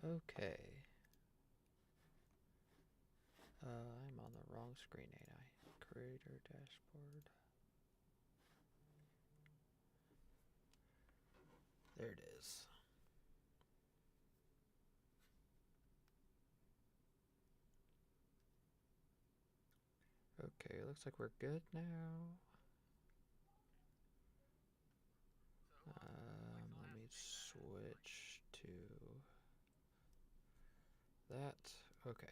Okay. I'm on the wrong screen, ain't I? Creator dashboard. There it is. Okay, looks like we're good now. Let me switch to that. Okay.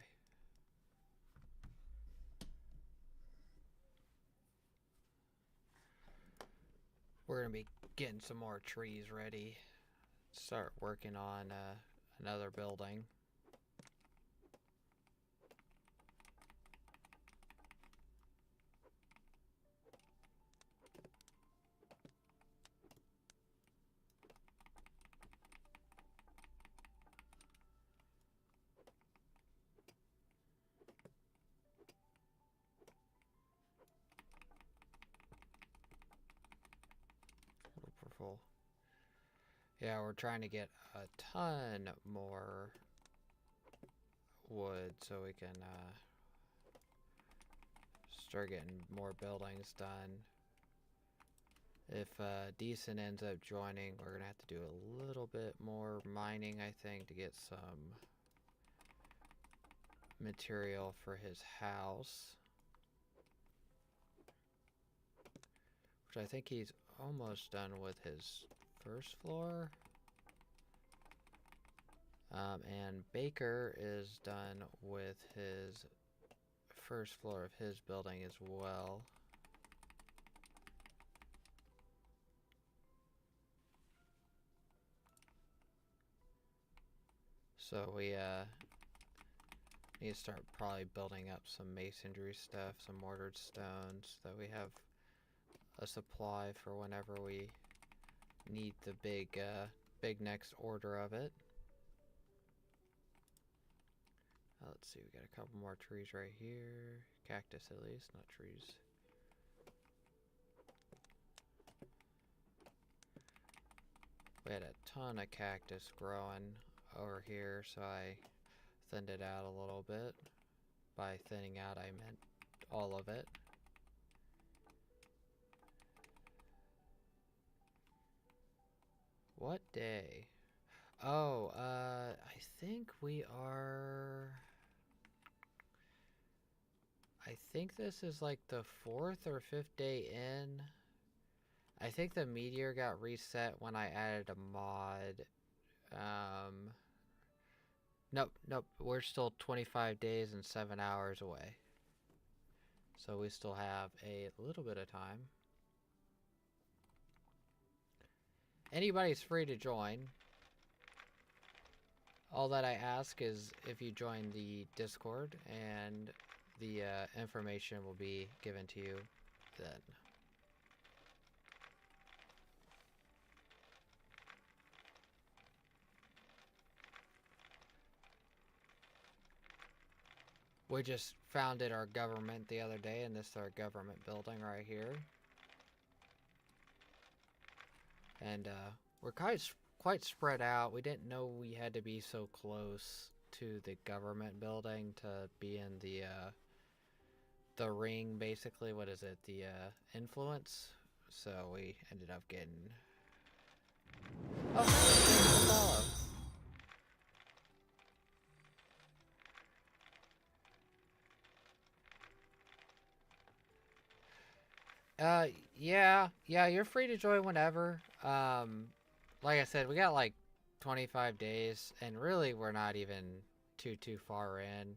We're gonna be getting some more trees ready. Start working on another building. Full. Yeah, we're trying to get a ton more wood so we can start getting more buildings done. If Decent ends up joining, we're gonna have to do a little bit more mining, I think, to get some material for his house, which I think he's almost done with his first floor. And Baker is done with his first floor of his building as well. So we need to start probably building up some masonry stuff, some mortared stones, so that we have a supply for whenever we need the big next order of it. Let's see, we got a couple more trees right here. Cactus at least, not trees. We had a ton of cactus growing over here, so I thinned it out a little bit. By thinning out, I meant all of it. What day? Oh, I think we are... I think this is like the 4th or 5th day in. I think the meteor got reset when I added a mod. Nope, we're still 25 days and 7 hours away. So we still have a little bit of time. Anybody's free to join. All that I ask is if you join the Discord, and the information will be given to you then. We just founded our government the other day, and this is our government building right here. And we're quite spread out. We didn't know we had to be so close to the government building to be in the ring, basically. What is it? The influence. So we ended up getting... Oh, thanks for the follow. Yeah, you're free to join whenever. Like I said, we got like 25 days, and really we're not even too far in.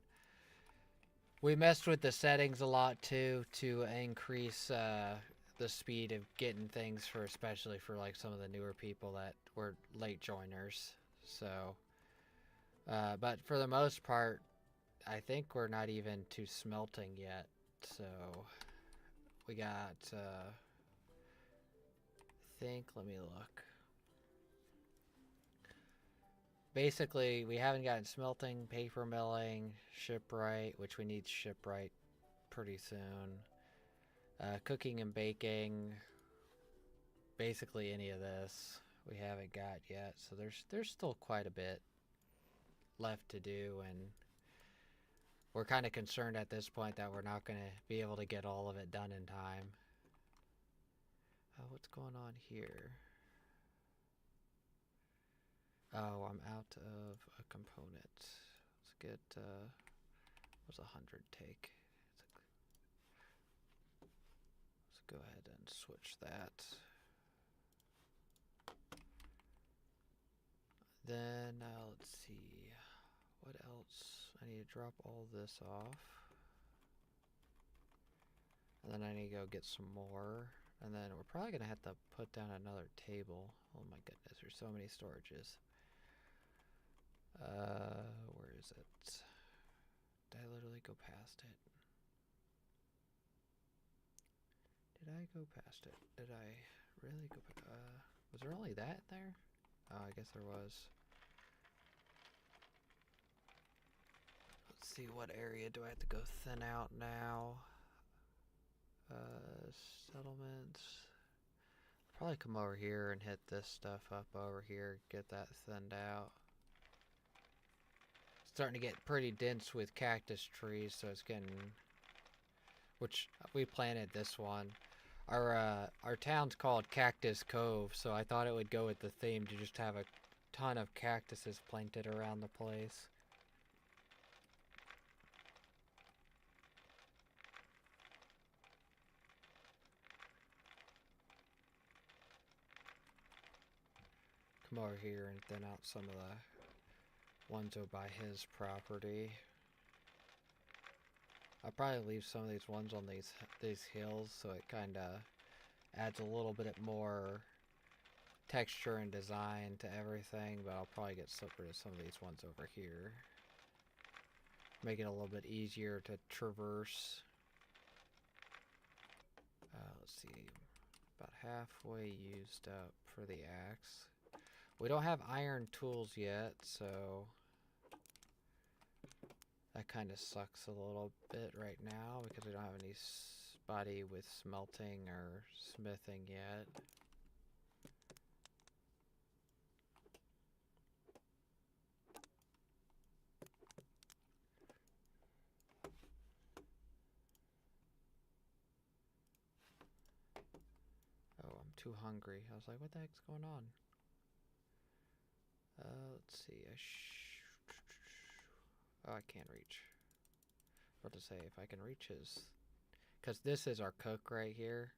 We messed with the settings a lot too to increase the speed of getting things for, especially for like some of the newer people that were late joiners. So, but for the most part, I think we're not even to smelting yet. So we got, I think, let me look. Basically, we haven't gotten smelting, paper milling, shipwright, which we need shipwright pretty soon. Cooking and baking, basically any of this we haven't got yet. So there's still quite a bit left to do, and we're kind of concerned at this point that we're not going to be able to get all of it done in time. What's going on here? Oh, I'm out of a component. Let's get, what's 100 take? Let's go ahead and switch that. Then, let's see. What else? I need to drop all this off. And then I need to go get some more. And then we're probably going to have to put down another table. Oh my goodness, there's so many storages. Where is it? Did I literally go past it? Did I go past it? Did I really go was there only that there? Oh, I guess there was. Let's see, what area do I have to go thin out now? Settlements. Probably come over here and hit this stuff up over here, get that thinned out. Starting to get pretty dense with cactus trees, so it's getting, which we planted this one. Our town's called Cactus Cove, so I thought it would go with the theme to just have a ton of cactuses planted around the place. Come over here and thin out some of the ones over by his property. I'll probably leave some of these ones on these hills, so it kind of adds a little bit more texture and design to everything, but I'll probably get rid of some of these ones over here. Make it a little bit easier to traverse. Let's see, about halfway used up for the axe. We don't have iron tools yet, so that kind of sucks a little bit right now because we don't have anybody with smelting or smithing yet. Oh, I'm too hungry. I was like, what the heck's going on? Let's see. Oh, I can't reach. What to say, if I can reach his, because this is our cook right here.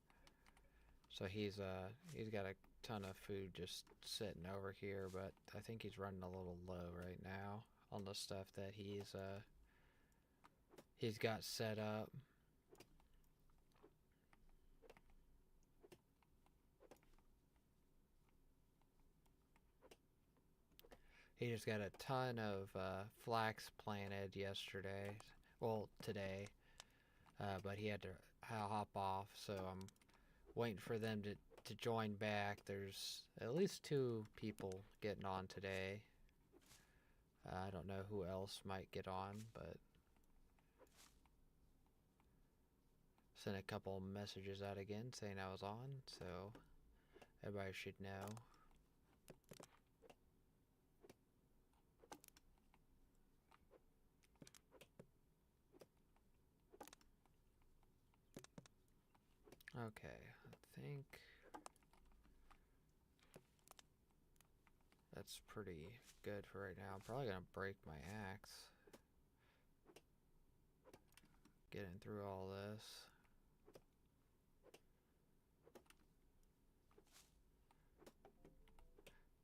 So he's got a ton of food just sitting over here, but I think he's running a little low right now on the stuff that he's got set up. He just got a ton of flax planted yesterday. Well, today. But he had to hop off, so I'm waiting for them to join back. There's at least 2 people getting on today. I don't know who else might get on, but sent a couple messages out again saying I was on, so everybody should know. Okay, I think that's pretty good for right now. I'm probably gonna break my axe. Getting through all this.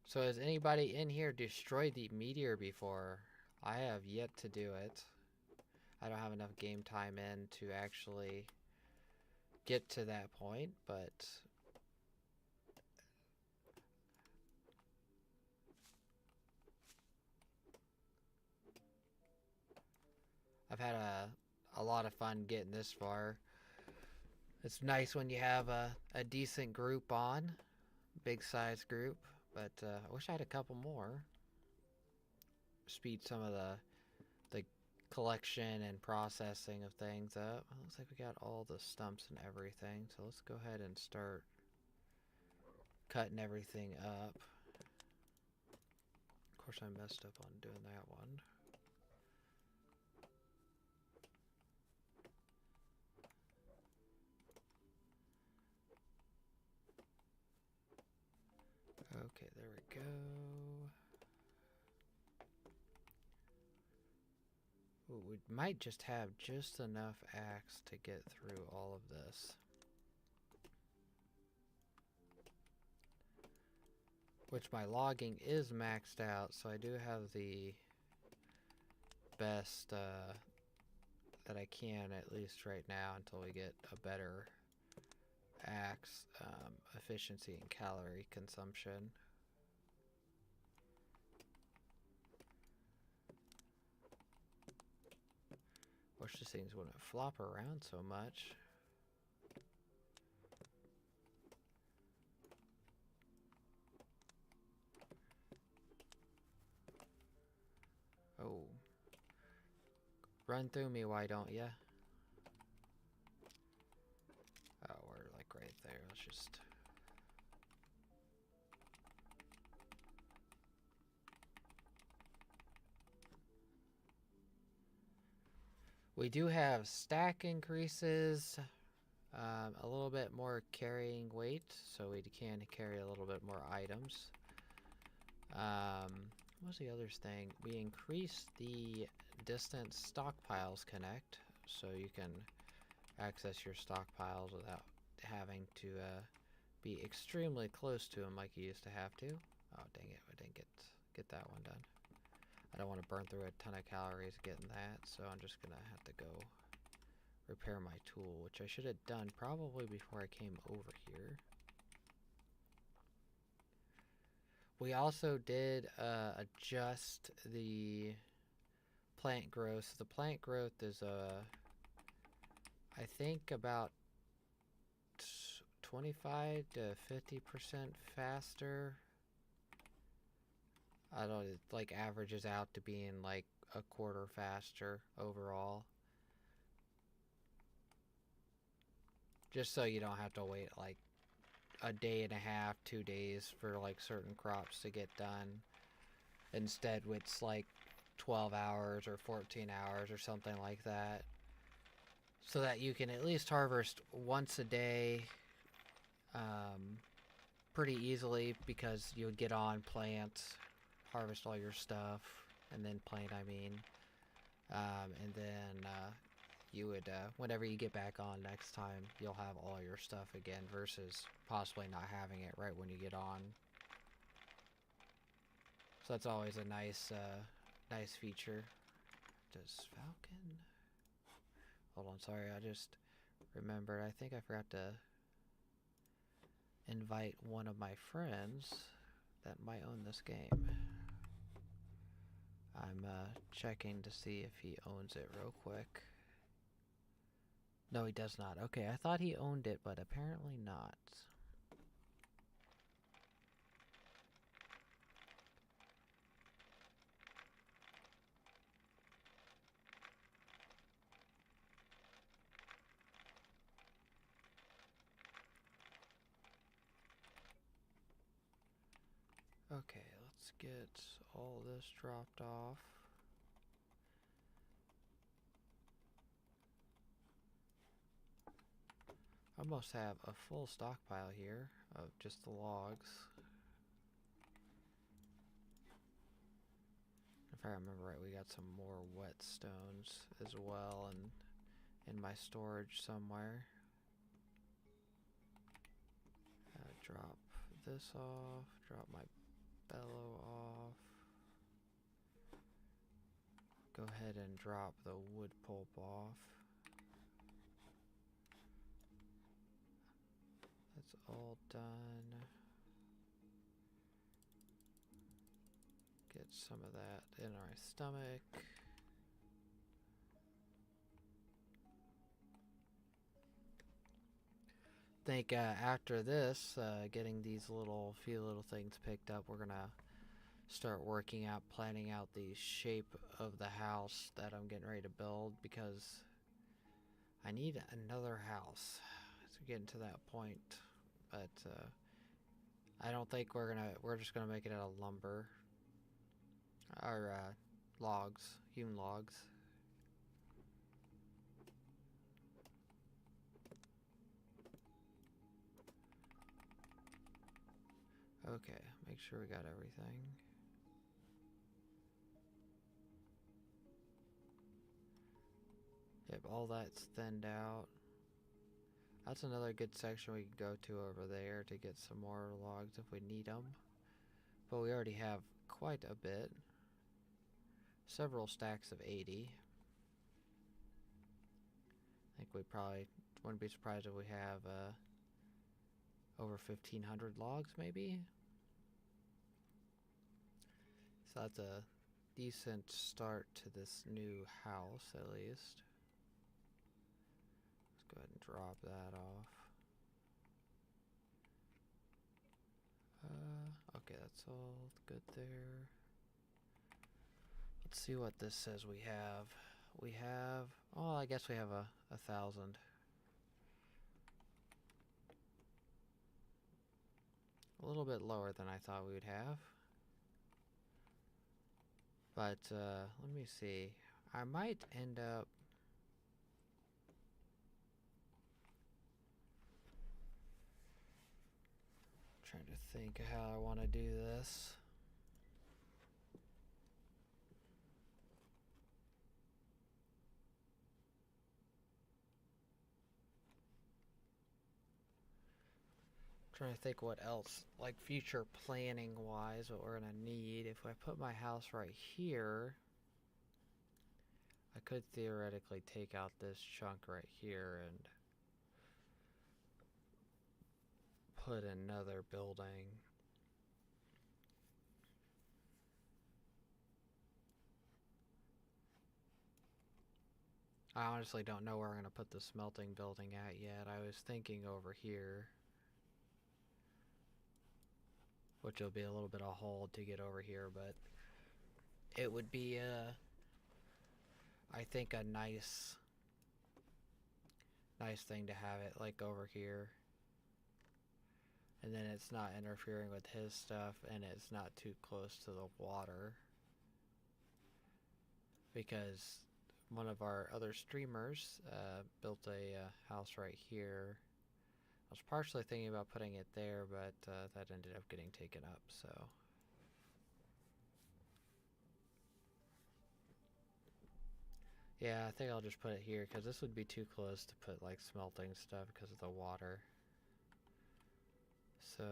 So has anybody in here destroyed the meteor before? I have yet to do it. I don't have enough game time in to actually get to that point, but I've had a lot of fun getting this far. It's nice when you have a decent group on, big size group, but I wish I had a couple more. Speed some of the collection and processing of things up. It looks like we got all the stumps and everything, so let's go ahead and start cutting everything up. Of course, I messed up on doing that one. Okay, there we go. Ooh, we might just have just enough axe to get through all of this. Which my logging is maxed out, so I do have the best that I can, at least right now, until we get a better axe efficiency and calorie consumption. Wish these things wouldn't flop around so much. Oh. Run through me, why don't ya? Oh, we're like right there. Let's just... We do have stack increases, a little bit more carrying weight, so we can carry a little bit more items. What was the other thing? We increased the distance stockpiles connect, so you can access your stockpiles without having to be extremely close to them like you used to have to. Oh, dang it, I didn't get that one done. I don't want to burn through a ton of calories getting that, so I'm just gonna have to go repair my tool, which I should have done probably before I came over here. We also did adjust the plant growth. The plant growth is I think about 25 to 50% faster. I don't know, it like averages out to being like a quarter faster overall. Just so you don't have to wait like a day and a half, 2 days for like certain crops to get done. Instead, it's like 12 hours or 14 hours or something like that. So that you can at least harvest once a day pretty easily, because you would get on, plant, harvest all your stuff, and then plant, I mean. And then you would, whenever you get back on next time, you'll have all your stuff again versus possibly not having it right when you get on. So that's always a nice, nice feature. Does Falcon... Hold on, sorry, I just remembered. I think I forgot to invite one of my friends that might own this game. I'm checking to see if he owns it real quick. No, he does not. Okay, I thought he owned it, but apparently not. Okay, let's get all this dropped off. I almost have a full stockpile here of just the logs. If I remember right, we got some more whetstones as well, and in my storage somewhere. Drop this off, drop my bellow off. Go ahead and drop the wood pulp off. That's all done. Get some of that in our stomach. Think after this, getting these few little things picked up, we're gonna start working out, planning out the shape of the house that I'm getting ready to build, because I need another house. It's getting to that point, but I don't think we're just gonna make it out of lumber. Our logs, hewn logs. Okay, make sure we got everything. Yep, all that's thinned out. That's another good section we can go to over there to get some more logs if we need them. But we already have quite a bit. Several stacks of 80. I think we probably wouldn't be surprised if we have over 1,500 logs maybe. So that's a decent start to this new house at least. Let's go ahead and drop that off. Okay, that's all good there. Let's see what this says we have. We have, oh, I guess we have a 1,000. A little bit lower than I thought we would have. But let me see. I might end up trying to think how I want to do this. Trying to think what else, like future planning wise, what we're gonna need. If I put my house right here, I could theoretically take out this chunk right here and put another building. I honestly don't know where I'm gonna put the smelting building at yet. I was thinking over here, which will be a little bit of haul to get over here, but it would be I think a nice thing to have it like over here, and then it's not interfering with his stuff and it's not too close to the water, because one of our other streamers built a house right here. I was partially thinking about putting it there, but that ended up getting taken up, so. Yeah, I think I'll just put it here, because this would be too close to put like smelting stuff because of the water. So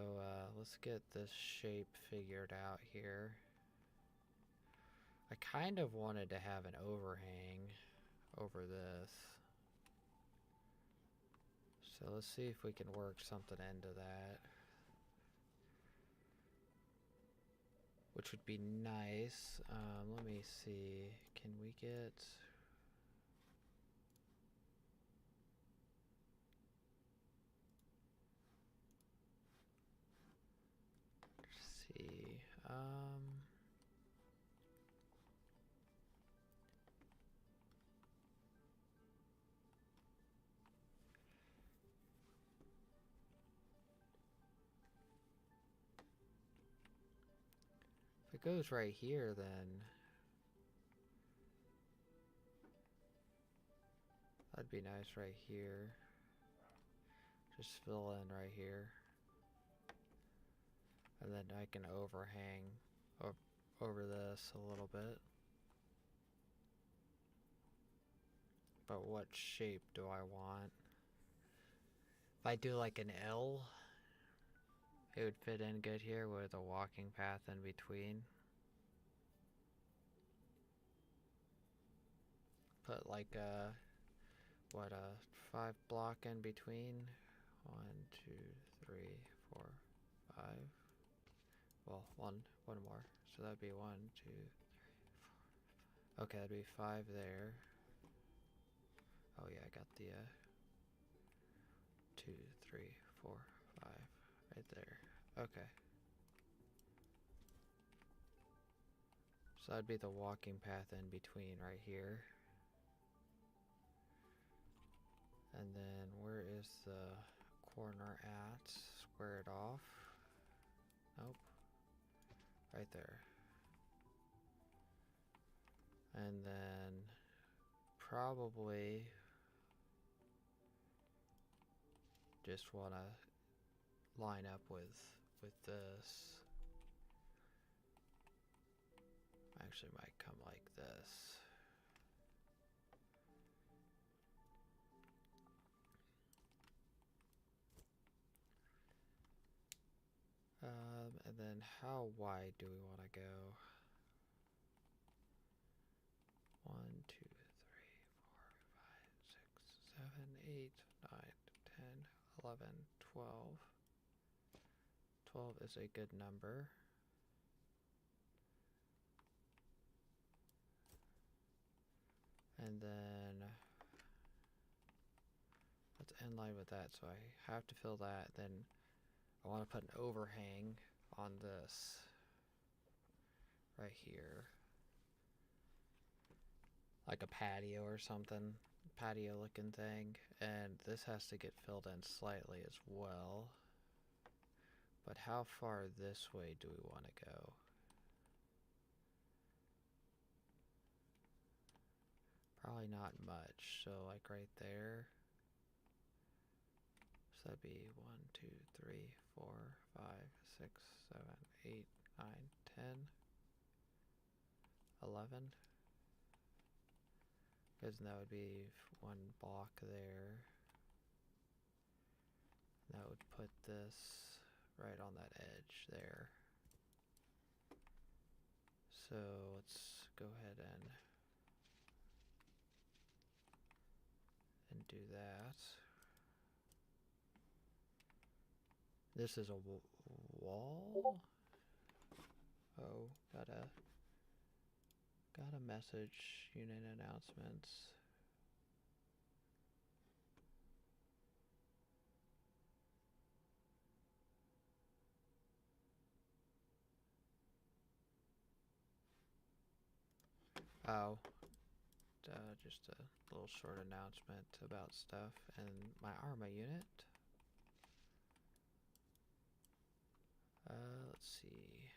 let's get this shape figured out here. I kind of wanted to have an overhang over this. So let's see if we can work something into that, which would be nice. Let me see. Can we get... Let's see. If it goes right here, then that'd be nice right here. Just fill in right here. And then I can overhang over this a little bit. But what shape do I want? If I do like an L, it would fit in good here with a walking path in between. Put like a, what, a 5 block in between. 1, 2, 3, 4, 5. Well, one more. So that'd be 1, 2, 3, 4. Okay, that'd be 5 there. Oh yeah, I got the 2, 3, 4, 5 right there. Okay. So that'd be the walking path in between right here. And then where is the corner at? Square it off. Nope. Right there. And then probably just want to line up with this. Actually might come like this. And then how wide do we want to go? 1, 2, 3, 4, 5, 6, 7, 8, 9, 10, 11, 12. 12 is a good number. And then let's end line with that. So I have to fill that. Then I want to put an overhang on this right here. Like a patio or something. Patio looking thing. And this has to get filled in slightly as well. But how far this way do we want to go? Probably not much. So like right there. So that'd be 1, 2, 3, 4, 5, 6, 7, 8, 9, 10, 11. Because that would be one block there. That would put this right on that edge there. So let's go ahead and do that. This is a wall. Oh, got a message. Unit announcements. Oh, just a little short announcement about stuff and my ARMA unit. Let's see.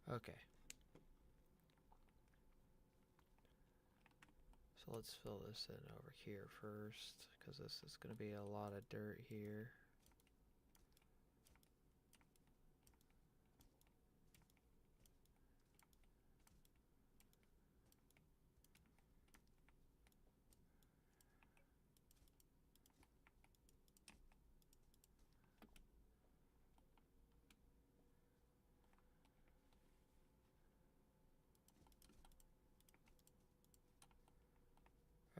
Okay. So let's fill this in over here first, because this is going to be a lot of dirt here.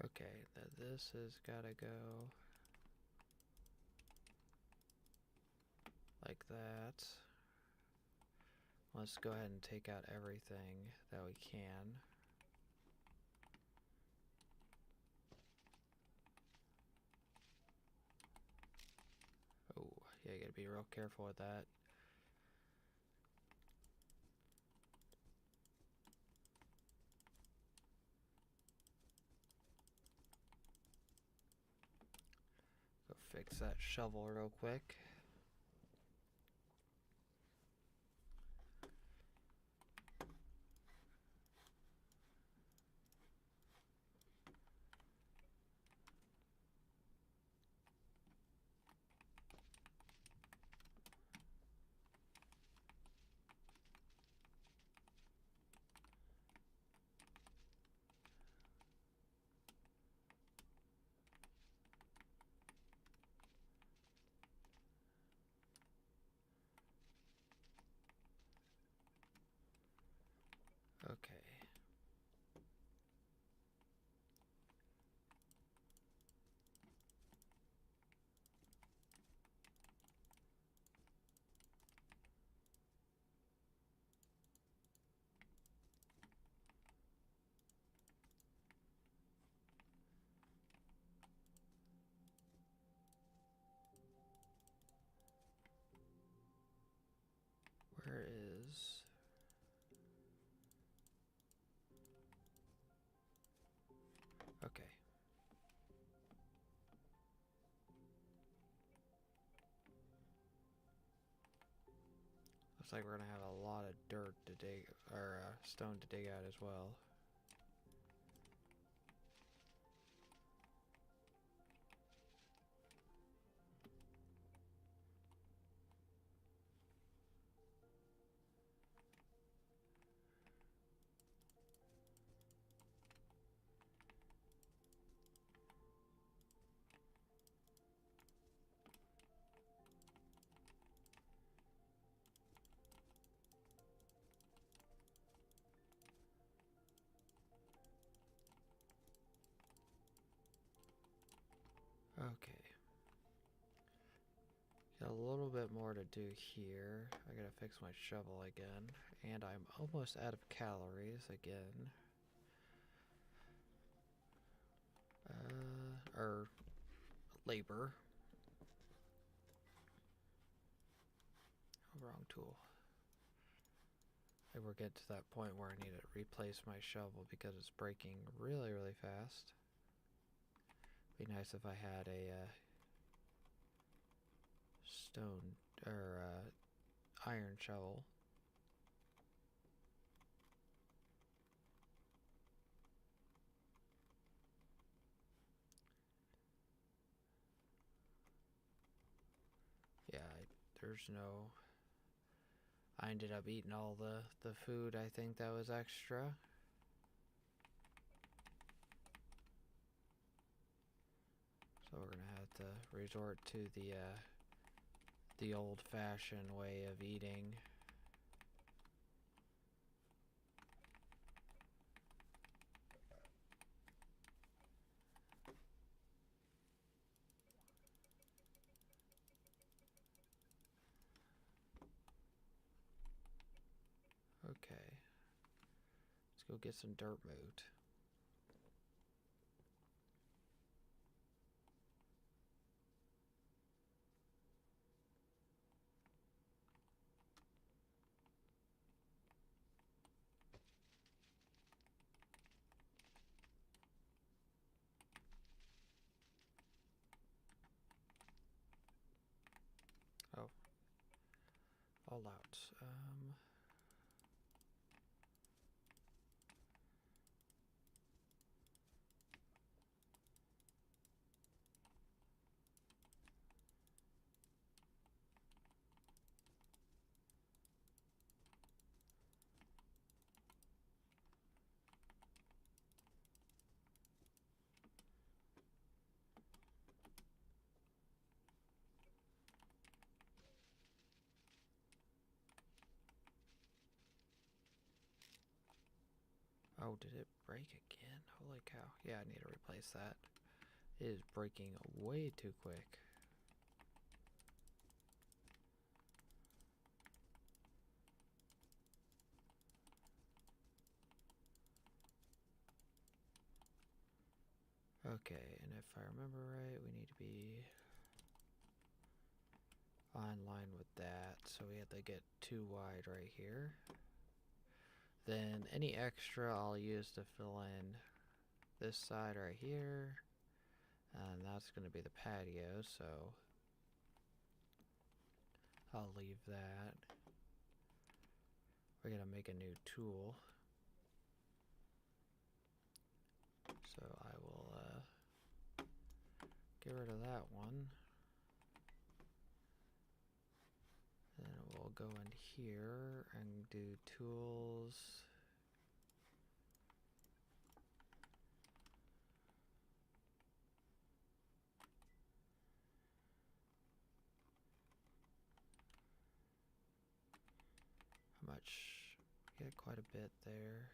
Okay, this has got to go like that. Let's go ahead and take out everything that we can. Oh, yeah, you gotta be real careful with that. Go fix that shovel real quick. Looks like we're gonna have a lot of dirt to dig, or stone to dig out as well. Okay. Got a little bit more to do here. I gotta fix my shovel again. And I'm almost out of calories again. Or labor. Oh, wrong tool. I think we're getting to that point where I need to replace my shovel because it's breaking really, really fast. Be nice if I had a stone or iron shovel. Yeah, there's no... I ended up eating all the food I think that was extra. So we're gonna have to resort to the old-fashioned way of eating. Okay. Let's go get some dirt moved. Oh. All out. Oh, did it break again? Holy cow. Yeah, I need to replace that. It is breaking way too quick. Okay, and if I remember right, we need to be online with that. So we have to get 2 wide right here. Then any extra I'll use to fill in this side right here. And that's going to be the patio, so I'll leave that. We're going to make a new tool. So I will get rid of that one. Then we'll go in here and do tools. How much? We get quite a bit there.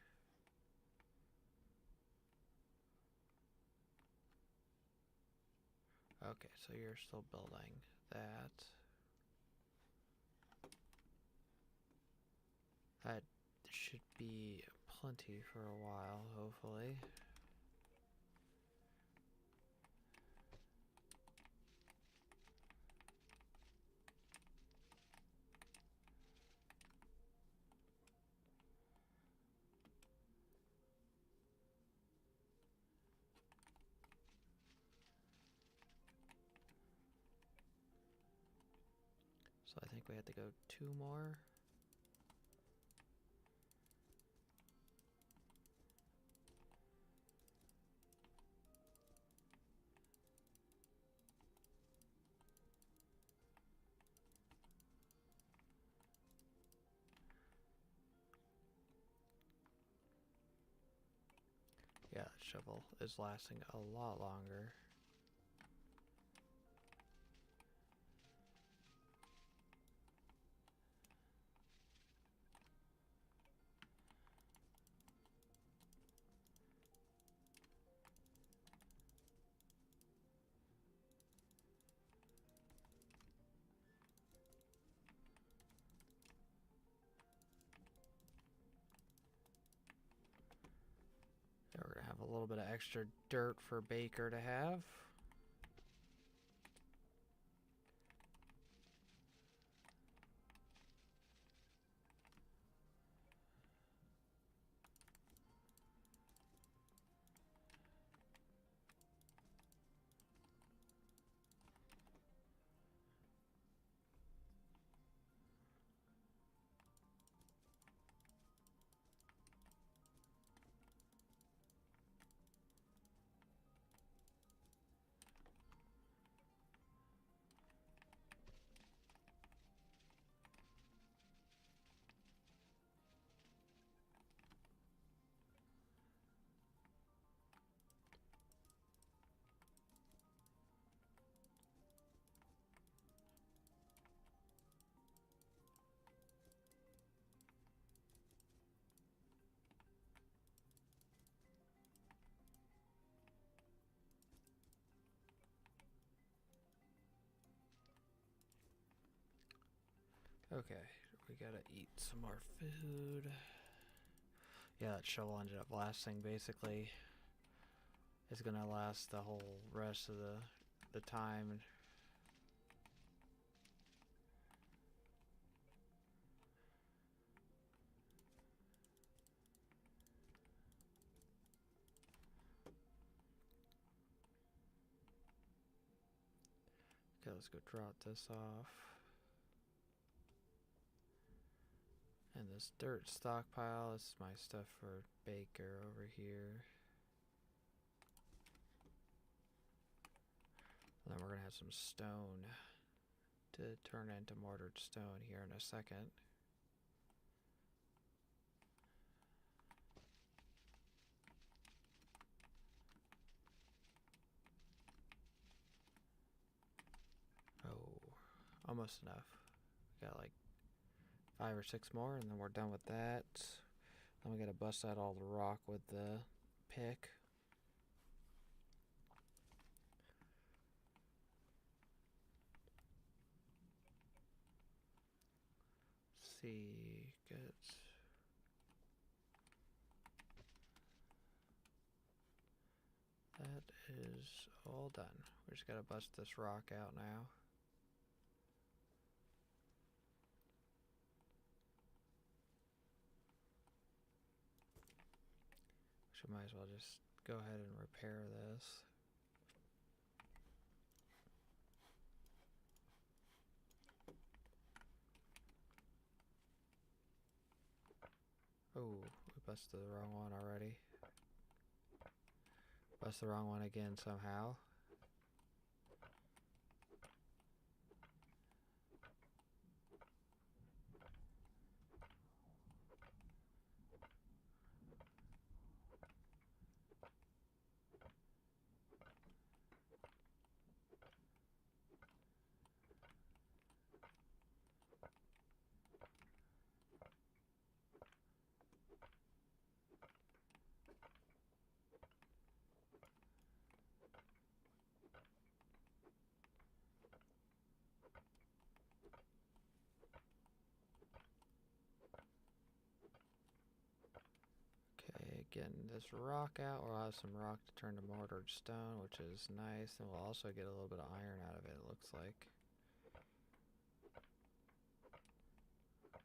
Okay, so you're still building that. That should be plenty for a while, hopefully. So I think we have to go 2 more. shovel is lasting a lot longer. We're gonna have a little bit of extra dirt for Baker to have. Okay, we gotta eat some more food. Yeah, that shovel ended up lasting basically. It's gonna last the whole rest of the time. Okay, let's go drop this off. And this dirt stockpile, this is my stuff for Baker over here. And then we're gonna have some stone to turn into mortared stone here in a second. Oh, almost enough. We got like 5 or 6 more, and then we're done with that. Then we gotta bust out all the rock with the pick. Let's see, good. That is all done. We just gotta bust this rock out now. So might as well just go ahead and repair this. Oh, we busted the wrong one already. Bust the wrong one again somehow. Getting this rock out, we'll have some rock to turn to mortared stone, which is nice, and we'll also get a little bit of iron out of it, it looks like.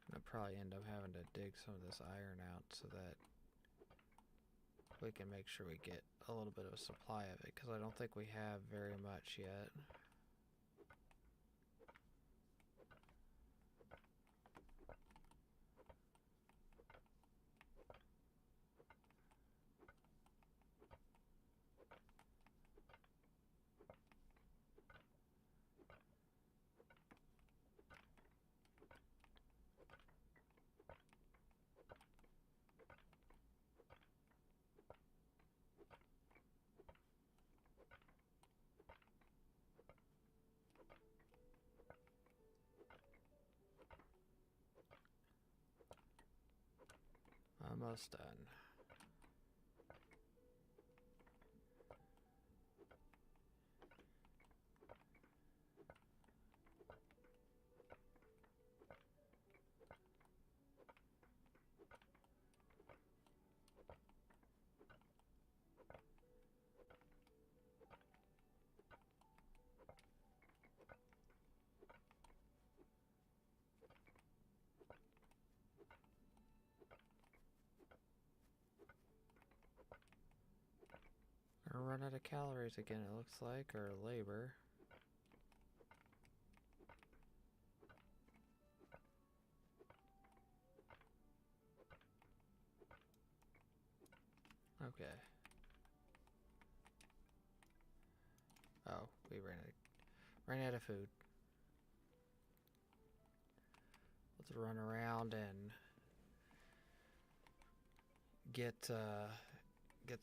I'll probably end up having to dig some of this iron out so that we can make sure we get a little bit of a supply of it, because I don't think we have very much yet. Almost done. Gonna run out of calories again, it looks like, or labor. Okay. Oh, we ran out of food. Let's run around and get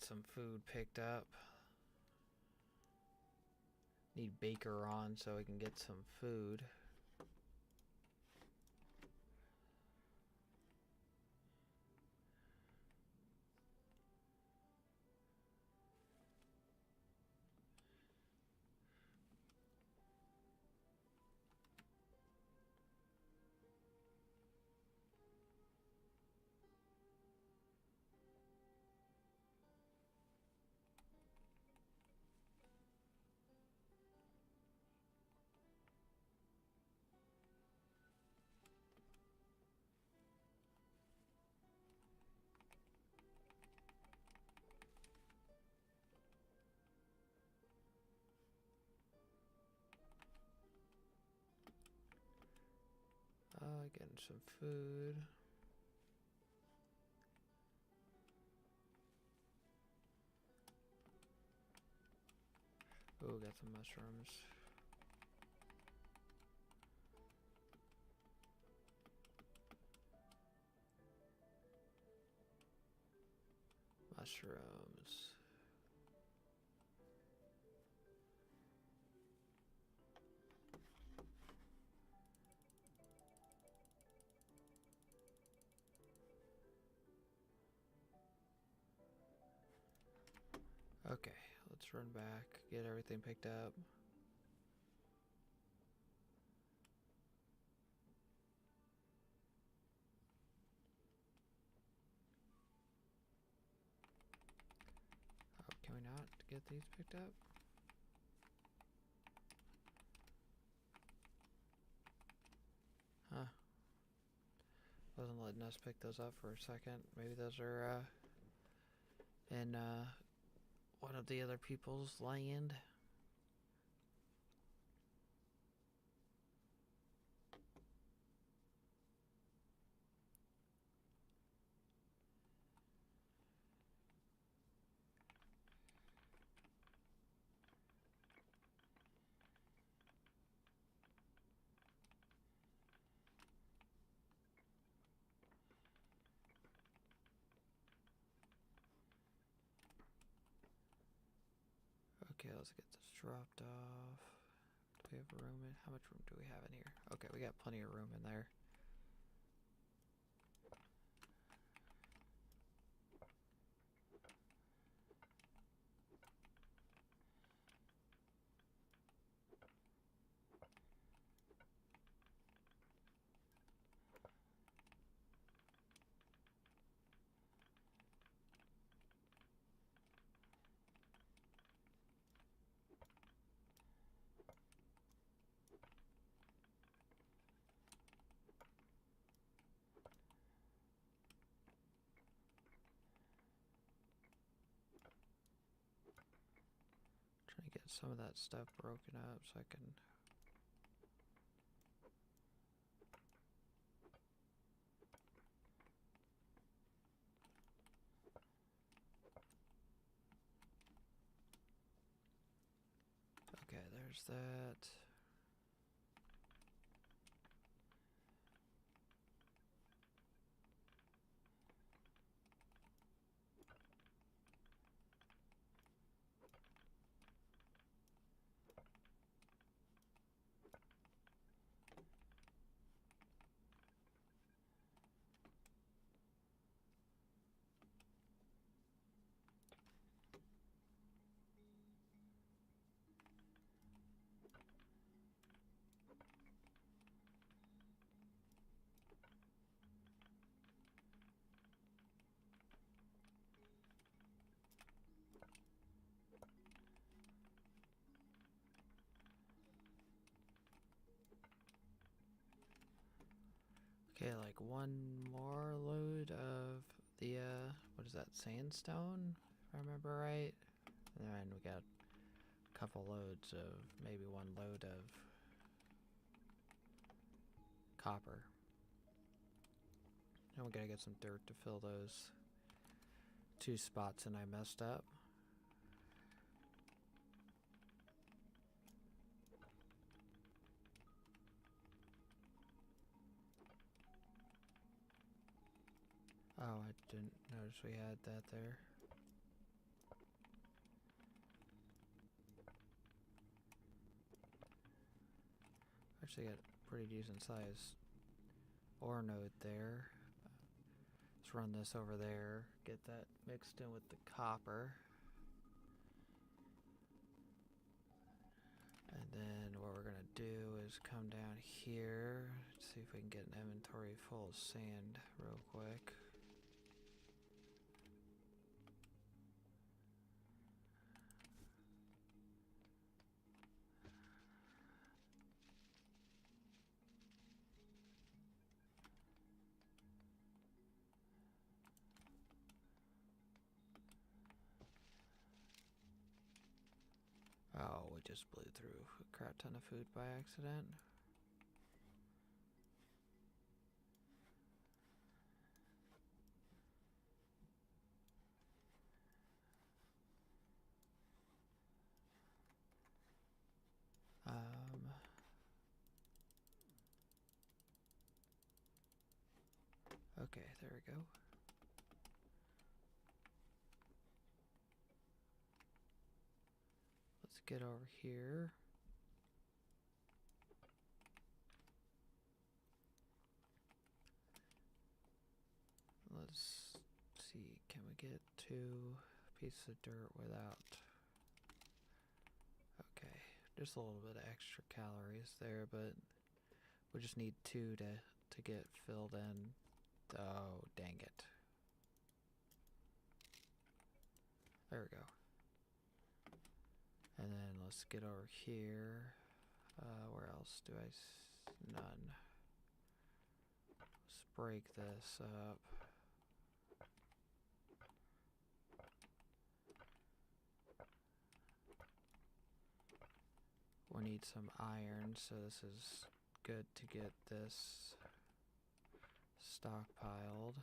some food picked up. Need Baker on so we can get some food. Getting some food. Oh, got some mushrooms. Mushrooms. Okay, let's run back, get everything picked up. Oh, can we not get these picked up? Huh. Wasn't letting us pick those up for a second. Maybe those are in one of the other people's land. Okay, let's get this dropped off. Do we have room in? How much room do we have in here? Okay, we got plenty of room in there. Trying to get some of that stuff broken up so I can... Okay, there's that. Okay, like one more load of the, what is that, sandstone, if I remember right. And then we got a couple loads of, maybe one load of copper. And we gotta get some dirt to fill those 2 spots and I messed up. Oh, I didn't notice we had that there. Actually got a pretty decent size ore node there. Let's run this over there, get that mixed in with the copper. And then what we're gonna do is come down here, see if we can get an inventory full of sand real quick. Oh, we just blew through a crap ton of food by accident. Okay, there we go. Let's get over here. Let's see, can we get 2 pieces of dirt without... Okay, just a little bit of extra calories there, but we just need 2 to get filled in. Oh, dang it. There we go. And then let's get over here. Where else do I... None. Let's break this up. We need some iron, so this is good to get this stockpiled.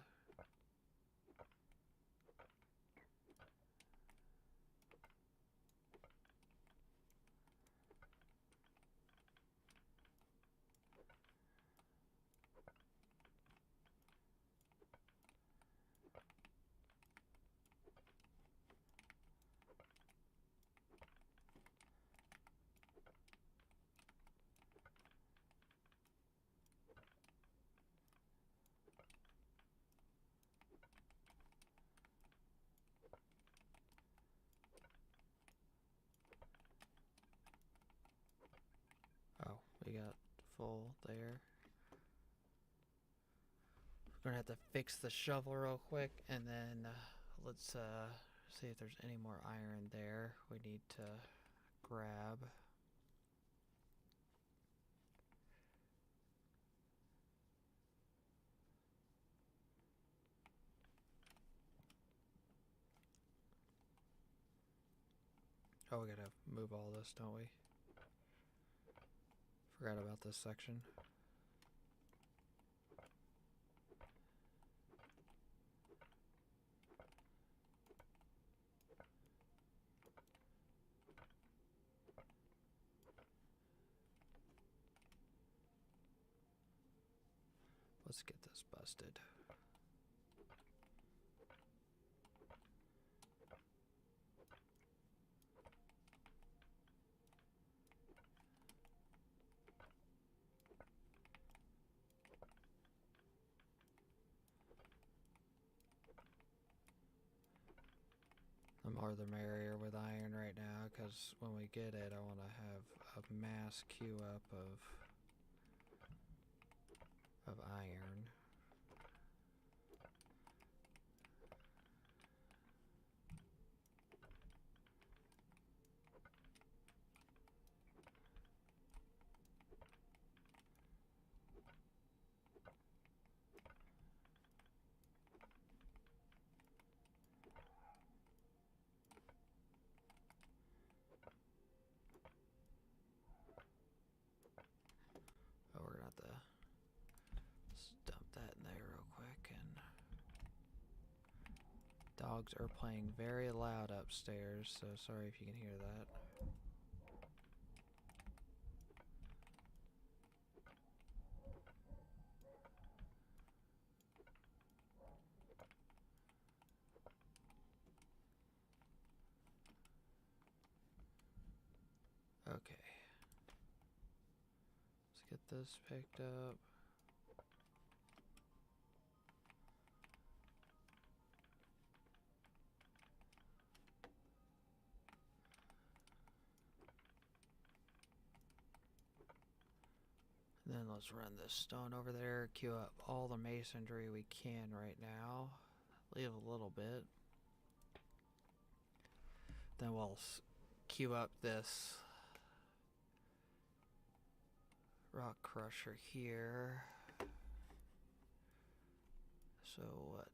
Oh, we got full there. We're gonna have to fix the shovel real quick, and then let's see if there's any more iron there we need to grab. Oh, we gotta move all this, don't we? Forgot about this section. Let's get this busted. The more the merrier with iron right now, because when we get it, I want to have a mass queue up of iron. dogs are playing very loud upstairs, so sorry if you can hear that. Okay. Let's get this picked up. Then let's run this stone over there, queue up all the masonry we can right now. Leave a little bit. Then we'll queue up this rock crusher here. So what,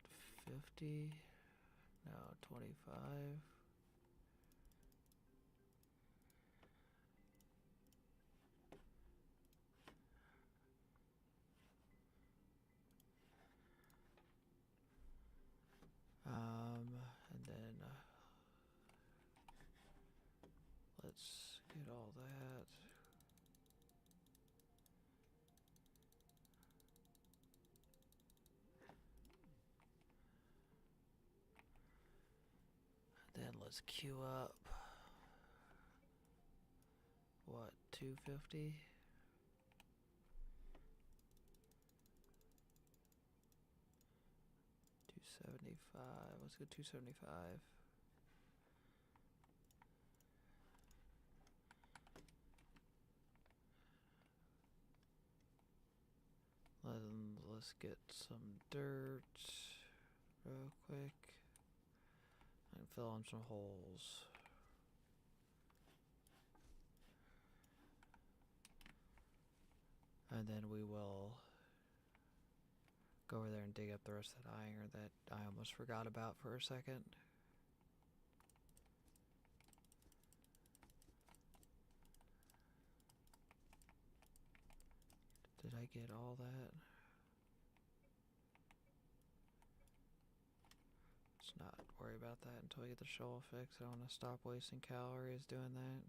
50? No, 25. And then let's get all that. Then let's queue up, what, 250? Let's go 275. Let's get some dirt real quick and fill in some holes. And then we will go over there and dig up the rest of that iron that I almost forgot about for a second. Did I get all that? Let's not worry about that until we get the shovel fixed. I don't want to stop wasting calories doing that.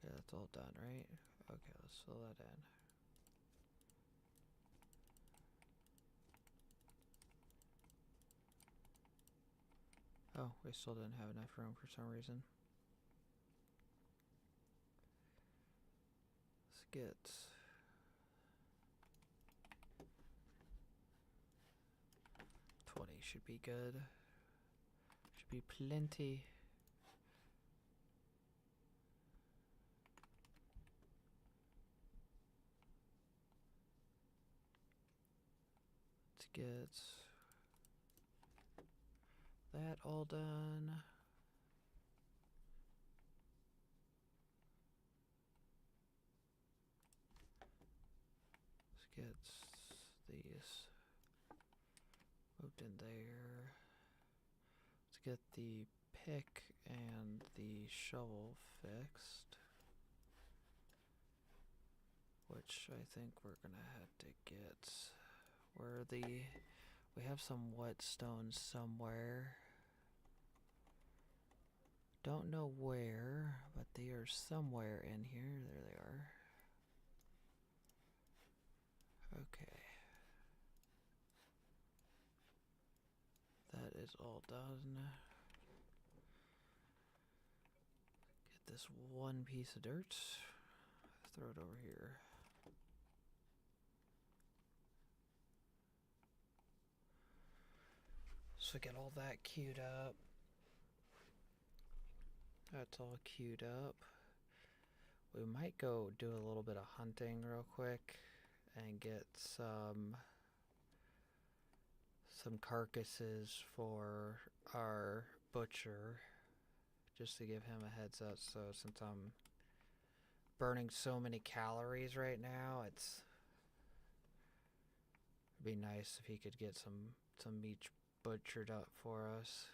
Okay, that's all done, right? Okay, let's fill that in. Oh, we still didn't have enough room for some reason. Let's get... should be good. Should be plenty. Let's get that all done. Let's get these moved in there. Let's get the pick and the shovel fixed, which I think we're gonna have to get we have some whetstones somewhere. Don't know where, but they are somewhere in here. There they are. Okay. That is all done. Get this one piece of dirt. Throw it over here. So get all that queued up. That's all queued up. We might go do a little bit of hunting real quick and get some carcasses for our butcher, just to give him a heads up. So since I'm burning so many calories right now, it'd be nice if he could get some meat butchered up for us.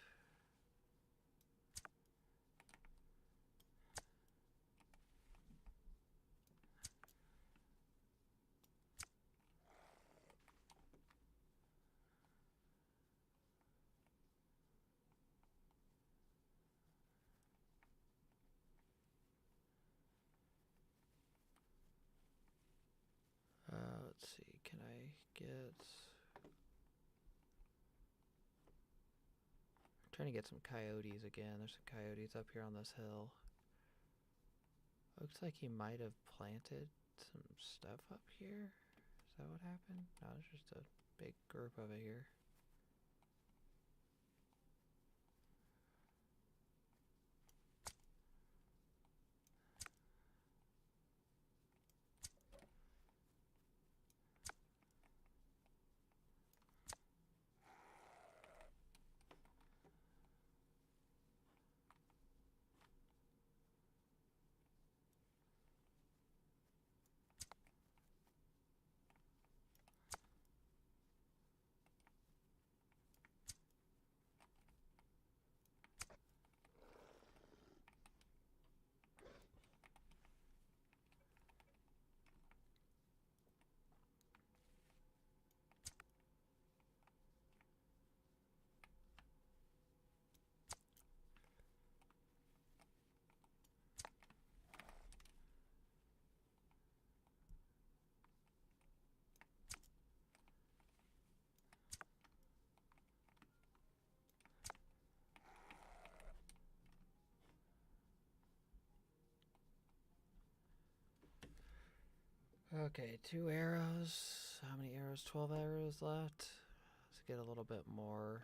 Trying to get some coyotes again. There's some coyotes up here on this hill. Looks like he might have planted some stuff up here. Is that what happened? No, there's just a big group over here. Okay, 2 arrows. How many arrows? 12 arrows left. Let's get a little bit more.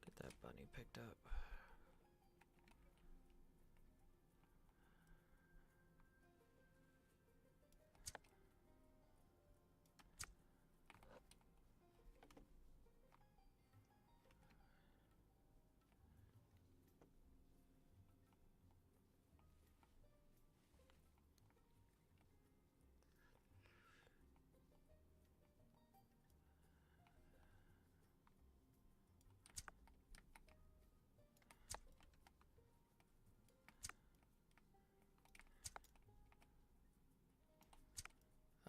Get that bunny picked up.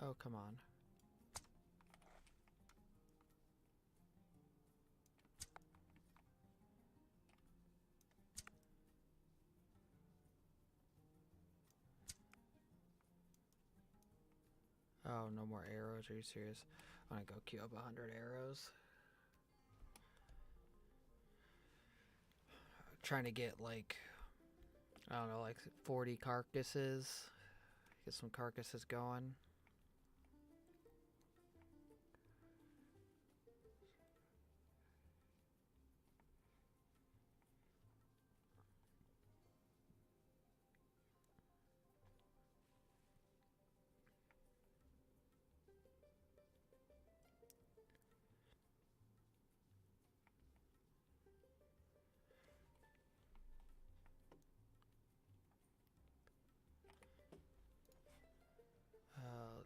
Oh, come on. Oh, no more arrows. Are you serious? I'm gonna go queue up 100 arrows. Trying to get like, I don't know, like 40 carcasses. Get some carcasses going.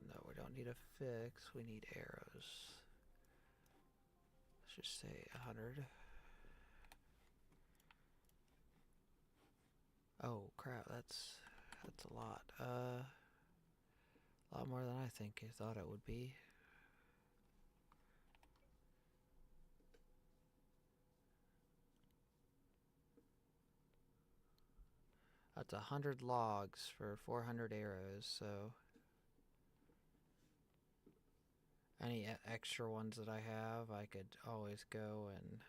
No, we don't need a fix. We need arrows. Let's just say 100. Oh crap, that's a lot. A lot more than I think I thought it would be. That's 100 logs for 400 arrows, so any extra ones that I have, I could always go and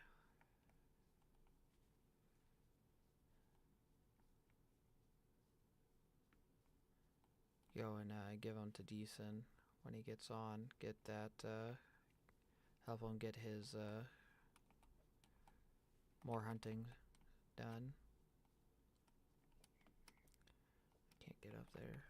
give them to Deason when he gets on. Get that, help him get his more hunting done. Can't get up there.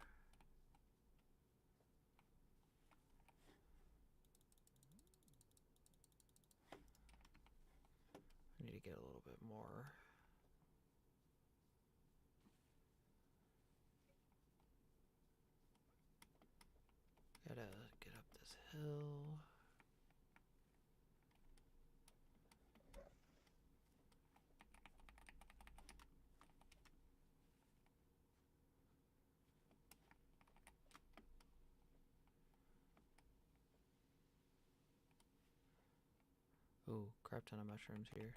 I need to get a little bit more. Gotta get up this hill. Ooh, crap ton of mushrooms here.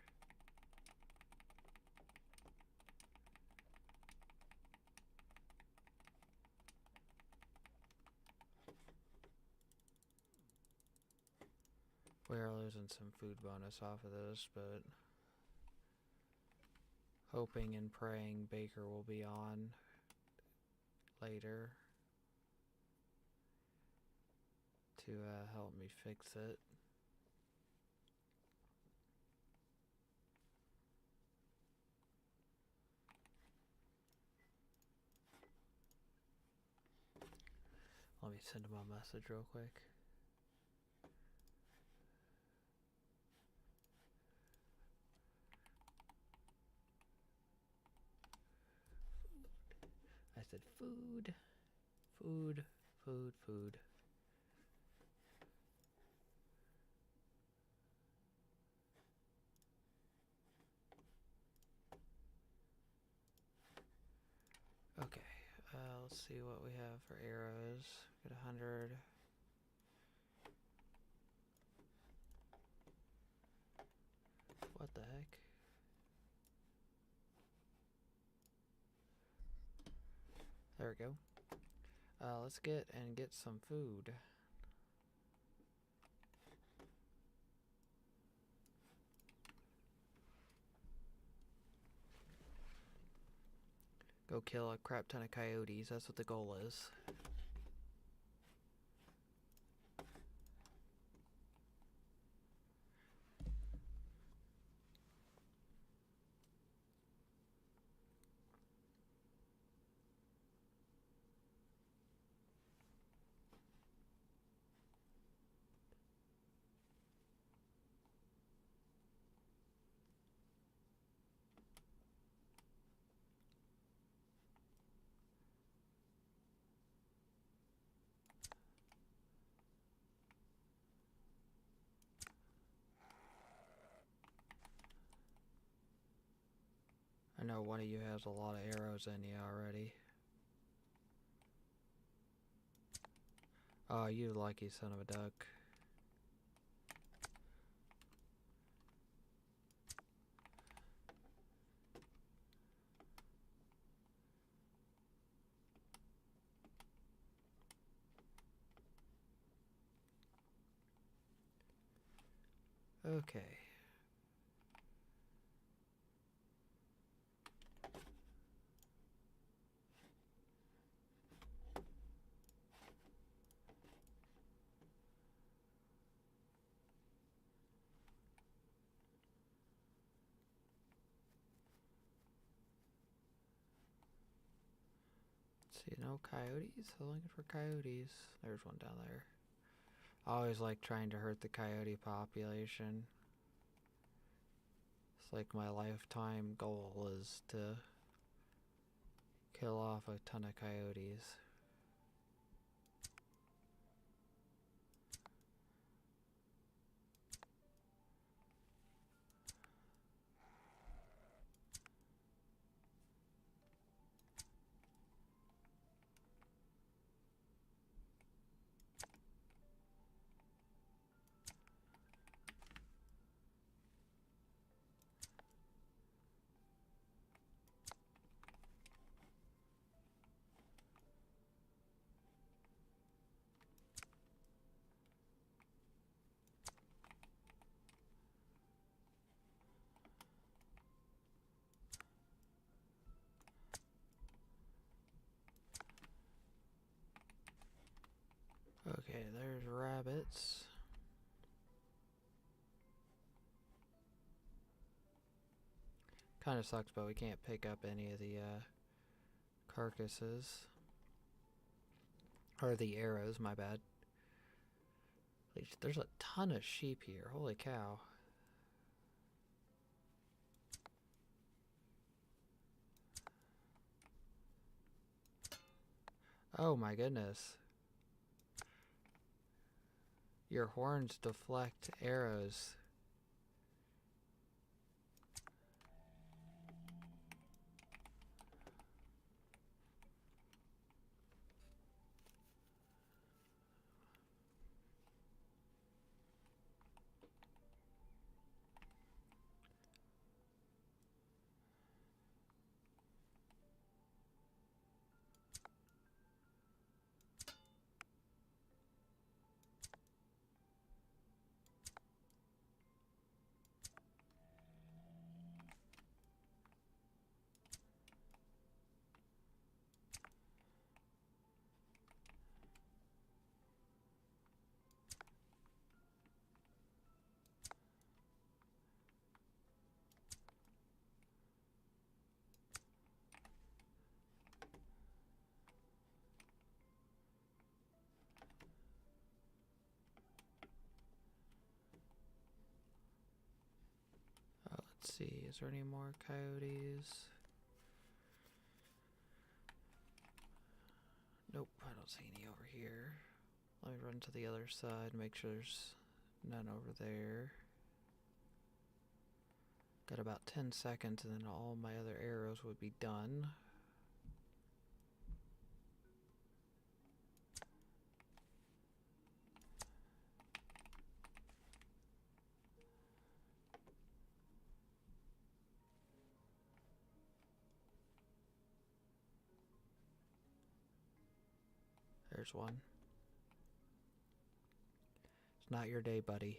We are losing some food bonus off of this, but hoping and praying Baker will be on later to help me fix it. Let me send him a message real quick. I said food, food, food, food. Okay, let's see what we have for arrows. Got 100. What the heck? There we go. Let's get some food. Go kill a crap ton of coyotes. That's what the goal is. I know one of you has a lot of arrows in you already. Oh, you lucky son of a duck. Okay. See, no coyotes? I'm looking for coyotes. There's one down there. I always like trying to hurt the coyote population. It's like my lifetime goal is to kill off a ton of coyotes. Okay, there's rabbits. Kind of sucks, but we can't pick up any of the carcasses. Or the arrows, my bad. There's a ton of sheep here. Holy cow. Oh my goodness. Your horns deflect arrows. Let's see, is there any more coyotes? Nope, I don't see any over here. Let me run to the other side, make sure there's none over there. Got about 10 seconds and then all my other arrows would be done. There's one. It's not your day, buddy.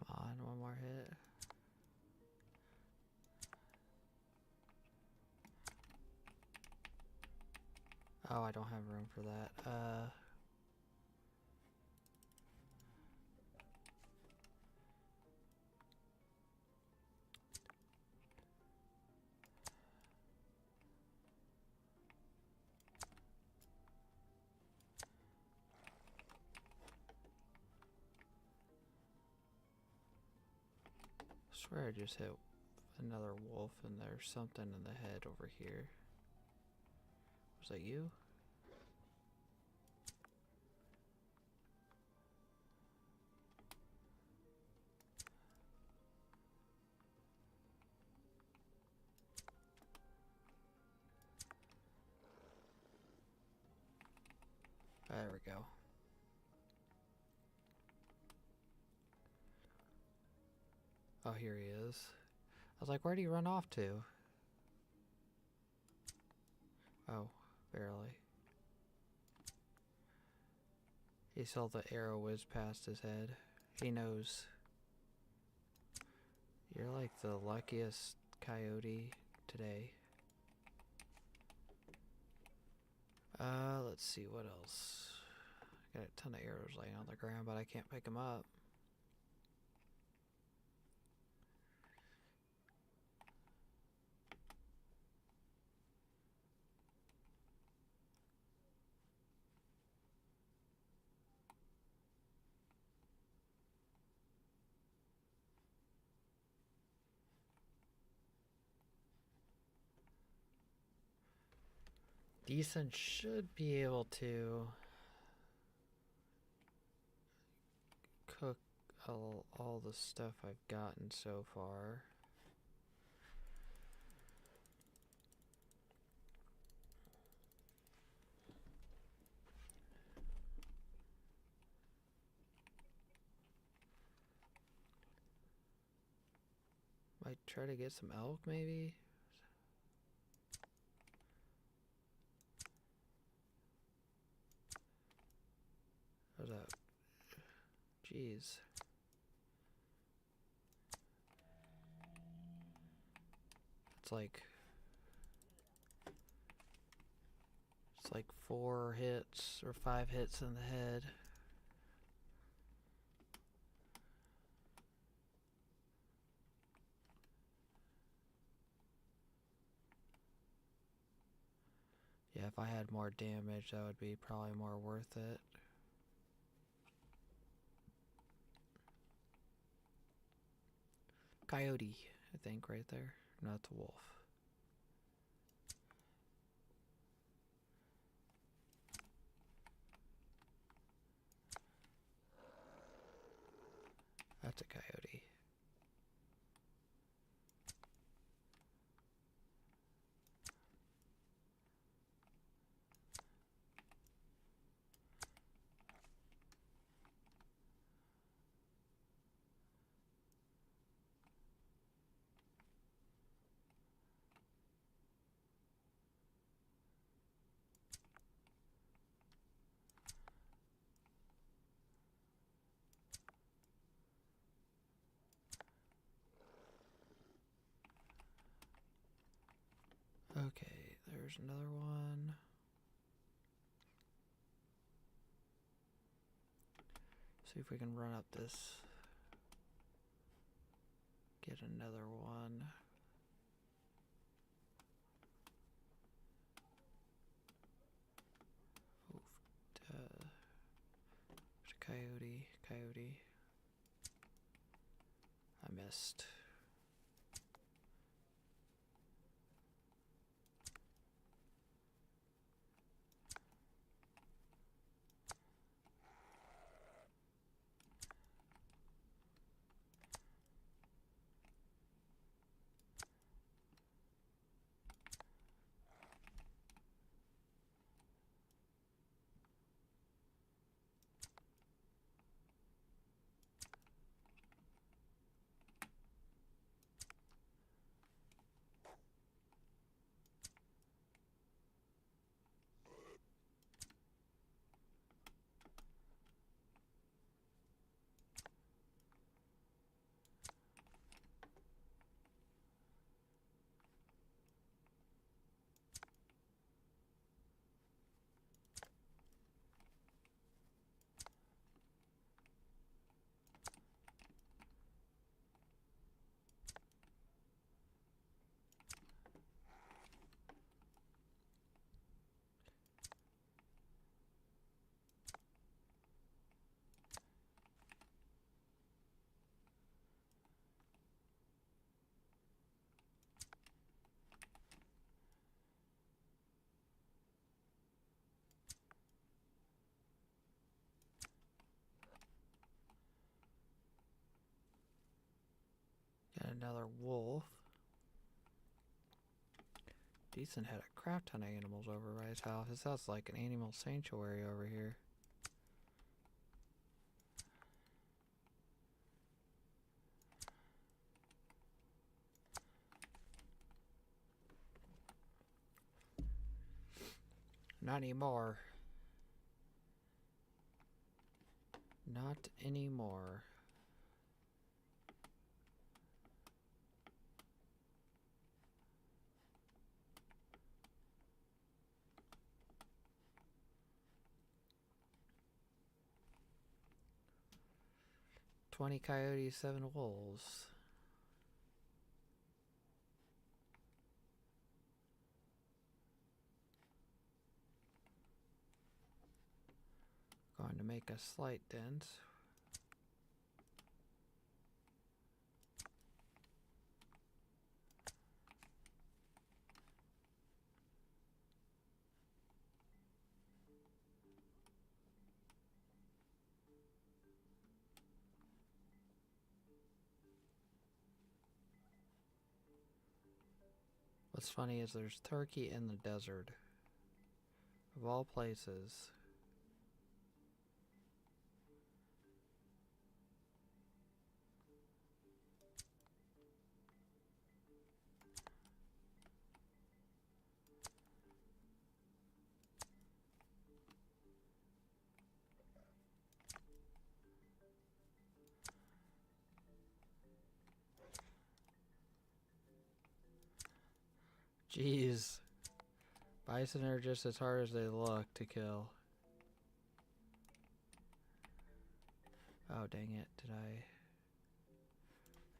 Come on, one more hit. Oh, I don't have room for that. I swear I just hit another wolf and there's something in the head over here. Was that you? There we go. Oh, here he is. I was like, where do you run off to? Oh, barely. He saw the arrow whiz past his head. He knows. You're like the luckiest coyote today. Let's see what else. I got a ton of arrows laying on the ground, but I can't pick them up. Decent should be able to cook all the stuff I've gotten so far. Might try to get some elk maybe? How's that? Jeez. It's like 4 hits or 5 hits in the head. Yeah, if I had more damage, that would be probably more worth it. Coyote, I think, right there. No, it's a wolf. That's a coyote. there's another one. See if we can run up this. Get another one. Coyote. I missed. Got another wolf. Decent had a crap ton of animals over by his house. His house is like an animal sanctuary over here. Not anymore. Not anymore. "20 coyotes, 7 wolves." Going to make a slight dent. What's funny is there's turkey in the desert. Of all places. Jeez. Bison are just as hard as they look to kill. Oh, dang it. Did I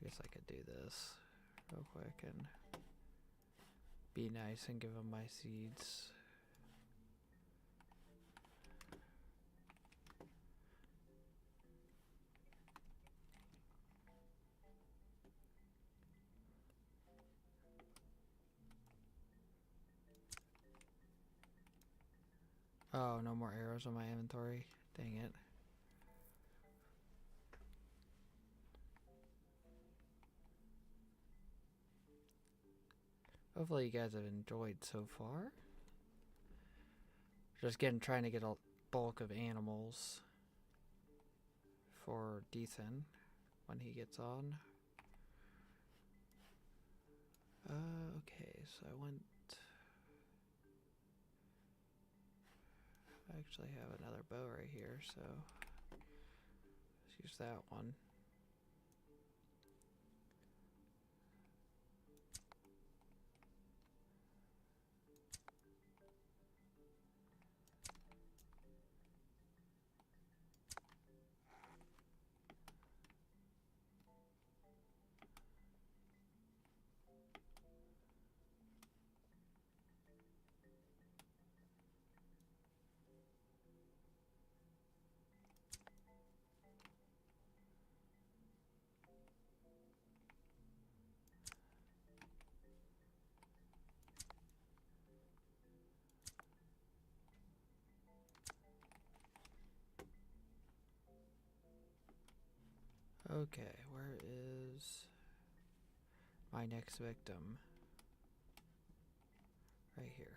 guess I could do this real quick and be nice and give them my seeds. Oh, no more arrows on my inventory. Dang it. Hopefully you guys have enjoyed so far. Just trying to get a bulk of animals for Dethan when he gets on. Okay, so I actually have another bow right here, so let's use that one. Okay, where is my next victim? Right here.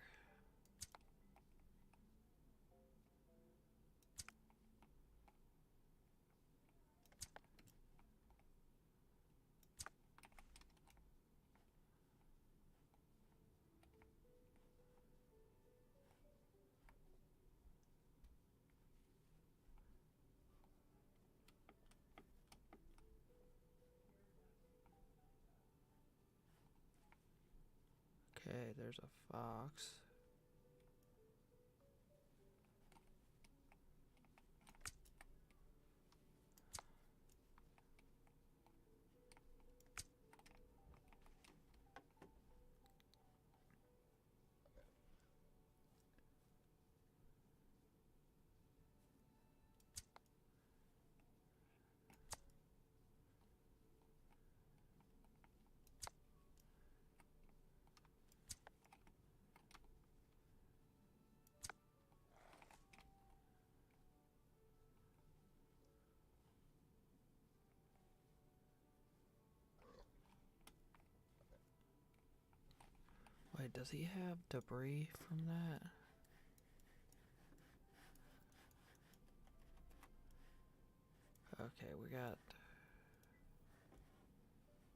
Okay, there's a fox. Wait, does he have debris from that? Okay, we got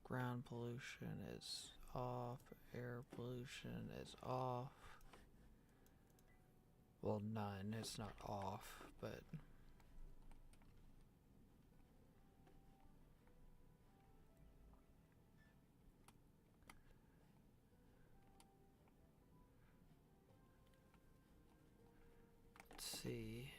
ground pollution is off, air pollution is off. Well, none, it's not off, but let's see.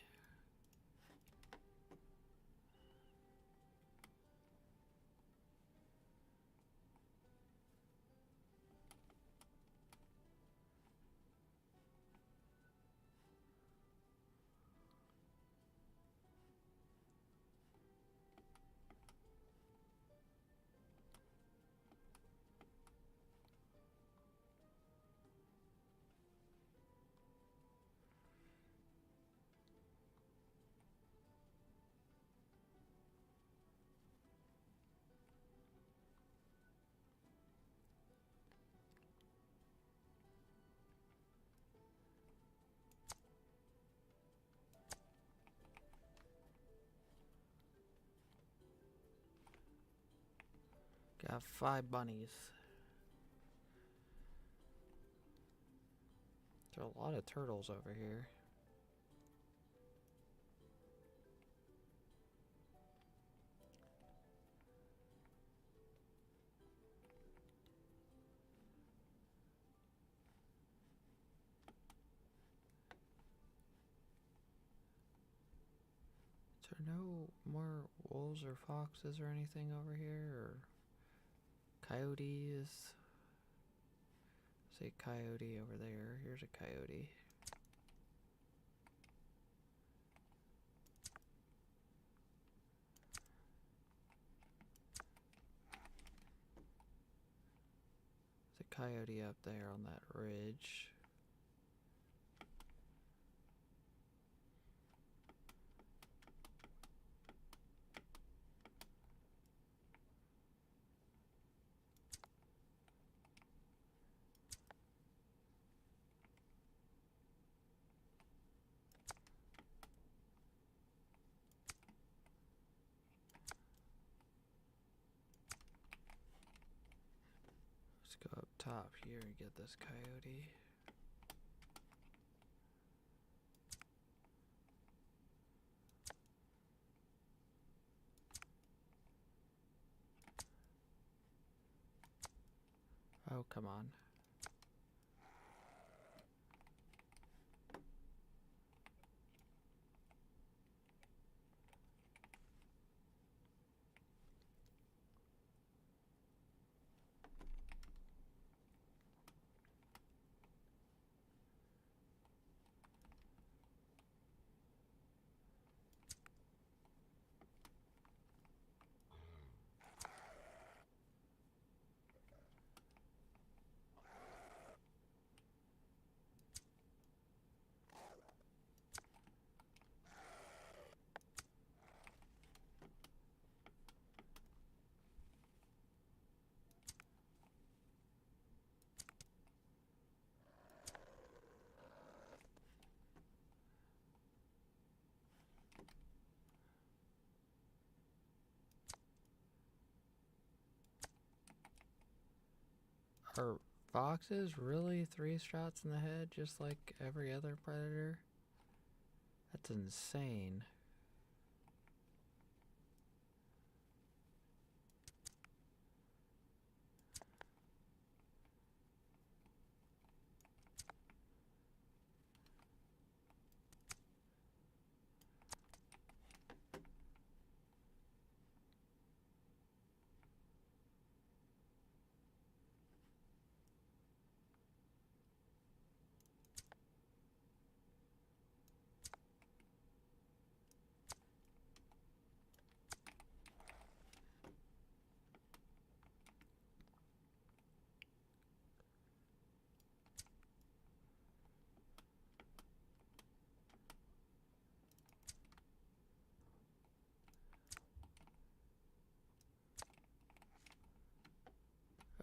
Got 5 bunnies. There are a lot of turtles over here. Is there no more wolves or foxes or anything over here? Or coyotes? Say coyote over there. Here's a coyote. There's a coyote up there on that ridge. Let's go up top here and get this coyote. Oh, come on. Are foxes really 3 shots in the head just like every other predator? That's insane.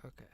Okay.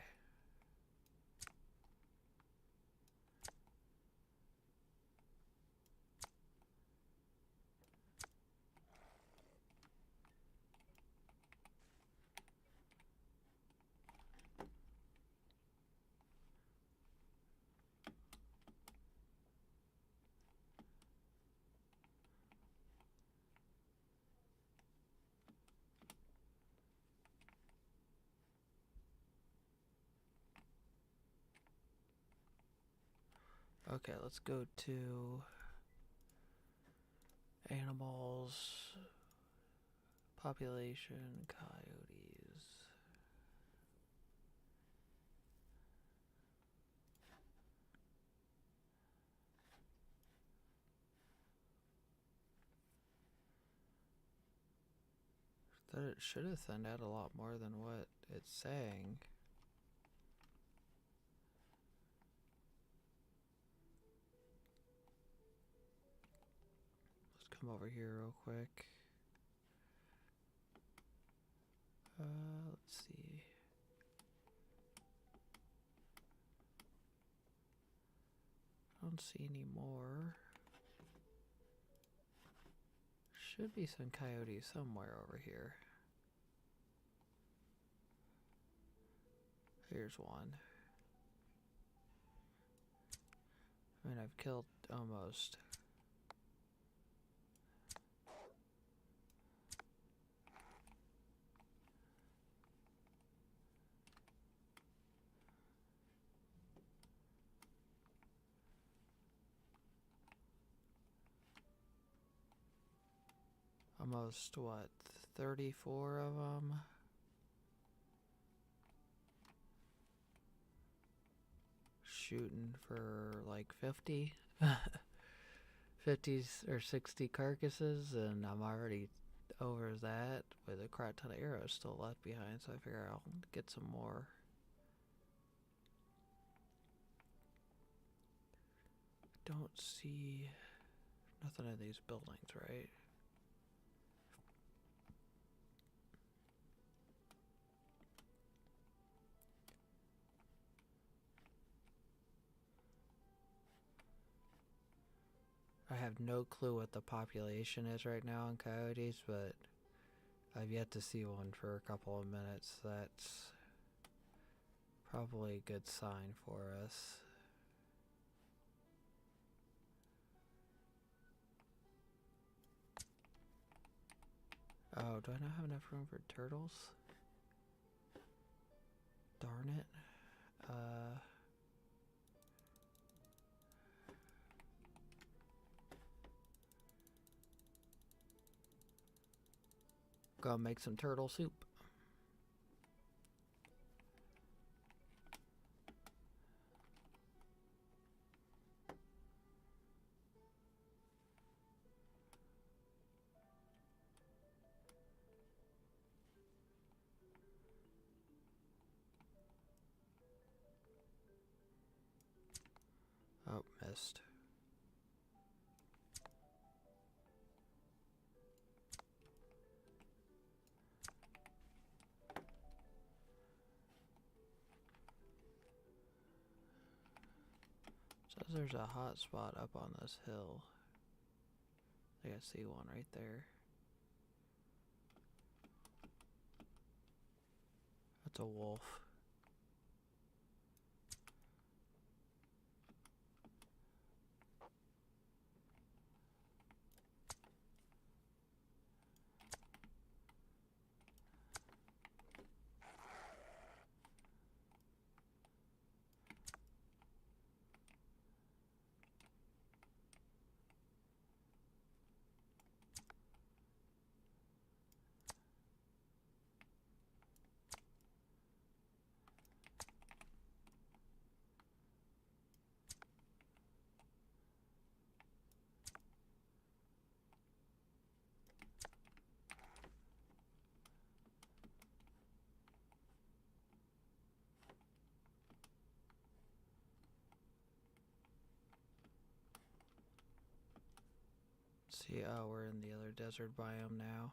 Okay, let's go to animals, population, coyotes. That it should have thinned out a lot more than what it's saying. Let's come over here real quick. Let's see. I don't see any more. Should be some coyotes somewhere over here. Here's one. I mean, I've killed almost. Almost, what, 34 of them? Shooting for like 50? 50 or 60 carcasses, and I'm already over that with a crap ton of arrows still left behind, so I figure I'll get some more. Don't see nothing in these buildings, right? I have no clue what the population is right now in coyotes, but I've yet to see one for a couple of minutes. That's probably a good sign for us. Oh, do I not have enough room for turtles? Darn it. Go make some turtle soup. Oh, missed. Says there's a hot spot up on this hill. I think I see one right there. That's a wolf. See, oh, we're in the other desert biome now.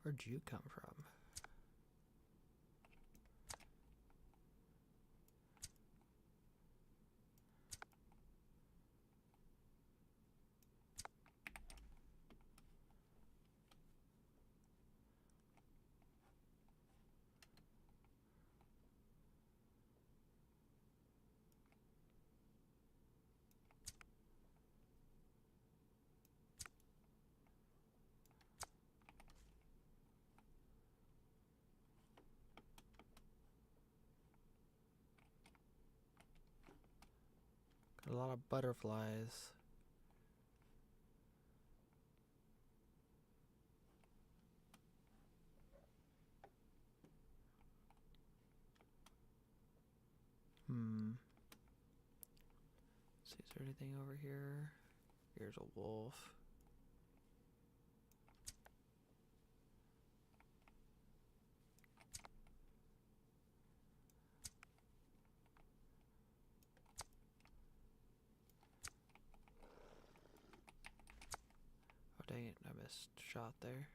Where'd you come from? Got a lot of butterflies. See, is there anything over here? Here's a wolf. Oh dang it, I missed a shot there.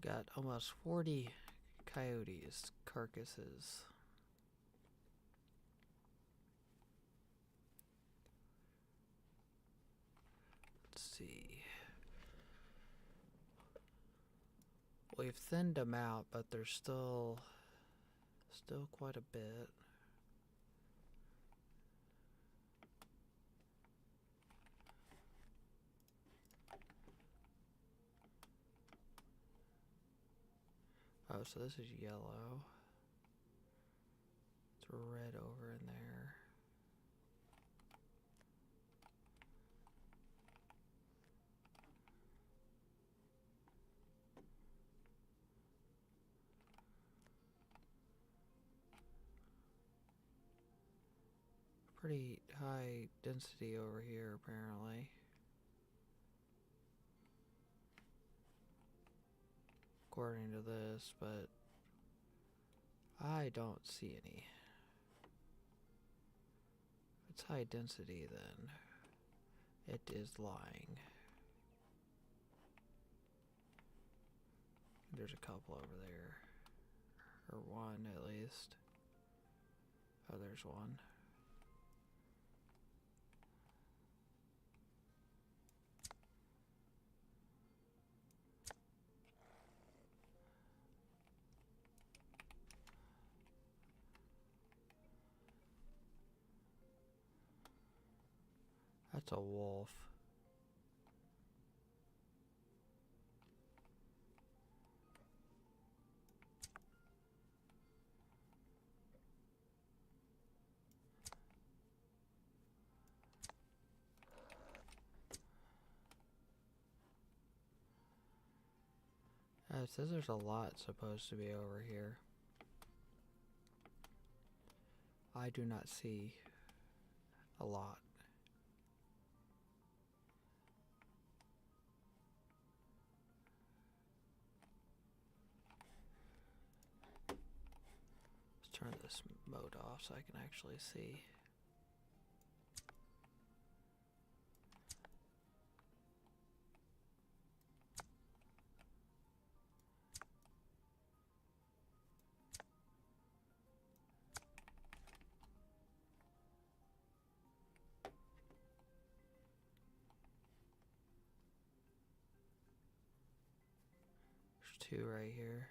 Got almost 40 coyotes carcasses. Let's see. We've thinned them out, but there's still quite a bit. Oh, so this is yellow. It's red over in there. Pretty high density over here, apparently. According to this, but I don't see any. If it's high density, then it is lying. There's a couple over there. Or one, at least. Oh, there's one. That's a wolf. It says there's a lot supposed to be over here. I do not see a lot. Let's turn this mode off so I can actually see. There's two right here.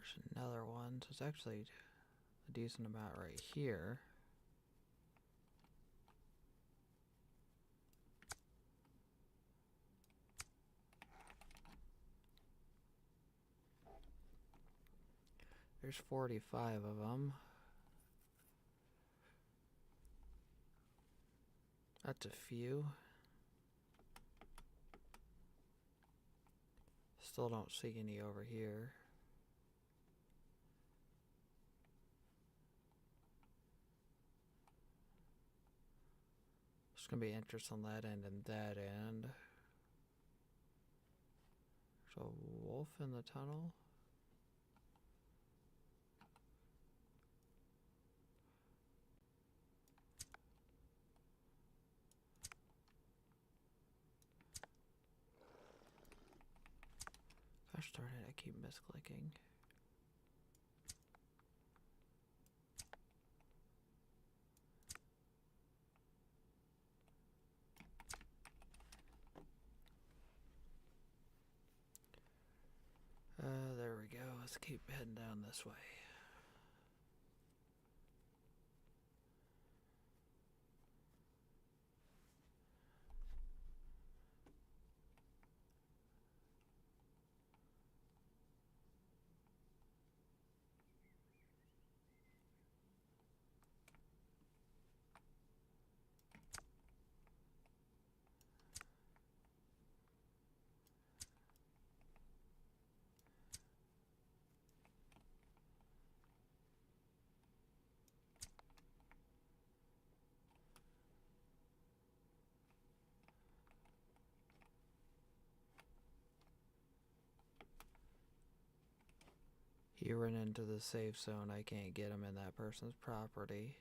There's another one, so it's actually a decent amount right here. There's 45 of them. That's a few. Still don't see any over here. There's gonna be interest on that end and that end. There's a wolf in the tunnel. Gosh darn it, I keep misclicking. There we go. Let's keep heading down this way. He ran into the safe zone. I can't get him in that person's property.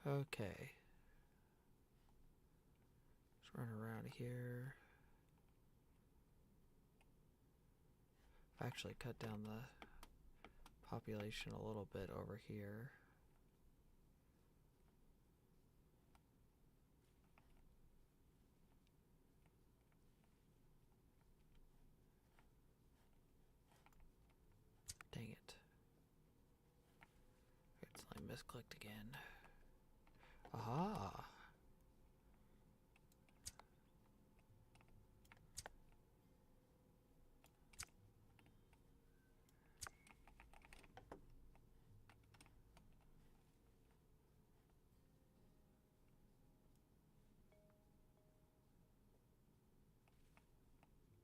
Okay. Let's run around here. I've actually cut down the population a little bit over here. Dang it. It's like misclicked again. Aha!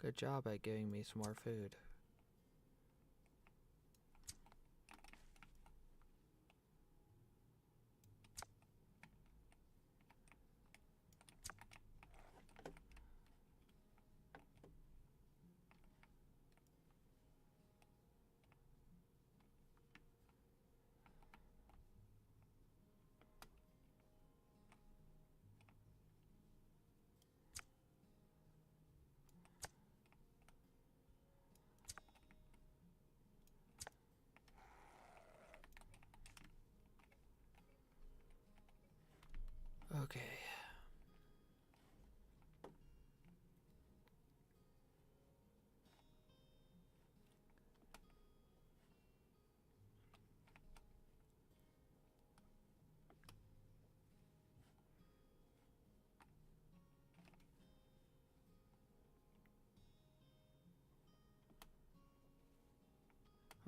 Good job at giving me some more food. Okay.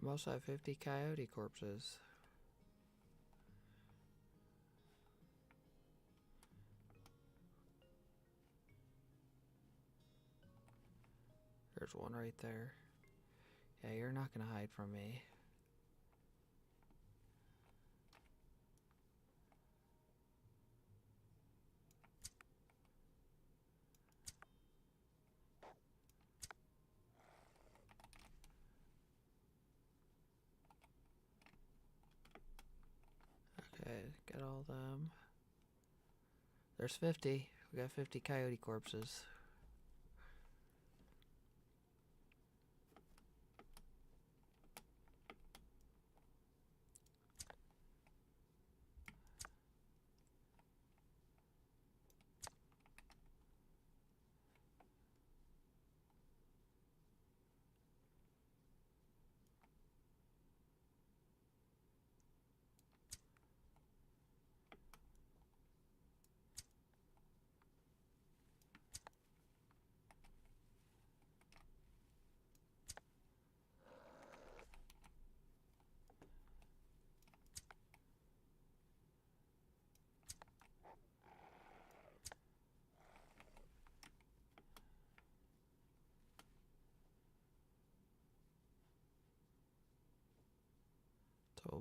I also have 50 coyote corpses. There's one right there. Yeah, you're not gonna hide from me. Okay, get all of them. There's 50. We got 50 coyote corpses.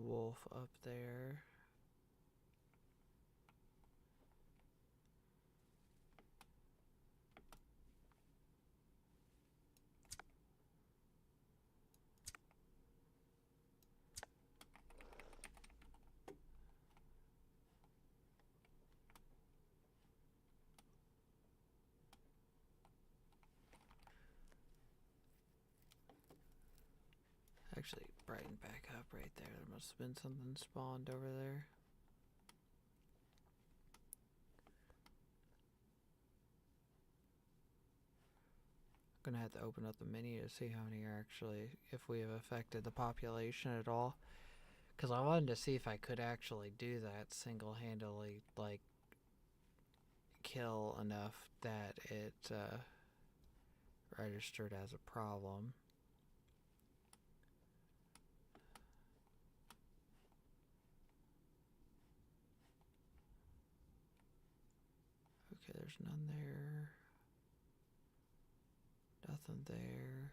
wolf up there. Actually, brighten back up right there. There must have been something spawned over there. I'm gonna have to open up the menu to see how many are actually, if we have affected the population at all. Because I wanted to see if I could actually do that single-handedly, like, kill enough that it registered as a problem. Okay, there's none there. Nothing there.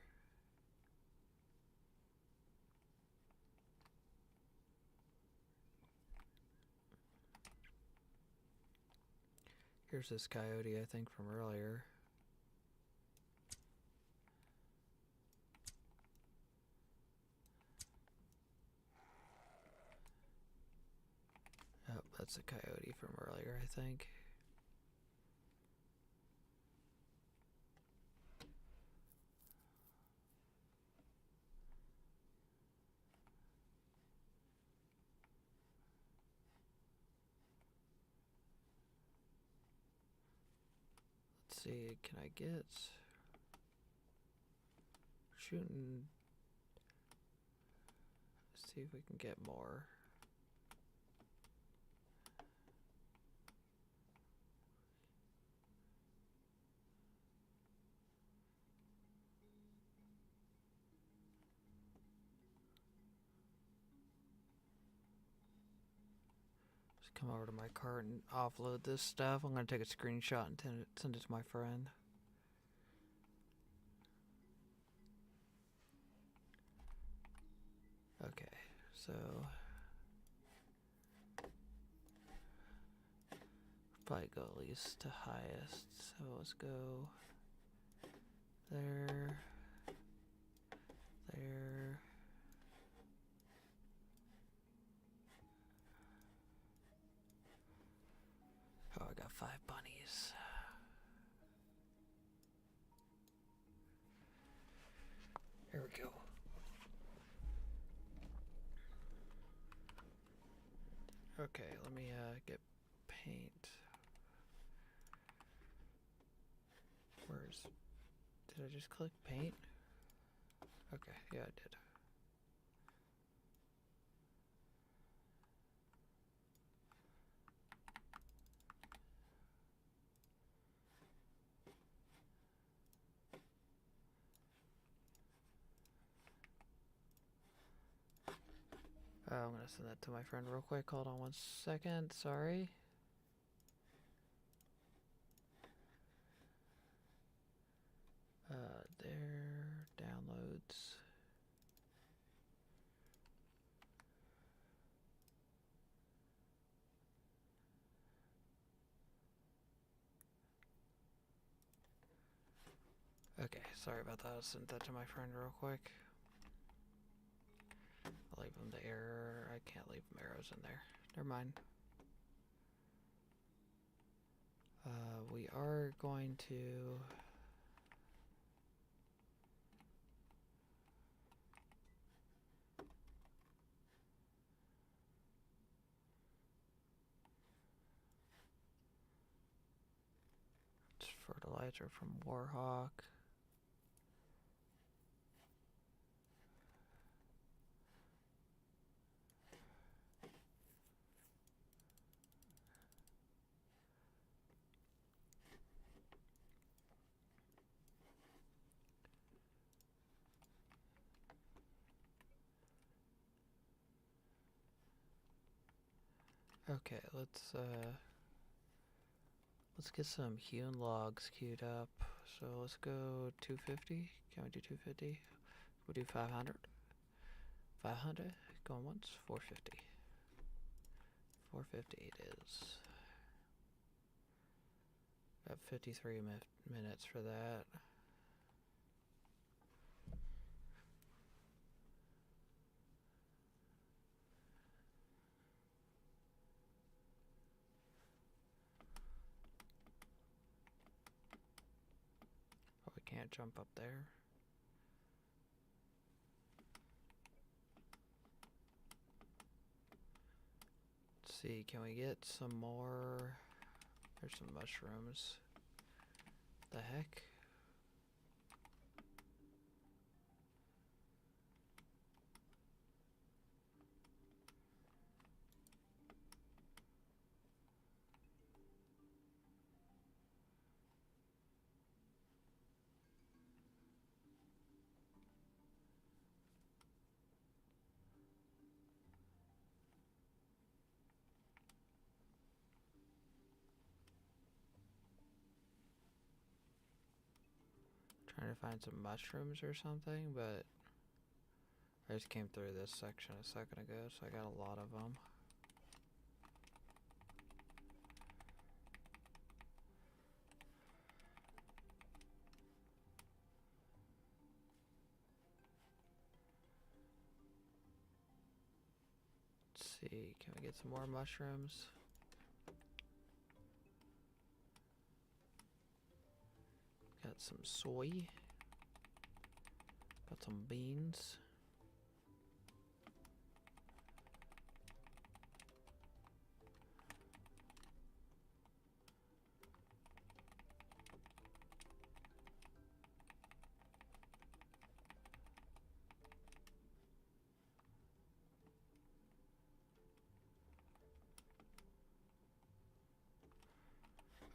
Here's this coyote, I think, from earlier. Oh, that's a coyote from earlier, I think. Let's see, can I get... Shooting... Let's see if we can get more. Come over to my cart and offload this stuff. I'm going to take a screenshot and send it to my friend. Okay, so... Probably go at least to highest. So let's go... There... There... Oh, I got 5 bunnies. There we go. Okay, let me get paint. Where's... Did I just click paint? Okay, yeah, I did. I'm gonna send that to my friend real quick. Hold on 1 second. Sorry. There. Downloads. Okay, sorry about that. I'll send that to my friend real quick. I'll leave him the error. I can't leave them arrows in there. Never mind. We are going to... It's fertilizer from Warhawk. Okay, let's get some hewn logs queued up. So let's go 250. Can we do 250? We'll do 500. 500. Going once, 450. 450 it is. Got 53 minutes for that. Oh, we can't jump up there. Let's see, can we get some more? There's some mushrooms. The heck? Trying to find some mushrooms or something, but I just came through this section a second ago, so I got a lot of them. Let's see, can we get some more mushrooms? Got some soy. Got some beans.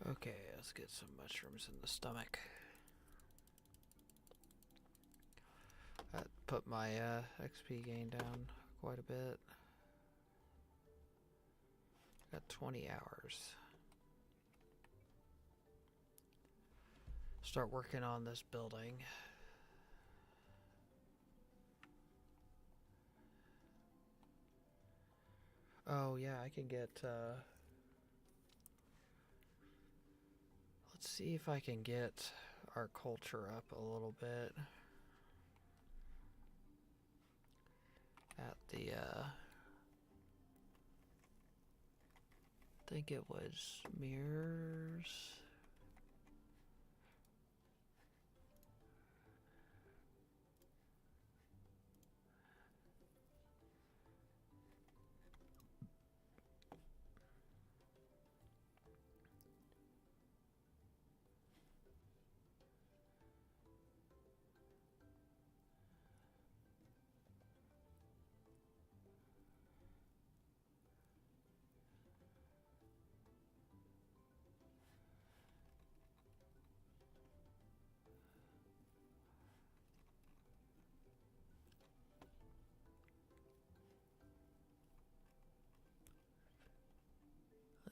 Okay, let's get some mushrooms in the stomach. That put my XP gain down quite a bit. Got 20 hours. Start working on this building. Oh yeah, I can get let's see if I can get our culture up a little bit at the I think it was mirrors.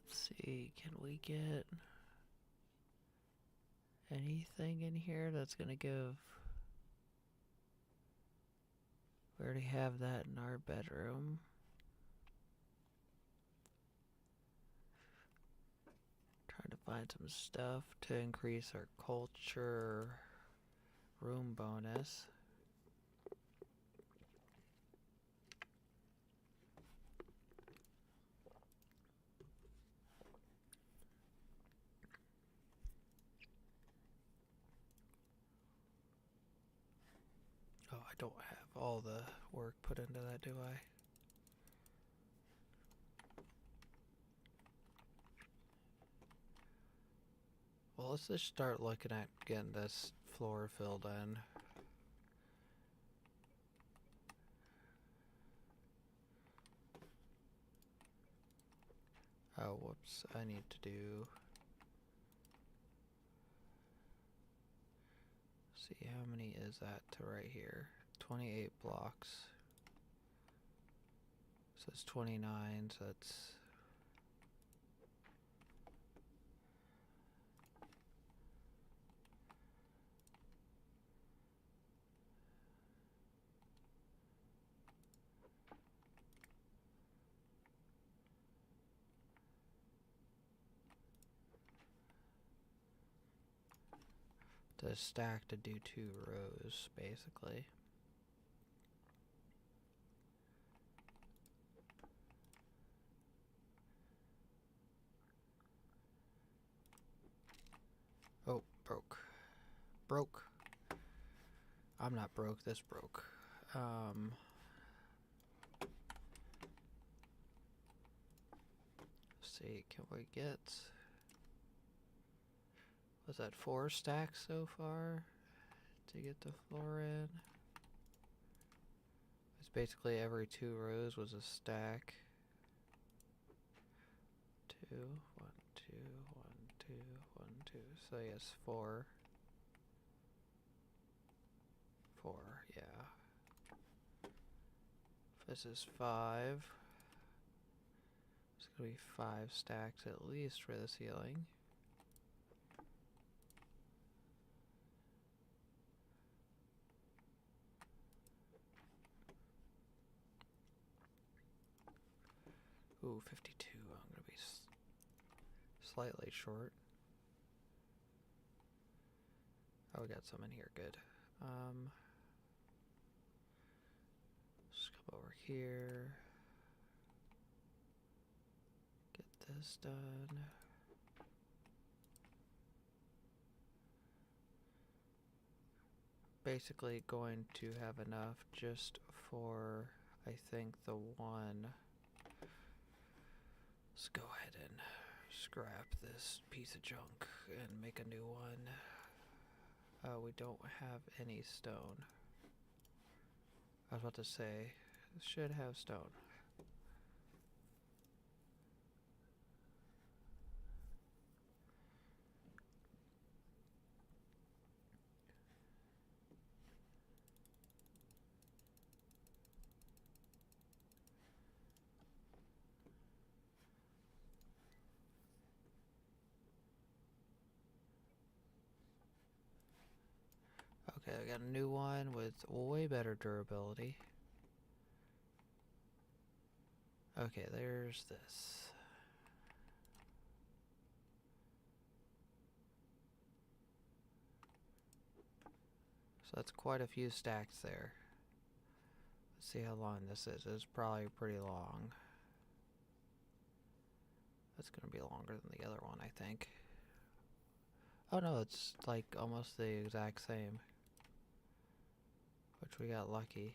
Let's see, can we get anything in here that's gonna give? We already have that in our bedroom. Trying to find some stuff to increase our culture room bonus. Oh, I don't have all the work put into that, do I? Well, let's just start looking at getting this floor filled in. Oh, whoops, I need to do... See, how many is that to right here? 28 blocks. So it's 29, so it's... the stack to do 2 rows, basically. Oh, broke. Broke. I'm not broke, this broke. Let's see, can we get... Was that 4 stacks so far to get the floor in? It's basically every 2 rows was a stack. 2, 1, 2, 1, 2, 1, 2. So yes, 4. 4, yeah. This is 5. It's gonna be 5 stacks at least for the ceiling. Ooh, 52. I'm gonna be slightly short. Oh, we got some in here. Good. Just come over here. Get this done. Basically going to have enough just for, I think, the one. Let's go ahead and scrap this piece of junk and make a new one. We don't have any stone. I was about to say, should have stone. Okay, I got a new one with way better durability. Okay, there's this. So that's quite a few stacks there. Let's see how long this is. It's probably pretty long. That's gonna be longer than the other one, I think. Oh no, it's like almost the exact same. Which we got lucky.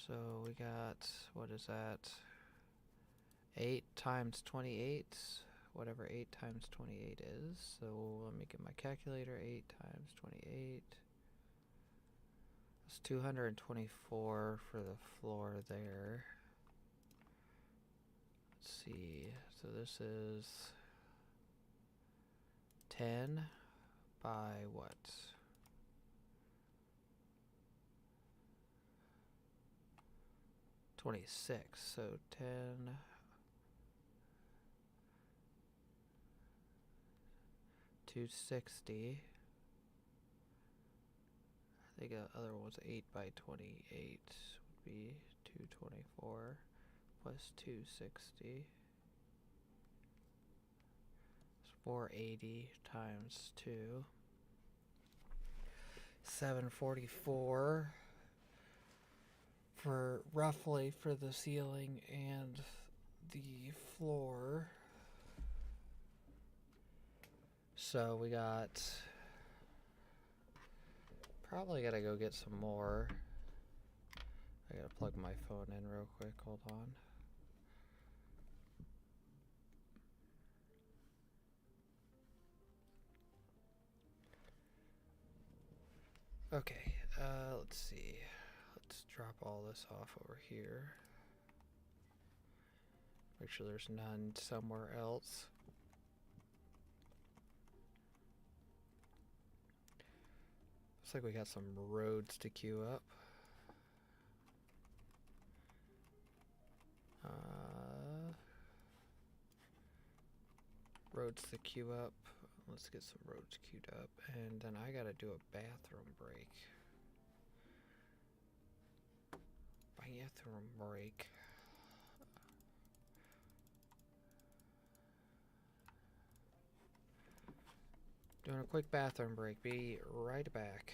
So we got, what is that? 8 times 28, whatever 8 times 28 is. So let me get my calculator. 8 times 28. That's 224 for the floor there. Let's see. So this is 10 by what? 26. So 10. 260. I think the other one was 8 by 28 would be 224 plus 260. It's 480 times 2. 744 for roughly for the ceiling and the floor. So we got, probably gotta go get some more. I gotta plug my phone in real quick, hold on. Okay, let's see. Let's drop all this off over here. Make sure there's none somewhere else. Looks like we got some roads to queue up. Roads to queue up. Let's get some roads queued up. And then I gotta do a bathroom break. Bathroom break. Doing a quick bathroom break. Be right back.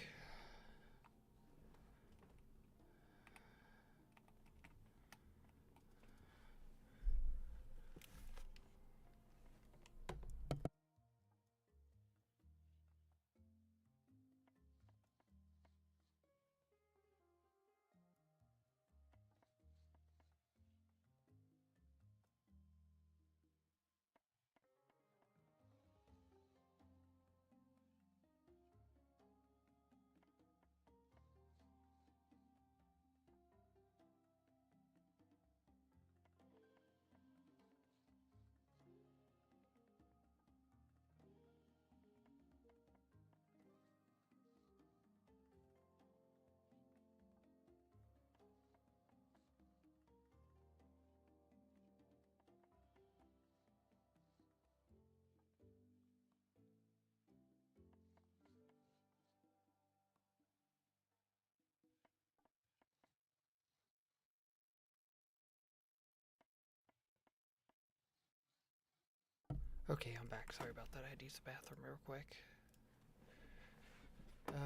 Okay, I'm back. Sorry about that. I had to use the bathroom real quick.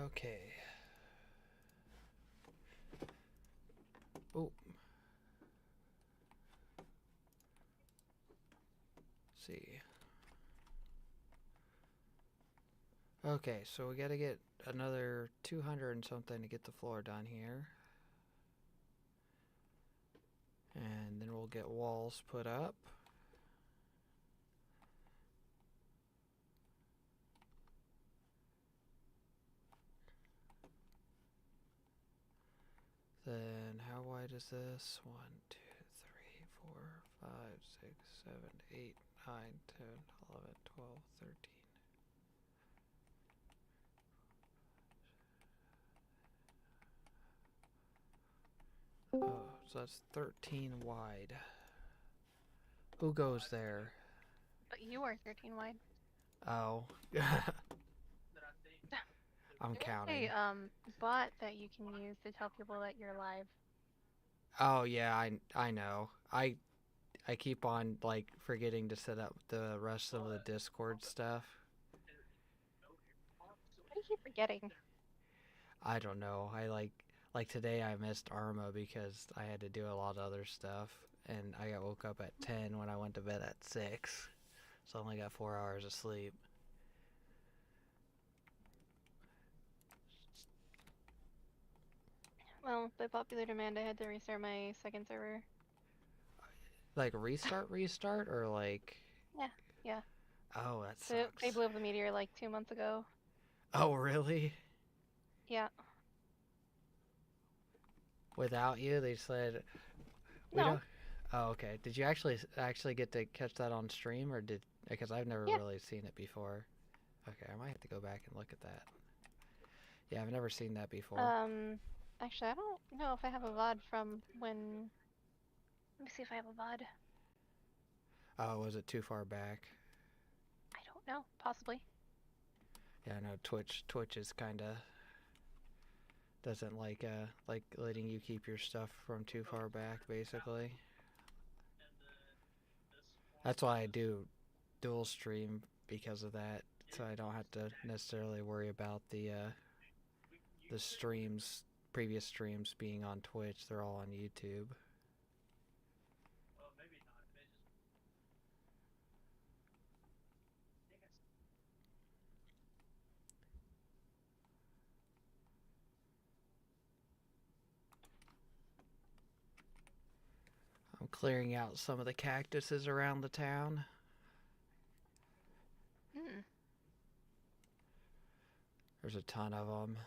Okay. Oh. See. Okay, so we gotta get another 200 and something to get the floor done here. And then we'll get walls put up. Then how wide is this? 1, 2, 3, 4, 5, 6, 7, 8, 9, 10, 11, 12, 13. Oh, so that's 13 wide. Who goes there? But you are 13 wide. Oh. I'm counting. A bot that you can use to tell people that you're live. Oh yeah, I know. I keep on like forgetting to set up the rest of the Discord stuff. Why do you keep forgetting? I don't know. I like today I missed Arma because I had to do a lot of other stuff and I got woke up at 10 when I went to bed at 6. So I only got 4 hours of sleep. Well, by popular demand, I had to restart my second server. Like restart or like Yeah, yeah. oh, that So they sucks. blew up the meteor like 2 months ago. Oh, really? Yeah. Without you, they said we No. don't. Oh, okay. Did you actually get to catch that on stream or did because I've never Yeah. really seen it before. Okay, I might have to go back and look at that. Yeah, I've never seen that before. Actually, I don't know if I have a VOD from when. Let me see if I have a VOD. Oh, was it too far back? I don't know. Possibly. Yeah, I know Twitch is kind of doesn't like letting you keep your stuff from too far back basically. That's why I do dual stream because of that, so I don't have to necessarily worry about the streams, previous streams being on Twitch. They're all on YouTube. I'm clearing out some of the cactuses around the town. Hmm. There's a ton of them.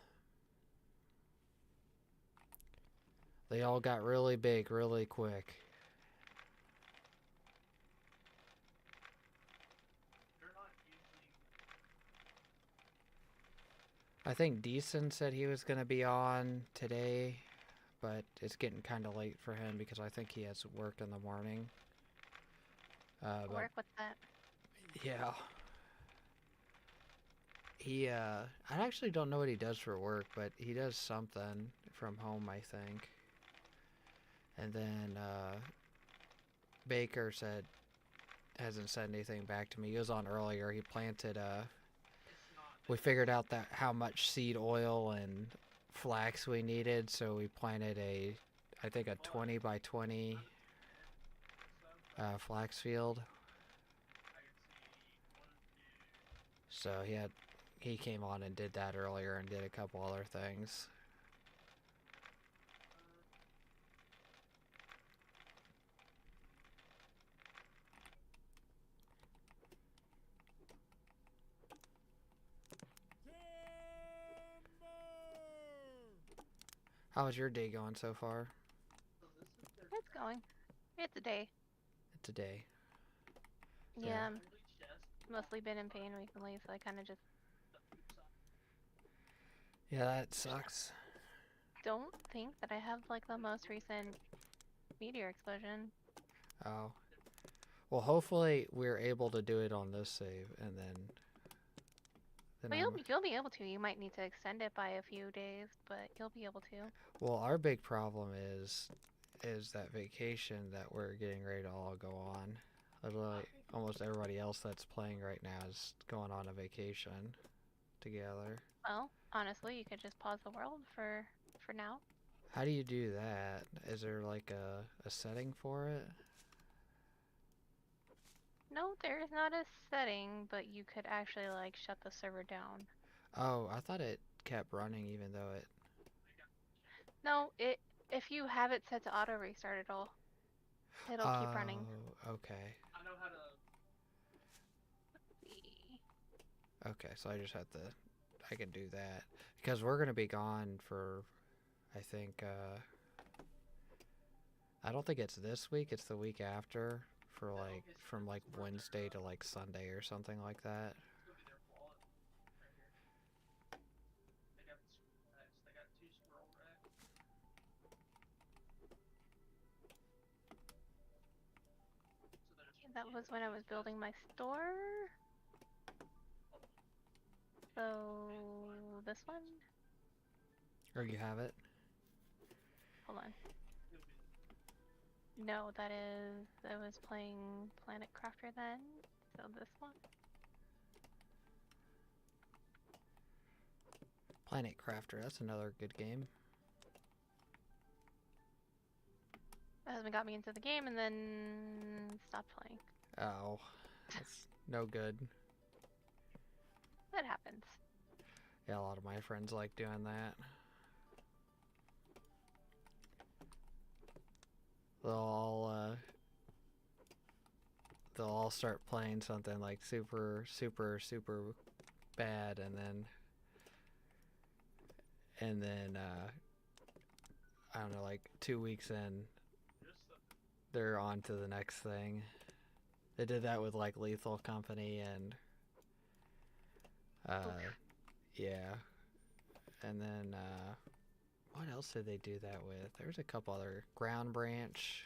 They all got really big really quick. I think Deason said he was going to be on today, but it's getting kind of late for him because I think he has work in the morning. I'll But work with that. yeah, I actually don't know what he does for work, but he does something from home, I think. And then Baker hasn't said anything back to me. He was on earlier. He planted we figured out that how much seed oil and flax we needed, so we planted I think a 20 by 20 flax field. So he came on and did that earlier and did a couple other things. How was your day going so far? It's going. It's a day. It's a day. Yeah, mostly been in pain recently, so I kind of just Yeah, that sucks. don't think that I have like the most recent meteor explosion. Oh. Well, hopefully we're able to do it on this save, and then Well, you'll be able to. You might need to extend it by a few days, but you'll be able to. Well, our big problem is that vacation that we're getting ready to all go on. Literally, almost everybody else that's playing right now is going on a vacation together. Well, honestly, you could just pause the world for now. How do you do that? Is there like a setting for it? No, there is not a setting, but you could actually like shut the server down. Oh, I thought it kept running even though it... No, if you have it set to auto restart, it'll keep running. Oh, okay. Okay, so I just have to... I can do that. Because we're going to be gone for, I think, I don't think it's this week, it's the week after. For like, from like Wednesday to like Sunday or something like that. That was when I was building my store. So this one? Or you have it? Hold on. No, I was playing Planet Crafter then. So this one? Planet Crafter, that's another good game. My husband got me into the game and then stopped playing. Oh, that's no good. That happens. Yeah, a lot of my friends like doing that. They'll all start playing something like super bad, and then I don't know, like 2 weeks in, they're on to the next thing. They did that with like Lethal Company and yeah, and then what else did they do that with? There's a couple other Ground Branch.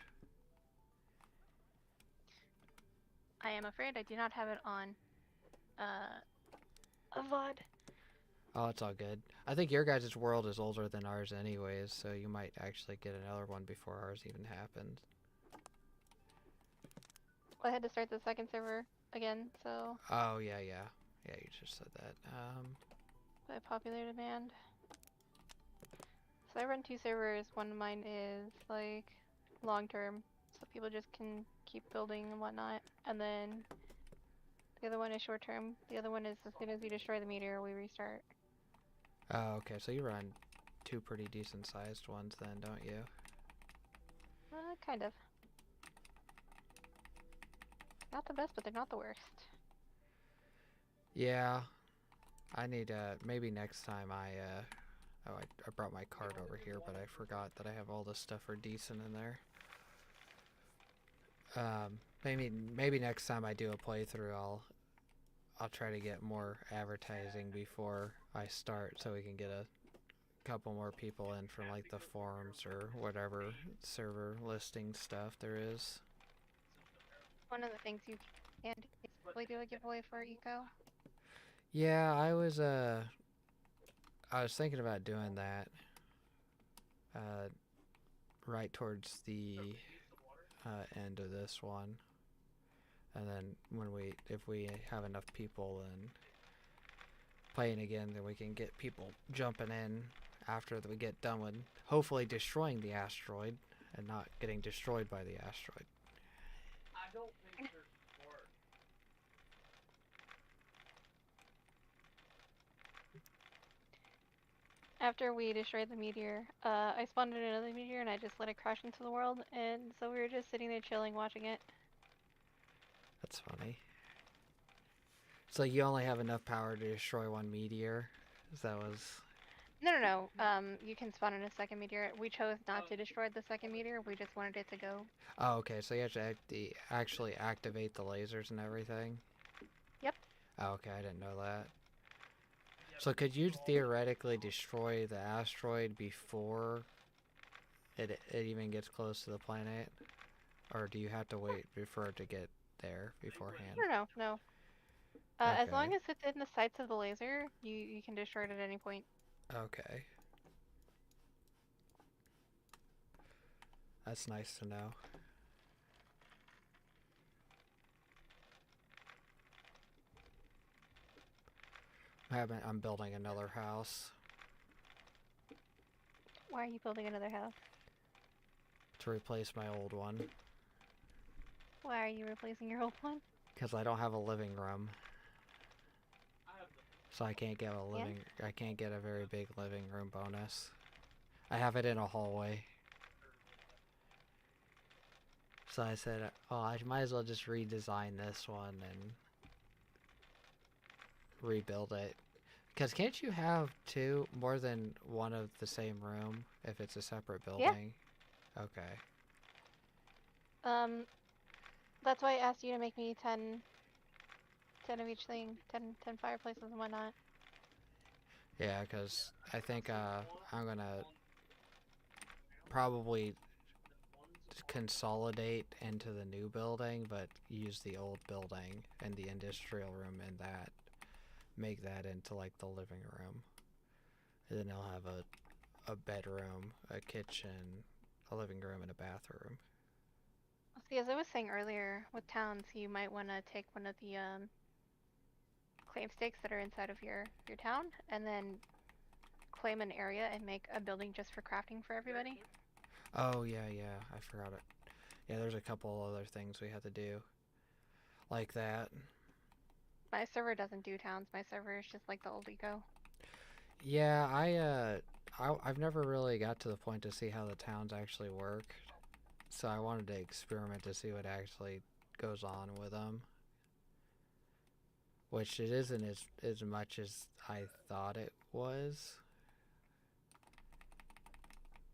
I am afraid I do not have it on a VOD. Oh, it's all good. I think your guys' world is older than ours anyways, so you might actually get another one before ours even happens. Well, I had to start the second server again, so... Oh, yeah. Yeah, you just said that. By popular demand. So I run 2 servers. One of mine is, like, long-term, so people just can keep building and whatnot. And then the other one is short-term. The other one is as soon as we destroy the meteor, we restart. Oh, okay, so you run 2 pretty decent-sized ones then, don't you? Kind of. Not the best, but they're not the worst. Yeah. I need, maybe next time oh, I brought my card over here, but I forgot that I have all this stuff for decent in there. Maybe next time I do a playthrough, I'll try to get more advertising before I start, so we can get a couple more people in from like the forums or whatever server listing stuff there is. One of the things you can basically do a giveaway for Eco. Yeah, I was thinking about doing that right towards the end of this one, and then if we have enough people, then playing again, then we can get people jumping in after we get done with hopefully destroying the asteroid and not getting destroyed by the asteroid. After we destroyed the meteor, I spawned in another meteor and I just let it crash into the world, and so we were just sitting there chilling, watching it. That's funny. So you only have enough power to destroy one meteor? That was... No. You can spawn in a second meteor. We chose not to destroy the second meteor. We just wanted it to go. Oh, okay. So you have to actually activate the lasers and everything? Yep. Oh, okay. I didn't know that. So could you theoretically destroy the asteroid before it even gets close to the planet? Or do you have to wait for it to get there beforehand? No. Okay. As long as it's in the sights of the laser, you can destroy it at any point. Okay. That's nice to know. I'm building another house. Why are you building another house? To replace my old one. Why are you replacing your old one? Because I don't have a living room. So I can't get I can't get a very big living room bonus. I have it in a hallway. So I said, oh, I might as well just redesign this one and rebuild it. Because can't you have more than one of the same room if it's a separate building? Yeah. Okay. That's why I asked you to make me 10 of each thing, 10 fireplaces and whatnot. Yeah, because I think I'm gonna probably consolidate into the new building, but use the old building and the industrial room in that. Make that into like the living room. And then I'll have a bedroom, a kitchen, a living room, and a bathroom. See, as I was saying earlier, with towns, you might want to take one of the claim stakes that are inside of your town, and then claim an area and make a building just for crafting for everybody. Oh, yeah, I forgot it. Yeah, there's a couple other things we had to do. Like that. My server doesn't do towns. My server is just like the old eco. Yeah, I've never really got to the point to see how the towns actually work. So I wanted to experiment to see what actually goes on with them. Which it isn't as much as I thought it was.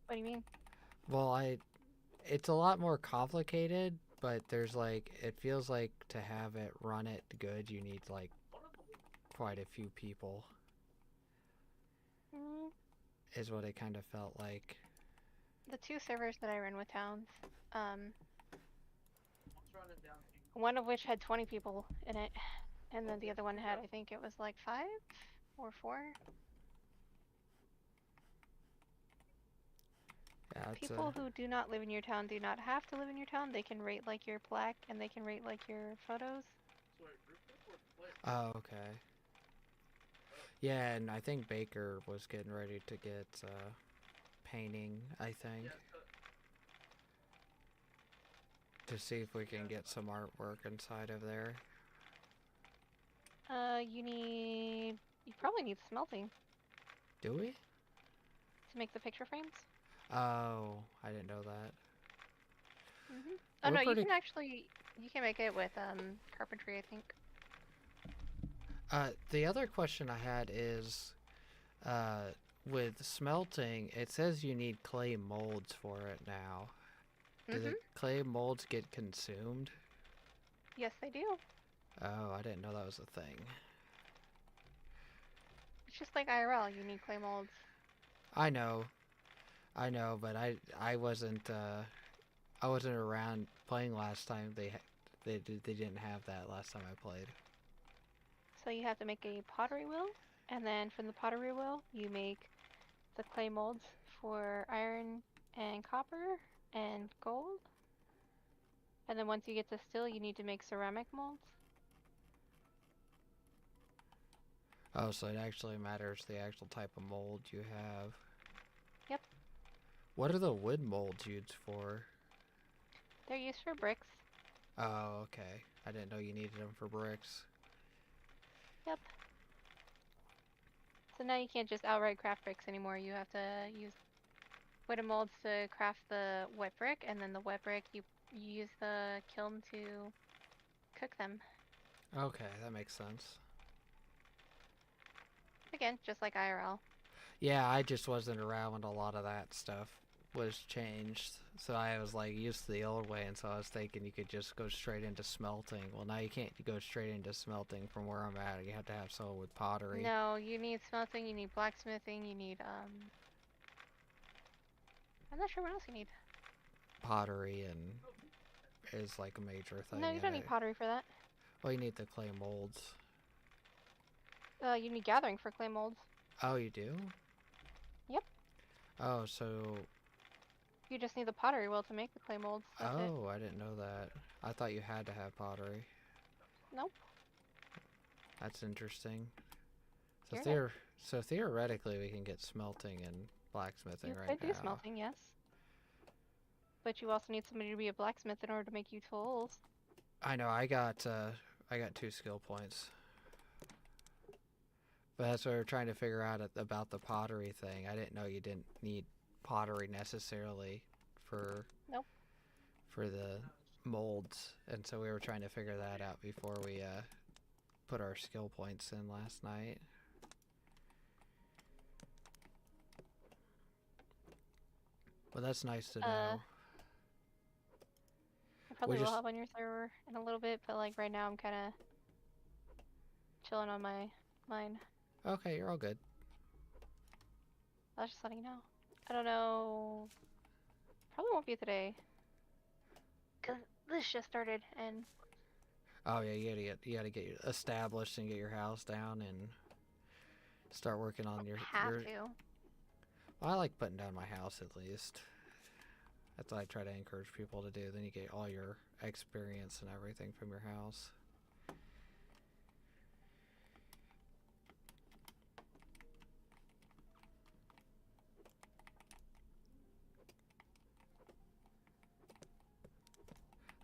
What do you mean? Well, it's a lot more complicated, but there's like, it feels like to have it run it good, you need like quite a few people. Is what it kind of felt like. The two servers that I run with towns, one of which had 20 people in it, and then the other one had, I think it was like 5 or 4. Yeah, people who do not live in your town do not have to live in your town. They can rate like your plaque and they can rate like your photos. Oh, okay. Yeah, and I think Baker was getting ready to get painting, I think. To see if we can get some artwork inside of there. You probably need smelting. Do we? To make the picture frames? Oh, I didn't know that. Oh no, you can make it with carpentry, I think. The other question I had is, with smelting, it says you need clay molds for it now. Do the clay molds get consumed? Yes, they do. Oh, I didn't know that was a thing. It's just like IRL, you need clay molds. I know, but I wasn't around playing last time. They didn't have that last time I played. So you have to make a pottery wheel, and then from the pottery wheel you make the clay molds for iron and copper and gold. And then once you get to steel, you need to make ceramic molds. Oh, so it actually matters the actual type of mold you have. Yep. What are the wood molds used for? They're used for bricks. Oh, okay. I didn't know you needed them for bricks. Yep. So now you can't just outright craft bricks anymore. You have to use wooden molds to craft the wet brick, and then the wet brick you use the kiln to cook them. Okay, that makes sense. Again, just like IRL. Yeah, I just wasn't around when a lot of that stuff was changed. So I was like used to the old way, and so I was thinking you could just go straight into smelting. Well, now you can't go straight into smelting from where I'm at. You have to have someone with pottery. No, you need smelting, you need blacksmithing, you need I'm not sure what else you need. Pottery and is like a major thing No, you in don't need it. pottery for that. Well, you need the clay molds. You need gathering for clay molds. Oh, you do? Yep. Oh, so... You just need the pottery wheel to make the clay molds. That's it. Oh, I didn't know that. I thought you had to have pottery. Nope. That's interesting. So, You're so theoretically, we can get smelting and blacksmithing You right could do now. smelting, yes. But you also need somebody to be a blacksmith in order to make you tools. I know. I got 2 skill points. But that's what we're trying to figure out about the pottery thing. I didn't know you didn't need pottery necessarily for Nope. for the molds, and so we were trying to figure that out before we put our skill points in last night. But that's nice to know. I probably will hop on your server in a little bit, but like right now I'm kind of chilling on mine. Okay, you're all good. I was just letting you know. I don't know. Probably won't be today. Cause this just started and. Oh yeah, you gotta get established and get your house down and start working on your. Have to. Well, I like putting down my house at least. That's what I try to encourage people to do. Then you get all your experience and everything from your house.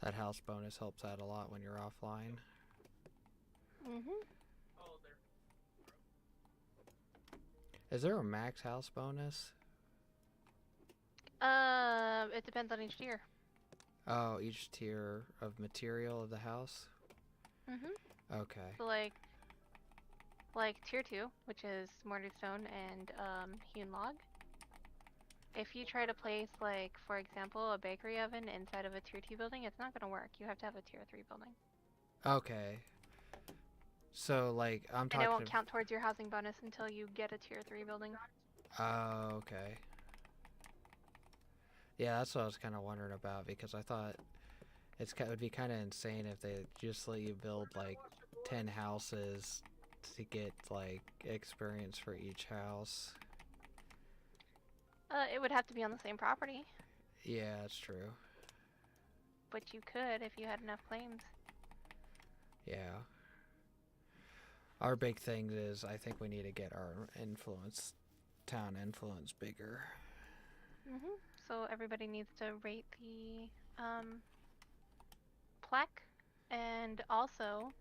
That house bonus helps out a lot when you're offline. Mhm. Is there a max house bonus? It depends on each tier. Oh, each tier of material of the house? Mhm. Okay. So like tier 2, which is mortar stone and hewn log. If you try to place, like, for example, a bakery oven inside of a tier 2 building, it's not going to work. You have to have a tier 3 building. Okay. So, like, I'm talking... And it won't count towards your housing bonus until you get a tier 3 building. Oh, okay. Yeah, that's what I was kind of wondering about, because I thought it would be kind of insane if they just let you build, like, 10 houses to get, like, experience for each house. It would have to be on the same property. Yeah, that's true. But you could if you had enough claims. Yeah. Our big thing is I think we need to get our town influence bigger. Mhm. So everybody needs to rate the plaque, and also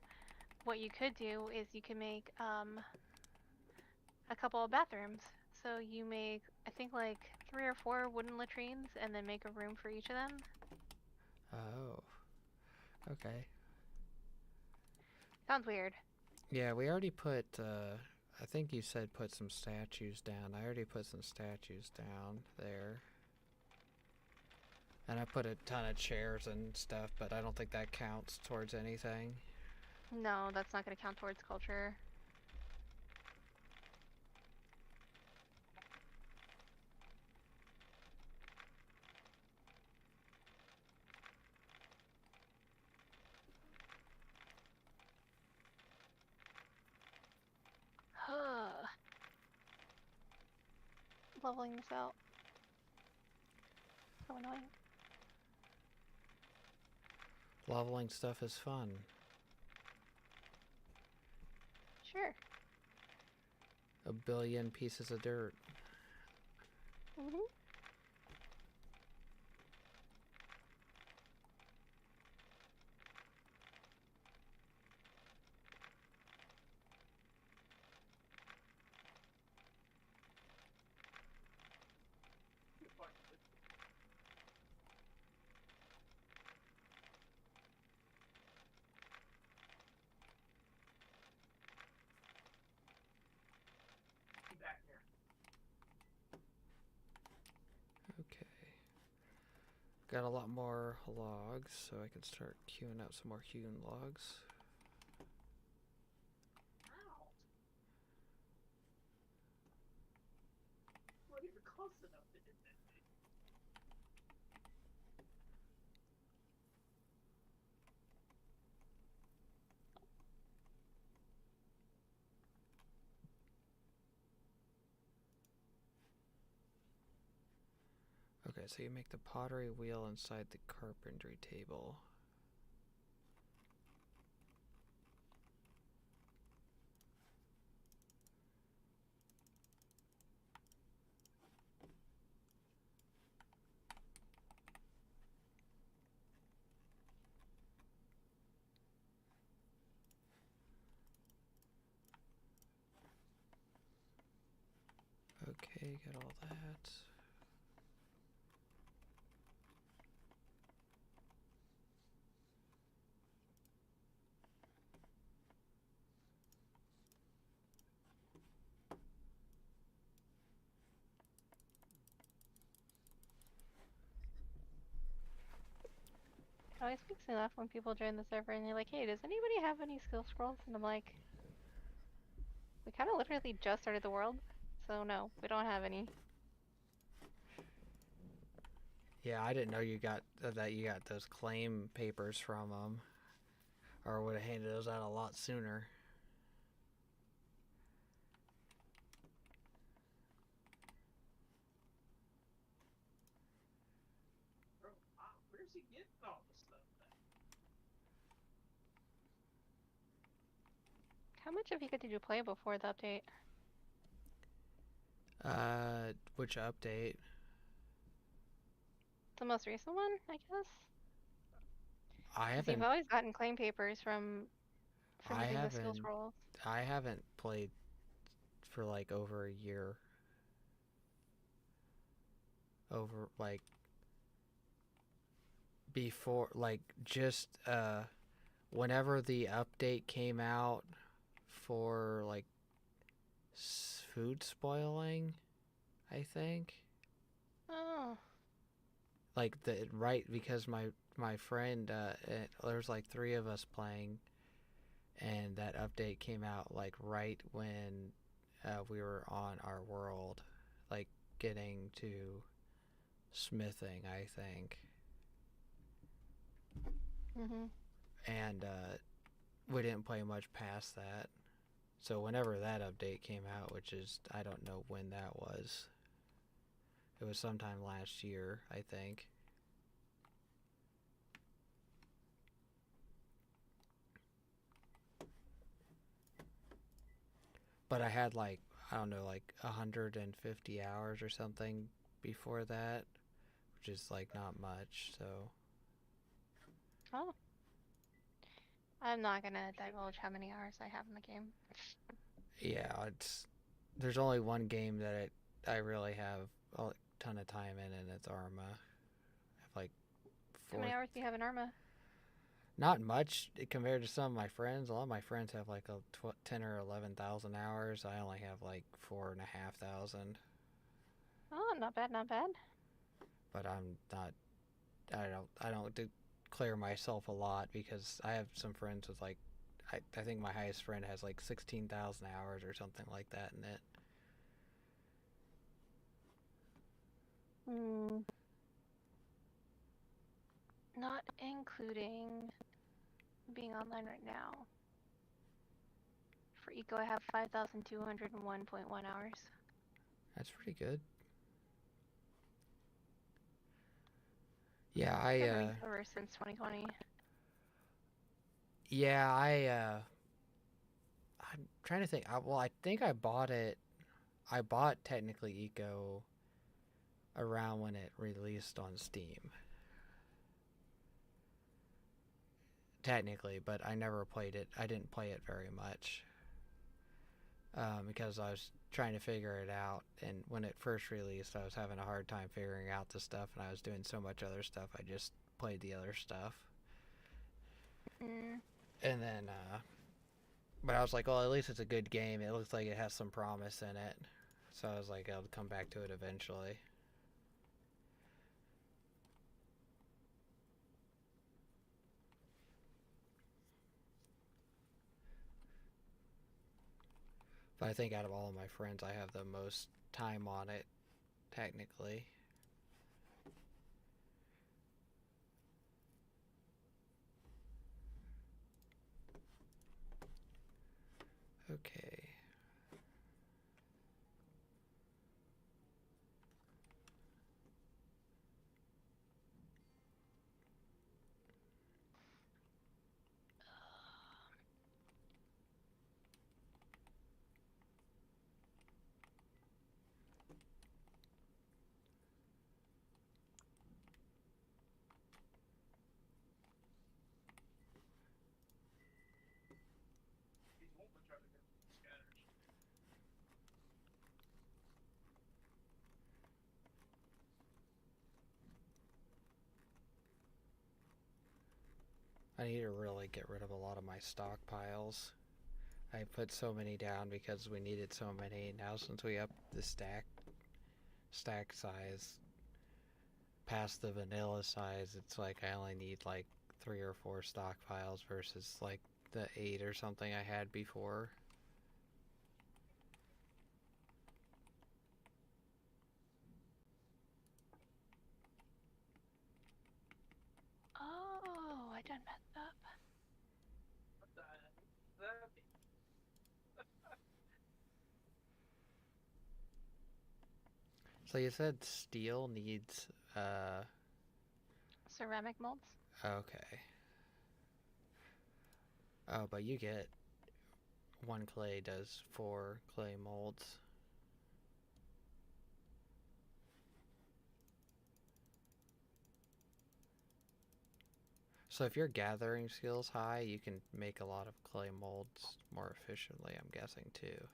what you could do is you can make a couple of bathrooms. So you make, I think, like 3 or 4 wooden latrines, and then make a room for each of them. Oh. Okay. Sounds weird. Yeah, we already put, I think you said put some statues down. I already put some statues down there. And I put a ton of chairs and stuff, but I don't think that counts towards anything. No, that's not going to count towards culture. Leveling this out. So annoying. Leveling stuff is fun. Sure. a billion pieces of dirt. Mhm. Okay. Got a lot more logs, so I can start queuing out some more hewn logs. Okay, so you make the pottery wheel inside the carpentry table. Okay, got all that. It always makes me laugh when people join the server and they're like, "Hey, does anybody have any skill scrolls?" And I'm like, "We kind of literally just started the world, so no, we don't have any." Yeah, I didn't know you got that you got those claim papers from them, or would have handed those out a lot sooner. How much of you did you play before the update? Which update? The most recent one, I guess. I Because you've haven't. always gotten claim papers from I using the skill haven't. scrolls. I haven't played for like over a year. Over like before, like just whenever the update came out for like food spoiling, I think. Oh. Like the right because my friend there's like three of us playing, and that update came out like right when we were on our world, like getting to smithing, I think. Mhm. And we didn't play much past that. So whenever that update came out, which is I don't know when that was. It was sometime last year, I think. But I had like I don't know, like 150 hours or something before that, which is like not much. So Oh. I'm not gonna divulge how many hours I have in the game. yeah, it's there's only one game that I really have a ton of time in, and it's Arma. I have like How many four, hours do you have in Arma? not much compared to some of my friends. A lot of my friends have like 10 or 11,000 hours. I only have like 4,500. Oh, not bad, not bad. But I'm not. I don't declare myself a lot because I have some friends with like. I think my highest friend has like 16,000 hours or something like that in it. Hmm. Not including being online right now. For Eco, I have 5,201.1 hours. That's pretty good. Yeah, Been running server since 2020. yeah, I'm trying to think. Well, I think I bought it. I bought technically Eco around when it released on Steam. Technically, but I never played it. I didn't play it very much because I was trying to figure it out. And when it first released, I was having a hard time figuring out the stuff, and I was doing so much other stuff. I just played the other stuff. Mm. And then, but I was like, well, at least it's a good game. It looks like it has some promise in it. So I was like, I'll come back to it eventually. But I think out of all of my friends, I have the most time on it, technically. Okay. I need to really get rid of a lot of my stockpiles. I put so many down because we needed so many. Now since we upped the stack size past the vanilla size, it's like I only need like 3 or 4 stockpiles versus like the 8 or something I had before. Oh, I done messed up. So you said steel needs Ceramic molds? okay. Oh, but you get 1 clay does 4 clay molds. So if your gathering skill's high, you can make a lot of clay molds more efficiently, I'm guessing, too.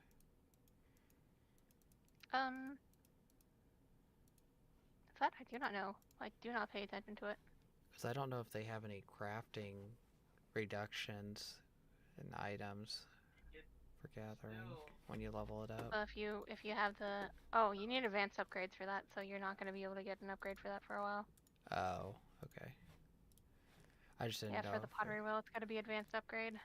That I do not know. I do not pay attention to it. Because I don't know if they have any crafting reductions in items for gathering when you level it up. If you have the you need advanced upgrades for that, so you're not gonna be able to get an upgrade for that for a while. Oh, okay. I just didn't Yeah, know. for the pottery wheel, it's gotta be advanced upgrade.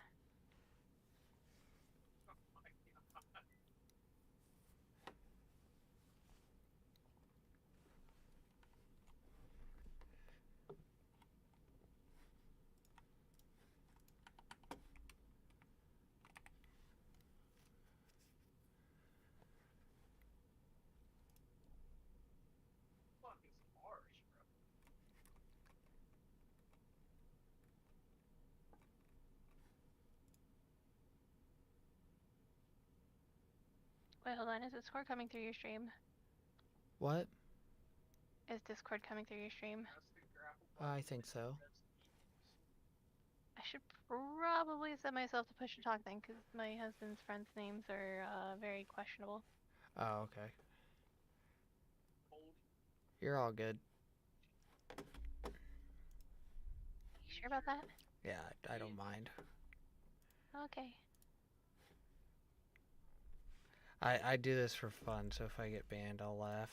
Wait, hold on. Is Discord coming through your stream? What? Is Discord coming through your stream? I think so. I should probably set myself to push to talk then, because my husband's friends' names are very questionable. Oh, okay. You're all good. You sure about that? Yeah, I don't mind. Okay. I do this for fun, so if I get banned, I'll laugh.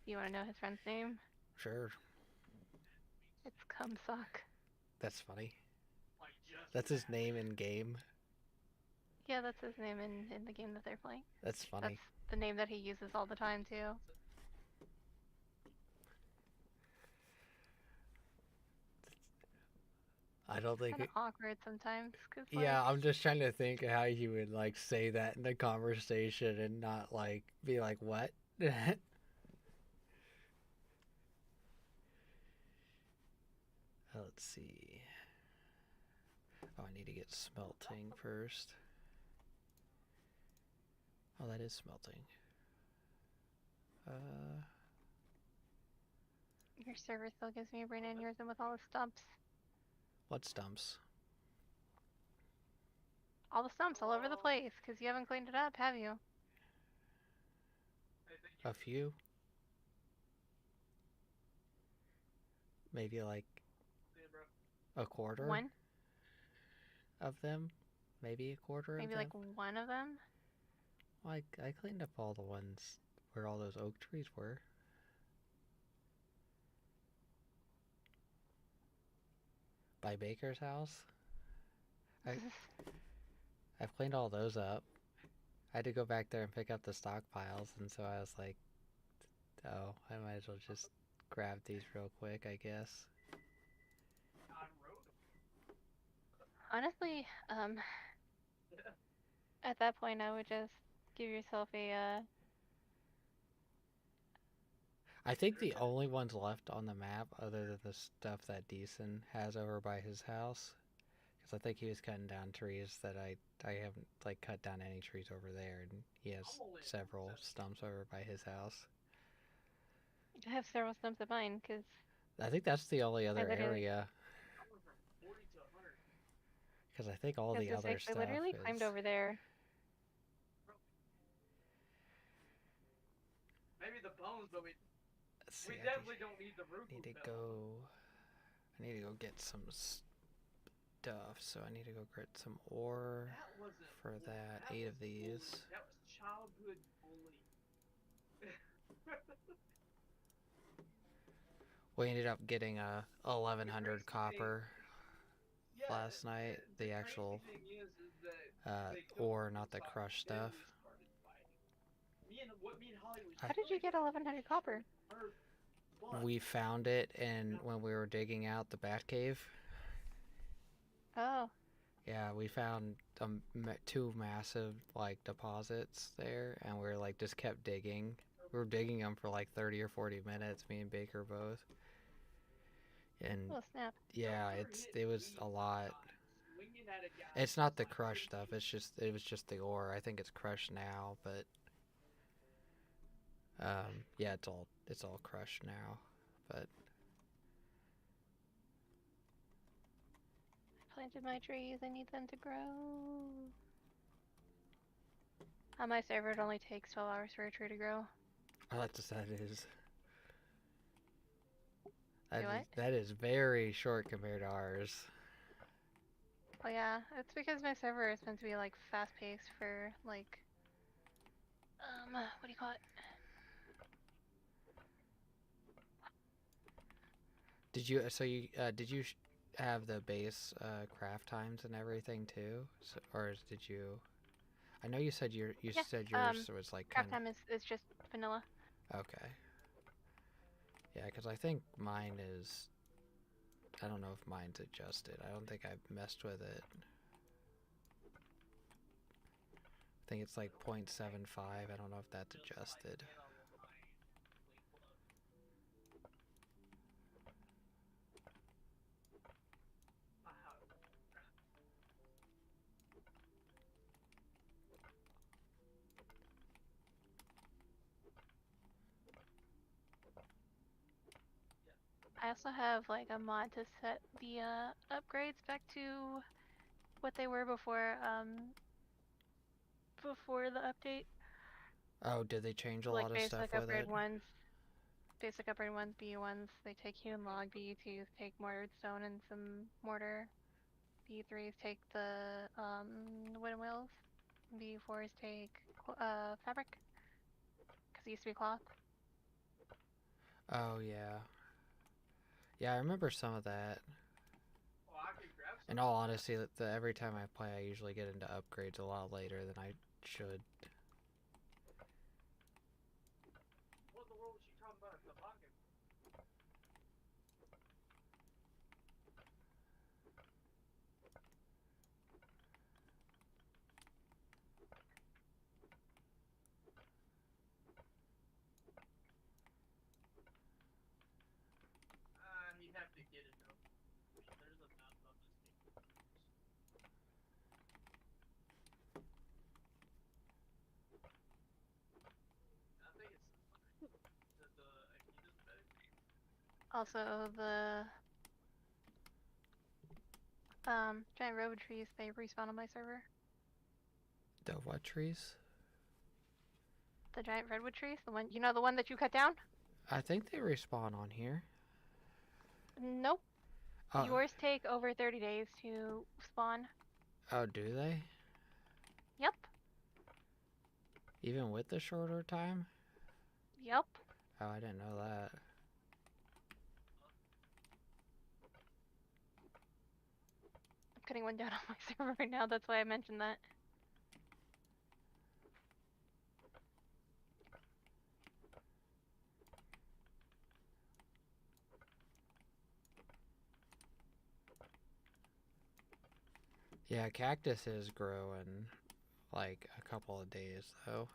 You want to know his friend's name? Sure. It's Cumsock. That's funny. That's his name in game. Yeah, that's his name in the game that they're playing. That's funny. That's the name that he uses all the time, too. I don't think Kind of awkward sometimes, cause yeah, I'm just trying to think of how you would like say that in a conversation and not like be like, what? Let's see. Oh, I need to get smelting first. Oh, that is smelting. Your server still gives me a brain aneurysm with all the stumps. What stumps? All the stumps all over the place, because you haven't cleaned it up, have you? A few? Maybe like a quarter One? of them? Maybe a quarter of Maybe them? like one of them? Well, I cleaned up all the ones where all those oak trees were. By Baker's house? I've cleaned all those up. I had to go back there and pick up the stockpiles, and so I was like, oh, I might as well just grab these real quick, I guess. Honestly, at that point I would just give yourself a, I think the only ones left on the map, other than the stuff that Deason has over by his house, because I think he was cutting down trees that I haven't like cut down any trees over there, and he has several stumps over by his house. I have several stumps of mine, because I think that's the only I other literally, area, because I think all I was the gonna say, other 'cause I stuff literally is. climbed over there. Let's see, I need to go get some stuff, so I need to go get some ore for that. 8 of these. We ended up getting a 1100 copper last night. The actual ore, not the crushed stuff. How did you get 1100 copper? We found it, and when we were digging out the bat cave. Oh. Yeah, we found 2 massive like deposits there, and we like just kept digging. We were digging them for like 30 or 40 minutes, me and Baker both. And Oh, snap. yeah, it was a lot. It's not the crushed stuff. It was just the ore. I think it's crushed now, but yeah, it's all crushed now. But I planted my trees. I need them to grow. On my server, it only takes 12 hours for a tree to grow. oh, that is. Wait, what? That is very short compared to ours. Oh yeah, it's because my server is meant to be like fast-paced for like, what do you call it? Did you have the base craft times and everything too? So, or did you? I know you said you Yeah, said yours was like craft time is just vanilla. Okay. Yeah, because I think mine is. I don't know if mine's adjusted. I don't think I've messed with it. I think it's like 0.75. I don't know if that's adjusted. I also have like a mod to set the upgrades back to what they were before before the update. Oh, did they change a So like lot of stuff with it? basic upgrade ones, BU1s, they take hewn log, BU2s take mortared stone and some mortar. BU3s take the wooden wheels. BU4s take fabric, because it used to be cloth. Oh yeah. Yeah, I remember some of that. In all honesty, every time I play, I usually get into upgrades a lot later than I should. Also, the giant redwood trees, they respawn on my server. The what trees? The giant redwood trees, the one, the one that you cut down? I think they respawn on here. Nope. Oh, Yours take over 30 days to spawn. oh, do they? Yep. Even with the shorter time? Yep. Oh, I didn't know that. I'm cutting one down on my server right now, that's why I mentioned that. Yeah, cactuses grow in like a couple of days though.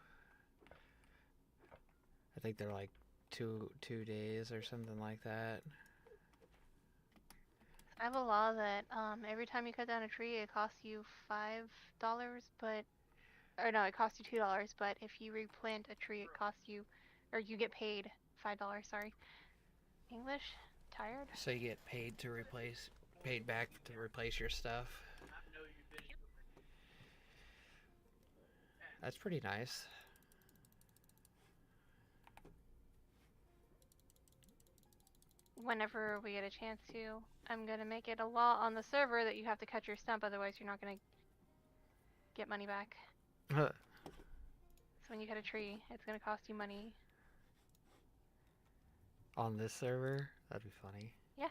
I think they're like two days or something like that. I have a law that every time you cut down a tree, it costs you $5, but or no, it costs you $2. But if you replant a tree, it costs you, or you get paid $5. Sorry, English. Tired. So you get paid back to replace your stuff. That's pretty nice. Whenever we get a chance to, I'm gonna make it a law on the server that you have to cut your stump, otherwise you're not gonna get money back. So when you cut a tree, it's gonna cost you money. On this server? That'd be funny. Yeah.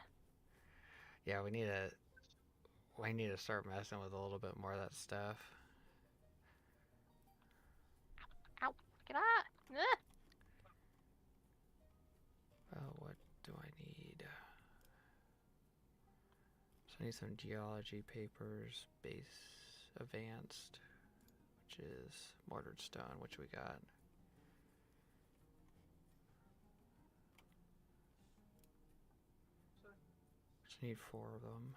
Yeah, we need to start messing with a little bit more of that stuff. Ow! Get out! Ugh! Oh, what do I need? So I need some geology papers, base advanced, which is mortared stone, which we got. Just need 4 of them.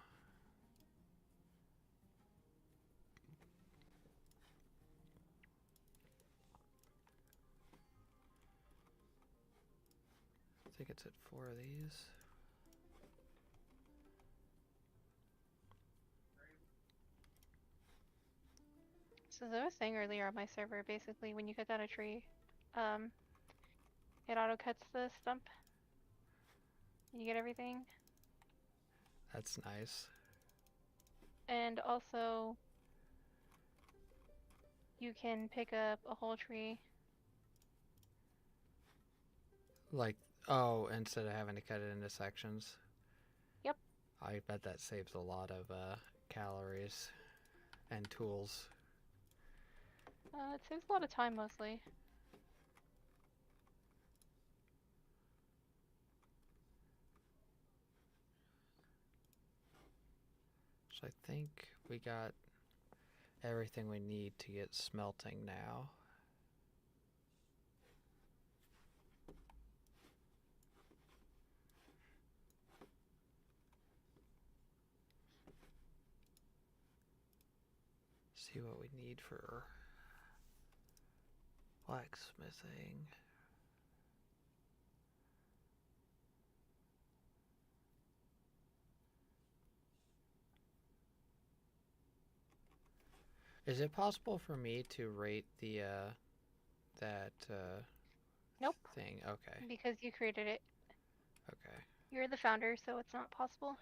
I think it's at 4 of these. So as I was saying earlier on my server, basically when you cut down a tree, it auto cuts the stump. You get everything. That's nice. And also, you can pick up a whole tree. Like, oh, instead of having to cut it into sections. Yep. I bet that saves a lot of calories and tools. It saves a lot of time mostly. So I think we got everything we need to get smelting now. See what we need for blacksmithing. Is it possible for me to rate the that Nope. thing? Okay. Because you created it. Okay. You're the founder, so it's not possible.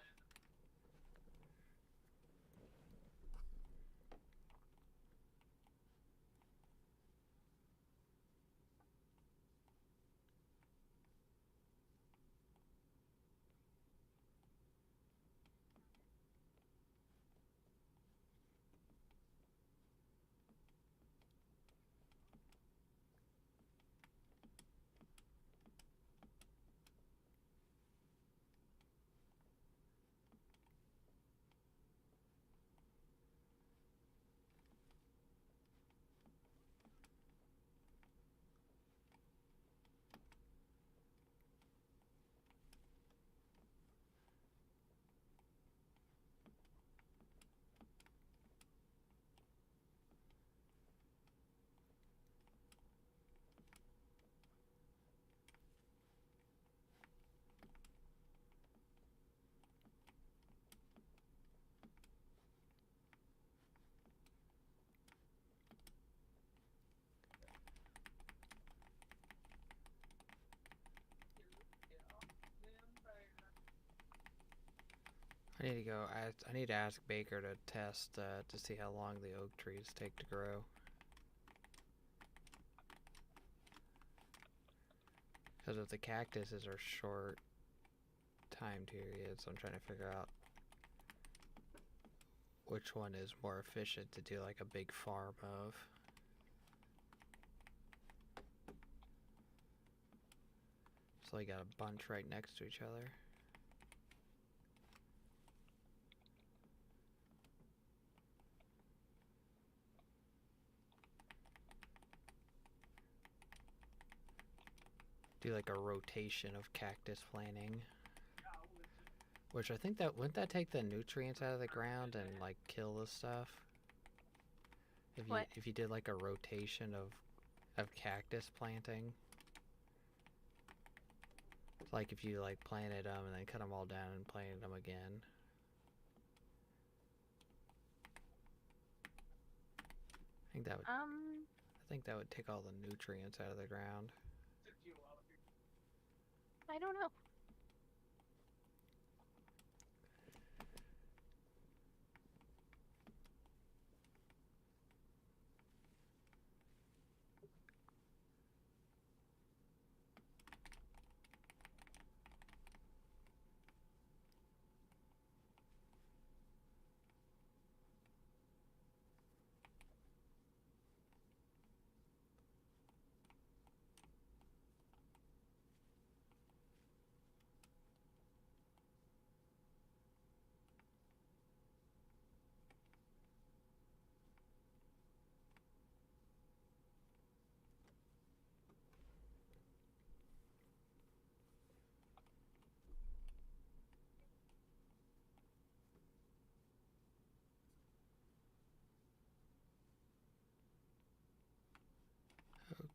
I need to go. I need to ask Baker to test to see how long the oak trees take to grow. Because if the cactuses are short time periods, I'm trying to figure out which one is more efficient to do like a big farm of. So I got a bunch right next to each other. Do like a rotation of cactus planting. Which I think that, wouldn't that take the nutrients out of the ground and like kill the stuff? If you did like a rotation of cactus planting. It's like if you like planted them and then cut them all down and planted them again. I think that would take all the nutrients out of the ground. I don't know.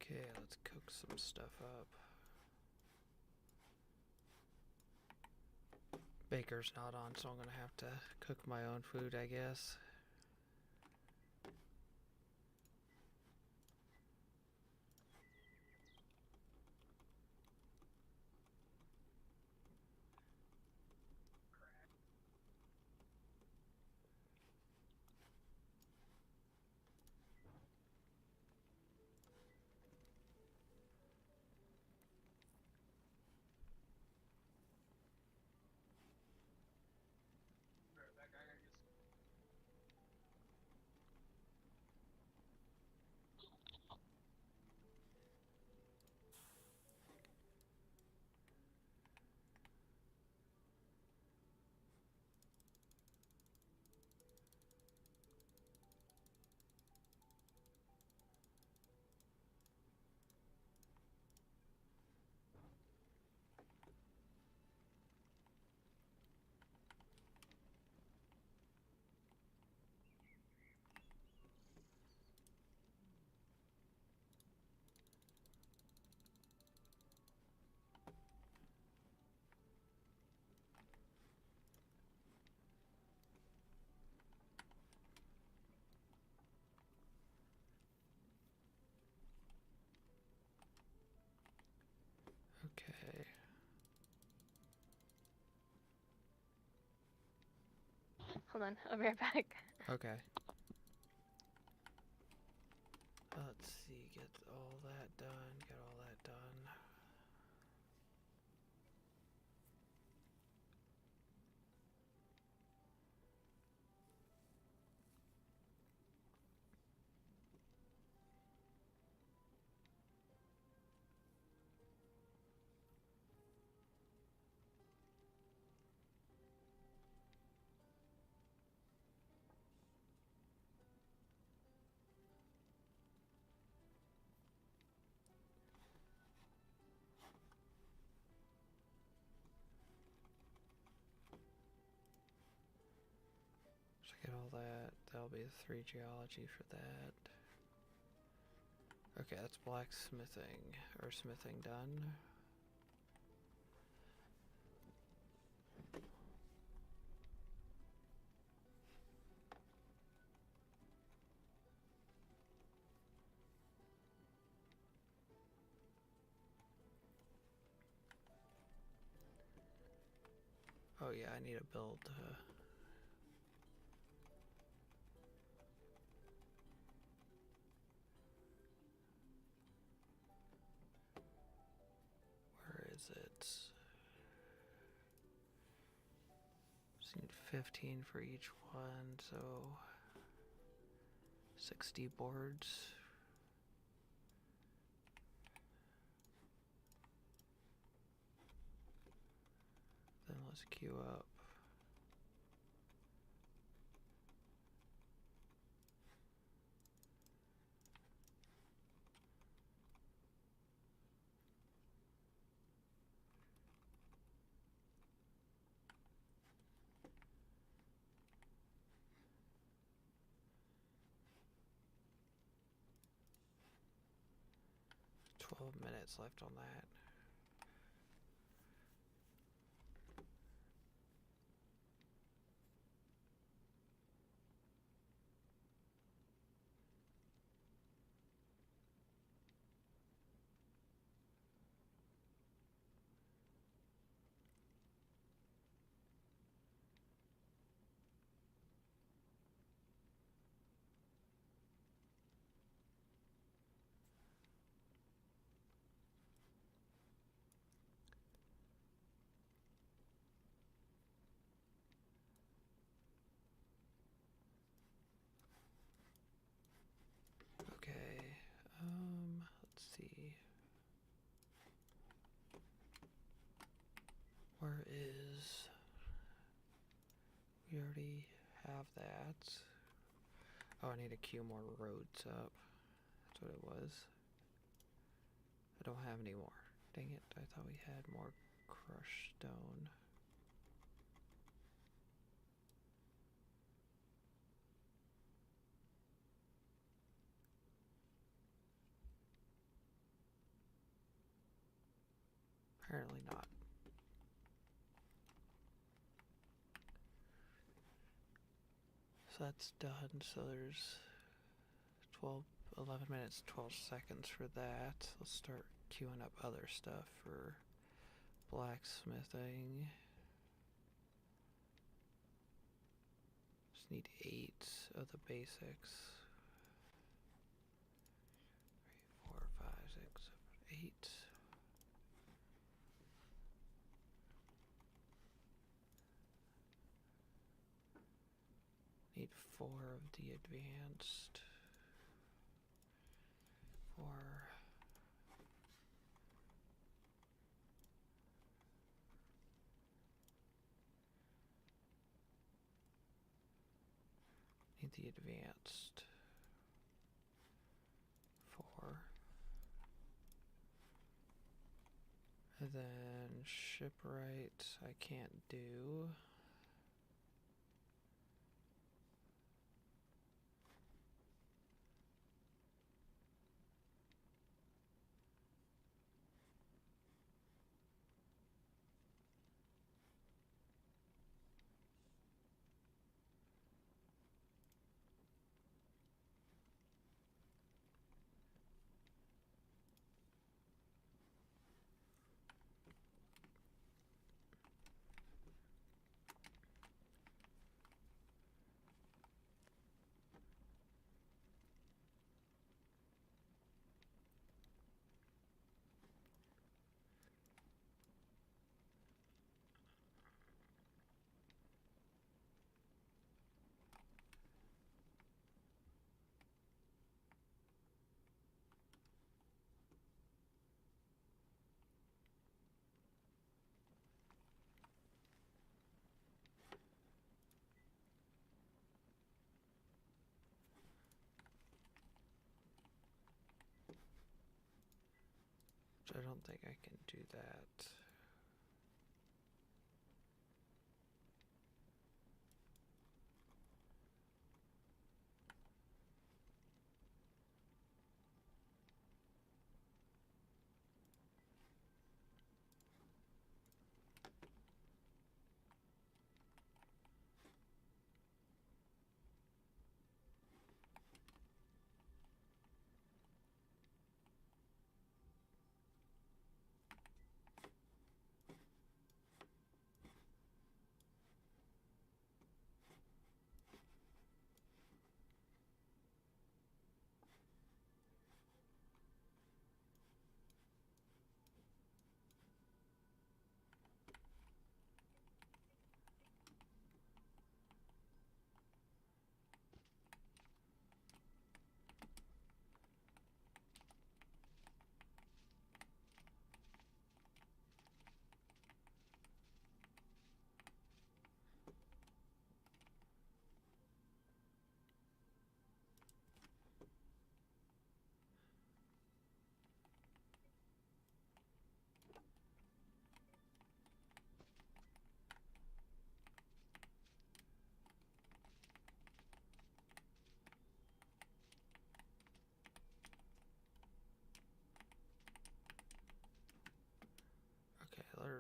Okay, let's cook some stuff up. Baker's not on, so I'm gonna have to cook my own food, I guess. Okay. Hold on, I'll be right back. Okay. Let's see, get all that done, get all that done. So get all that. That'll be 3 geology for that. Okay, that's blacksmithing, or smithing done. Oh yeah, I need to build is it? Just need 15 for each one, so 60 boards. Then let's queue up. Minutes left on that. Let's see. Where is... We already have that. Oh, I need to queue more roads up. That's what it was. I don't have any more. Dang it, I thought we had more crushed stone. Apparently not. So that's done, so there's 11 minutes, 12 seconds for that. Let's start queuing up other stuff for blacksmithing. Just need 8 of the basics. 3, 4, 5, 6, 7, 8. Need 4 of the advanced. 4. Need the advanced. 4. And then shipwright I can't do. I don't think I can do that.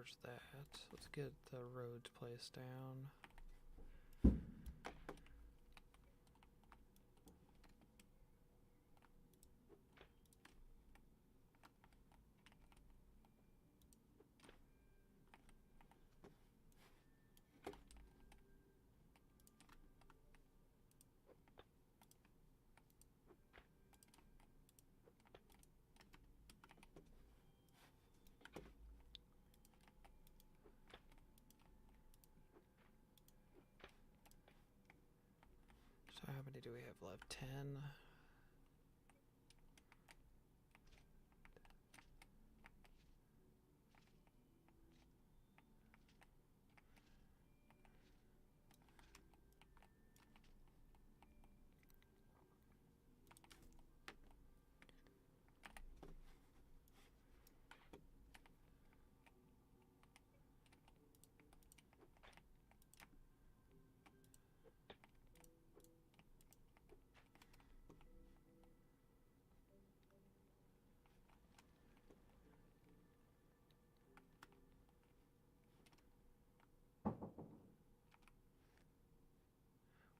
there's that. Let's get the roads placed down. So how many do we have left? 10.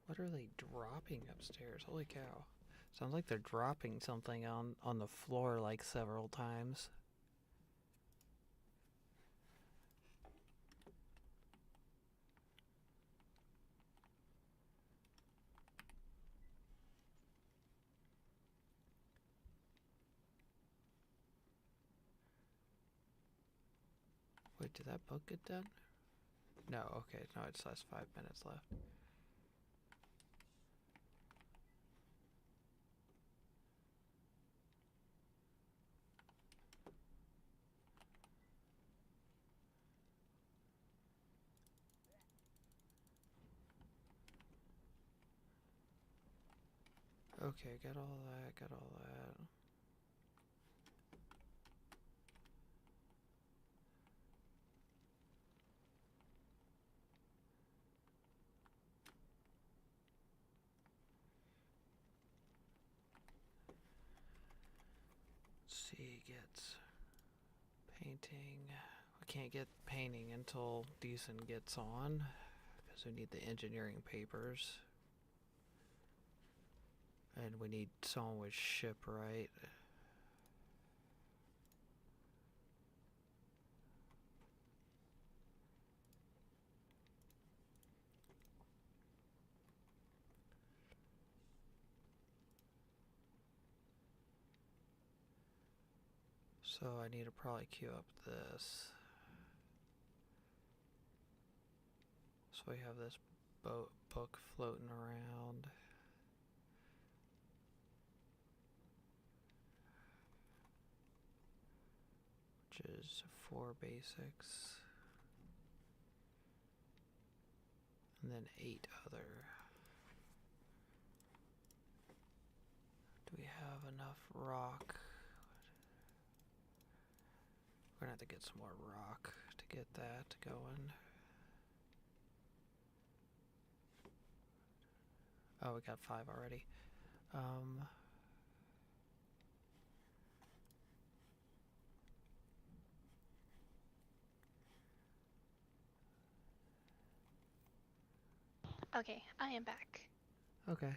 What are they dropping upstairs? Holy cow. Sounds like they're dropping something on the floor like several times. Wait, did that book get done? No, okay, no, it has 5 minutes left. Okay, got all that, got all that. Let's see, gets painting. We can't get painting until Decent gets on, because we need the engineering papers. And we need someone with shipwright. So I need to probably queue up this. So we have this book floating around. Which is 4 basics. And then 8 other. Do we have enough rock? We're gonna have to get some more rock to get that going. Oh, we got 5 already. Okay, I am back. Okay.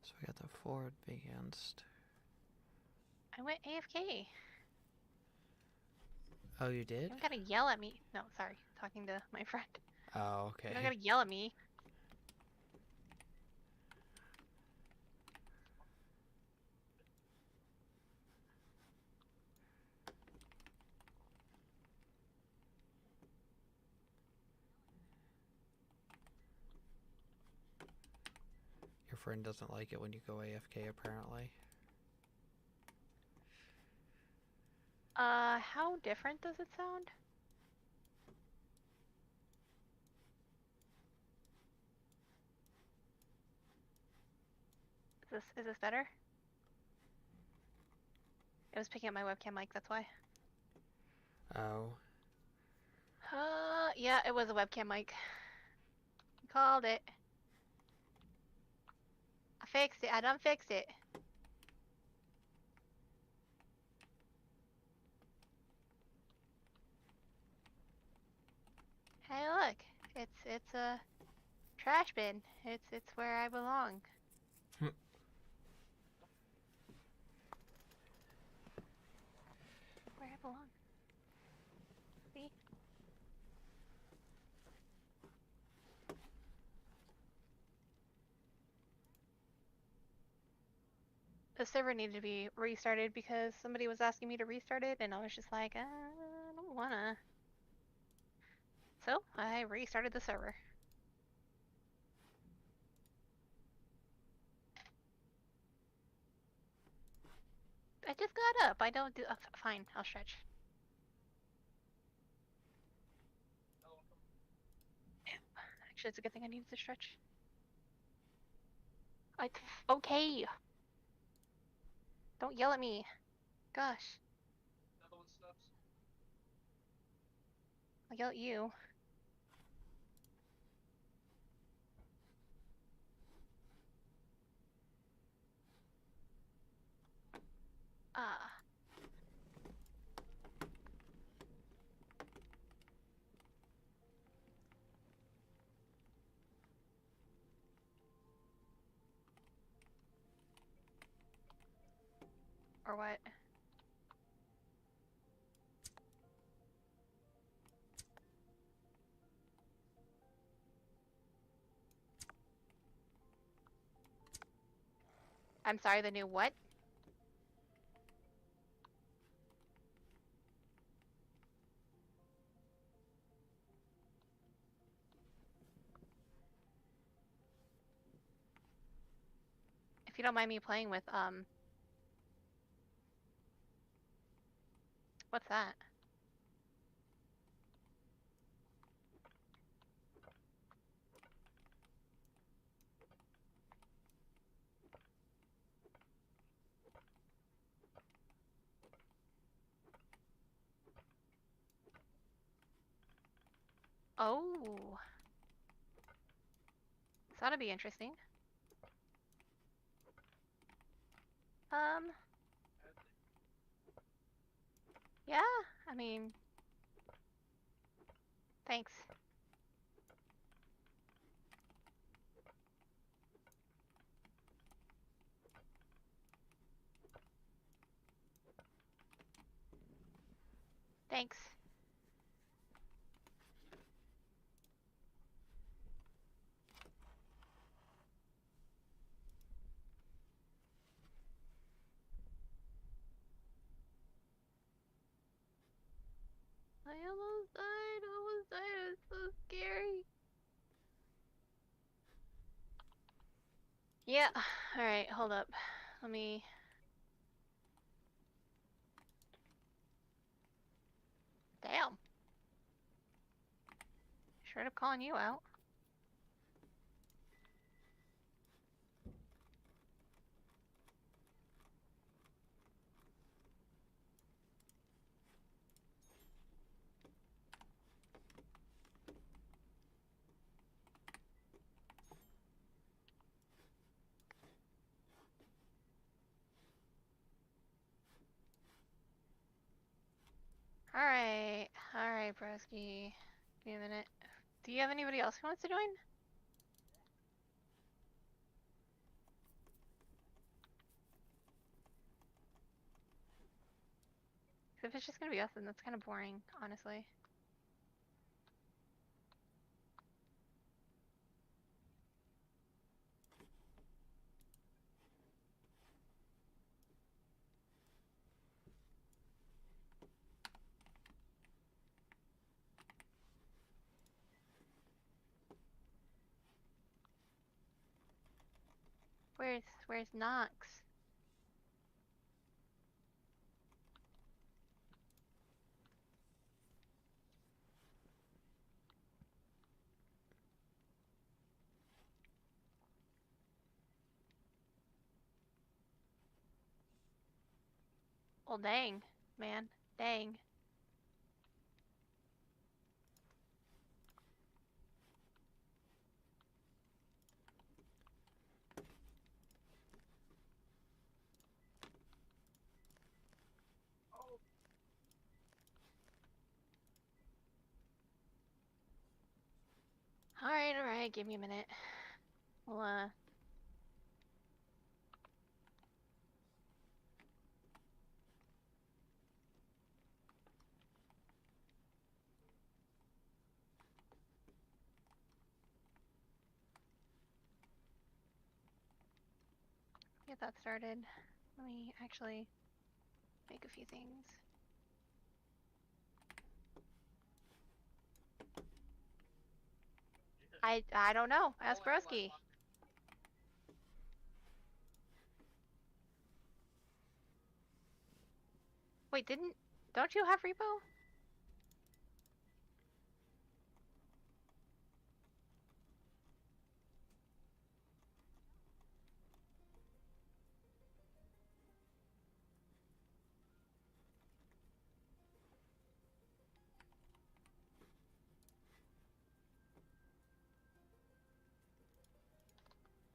So we got the 4 advanced. I went AFK. Oh, you did? You don't gotta yell at me. No, sorry. Talking to my friend. Oh, okay. You don't gotta yell at me. Your friend doesn't like it when you go AFK, apparently. How different does it sound? Is this better? It was picking up my webcam mic, that's why. Oh. Yeah, it was a webcam mic. Called it. I fixed it. I done fixed it. Hey, look. It's a trash bin. It's where I belong. Where I belong. See? The server needed to be restarted because somebody was asking me to restart it, and I was just like, I don't wanna. So I restarted the server. I just got up. I don't do. Fine, I'll stretch. Actually, it's a good thing I needed to stretch. Okay. Don't yell at me. Gosh. I'll yell at you. Ah. Or what? I'm sorry, the new what? If you don't mind me playing with, what's that? Oh. This ought to be interesting. Yeah, I mean, thanks. Thanks. I almost died, it was so scary. Yeah, alright, hold up. Let me... Damn. Straight up calling you out. Alright, broski. Give me a minute. Do you have anybody else who wants to join? If it's just gonna be us, then that's kind of boring, honestly. Where's Nox? Well, dang, man. Dang. Alright, give me a minute. We'll, get that started. Let me actually make a few things. I don't know. Ask Broski. Wait, don't you have repo?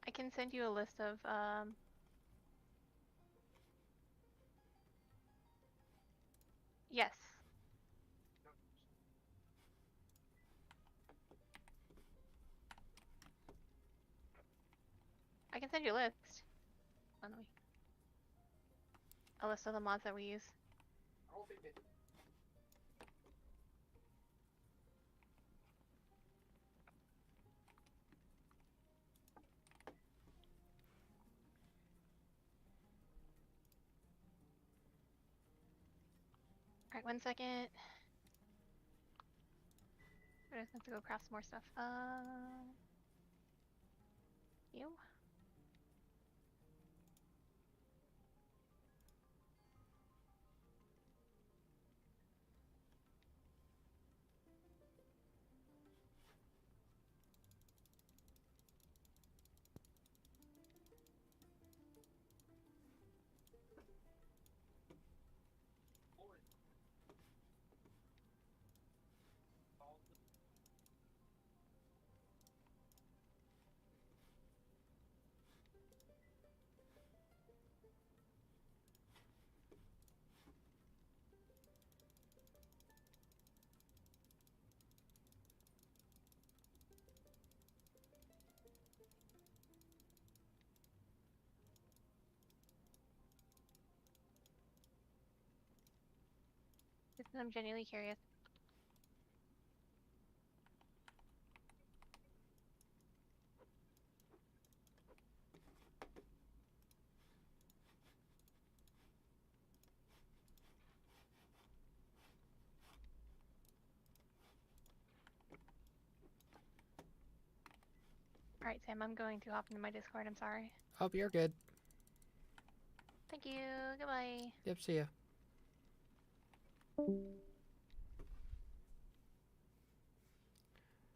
I can send you a list of yes. I can send you a list. Hold on, a list of the mods that we use. Alright, 1 second. I just have to go craft some more stuff. You? I'm genuinely curious. Alright, Sam, I'm going to hop into my Discord. I'm sorry. Oh, you're good. Thank you. Goodbye. Yep, see ya.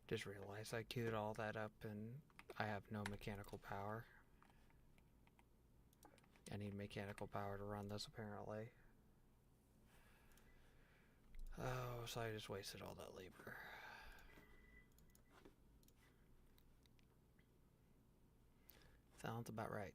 Just realized I queued all that up and I have no mechanical power. I need mechanical power to run this, apparently. Oh, so I just wasted all that labor. Sounds about right.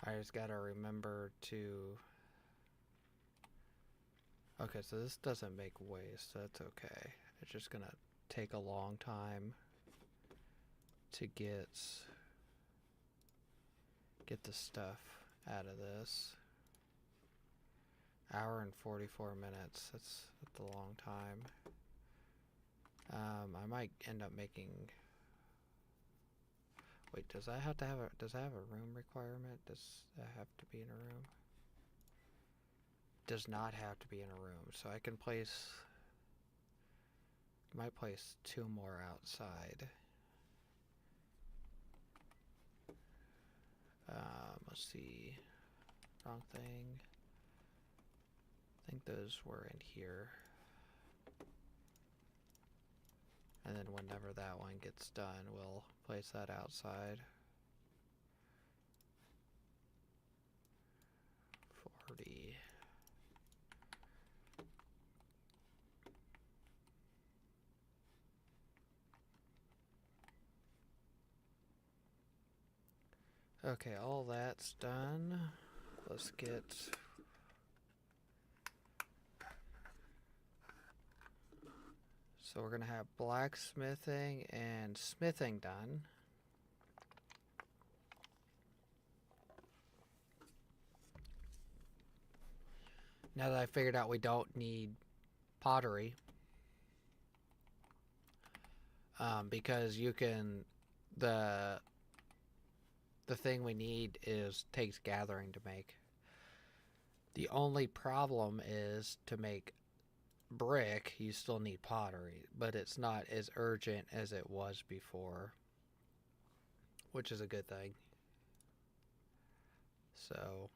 I just gotta remember to... Okay, so this doesn't make waste, that's okay. It's just gonna take a long time to get the stuff out of this. Hour and 44 minutes, that's a long time. I might end up making... Wait, does that have a room requirement? Does that have to be in a room? Does not have to be in a room, so I can place Might place 2 more outside. Let's see. Wrong thing. I think those were in here. And then whenever that one gets done, we'll place that outside. 40. Okay, all that's done. Let's get... So we're going to have blacksmithing and smithing done. Now that I figured out we don't need pottery. Because you can... The thing we need takes gathering to make. The only problem is to make brick, you still need pottery, but it's not as urgent as it was before, which is a good thing. So,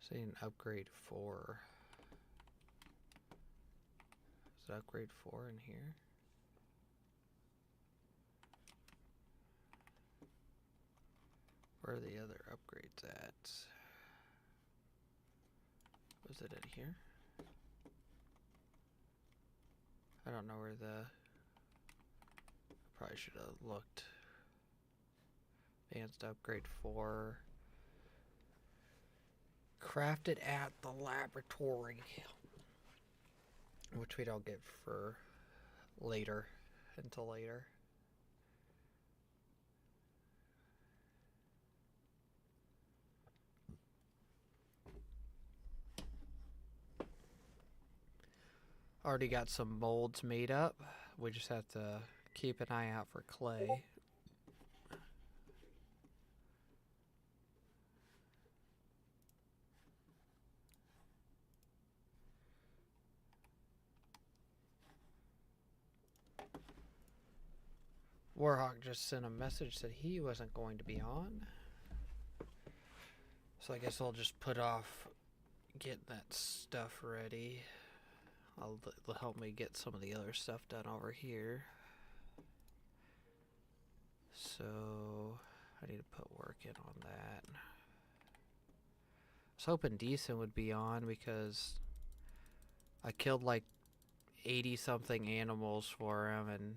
saying upgrade 4. Is upgrade 4 in here? Where are the other upgrades at? Was it in here? I don't know where the... Probably should have looked. Advanced upgrade 4. Crafted at the laboratory. Which we don't get for later. Until later. Already got some molds made up. We just have to keep an eye out for clay. Warhawk just sent a message that he wasn't going to be on. So I guess I'll just put off getting that stuff ready. It'll help me get some of the other stuff done over here. So I need to put work in on that. I was hoping Decent would be on because I killed like 80 something animals for him and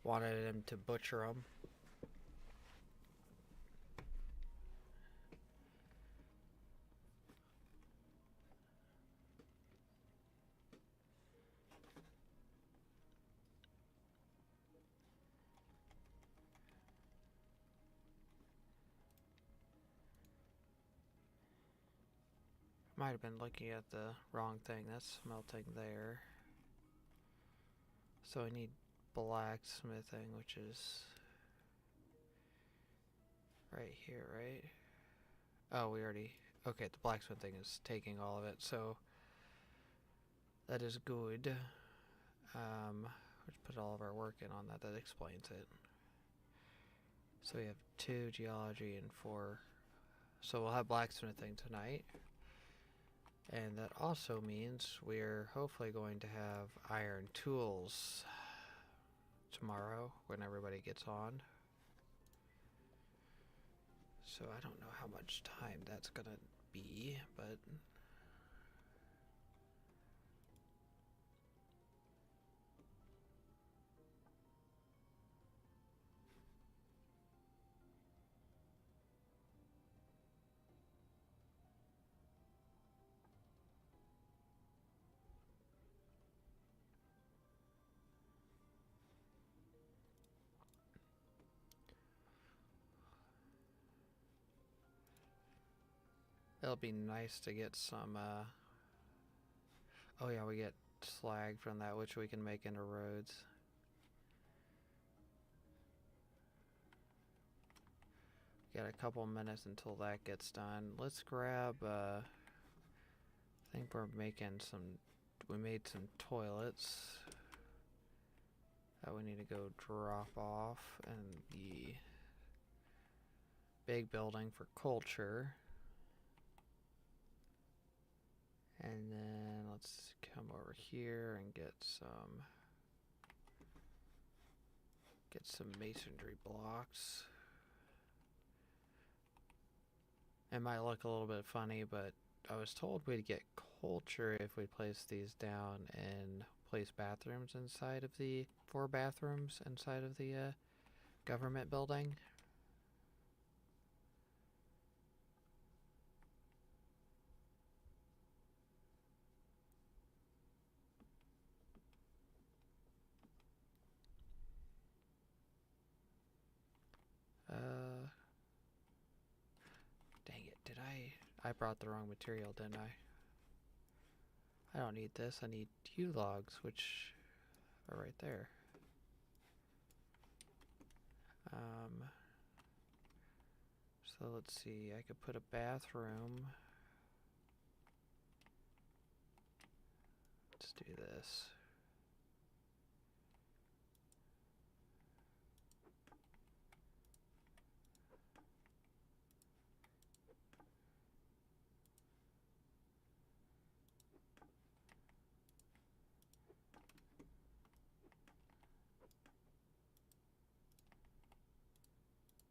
wanted him to butcher them. Might have been looking at the wrong thing. That's smelting there. So I need blacksmithing, which is right here, right? Oh, we already... Okay, the blacksmithing is taking all of it, so that is good. Let's put all of our work in on that. That explains it. So we have 2 geology and 4. So we'll have blacksmithing tonight. And that also means we're hopefully going to have iron tools tomorrow when everybody gets on. So I don't know how much time that's gonna be, but it'll be nice to get some, oh yeah, we get slag from that, which we can make into roads. Got a couple minutes until that gets done. Let's grab, I think we're making some, we made some toilets that we need to go drop off in the big building for culture. And then let's come over here and get some masonry blocks. It might look a little bit funny, but I was told we'd get culture if we place these down and place bathrooms inside of the 4 bathrooms inside of the government building. Dang it, I brought the wrong material, didn't I? I don't need this, I need U logs, which are right there. So let's see, I could put a bathroom. Let's do this.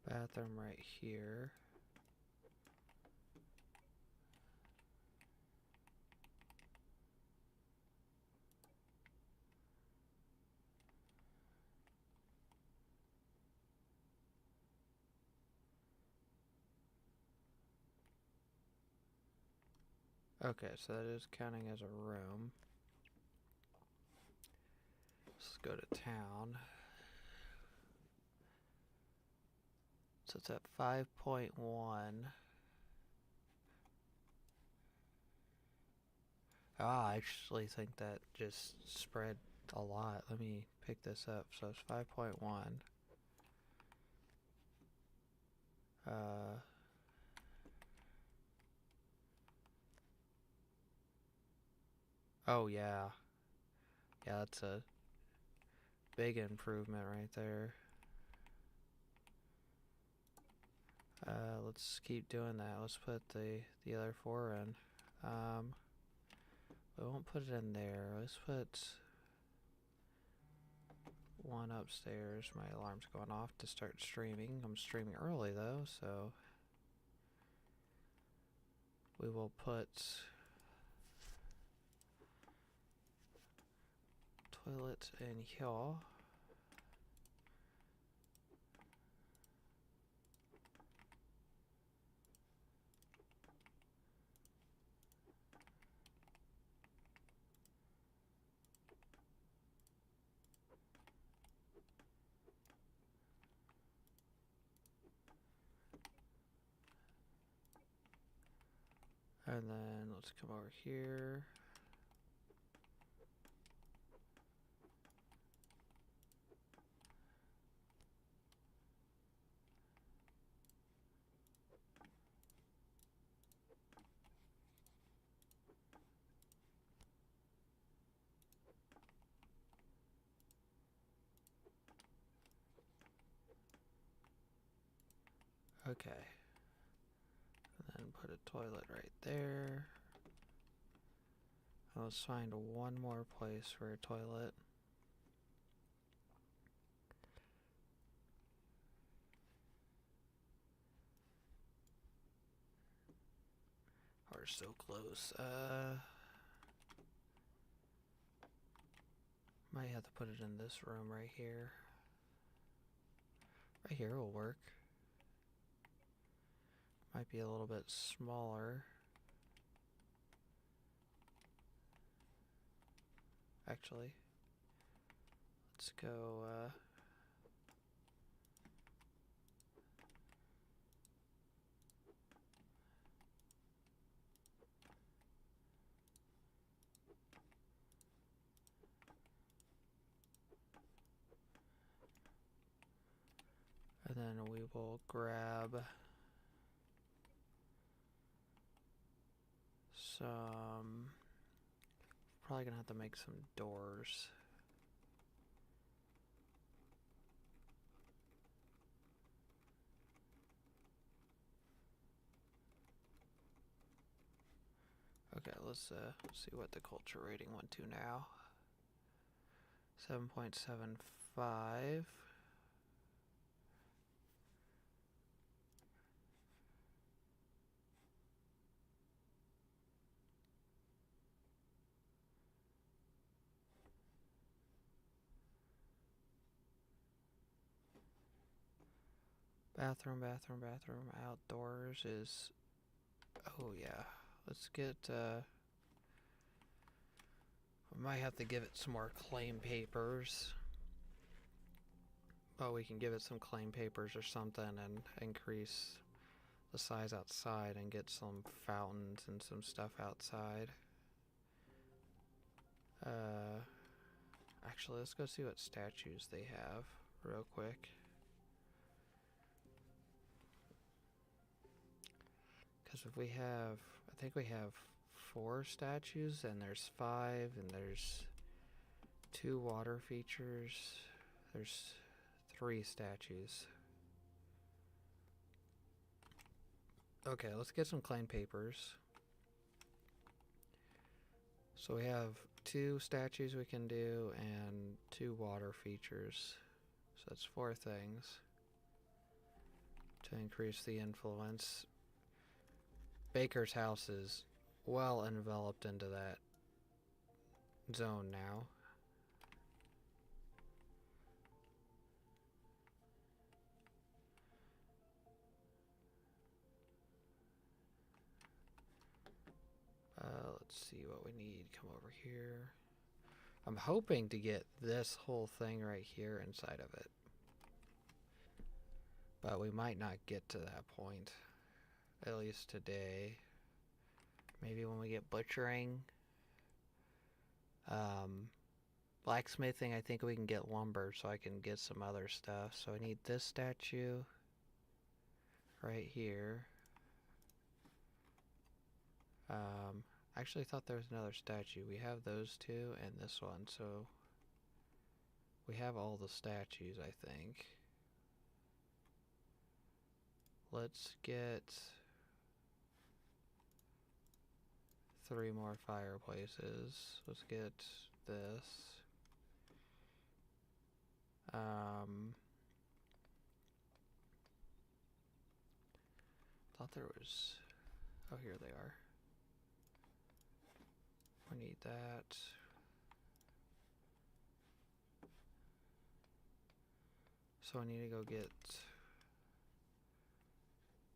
Bathroom right here. Okay, so that is counting as a room. Let's go to town. So it's at 5.1. I actually think that just spread a lot. Let me pick this up. So it's 5.1. Oh yeah. Yeah, that's a big improvement right there. Let's keep doing that. Let's put the other 4 in. We won't put it in there. Let's put 1 upstairs. My alarm's going off to start streaming. I'm streaming early though, so we will put toilet in here. And then let's come over here. Okay. And then put a toilet right there. Let's find 1 more place for a toilet. We're so close. Might have to put it in this room right here. Right here will work. Might be a little bit smaller. Actually, let's go, and then we will grab some probably gonna have to make some doors. Okay, let's see what the culture rating went to now. 7.75. Bathroom, bathroom, bathroom. Outdoors is... Oh, yeah. Let's get... We might have to give it some more claim papers. But we can give it some claim papers or something and increase the size outside and get some fountains and some stuff outside. Actually, let's go see what statues they have real quick. Because if we have, I think we have 4 statues, and there's 5, and there's 2 water features. There's 3 statues. Okay, let's get some claim papers. So we have 2 statues we can do and 2 water features. So that's 4 things to increase the influence. Baker's house is well enveloped into that zone now. Let's see what we need. Come over here. I'm hoping to get this whole thing right here inside of it. But we might not get to that point. At least today. Maybe when we get butchering. Blacksmithing, I think we can get lumber so I can get some other stuff. So I need this statue right here. Actually, I thought there was another statue. We have those 2 and this one, so we have all the statues, I think. Let's get 3 more fireplaces. Let's get this. Thought there was... Oh, here they are. We need that. So I need to go get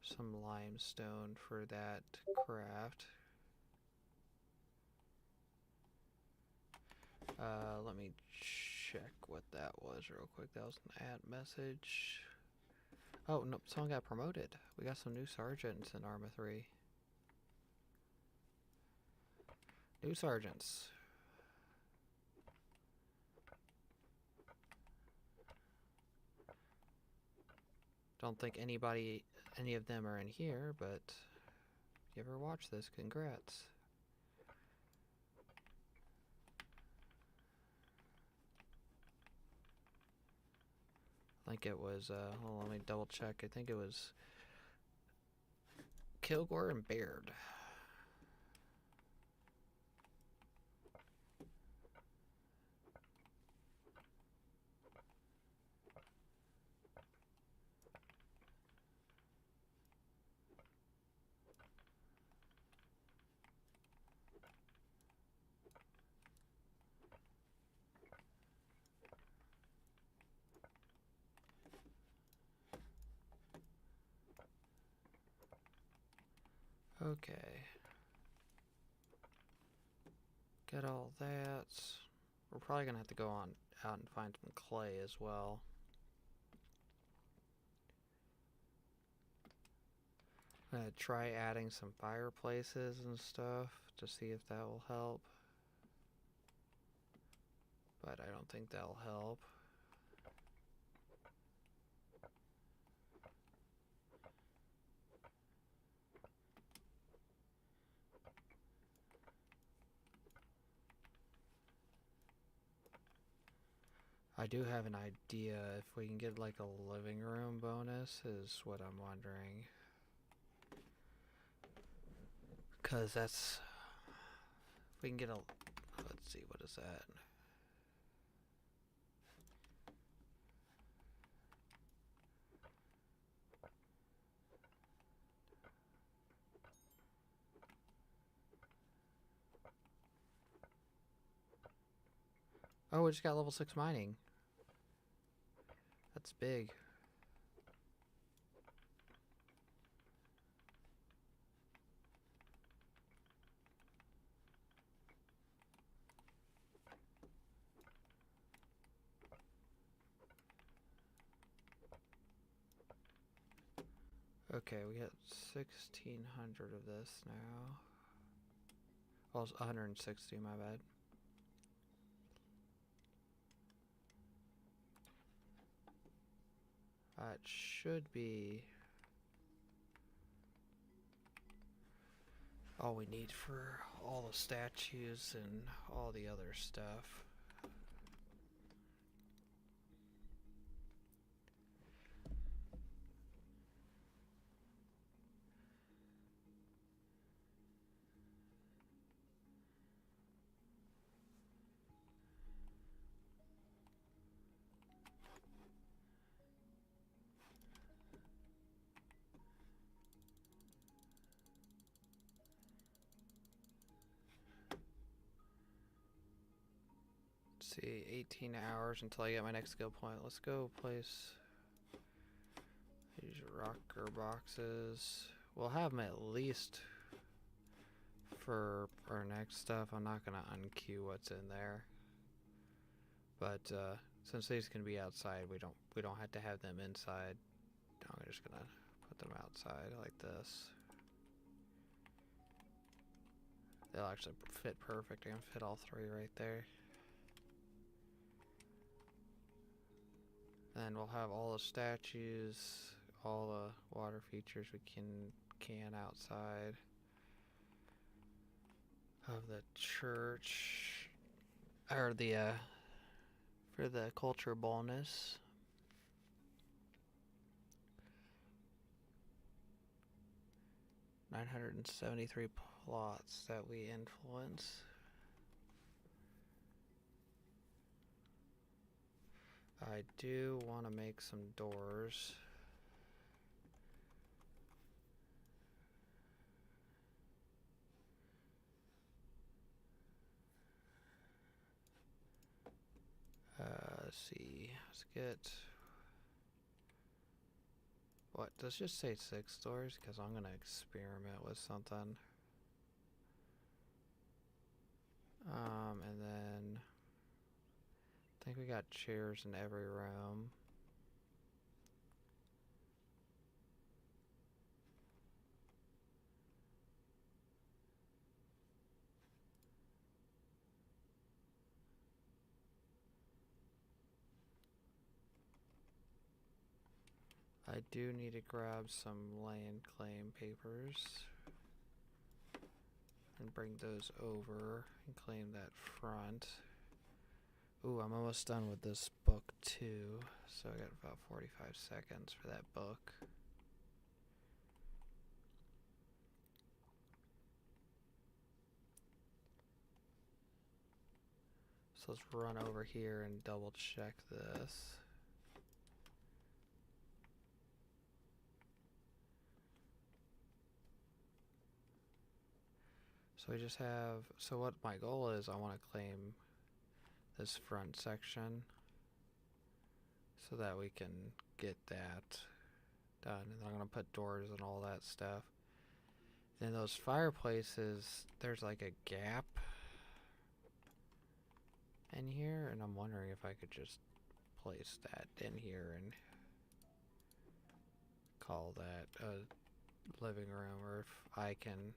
some limestone for that craft. Let me check what that was real quick. That was an ad message. Oh, no, someone got promoted. We got some new sergeants in Arma 3. New sergeants. Don't think any of them are in here, but if you ever watch this, congrats. I think it was, well, let me double check. I think it was Kilgore and Baird. Okay. Get all that. We're probably gonna have to go on out and find some clay as well. I'm gonna try adding some fireplaces and stuff to see if that will help. But I don't think that'll help. I do have an idea. If we can get like a living room bonus is what I'm wondering. Cause that's, if we can get a, let's see, what is that? Oh, we just got level 6 mining. That's big. Okay, we got 1,600 of this now. Well, it's 160, my bad. It should be all we need for all the statues and all the other stuff. See, 18 hours until I get my next skill point. Let's go place these rocker boxes. We'll have them at least for our next stuff. I'm not gonna unqueue what's in there, but since these can be outside, we don't have to have them inside. I'm just gonna put them outside like this. They'll actually fit perfect. I can fit all three right there. Then we'll have all the statues, all the water features we can outside of the church, or the for the culture bonus. $973 plots that we influence. I do want to make some doors. Let's see. Let's get. What? Let's just say 6 doors because I'm going to experiment with something. And then I think we got chairs in every room. I do need to grab some land claim papers and bring those over and claim that front. Ooh, I'm almost done with this book too, so I got about 45 seconds for that book. So let's run over here and double check this. So we just have, so what my goal is, I want to claim this front section so that we can get that done. And I'm going to put doors and all that stuff. Then those fireplaces, there's like a gap in here, and I'm wondering if I could just place that in here and call that a living room, or if I can.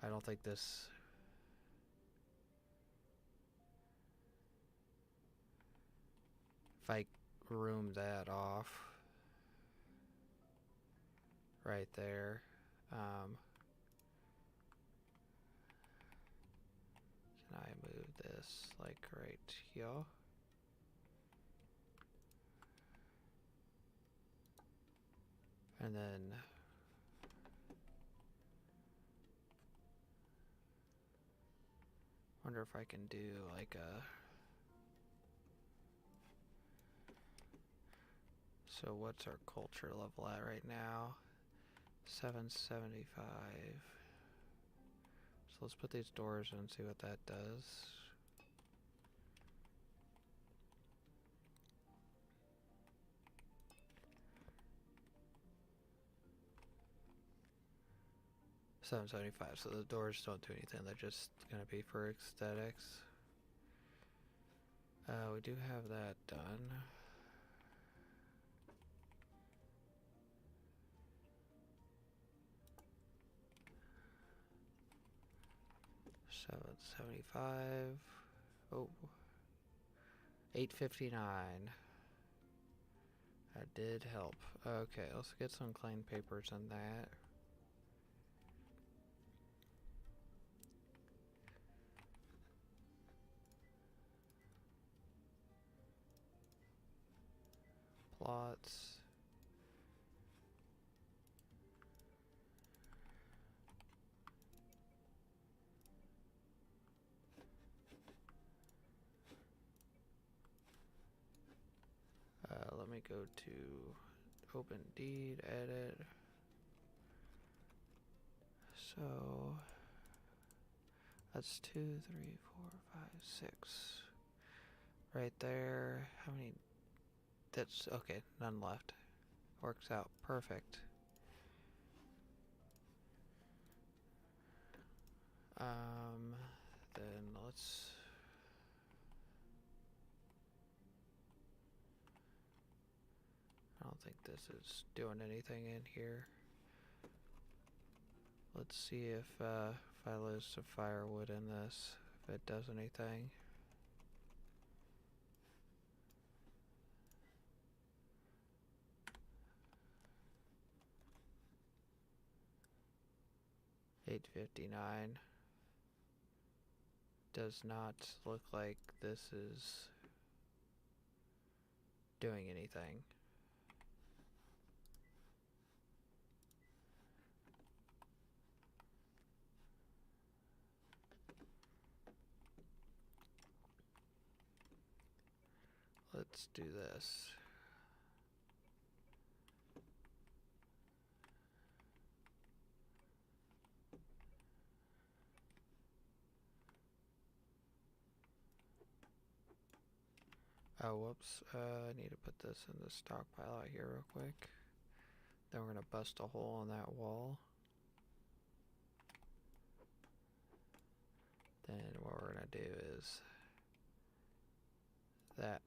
I don't think this. If I room that off right there, can I move this like right here? And then wonder if I can do like a, so what's our culture level at right now? 775. So let's put these doors in and see what that does. $775. So the doors don't do anything. They're just gonna be for aesthetics. We do have that done. $775. Oh, $859. That did help. Okay, let's get some clean papers on that. Plots. Let me go to open deed, edit. So that's 2, 3, 4, 5, 6. Right there. How many? That's okay, none left. Works out perfect. Then let's I don't think this is doing anything in here. Let's see if I lose some firewood in this, if it does anything. $859. Does not look like this is doing anything. Let's do this. Oh, whoops. I need to put this in the stockpile out here real quick. Then we're going to bust a hole in that wall. Then what we're going to do is that.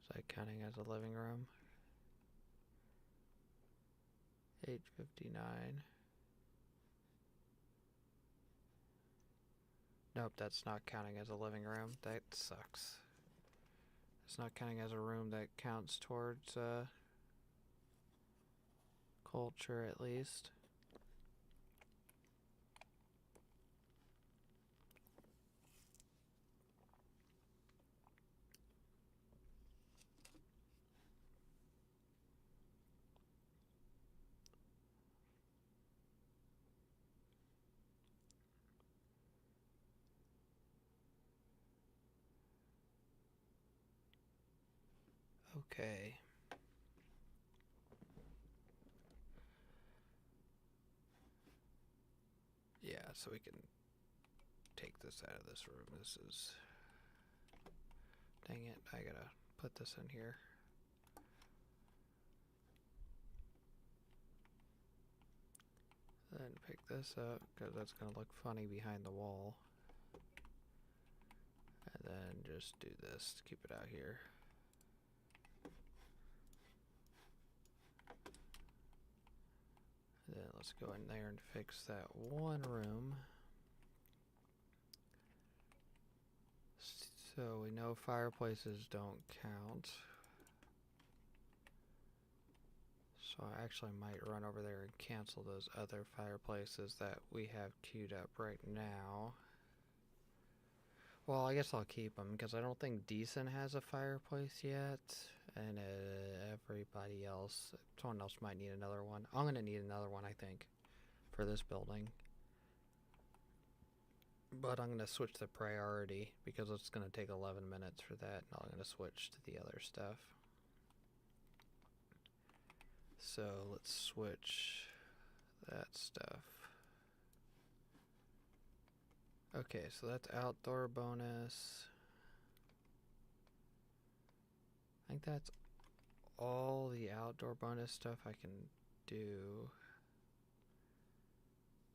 Is that counting as a living room? $859. Nope, that's not counting as a living room. That sucks. It's not counting as a room that counts towards culture at least. Okay. Yeah, so we can take this out of this room. This is... Dang it, I gotta put this in here. Then pick this up, because that's gonna look funny behind the wall. And then just do this to keep it out here. Then let's go in there and fix that one room. So we know fireplaces don't count. So I actually might run over there and cancel those other fireplaces that we have queued up right now. Well, I guess I'll keep them because I don't think Decent has a fireplace yet, and everybody else, someone else might need another one. I'm gonna need another one, I think, for this building. But I'm gonna switch the priority because it's gonna take 11 minutes for that, and I'm gonna switch to the other stuff. So let's switch that stuff. Okay, so that's outdoor bonus. I think that's all the outdoor bonus stuff I can do.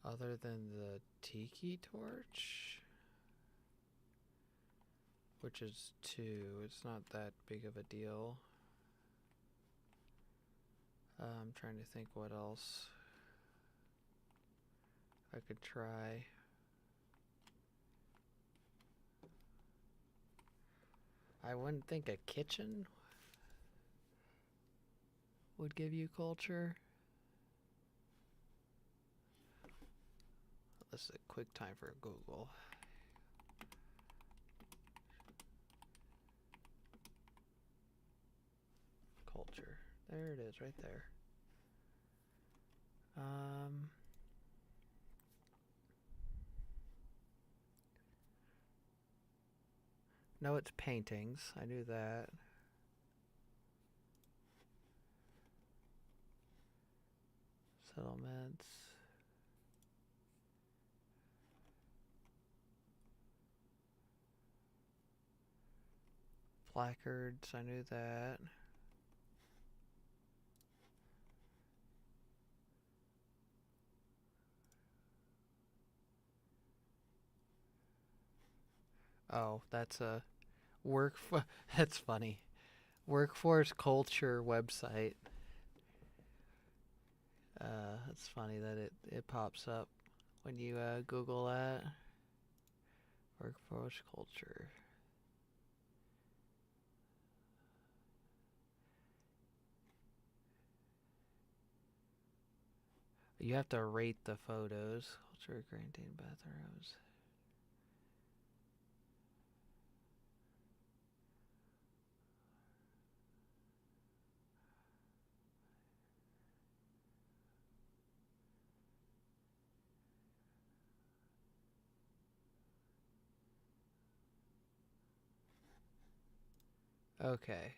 Other than the tiki torch, which is 2. It's not that big of a deal. I'm trying to think what else I could try. I wouldn't think a kitchen would give you culture. This is a quick time for Google. Culture. There it is, right there. No, it's paintings. I knew that. Settlements. Placards. I knew that. Oh, that's a that's funny. Workforce culture website. It's funny that it pops up when you Google that. Workforce culture. You have to rate the photos. Culture, quarantine bathrooms. Okay.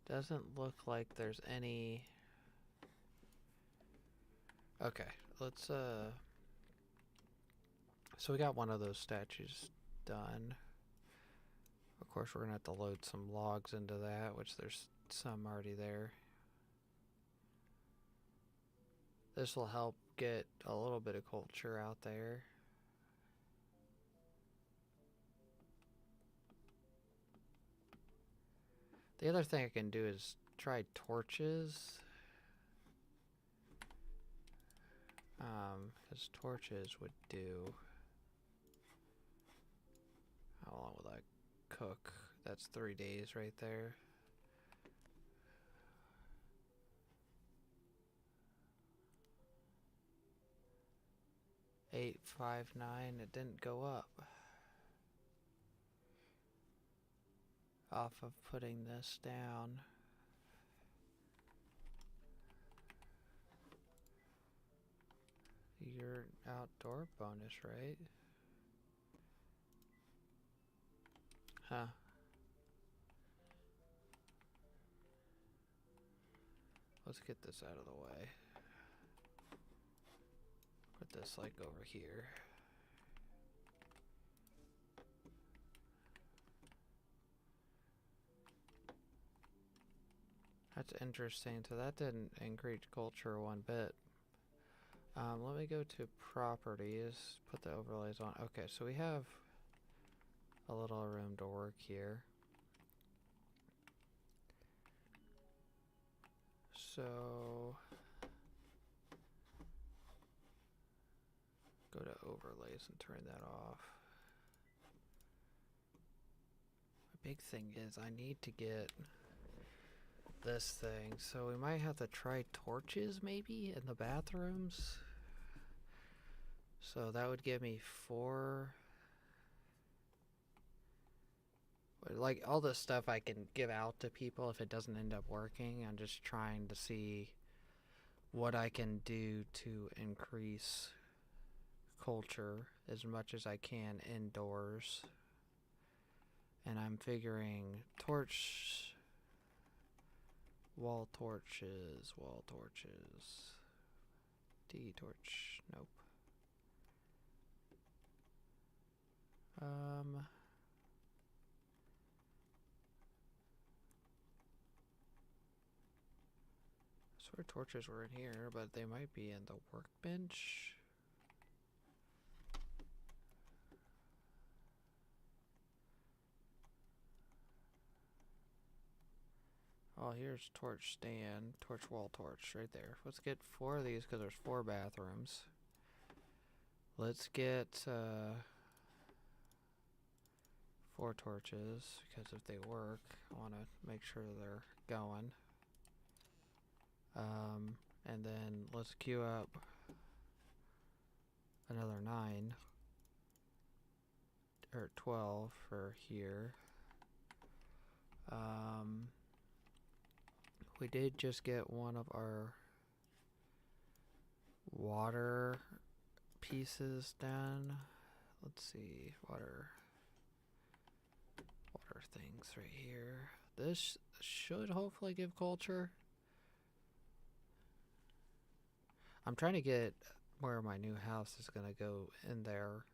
Doesn't look like there's any. Okay, let's so we got one of those statues done. Of course, we're gonna have to load some logs into that, which there's some already there. This will help get a little bit of culture out there. The other thing I can do is try torches. Because torches would do. How long will that cook? That's 3 days right there. $8.59. It didn't go up. Off of putting this down. Your outdoor bonus, right? Huh. Let's get this out of the way. Put this like over here. That's interesting. So that didn't increase culture one bit. Let me go to properties, put the overlays on. Okay, so we have a little room to work here. So go to overlays and turn that off. The big thing is I need to get this thing. So we might have to try torches maybe in the bathrooms. So that would give me 4. Like all this stuff I can give out to people if it doesn't end up working. I'm just trying to see what I can do to increase culture as much as I can indoors. And I'm figuring wall torches, D-torch, nope. I swear torches were in here, but they might be in the workbench. Oh, here's torch stand, torch wall torch right there. Let's get 4 of these because there's 4 bathrooms. Let's get 4 torches because if they work, I want to make sure they're going. And then let's queue up another 9 or 12 for here. We did just get one of our water pieces done. Let's see, water things right here. This should hopefully give culture. I'm trying to get where my new house is gonna go in there,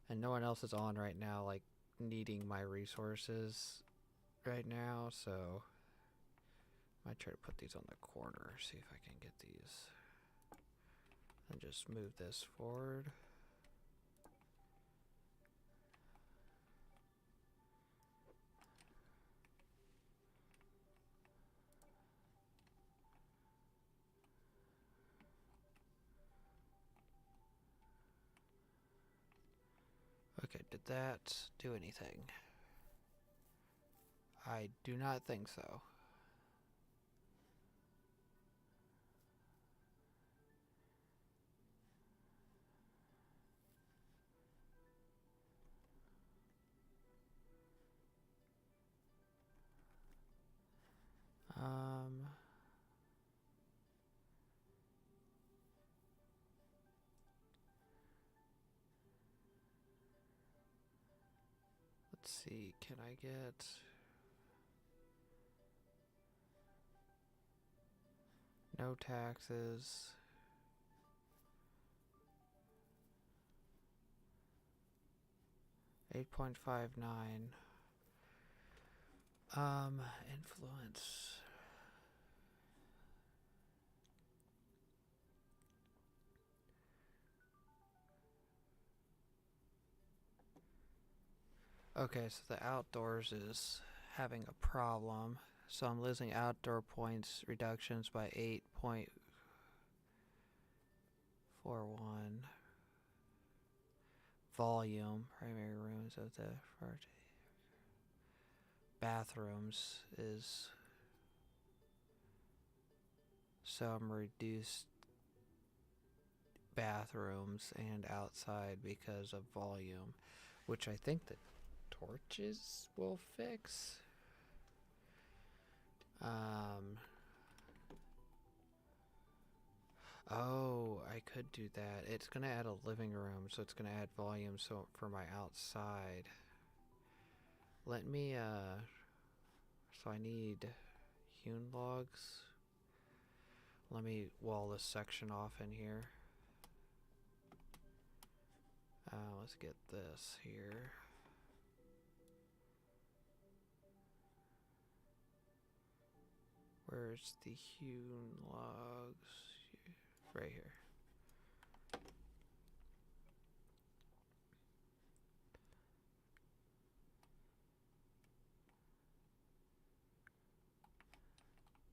and no one else is on right now, like needing my resources right now, so I might try to put these on the corner, see if I can get these, and just move this forward. Okay, did that do anything? I do not think so. Let's see, can I get... No taxes. $8.59. Influence. Okay, so the outdoors is having a problem. So I'm losing outdoor points reductions by 8.41. Volume, primary rooms of the bathrooms is some reduced bathrooms and outside because of volume, which I think the torches will fix. Oh, I could do that. It's gonna add a living room, so it's gonna add volume so for my outside. Let me so I need hewn logs. Let me wall this section off in here. Let's get this here. Where's the hewn logs? Right here.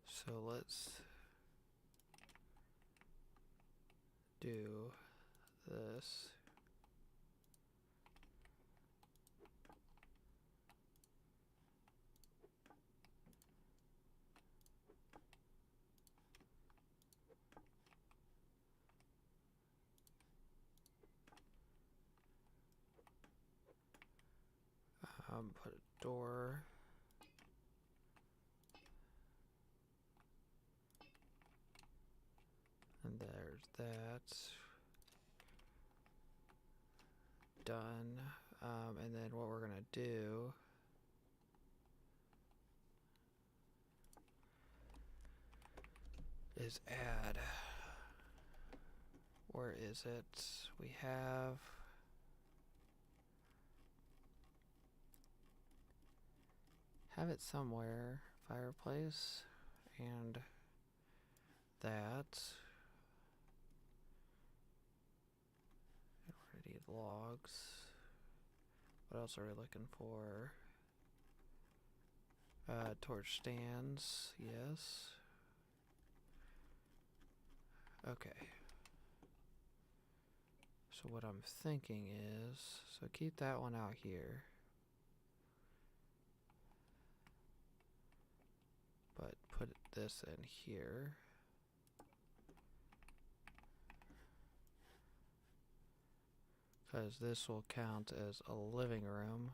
So let's do this. Put a door. And there's that. Done. And then what we're gonna do is add, where is it? We have it somewhere. Fireplace and that. And we're gonna need logs. What else are we looking for? Torch stands, yes. Okay. So what I'm thinking is, so keep that one out here. But put this in here. Because this will count as a living room.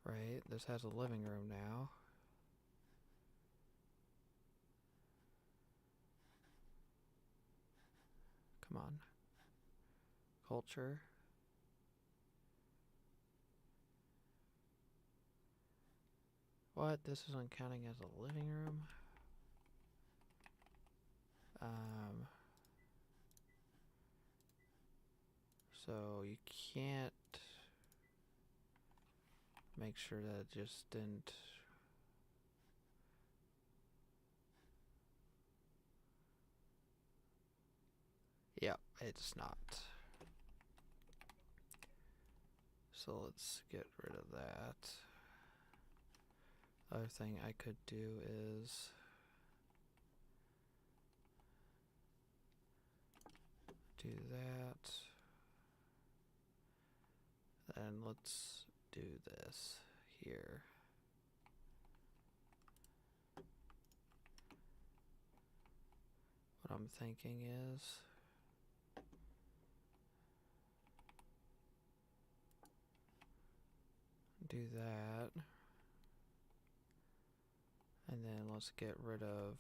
Right? This has a living room now. Come on. Culture. What? This isn't counting as a living room? So you can't make sure that it just didn't. Yep, it's not. So let's get rid of that. Other thing I could do is do that. And let's do this here. What I'm thinking is do that. And then let's get rid of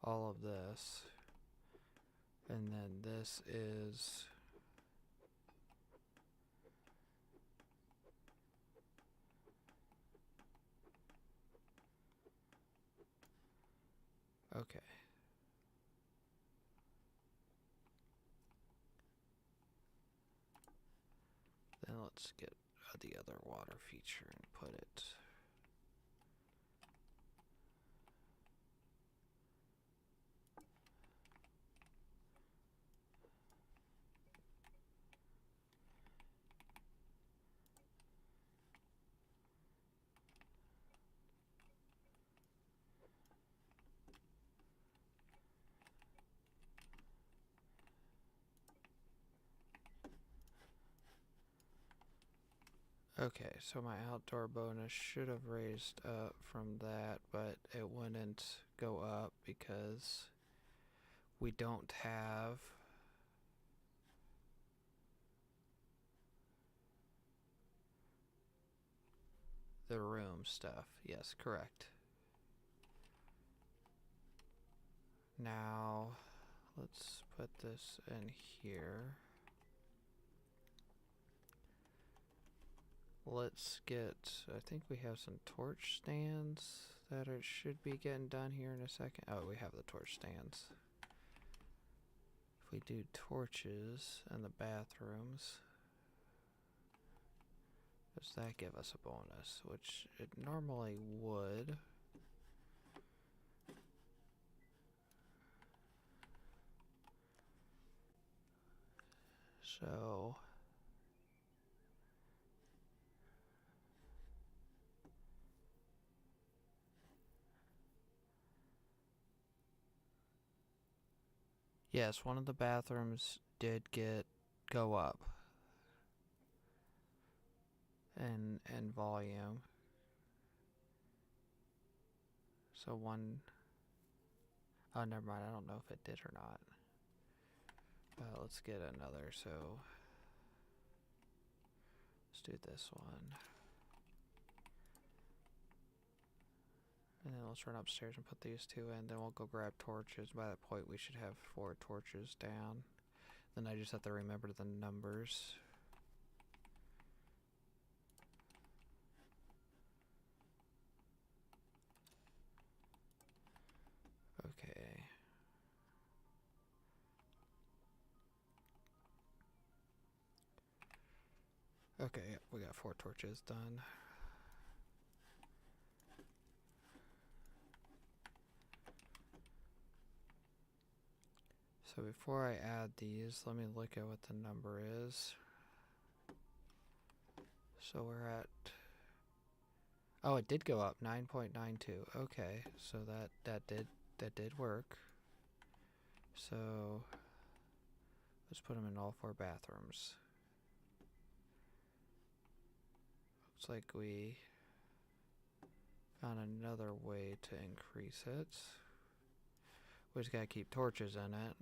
all of this. And then this is okay. Then let's get the other water feature and put it. Okay, so my outdoor bonus should have raised up from that, but it wouldn't go up because we don't have the room stuff. Yes, correct. Now, let's put this in here. Let's get, I think we have some torch stands that should be getting done here in a second. Oh, we have the torch stands. If we do torches in the bathrooms, does that give us a bonus? Which it normally would. So yes, one of the bathrooms did go up in volume. So one, oh, never mind. I don't know if it did or not. Let's get another, so let's do this one. And then let's run upstairs and put these two in, then we'll go grab torches. By that point we should have 4 torches down. Then I just have to remember the numbers. Okay. Okay, we got 4 torches done. So before I add these, let me look at what the number is. So we're at, oh, it did go up 9.92. Okay, so that did work. So let's put them in all 4 bathrooms. Looks like we found another way to increase it. We just gotta keep torches in it.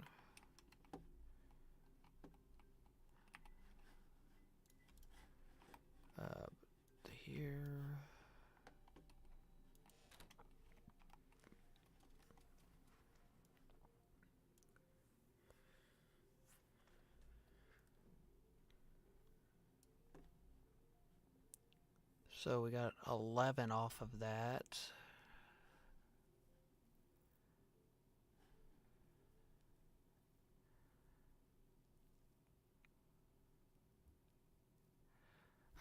Here. So we got 11 off of that.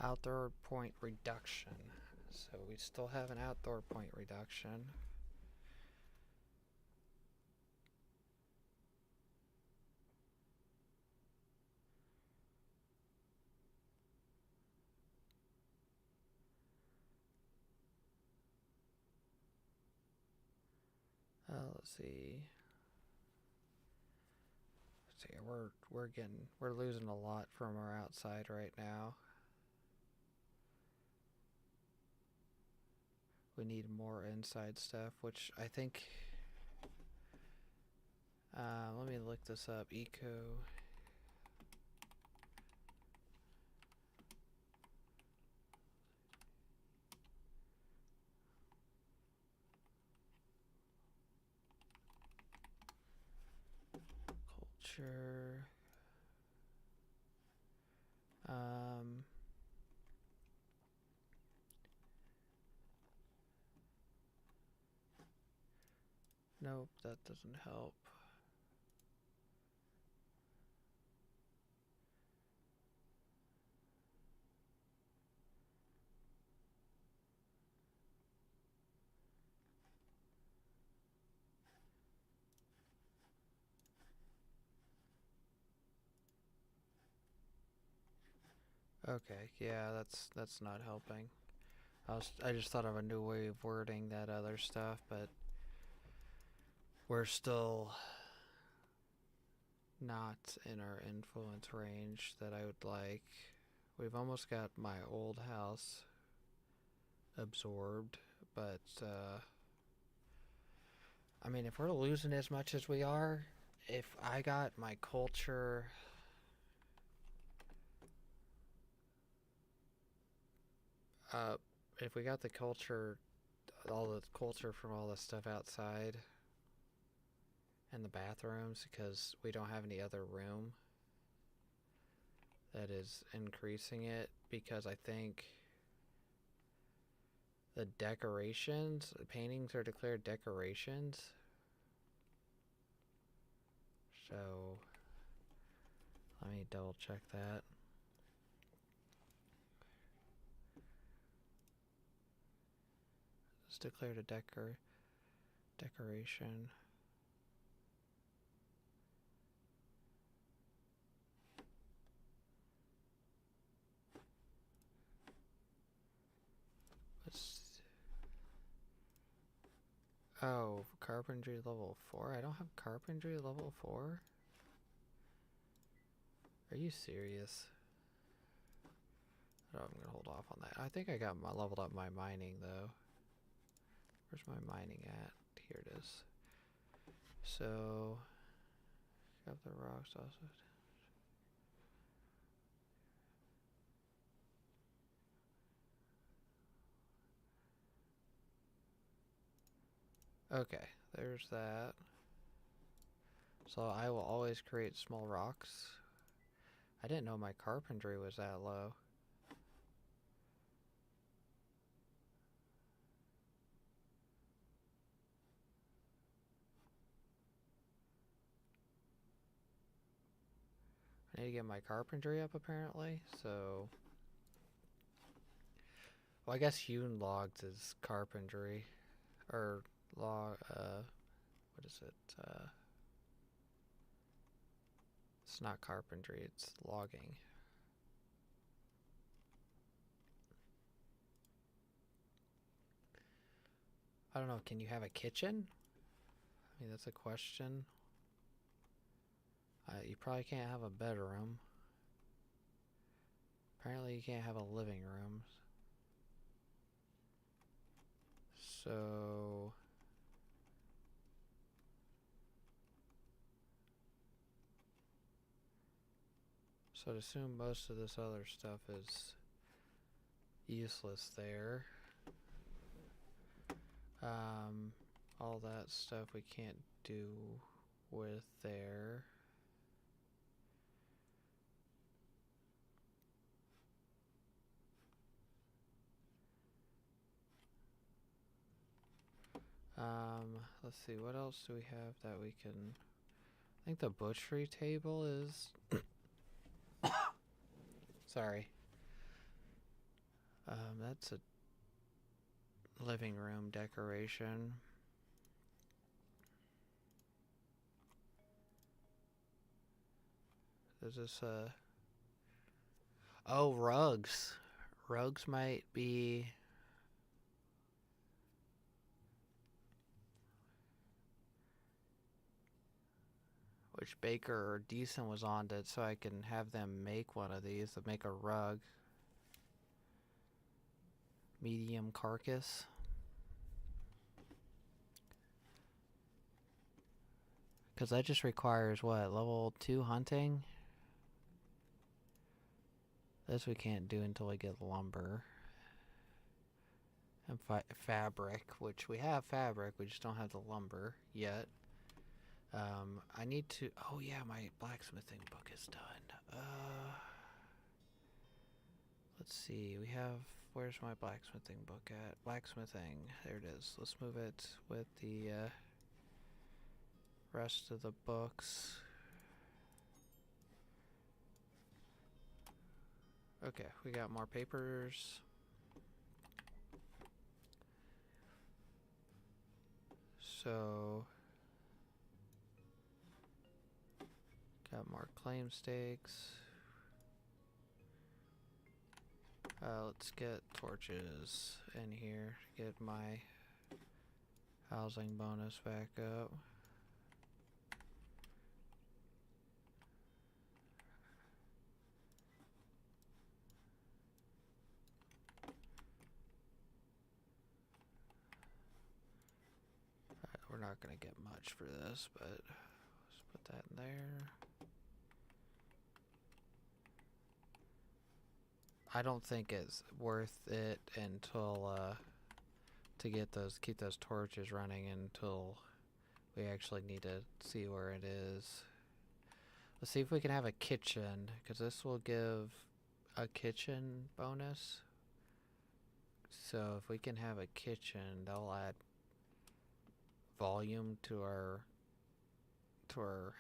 Outdoor point reduction. So we still have an outdoor point reduction. Let's see. We're losing a lot from our outside right now. We need more inside stuff, which I think. Let me look this up. Eco. Culture. Nope, that doesn't help. Okay, yeah, that's not helping. I just thought of a new way of wording that other stuff, but we're still not in our influence range that I would like. We've almost got my old house absorbed, but I mean, if we're losing as much as we are, if I got my culture if we got the culture, all the culture from all the stuff outside and the bathrooms, because we don't have any other room that is increasing it, because I think the decorations, paintings are declared decorations. So let me double check that. It's declared a decoration. Oh, carpentry level 4? I don't have carpentry level 4? Are you serious? Oh, I'm gonna hold off on that. I think I got leveled up my mining though. Where's my mining at? Here it is. So Pick up the rocks also. Okay, there's that. So I will always create small rocks. I didn't know my carpentry was that low. I need to get my carpentry up apparently, so... Well, I guess hewn logs is carpentry. Or log, what is it? It's not carpentry, it's logging. I don't know, can you have a kitchen? I mean, that's a question. You probably can't have a bedroom. Apparently you can't have a living room. So... So I'd assume most of this other stuff is useless there. All that stuff we can't do with there. Let's see, what else do we have that we can... I think the butchery table is... Sorry. That's a living room decoration. There's this, oh, rugs. Rugs might be... Which Baker or Decent was on it, so I can have them make one of these to make a rug. Medium carcass. Because that just requires, what, level 2 hunting? This we can't do until we get lumber. And fabric, which we have fabric, we just don't have the lumber yet. I need to... Oh yeah, my blacksmithing book is done. Let's see, we have... Where's my blacksmithing book at? Blacksmithing, there it is. Let's move it with the rest of the books. Okay, we got more papers. So... Got more claim stakes. Let's get torches in here. Get my housing bonus back up. Alright, we're not gonna get much for this, but let's put that in there. I don't think it's worth it until to get those, keep those torches running until we actually need to see where it is. Let's see if we can have a kitchen, because this will give a kitchen bonus. So if we can have a kitchen, that'll add volume to our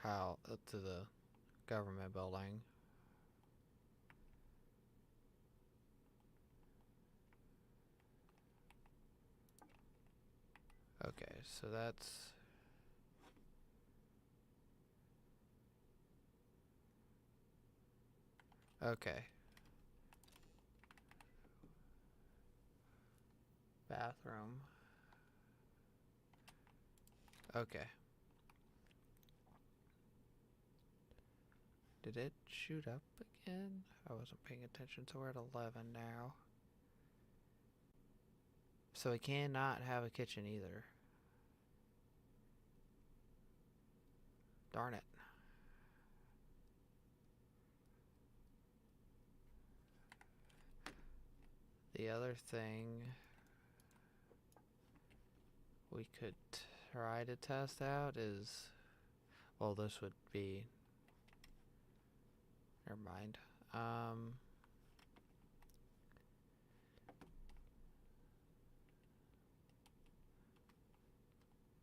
house, to the government building. Okay, so that's... Okay. Bathroom. Okay. Did it shoot up again? I wasn't paying attention, so we're at 11 now. So we cannot have a kitchen either. Darn it. The other thing we could try to test out is, well, this would be, never mind.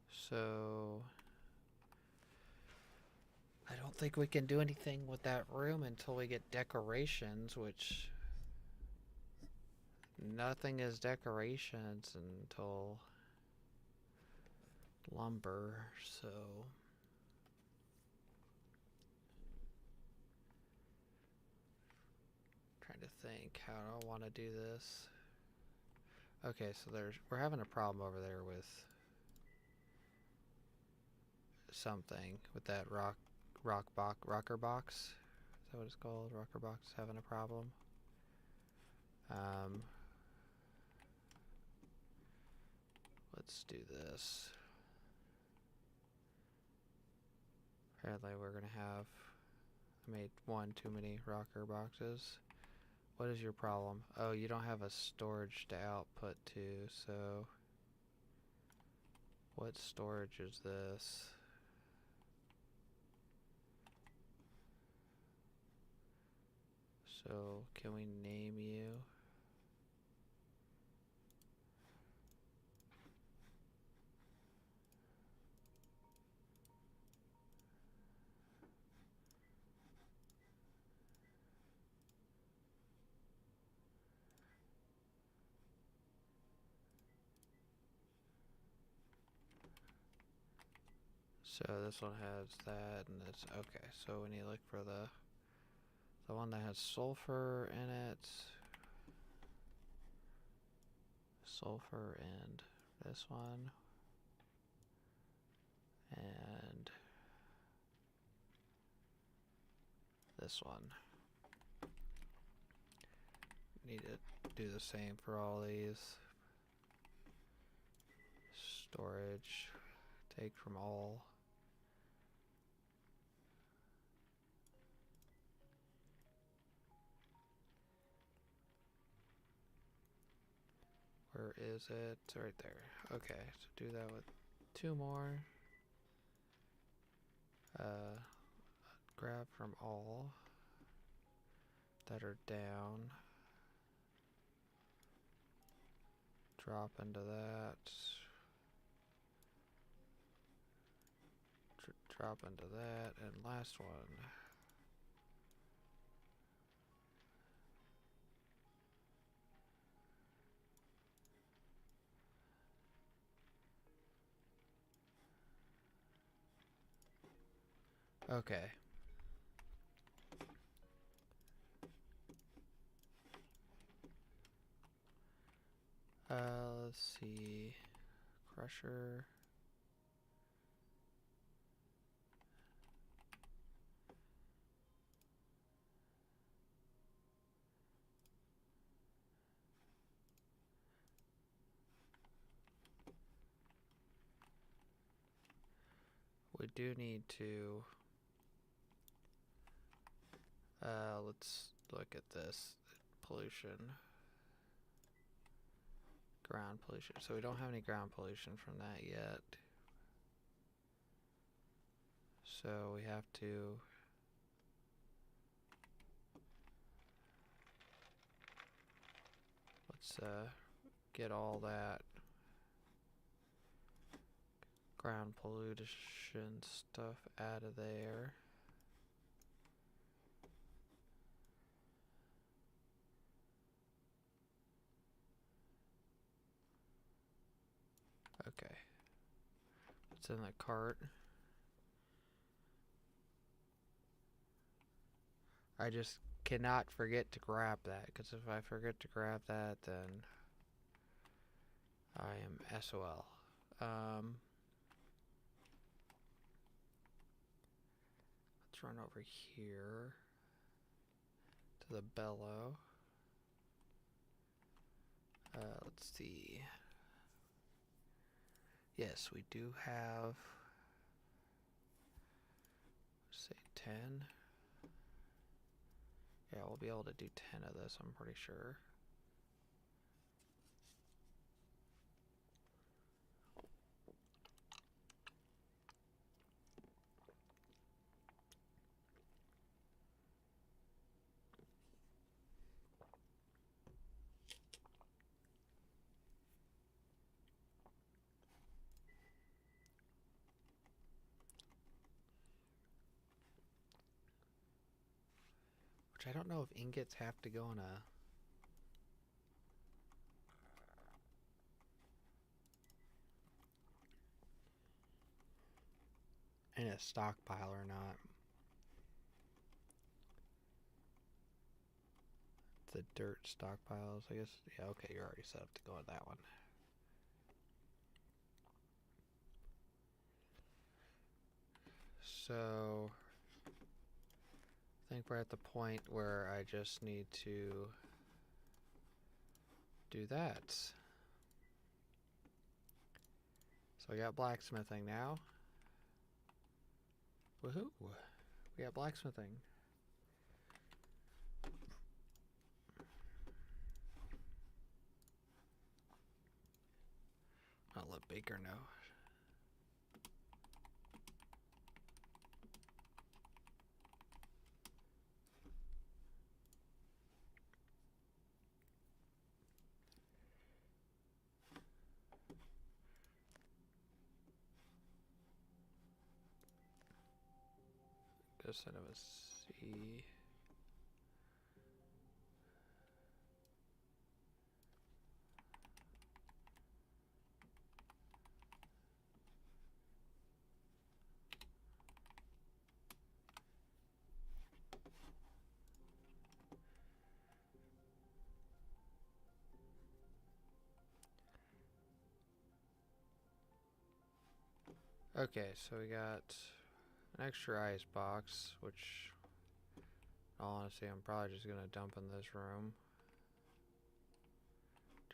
So I don't think we can do anything with that room until we get decorations, which nothing is decorations until lumber, so trying to think how I want to do this. Okay, so we're having a problem over there with something with that rocker box. Is that what it's called? Rocker box is having a problem. Let's do this. Apparently we're gonna have, I made one too many rocker boxes. What is your problem? Oh, you don't have a storage to output to, so what storage is this? So can we name you? So this one has that, and it's okay. So we need to look for the one that has sulfur in it. Sulfur and this one. And this one. Need to do the same for all these. Storage. Take from all. Where is it? It's right there. Okay, so do that with two more. Grab from all that are down. Drop into that. Drop into that. And last one. Okay. Let's see. Crusher. We do need to, let's look at this pollution. Ground pollution. So we don't have any ground pollution from that yet. So we have to let's get all that ground pollution stuff out of there. Okay. It's in the cart. I just cannot forget to grab that, because if I forget to grab that, then I am SOL. Let's run over here to the bellow. Let's see. Yes, we do have, say 10. Yeah, we'll be able to do 10 of this, I'm pretty sure. Which I don't know if ingots have to go in a stockpile or not. The dirt stockpiles, I guess. Yeah, okay, you're already set up to go with that one. So I think we're at the point where I just need to do that. So we got blacksmithing now. Woohoo! We got blacksmithing. I'll let Baker know. Just send him a C. Okay, so we got an extra ice box, which, honestly, I'm probably just gonna dump in this room.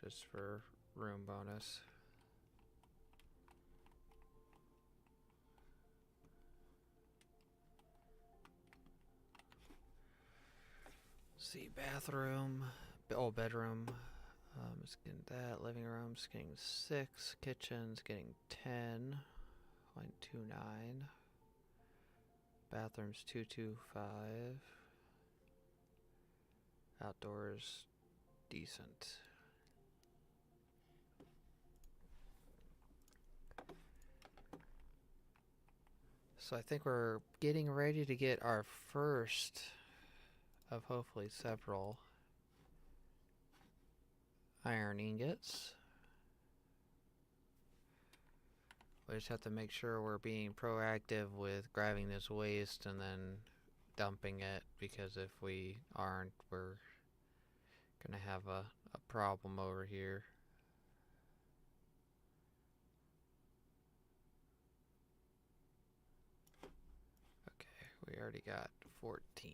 Just for room bonus. See, bathroom, bedroom. It's getting that. Living room's getting 6. Kitchen's getting 10.29. Bathroom's 225. Outdoors, decent. So I think we're getting ready to get our first of hopefully several iron ingots. We just have to make sure we're being proactive with grabbing this waste and then dumping it, because if we aren't, we're gonna have a problem over here. Okay, we already got 14.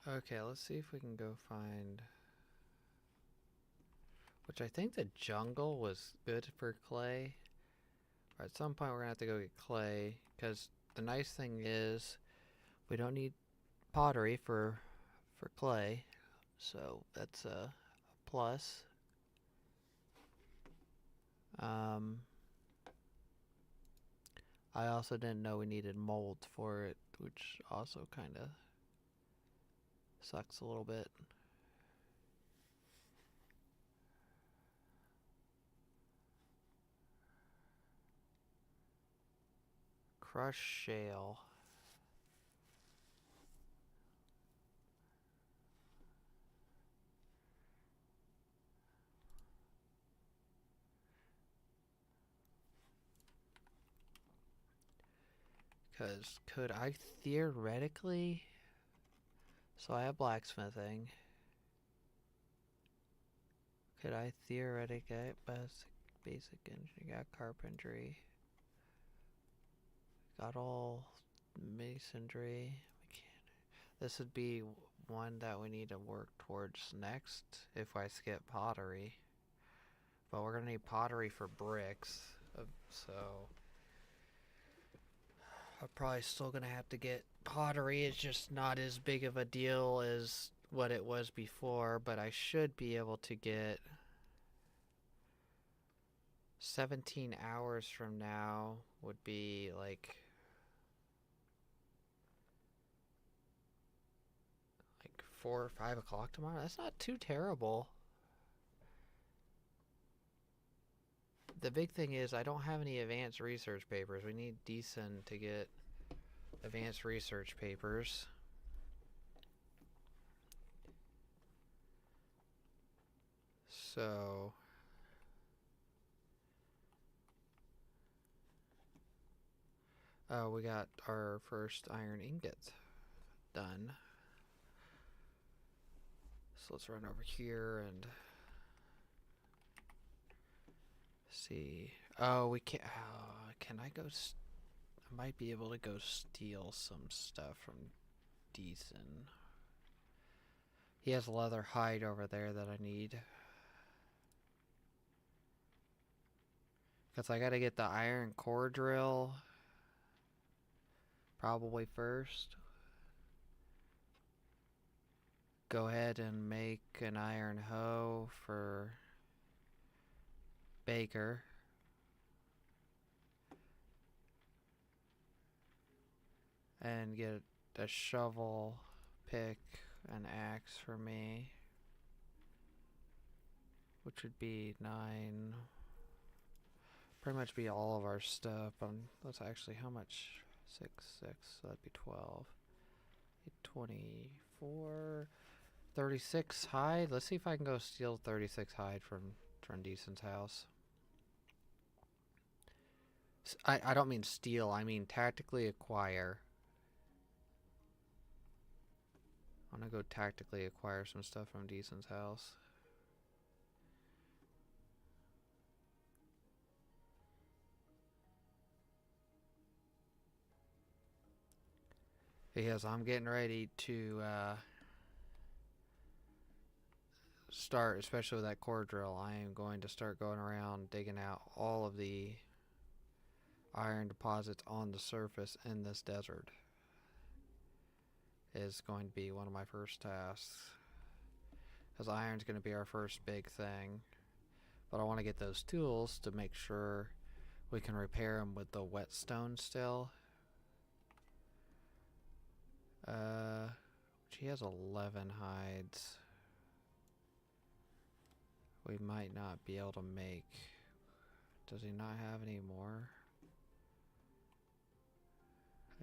Okay, let's see if we can go find... Which I think the jungle was good for clay. Or at some point we're gonna have to go get clay, because the nice thing is we don't need pottery for clay, so that's a plus. I also didn't know we needed mold for it, which also kind of sucks a little bit. Crushed shale. Because could I theoretically... So I have blacksmithing. Could I theoretically get basic engineering, got carpentry, got all masonry. We can't. This would be one that we need to work towards next if I skip pottery. But we're gonna need pottery for bricks, so I'm probably still gonna have to get pottery. It's just not as big of a deal as what it was before, but I should be able to get 17 hours from now would be like 4 or 5 o'clock tomorrow. That's not too terrible. The big thing is I don't have any advanced research papers. We need decent to get advanced research papers. So we got our first iron ingot done. So let's run over here and see. Oh, we can't. Can I go? I might be able to go steal some stuff from Deason. He has leather hide over there that I need. Because I gotta get the iron core drill probably first. Go ahead and make an iron hoe for Baker. And get a shovel, pick, an axe for me. Which would be 9. Pretty much be all of our stuff. That's actually how much? 6, 6, so that'd be 12. 24. 36 hide. Let's see if I can go steal 36 hide from Trendison's house. I don't mean steal, I mean tactically acquire. I'm gonna go tactically acquire some stuff from Deason's house. Because I'm getting ready to start, especially with that core drill, I am going to start going around digging out all of the iron deposits on the surface in this desert. Is going to be one of my first tasks. Because iron's going to be our first big thing. But I want to get those tools to make sure we can repair them with the whetstone still. He has 11 hides. We might not be able to make. Does he not have any more?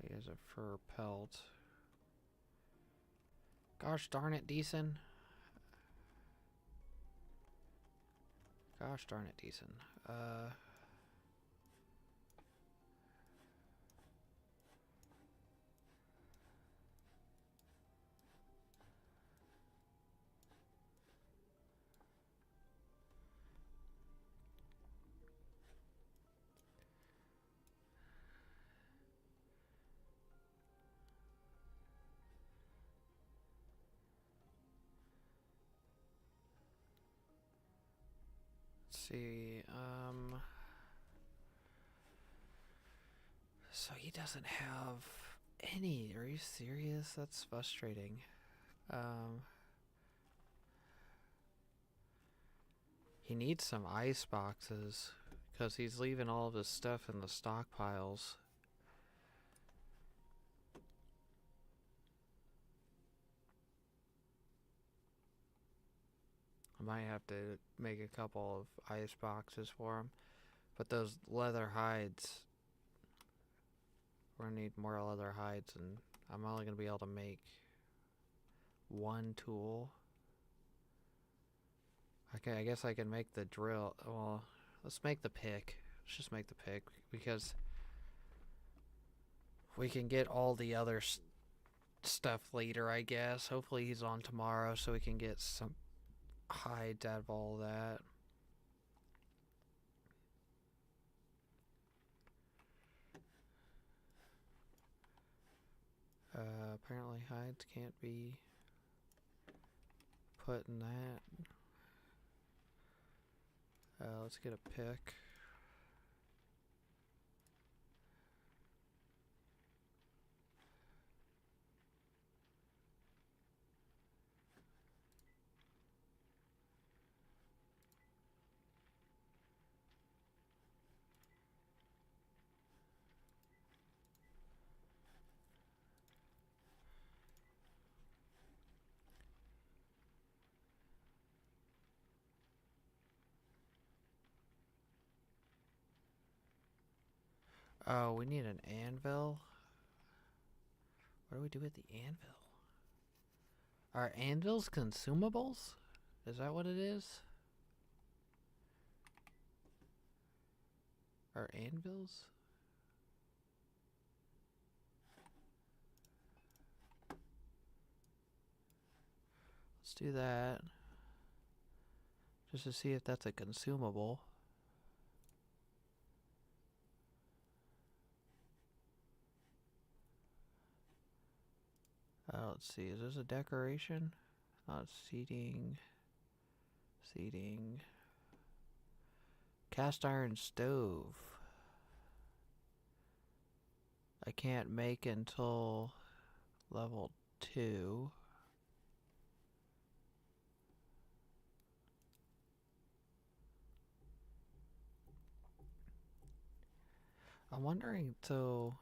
He has a fur pelt. Gosh darn it, Deason. Gosh darn it, Deason. See, so he doesn't have any. Are you serious? That's frustrating. He needs some ice boxes because he's leaving all of his stuff in the stockpiles. I might have to make a couple of ice boxes for him. But those leather hides, we're gonna need more leather hides, and I'm only gonna be able to make one tool. Okay, I guess I can make the drill. Well, let's make the pick. Let's just make the pick because we can get all the other stuff later, I guess. Hopefully he's on tomorrow so we can get some hides out of all that. Apparently hides can't be put in that. Let's get a pick. Oh, we need an anvil. What do we do with the anvil? Are anvils consumables? Is that what it is? Are anvils? Let's do that. Just to see if that's a consumable. Let's see, is this a decoration? Seating. Seating. Cast iron stove. I can't make until level 2. I'm wondering, so...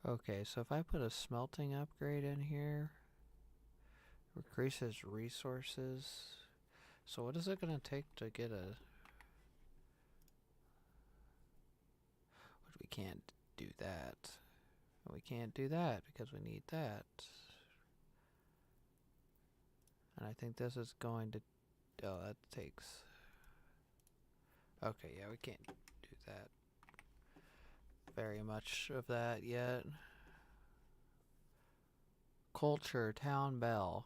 Okay, so if I put a smelting upgrade in here, increases resources. So what is it gonna take to get a... We can't do that. We can't do that because we need that. And I think this is going to... Oh, that takes... Okay, yeah, we can't do that. Very much of that yet. Culture, town bell.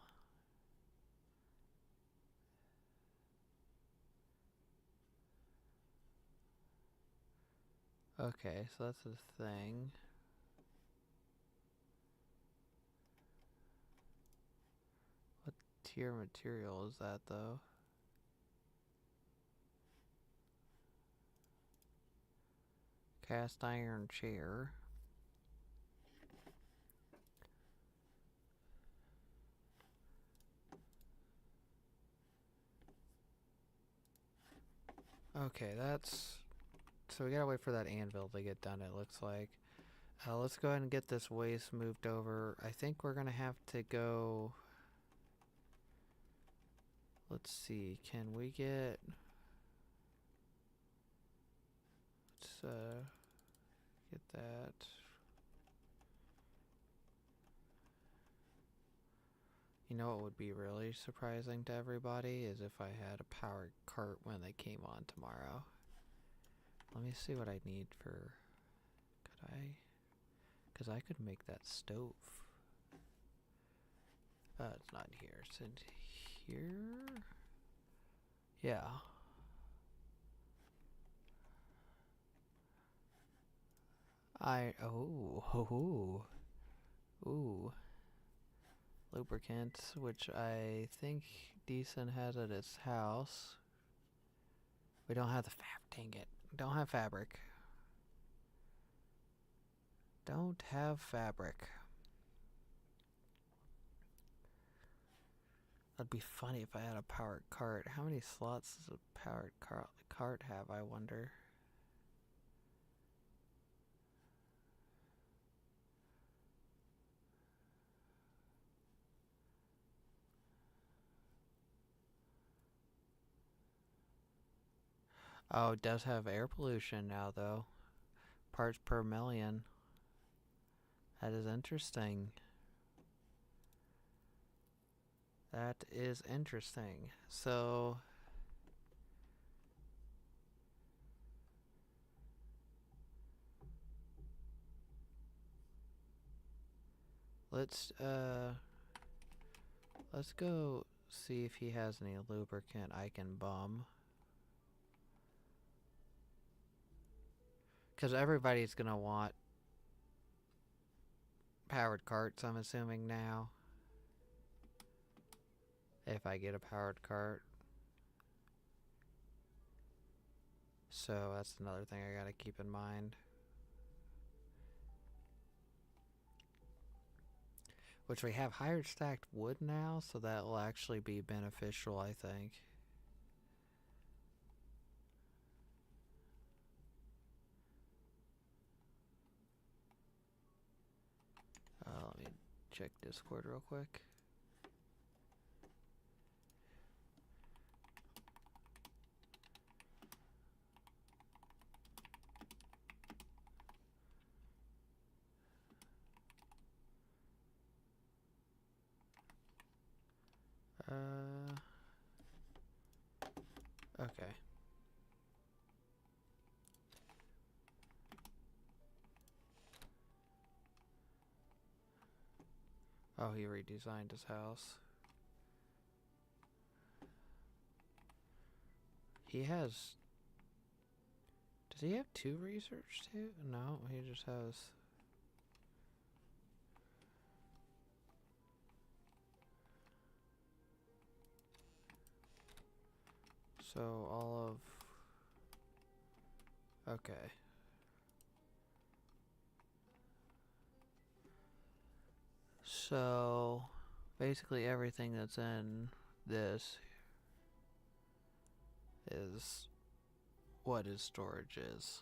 Okay, so that's a thing. What tier material is that, though? Cast iron chair. Okay, that's... So we gotta wait for that anvil to get done, it looks like. Let's go ahead and get this waste moved over. I think we're gonna have to go... Let's see, can we get... Let's, get that. You know what would be really surprising to everybody is if I had a powered cart when they came on tomorrow. Let me see what I need for... Could I? Because I could make that stove. It's not here. It's in here? Yeah. Ooh. Lubricant, which I think Decent has at its house. We don't have the dang it. Don't have fabric. Don't have fabric. That'd be funny if I had a powered cart. How many slots does a powered cart have, I wonder? Oh, it does have air pollution now, though. Parts per million. That is interesting. That is interesting. So... Let's go see if he has any lubricant I can bum. Because everybody's gonna want powered carts, I'm assuming now. If I get a powered cart. So that's another thing I gotta keep in mind. Which we have higher stacked wood now, so that will actually be beneficial, I think. Let me check Discord real quick. Okay. Oh, he redesigned his house. He has... Does he have 2 research too? No, he just has... So, all of... Okay. So, basically everything that's in this is what his storage is.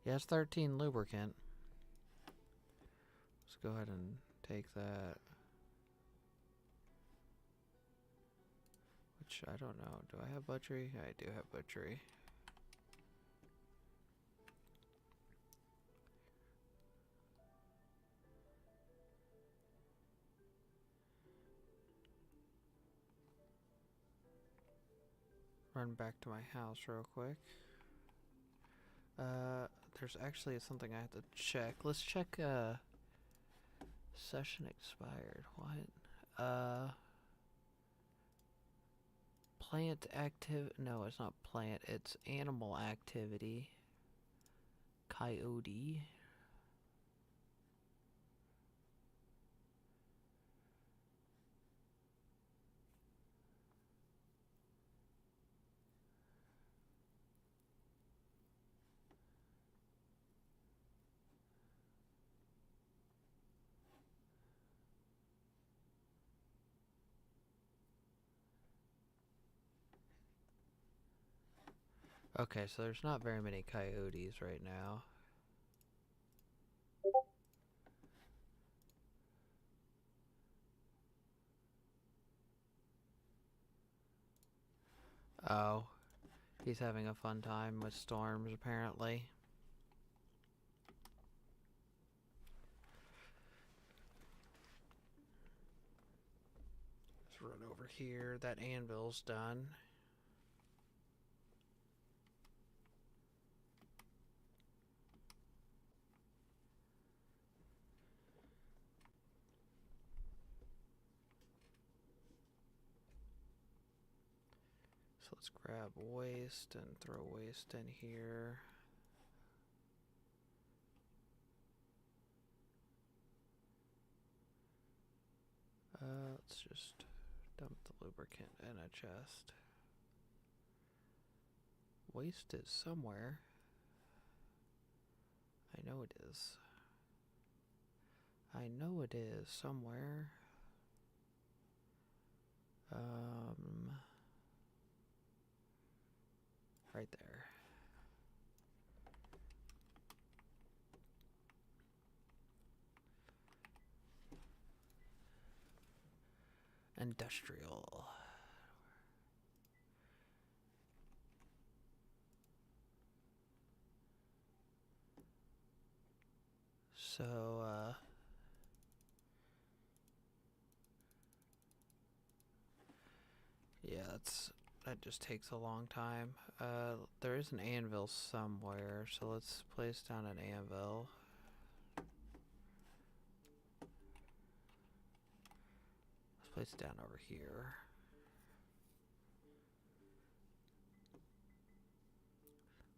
He has 13 lubricant. Let's go ahead and take that. Which, I don't know. Do I have butchery? I do have butchery. Run back to my house real quick. There's actually something I have to check. Let's check, session expired. What? Plant active... No, it's not plant. It's animal activity. Coyote. Okay, so there's not very many coyotes right now. Oh, he's having a fun time with storms, apparently. Let's run over here. That anvil's done. So let's grab waste and throw waste in here. Let's just dump the lubricant in a chest. Waste is somewhere. I know it is. I know it is somewhere. Right there. Industrial. So, yeah, that just takes a long time. There is an anvil somewhere, so let's place down an anvil. Let's place it down over here.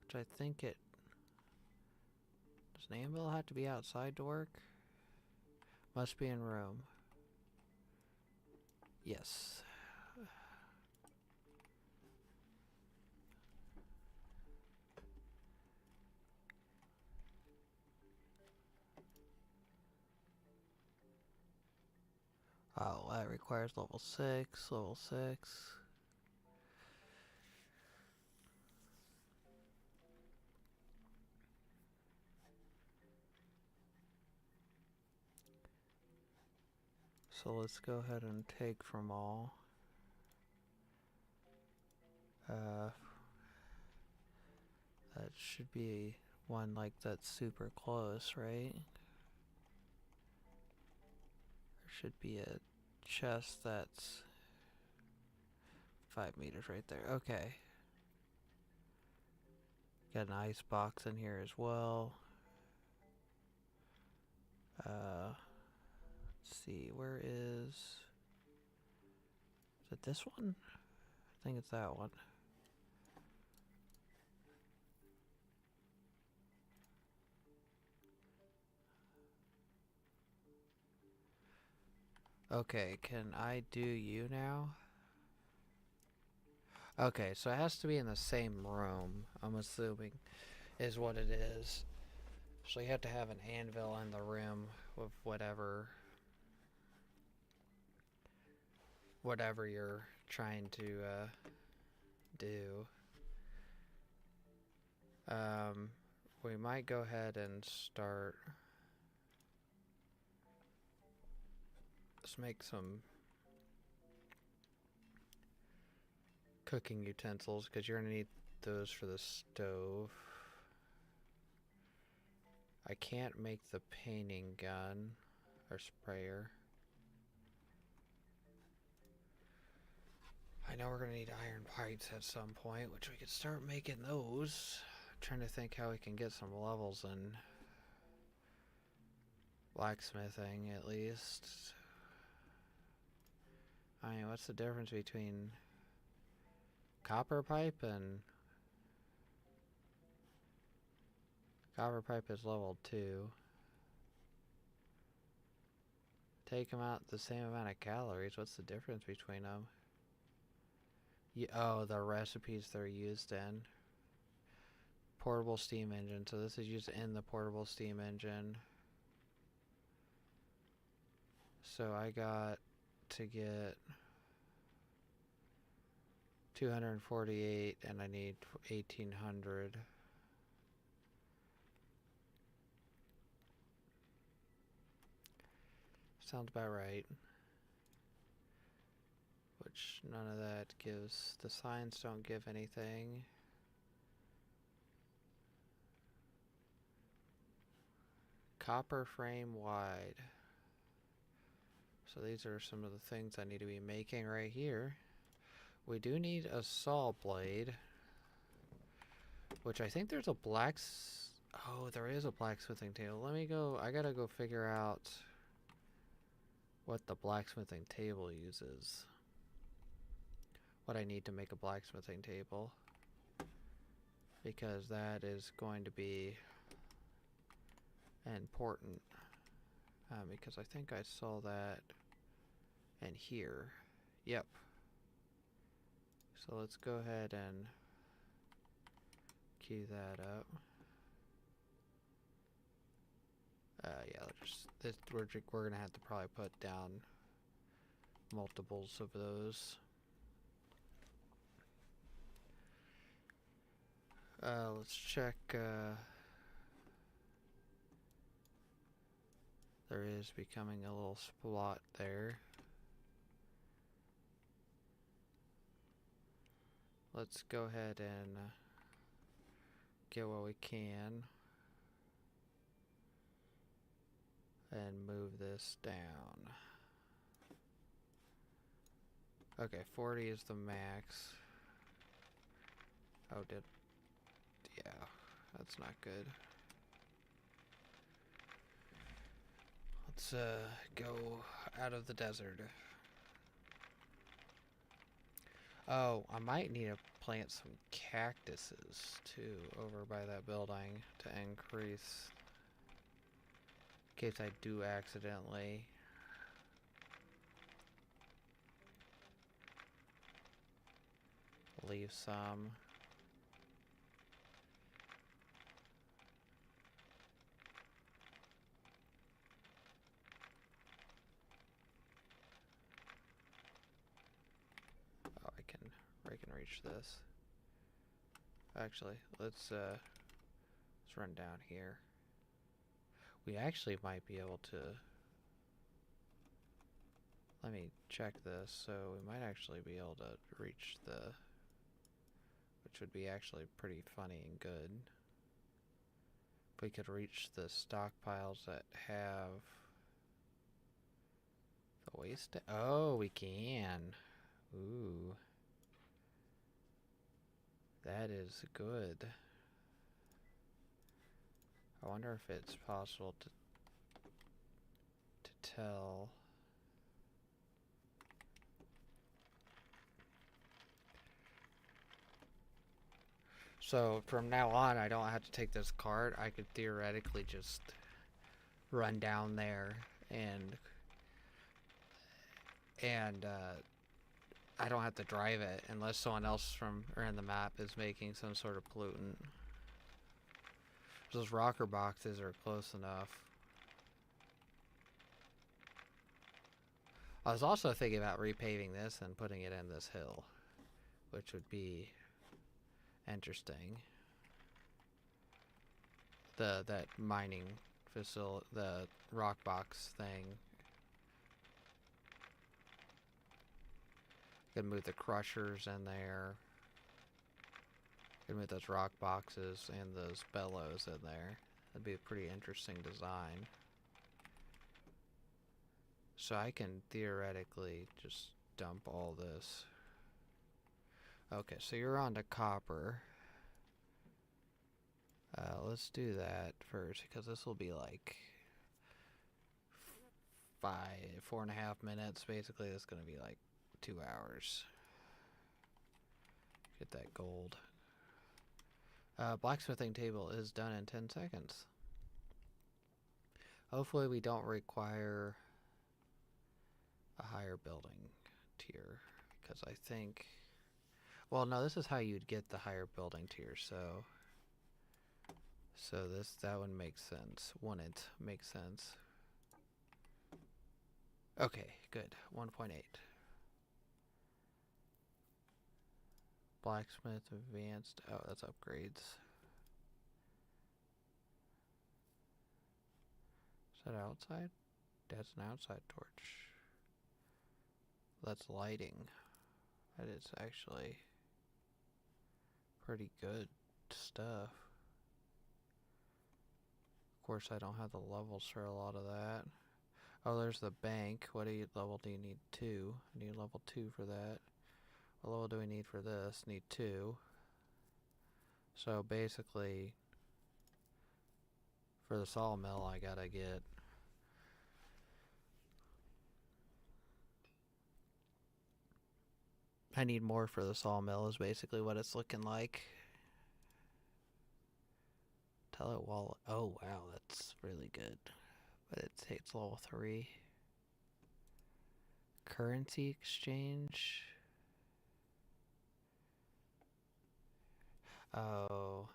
Which I think it... Does an anvil have to be outside to work? Must be in room. Yes. Oh, that requires level 6, level 6. So let's go ahead and take from all. That should be one like that's super close, right? should be a chest that's 5 meters right there. Okay. Got an ice box in here as well. Let's see, where is it this one? I think it's that one. Okay, can I do you now? Okay, so it has to be in the same room, I'm assuming, is what it is. So you have to have an anvil in the room with whatever you're trying to do. We might go ahead and start. Let's make some cooking utensils because you're gonna need those for the stove. I can't make the painting gun or sprayer. I know we're gonna need iron pipes at some point, which we could start making those. I'm trying to think how we can get some levels in blacksmithing at least. I mean, what's the difference between copper pipe and copper pipe is level 2. Take them out the same amount of calories. What's the difference between them? Oh, the recipes they're used in. Portable steam engine. So this is used in the portable steam engine. So I got to get 248 and I need 1800. Sounds about right. Which none of that gives, the signs don't give anything. Copper frame wide. So these are some of the things I need to be making right here. We do need a saw blade, which I think there's a oh, there is a blacksmithing table. Let me go, I gotta go figure out what the blacksmithing table uses. What I need to make a blacksmithing table. Because that is going to be important. Because I think I saw that in here. Yep. So let's go ahead and key that up. Yeah, we're gonna have to probably put down multiples of those. Let's check. There is becoming a little spot there. Let's go ahead and get what we can and move this down. Okay, 40 is the max. Oh, yeah, that's not good. Let's go out of the desert. Oh, I might need to plant some cactuses too over by that building to increase in case I do accidentally. Leave some. Oh, I can reach this. Actually, let's run down here. We actually might be able to. Let me check this. So we might actually be able to reach the, which would be actually pretty funny and good. If we could reach the stockpiles that have Waste it. Oh, we can. Ooh. That is good. I wonder if it's possible to tell. So from now on, I don't have to take this cart. I could theoretically just run down there and I don't have to drive it unless someone else from around the map is making some sort of pollutant. Those rocker boxes are close enough. I was also thinking about repaving this and putting it in this hill, which would be interesting. That mining facility, the rock box thing. Could move the crushers in there. Could move those rock boxes and those bellows in there. That'd be a pretty interesting design. So I can theoretically just dump all this. Okay, so you're on to copper. Let's do that first because this will be like 4.5 minutes. Basically, it's going to be like 2 hours. Get that gold. Blacksmithing table is done in 10 seconds. Hopefully we don't require a higher building tier because I think, well, no, this is how you'd get the higher building tier. So that one makes sense. Wouldn't make sense. Okay, good. 1.8. Blacksmith advanced. Oh, that's upgrades. Is that outside? That's an outside torch. That's lighting. That is actually pretty good stuff. Of course, I don't have the levels for a lot of that. Oh, there's the bank. What level do you need? 2. I need level 2 for that. What level do we need for this? Need 2. So basically, for the sawmill, I gotta get I need more for the sawmill is basically what it's looking like. Tell it wall. Oh wow, that's really good. But it takes level 3. Currency exchange. Oh.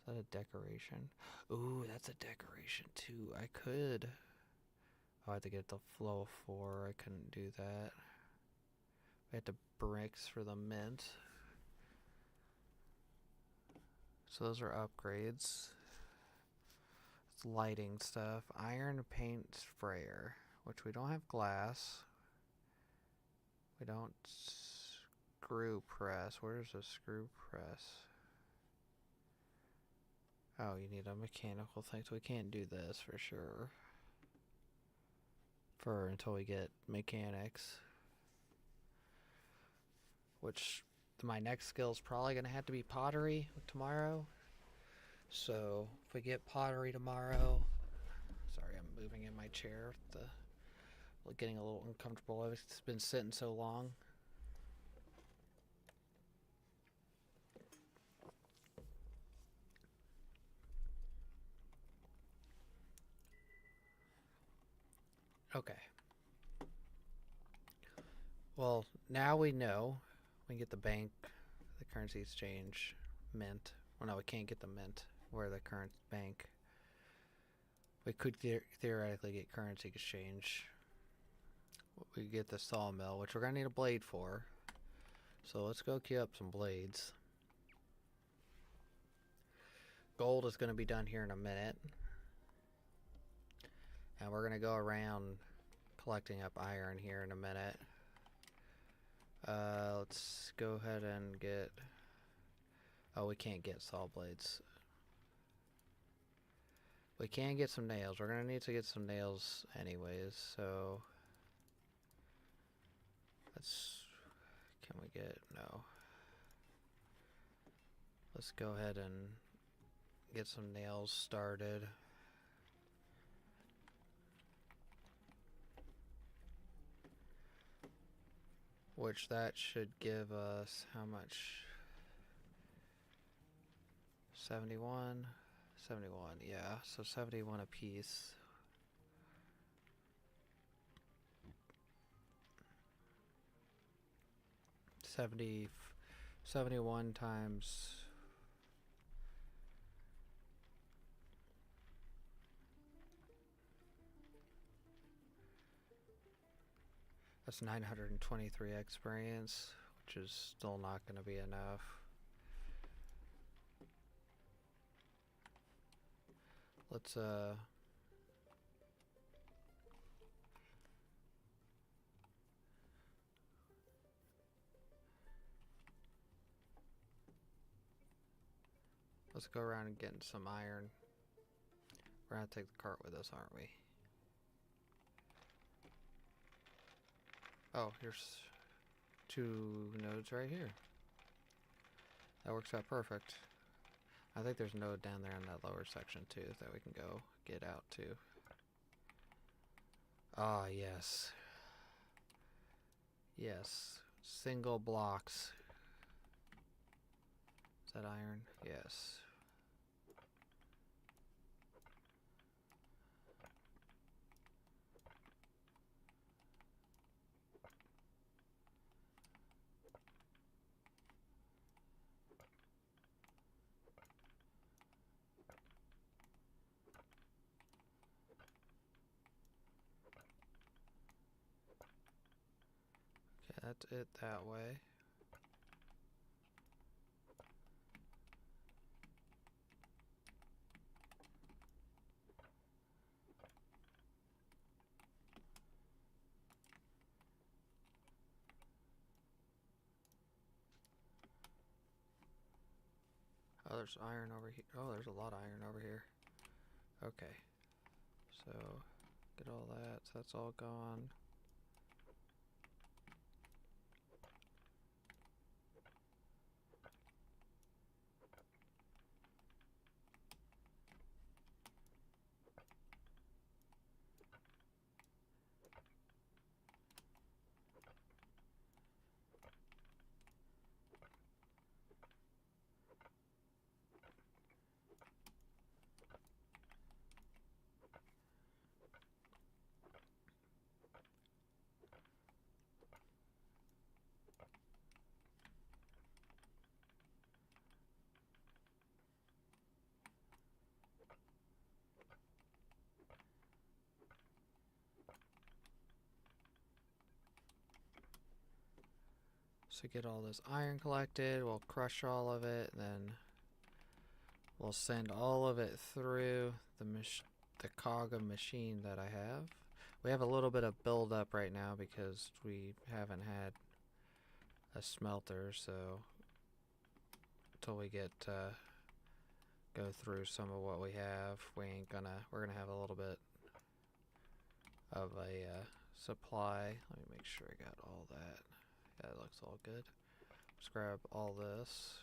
Is that a decoration? Ooh, that's a decoration too. I could. Oh, I had to get the flow 4. I couldn't do that. I had to bricks for the mint. So those are upgrades. It's lighting stuff. Iron paint sprayer, which we don't have glass. We don't screw press. Where's the screw press? Oh, you need a mechanical thing, so we can't do this for sure. Until we get mechanics. Which my next skill is probably going to have to be pottery tomorrow. So if we get pottery tomorrow, sorry, I'm moving in my chair. Getting a little uncomfortable. It's been sitting so long. Okay. Well, now we know we can get the bank, the currency exchange, mint. Well, no, we can't get the mint where the current bank. We could theoretically get currency exchange. We get the sawmill, which we're going to need a blade for. So let's go queue up some blades. Gold is going to be done here in a minute. And we're going to go around collecting up iron here in a minute. Let's go ahead and get... Oh, we can't get saw blades. We can get some nails. We're gonna need to get some nails anyways, so let's, can we get, no. Let's go ahead and get some nails started. Which that should give us how much? 71? 71, yeah, so 71 a piece. 71 times that's 923 experience, which is still not going to be enough. Let's go around and get some iron. We're gonna take the cart with us, aren't we? Oh, here's 2 nodes right here. That works out perfect. I think there's a node down there in that lower section too that we can go get out to. Ah, yes. Yes. Single blocks. Is that iron? Yes. Okay, that's it that way. Oh, there's iron over here. Oh, there's a lot of iron over here. Okay. So, get all that. So that's all gone. So get all this iron collected, we'll crush all of it, then we'll send all of it through the cog of machine that I have. We have a little bit of buildup right now because we haven't had a smelter, so until we get go through some of what we have, we're gonna have a little bit of a supply. Let me make sure I got all that. Yeah, it looks all good. Let's grab all this.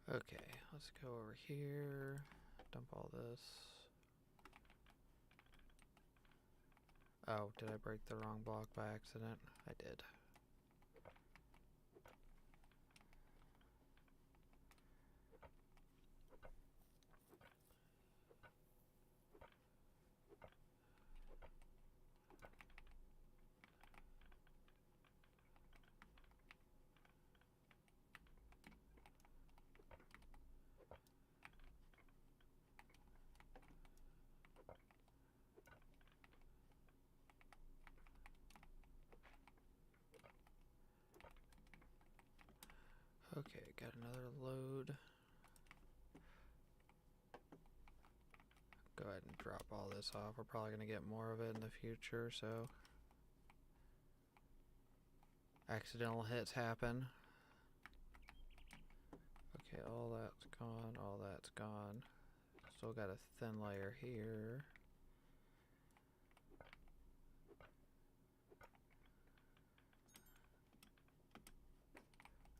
Okay, let's go over here, dump all this. Oh, did I break the wrong block by accident? I did. Okay, got another load. Go ahead and drop all this off. We're probably going to get more of it in the future, so accidental hits happen. Okay, all that's gone, all that's gone. Still got a thin layer here.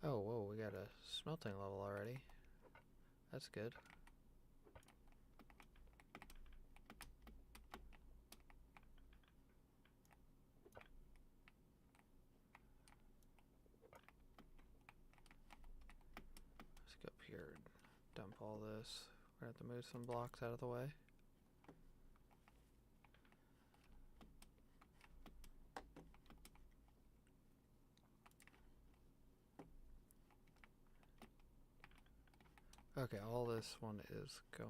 Oh, whoa, we got a smelting level already. That's good. Let's go up here and dump all this. We're gonna have to move some blocks out of the way. Okay, all this one is gone.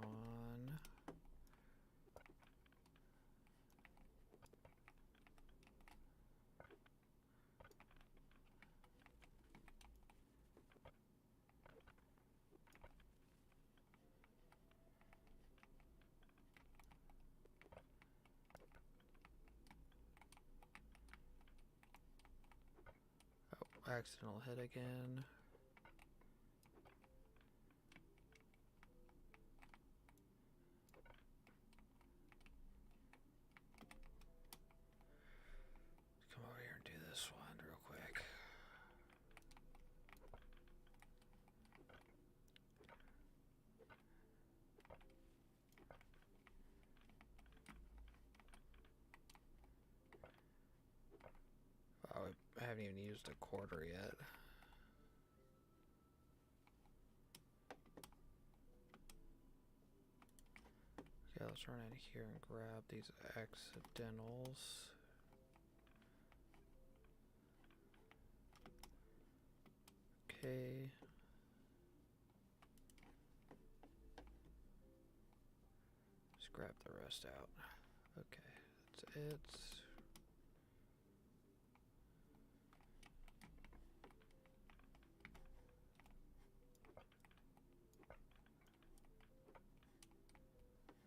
Oh, accidental hit again. Come over here and do this one real quick. Oh, I haven't even used a quarter yet. Okay, let's run in here and grab these accidentals. Okay. Just grab the rest out. Okay, that's it.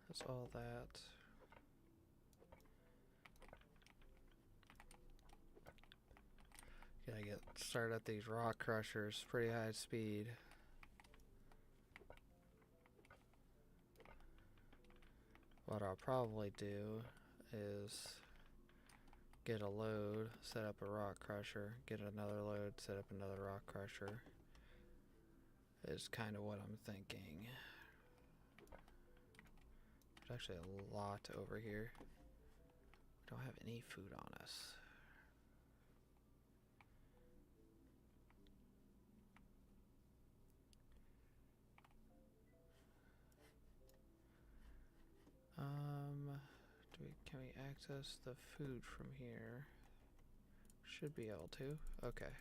That's all that. Gotta get started at these rock crushers, pretty high speed. What I'll probably do is get a load, set up a rock crusher, get another load, set up another rock crusher. Is kind of what I'm thinking. There's actually a lot over here. We don't have any food on us. Can we access the food from here? Should be able to. Okay.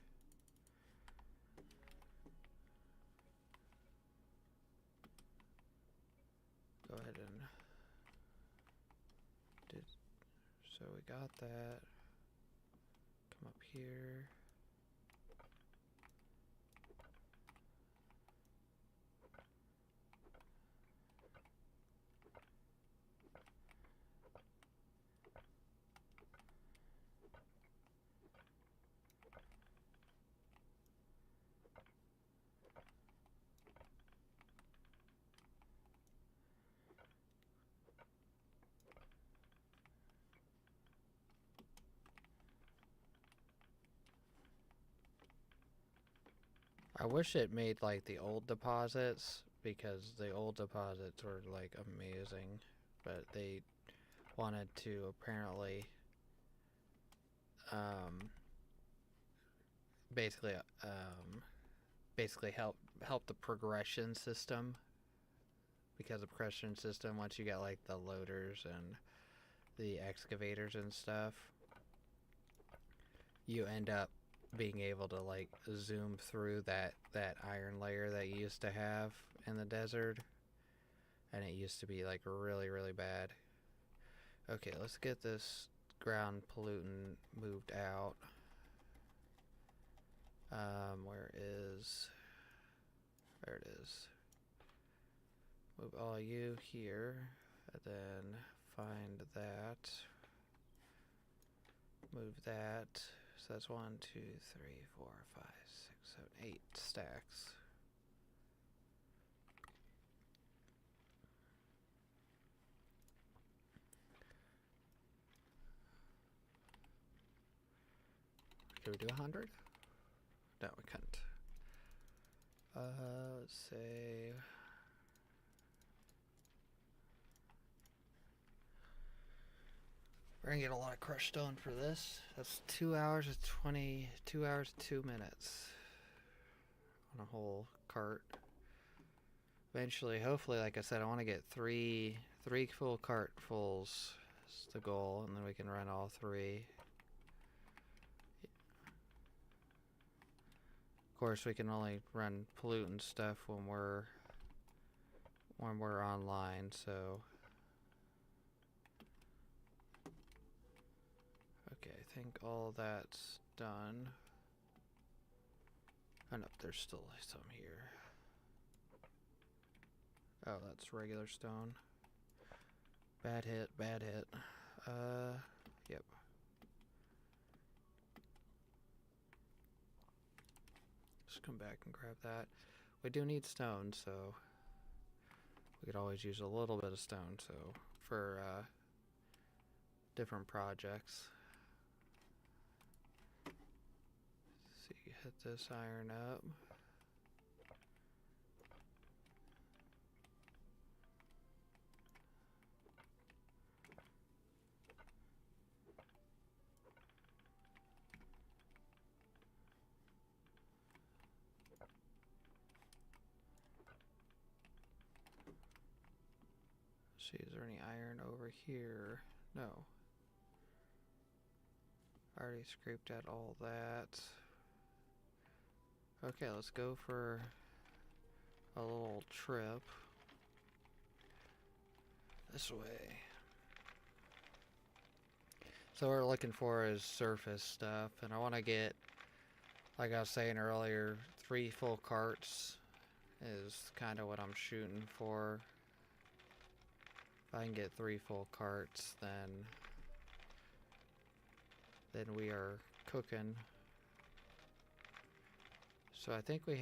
Go ahead and so we got that. Come up here. I wish it made like the old deposits, because the old deposits were like amazing, but they wanted to apparently basically basically help the progression system, because the progression system, once you got like the loaders and the excavators and stuff, you end up being able to like zoom through that iron layer that you used to have in the desert, and it used to be like really bad. Okay, let's get this ground pollutant moved out. There it is. Move all you here. And then find that. Move that. So that's 1, 2, 3, 4, 5, 6, 7, 8 stacks. Can we do 100? No, we couldn't. Let's say we're gonna get a lot of crushed stone for this. That's 2 hours of 2 hours 2 minutes on a whole cart. Eventually, hopefully, like I said, I want to get three full cartfuls. That's the goal, and then we can run all 3. Of course, we can only run pollutant stuff when we're online. So, okay, I think all that's done. Oh no, there's still some here. Oh, that's regular stone. Bad hit, bad hit. Yep. Just come back and grab that. We do need stone, so we could always use a little bit of stone, so for different projects. See, hit this iron up. See, is there any iron over here? No. I already scraped out all that. Okay, let's go for a little trip this way. So what we're looking for is surface stuff, and I want to get, like I was saying earlier, 3 full carts is kind of what I'm shooting for. If I can get 3 full carts, then we are cooking. So I think we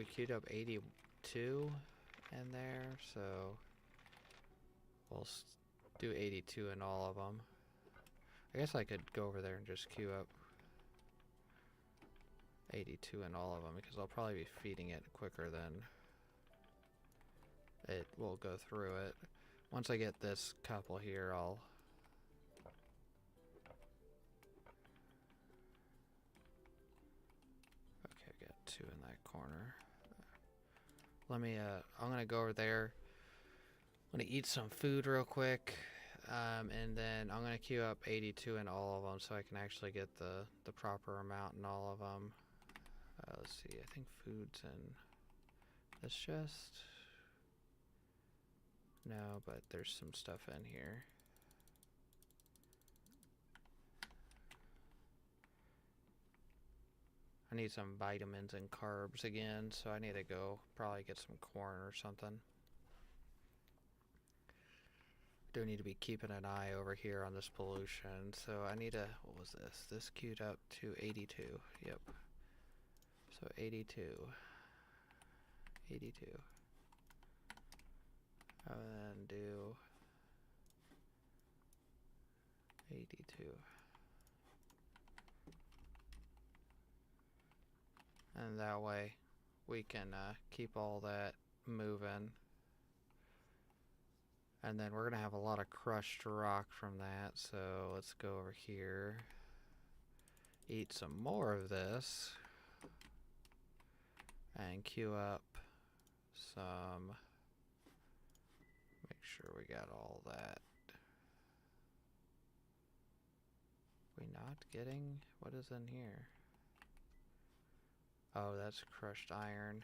queued up 82 in there, so we'll do 82 in all of them. I guess I could go over there and just queue up 82 in all of them, because I'll probably be feeding it quicker than it will go through it. Once I get this couple here, I'll okay, I got 2 in that corner. Let me I'm gonna go over there. I'm gonna eat some food real quick, and then I'm gonna queue up 82 in all of them, so I can actually get the proper amount in all of them. Let's see, I think food's in this chest. No, but there's some stuff in here. I need some vitamins and carbs again, so I need to go probably get some corn or something. Do need to be keeping an eye over here on this pollution, so I need to, what was this? This queued up to 82, yep. So 82. 82. And then do 82. And that way we can keep all that moving. And then we're gonna have a lot of crushed rock from that, so let's go over here. Eat some more of this. And queue up some. Make sure we got all that. We not getting? What is in here? Oh, that's crushed iron.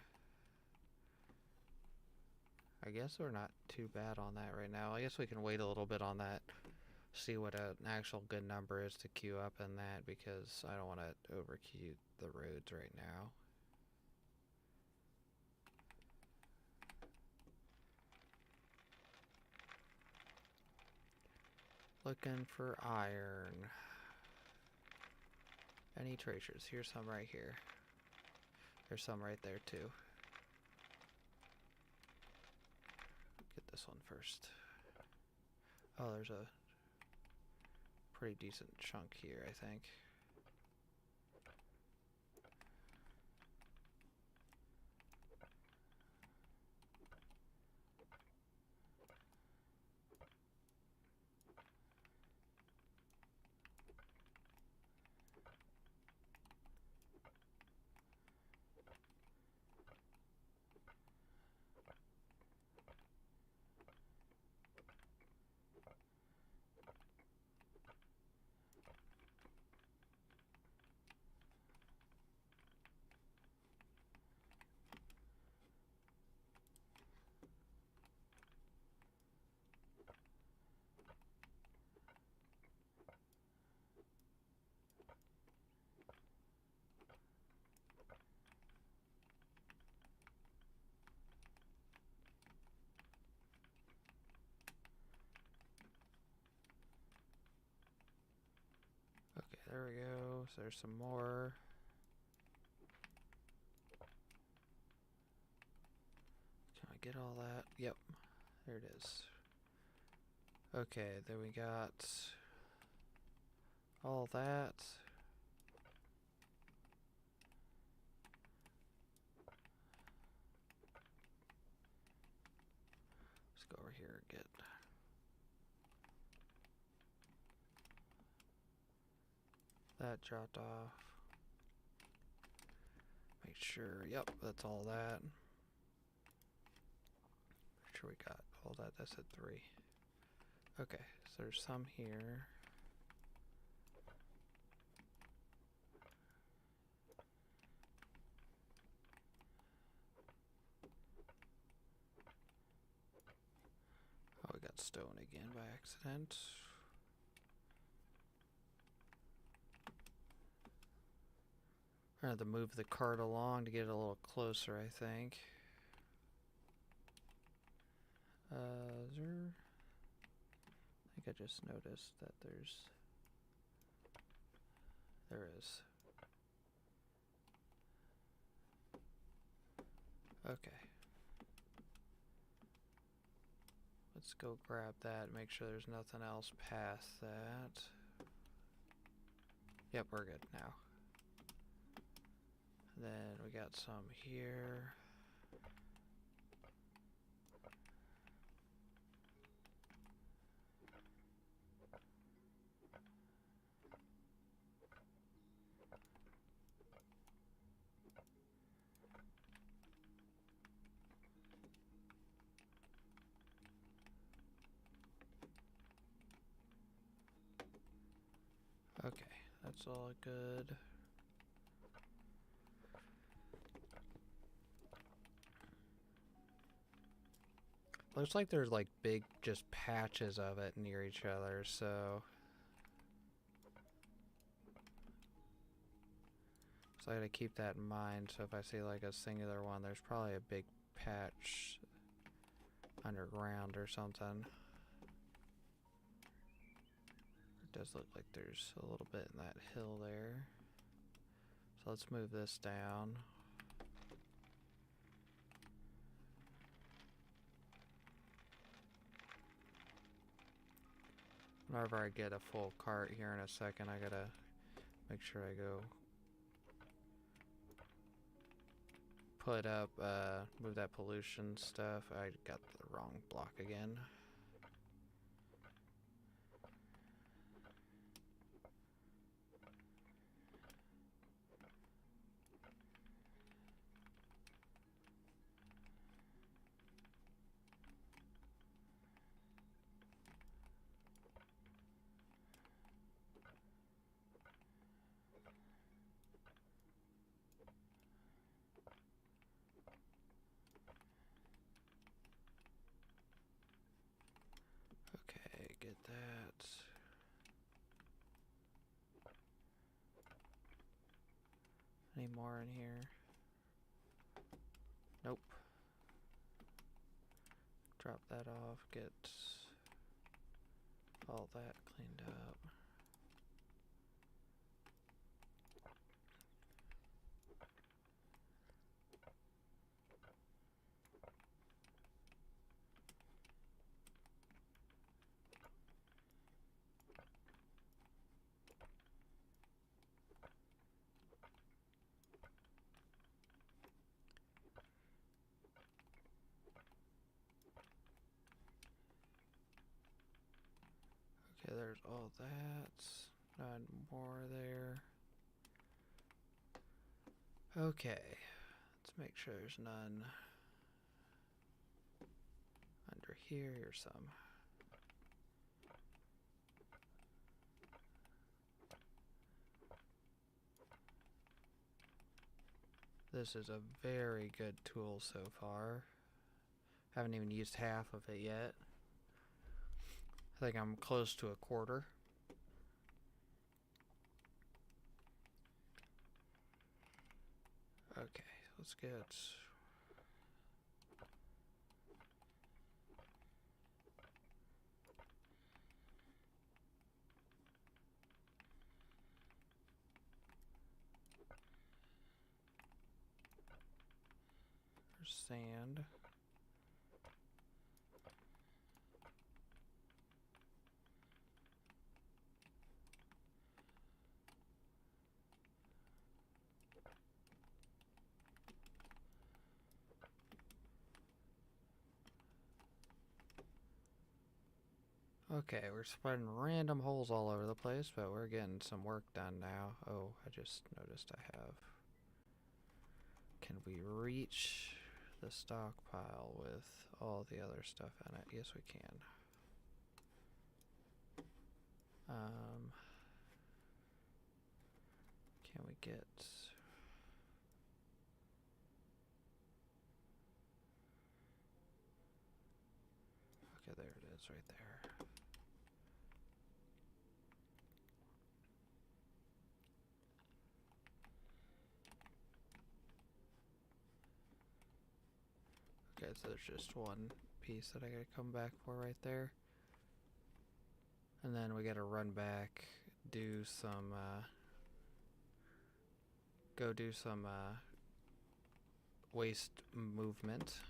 I guess we're not too bad on that right now. I guess we can wait a little bit on that. See what an actual good number is to queue up in that, because I don't want to overqueue the roads right now. Looking for iron. Any treasures? Here's some right here. There's some right there too. Get this one first. Oh, there's a pretty decent chunk here, I think. Okay, there we go. So there's some more. Can I get all that? Yep, there it is. Okay, then we got all that. Let's go over here and get that dropped off. Make sure, yep, that's all that. Make sure we got all that. That's at 3. Okay, so there's some here. Oh, we got stone again by accident. I have to move the cart along to get it a little closer, I think. I think I just noticed that there is. Okay. Let's go grab that, make sure there's nothing else past that. Yep, we're good now. Then we got some here. Okay, that's all good. Looks like there's like big just patches of it near each other, so I gotta keep that in mind. So if I see like a singular one, there's probably a big patch underground or something. It does look like there's a little bit in that hill there. So let's move this down. Whenever I get a full cart here in a second, I gotta make sure I go put up, move that pollution stuff. I got the wrong block again. Okay, get that. Any more in here? Nope. Drop that off, get all that cleaned up. Okay, there's all that. None more there. Okay, let's make sure there's none under here. Here's some. This is a very good tool so far. Haven't even used half of it yet. I think I'm close to a quarter. Okay, let's get sand. Okay, we're spreading random holes all over the place, but we're getting some work done now. Oh, I just noticed I have. Can we reach the stockpile with all the other stuff in it? Yes, we can. Can we get... Okay, there it is right there. Okay, so there's just one piece that I gotta come back for right there. And then we gotta run back, do some, go do some, waste movement.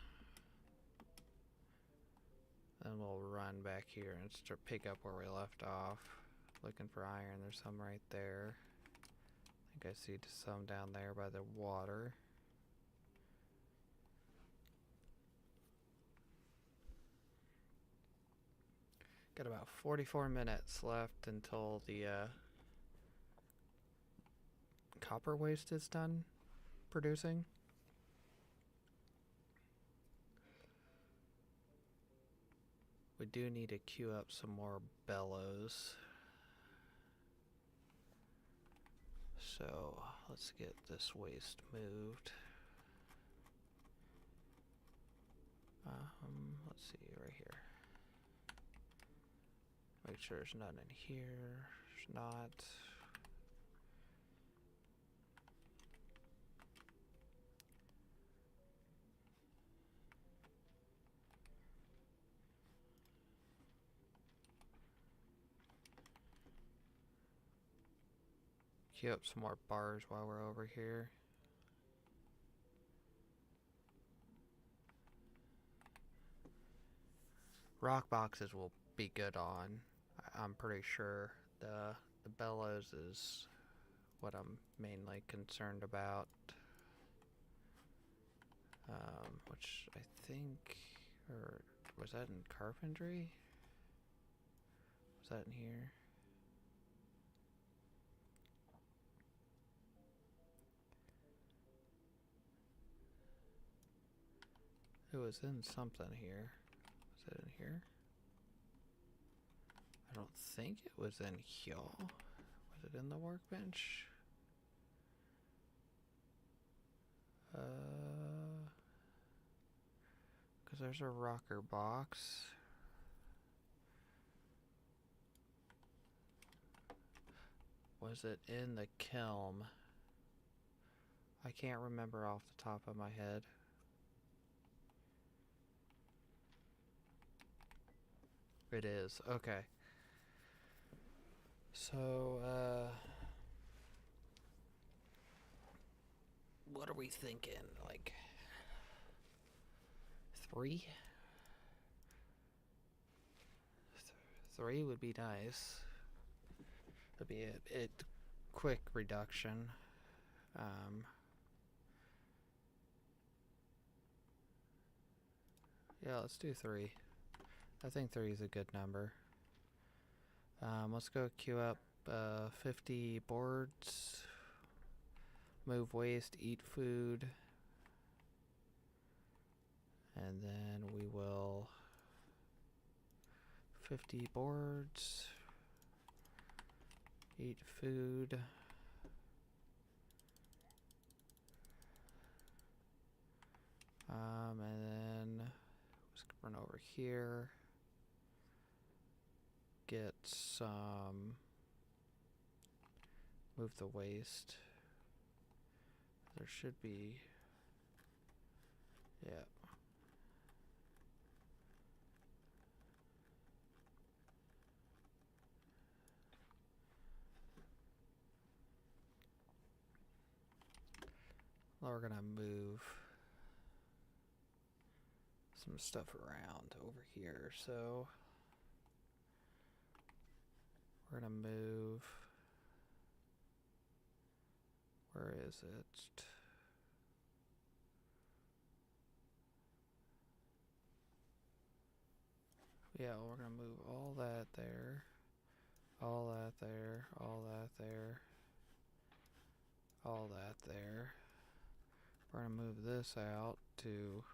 Then we'll run back here and start pick up where we left off. Looking for iron, there's some right there. I think I see some down there by the water. Got about 44 minutes left until the copper waste is done producing. We do need to queue up some more bellows. So let's get this waste moved. Let's see, right here. Make sure there's none in here. There's not. Queue up some more bars while we're over here. Rock boxes will be good on. I'm pretty sure the bellows is what I'm mainly concerned about. Which I think, or was that in carpentry? Was that in here? It was in something here. Was it in here? I don't think it was in here. Was it in the workbench? Because there's a rocker box. Was it in the kiln? I can't remember off the top of my head. It is. Okay. So, what are we thinking? Like, 3? 3 would be nice. It'd be a quick reduction. Yeah, let's do 3. I think 3 is a good number. Let's go queue up 50 boards. Move waste, eat food. And then we will 50 boards, eat food. And then let's run over here. Get some. Move the waste. There should be. Yeah. Well, we're gonna move some stuff around over here. So we're gonna move. Where is it? Yeah, we're gonna move all that there, all that there, all that there, all that there. We're gonna move this out to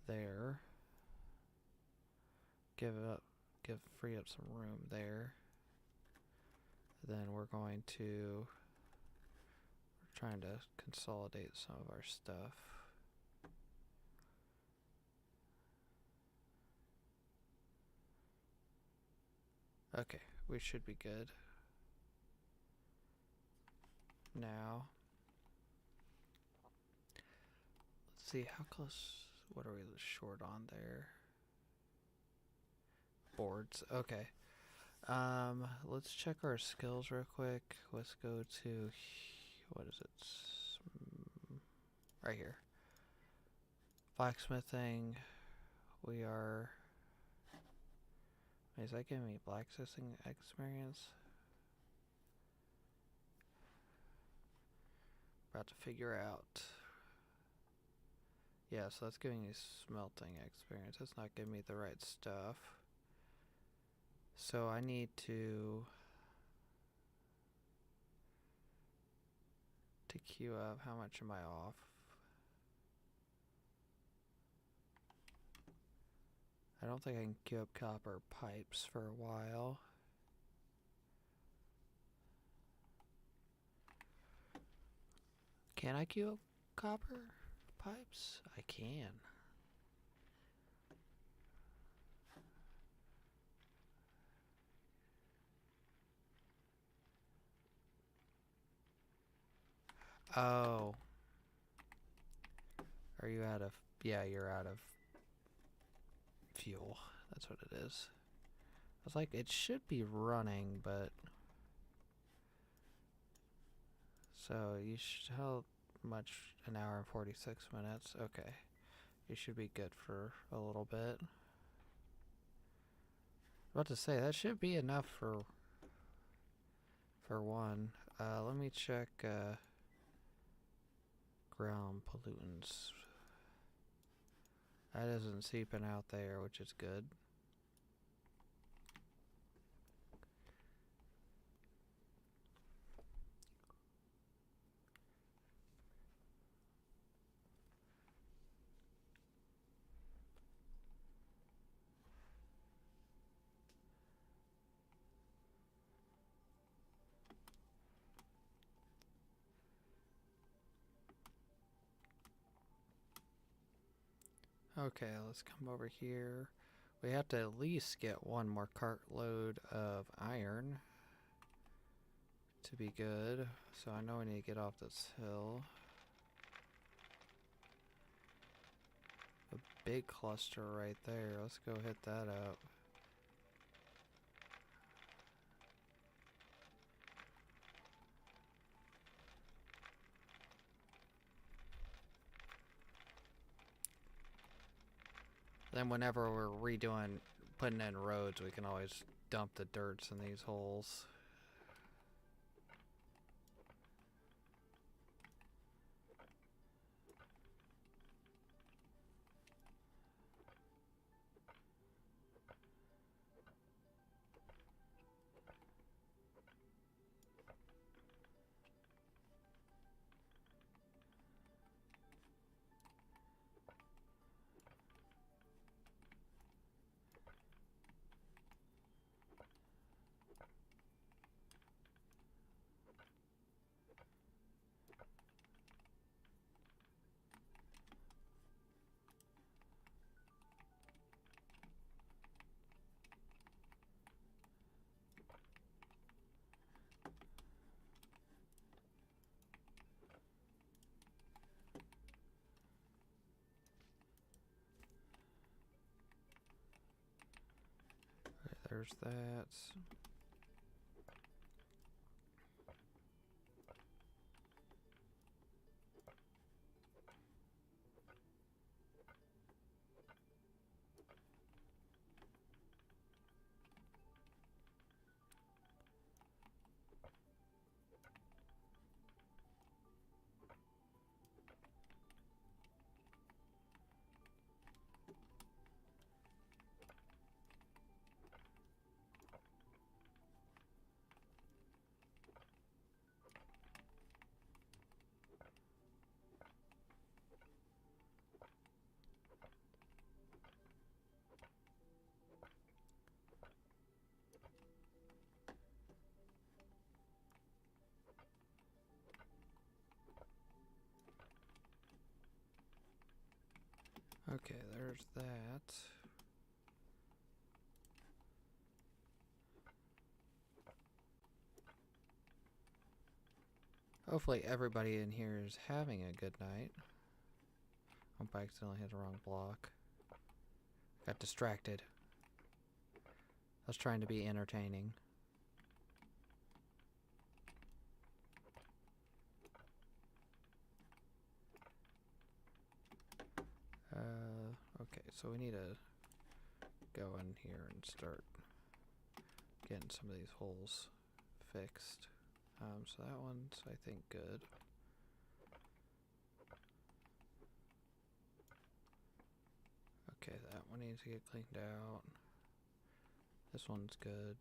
there. Free up some room there. Then we're trying to consolidate some of our stuff. Okay, we should be good. Now, let's see how close, what are we short on there? Boards, okay. Let's check our skills real quick. Let's go to, what is it? Right here. Blacksmithing, we are, is that giving me blacksmithing experience? About to figure out. Yeah, so that's giving me smelting experience. That's not giving me the right stuff. So I need to queue up. How much am I off? I don't think I can queue up copper pipes for a while. Can I queue up copper pipes? I can. Oh. Are you out of... Yeah, you're out of fuel. That's what it is. I was like, it should be running, but... So, you should... How much? An hour and 46 minutes? Okay. You should be good for a little bit. About to say, that should be enough for one. Let me check ground pollutants. That isn't seeping out there, which is good. Okay, let's come over here. We have to at least get one more cartload of iron to be good. So I know I need to get off this hill. A big cluster right there. Let's go hit that up. Then whenever we're putting in roads, we can always dump the dirts in these holes. There's that. Okay, there's that. Hopefully everybody in here is having a good night. Hope I accidentally hit the wrong block. Got distracted. I was trying to be entertaining. Okay, so we need to go in here and start getting some of these holes fixed. So that one's, I think, good. Okay, that one needs to get cleaned out. This one's good.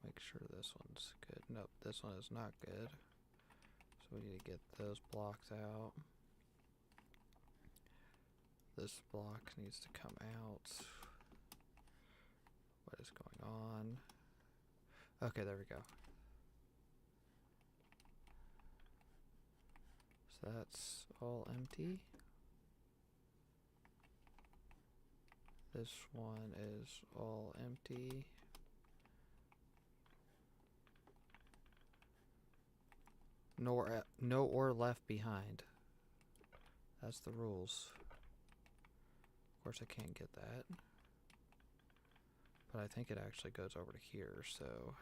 Make sure this one's good. Nope, this one is not good. So we need to get those blocks out. This block needs to come out. What is going on? Okay, there we go. So that's all empty. This one is all empty. No ore left behind. That's the rules. Of course I can't get that. But I think it actually goes over to here, so...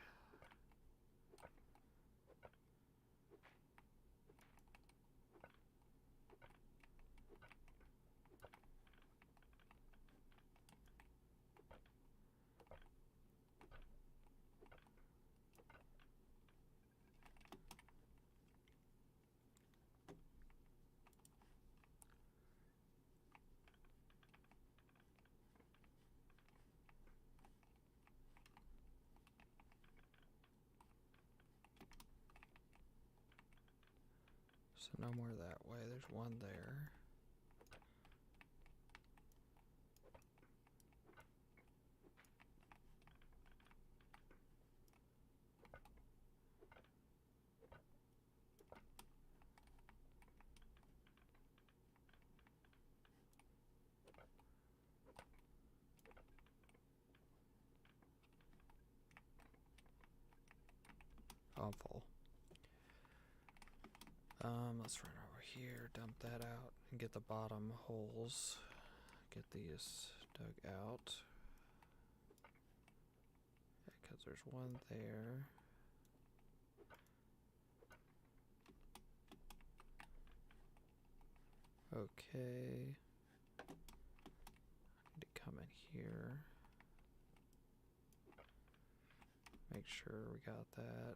So no more that way. There's one there. Oh, I'm full. Let's run over here, dump that out, and get the bottom holes. Get these dug out. Because there's one there. Okay. I need to come in here. Make sure we got that.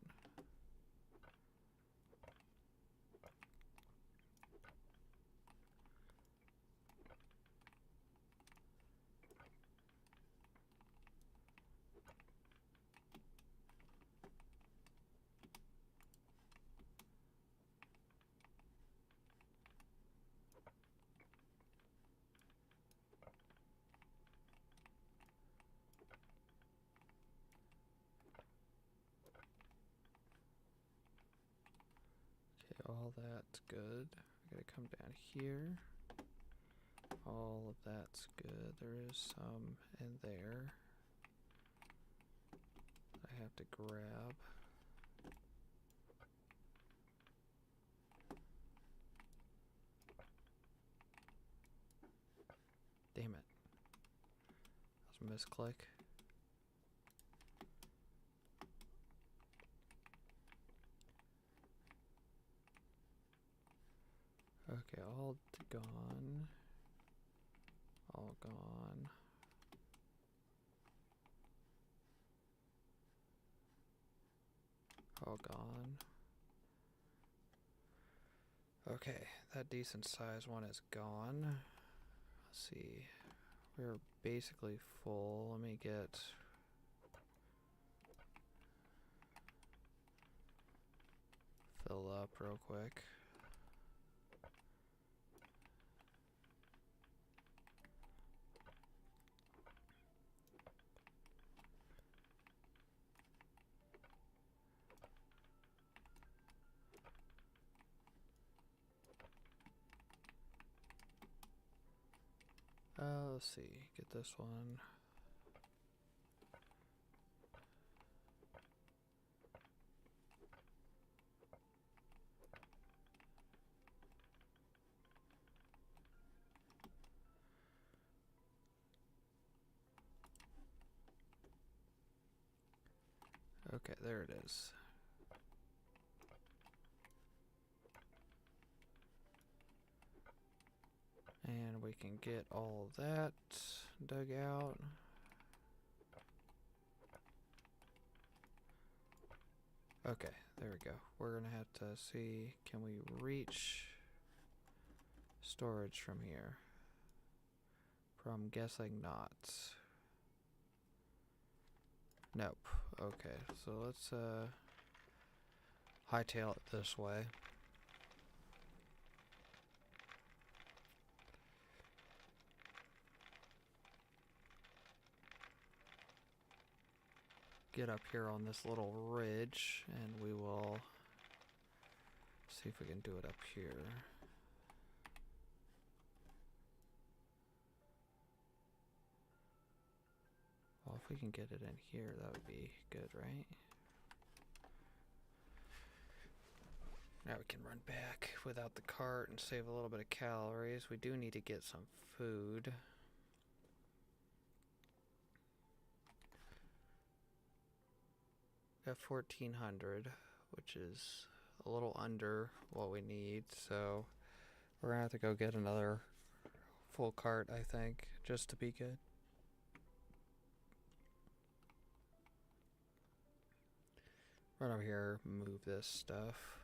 All that's good. I gotta come down here. All of that's good. There is some in there I have to grab. Damn it. That was a misclick. Okay, all gone. All gone. All gone. Okay, that decent size one is gone. Let's see. We're basically full. Let me get... fill up real quick. Let's see, get this one. Okay, there it is. And we can get all of that dug out. Okay, there we go. We're gonna have to see, can we reach storage from here? I'm guessing not. Nope. Okay, so let's hightail it this way. Get up here on this little ridge and we will see if we can do it up here. Well, if we can get it in here, that would be good, right? Now we can run back without the cart and save a little bit of calories. We do need to get some food. Got 1,400, which is a little under what we need, so we're gonna have to go get another full cart, I think, just to be good. Run over here, move this stuff.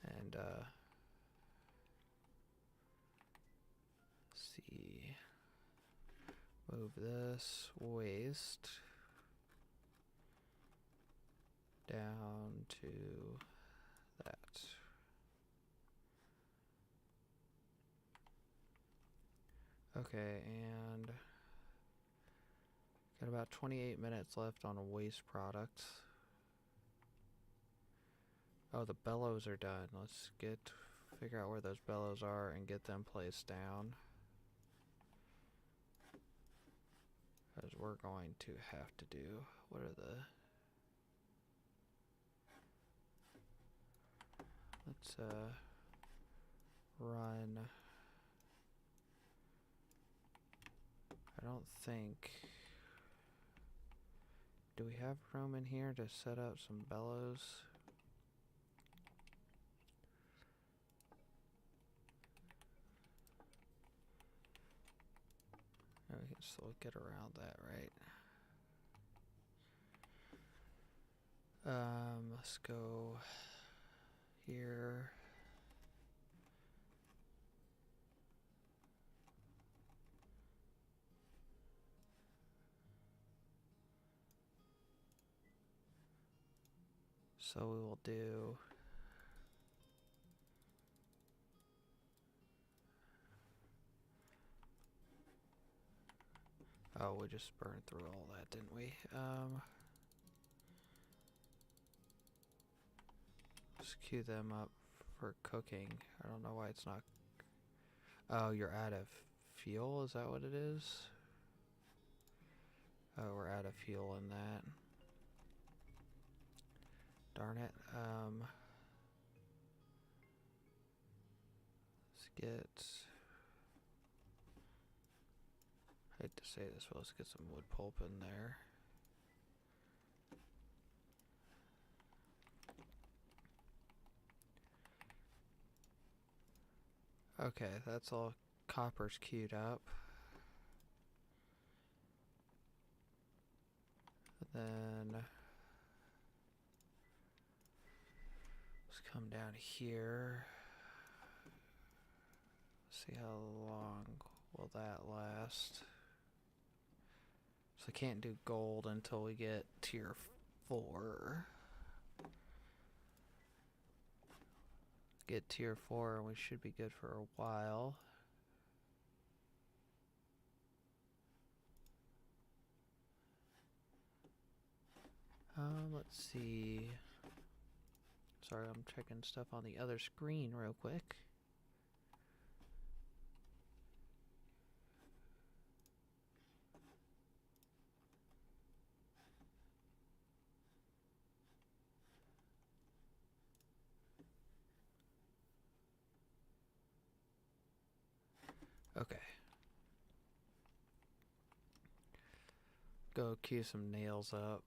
And, see. Move this waste down to that. Okay, and got about 28 minutes left on a waste product. Oh, the bellows are done. Let's figure out where those bellows are and get them placed down. As we're going to have to do. What are the... Let's run. I don't think... Do we have room in here to set up some bellows? can still get around that, right? Let's go here. So we will do oh, we just burned through all that, didn't we? Let's queue them up for cooking. I don't know why it's not. Oh, you're out of fuel? Is that what it is? Oh, we're out of fuel in that. Darn it. Let's get. I hate to say this, but let's get some wood pulp in there. Okay, that's all copper's queued up. And then let's come down here. See how long will that last. So I can't do gold until we get tier 4. Get tier 4 and we should be good for a while. Let's see. Sorry, I'm checking stuff on the other screen real quick. Okay. Go queue some nails up.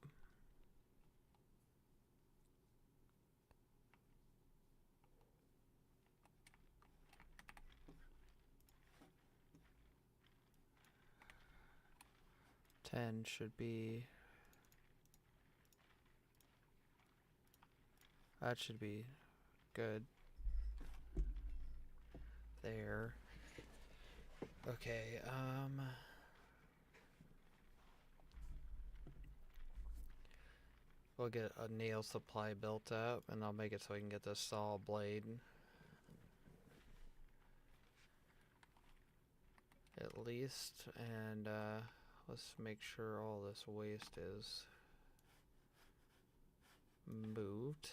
Ten should be. That should be good. There. Okay, we'll get a nail supply built up, and I'll make it so we can get this saw blade. At least, and let's make sure all this waste is moved.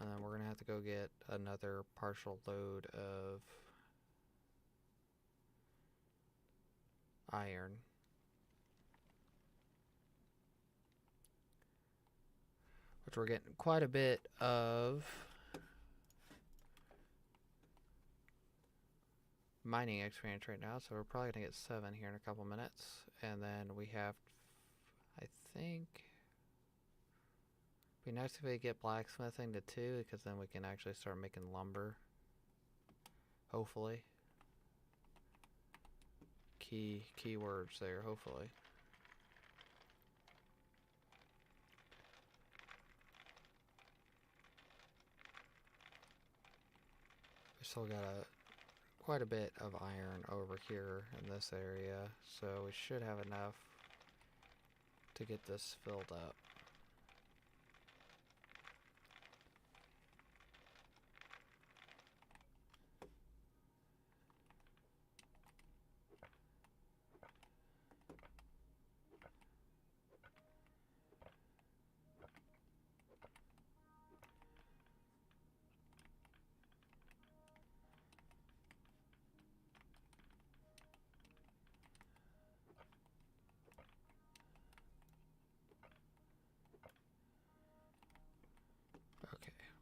And then we're gonna have to go get another partial load of iron. Which we're getting quite a bit of mining experience right now, so we're probably gonna get 7 here in a couple minutes. And then we have, I think, be nice if we get blacksmithing to 2, because then we can actually start making lumber. Hopefully. Keywords there, hopefully. We still got quite a bit of iron over here in this area, so we should have enough to get this filled up.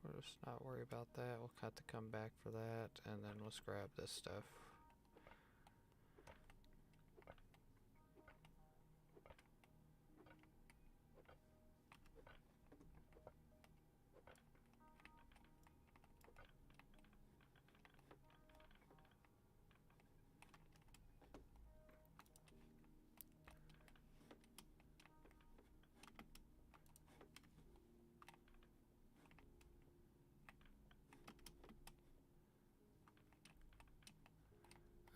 We'll just not worry about that. We'll have to come back for that, and then let's grab this stuff.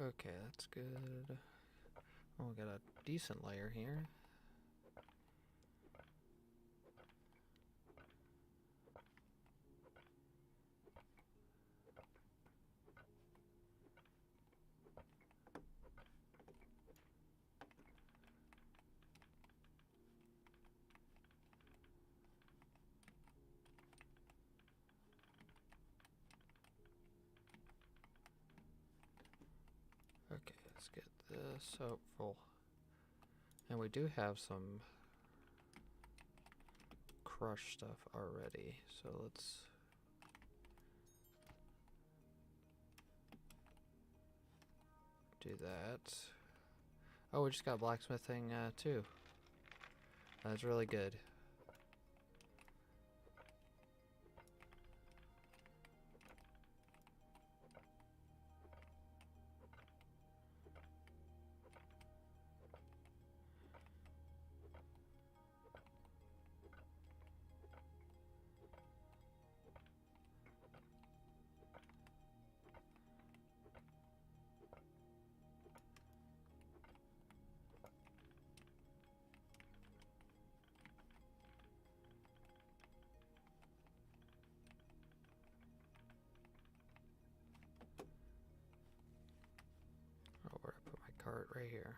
Okay, that's good. Oh, we got a decent layer here. Okay, let's get this full. And we do have some crushed stuff already, so let's do that. Oh, we just got blacksmithing too. That's really good. Oh, where I put my cart? Right here.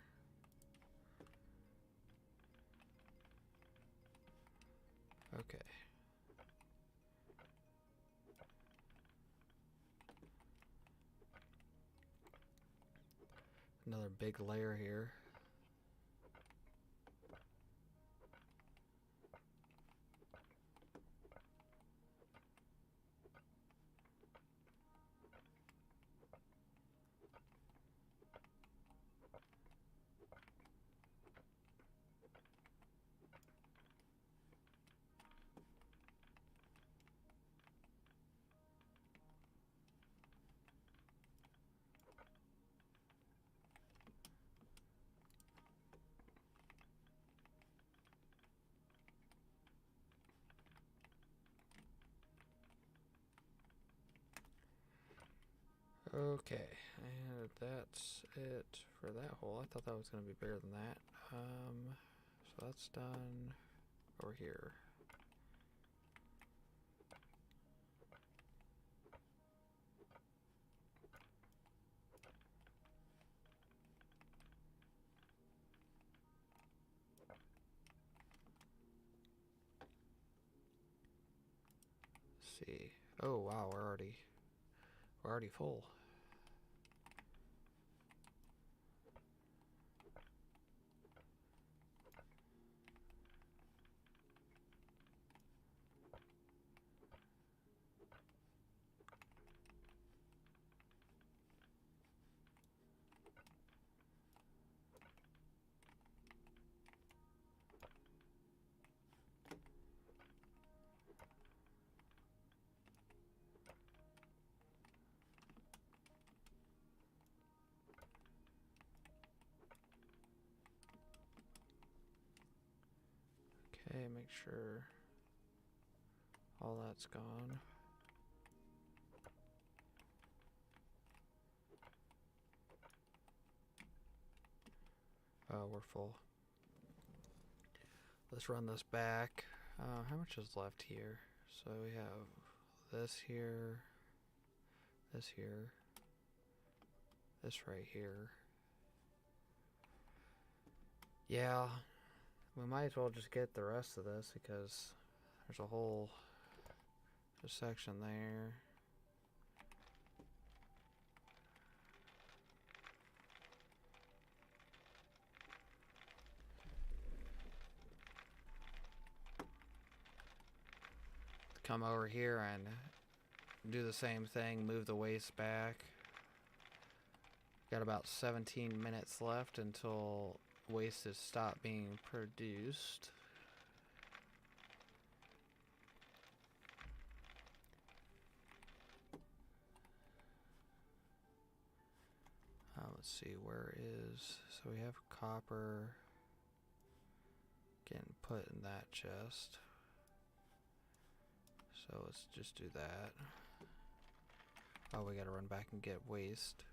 Okay. Another big layer here. Okay, and that's it for that hole. I thought that was going to be bigger than that. So that's done over here. Let's see. Oh wow, we're already full. Okay, make sure all that's gone. Oh, we're full. Let's run this back. How much is left here? So we have this here, this here, this right here. Yeah, we might as well just get the rest of this because there's a whole section there. Come over here and do the same thing, move the waste back. Got about 17 minutes left until waste has stopped being produced. Let's see, where is, so we have copper getting put in that chest. So let's just do that. Oh, we gotta run back and get waste.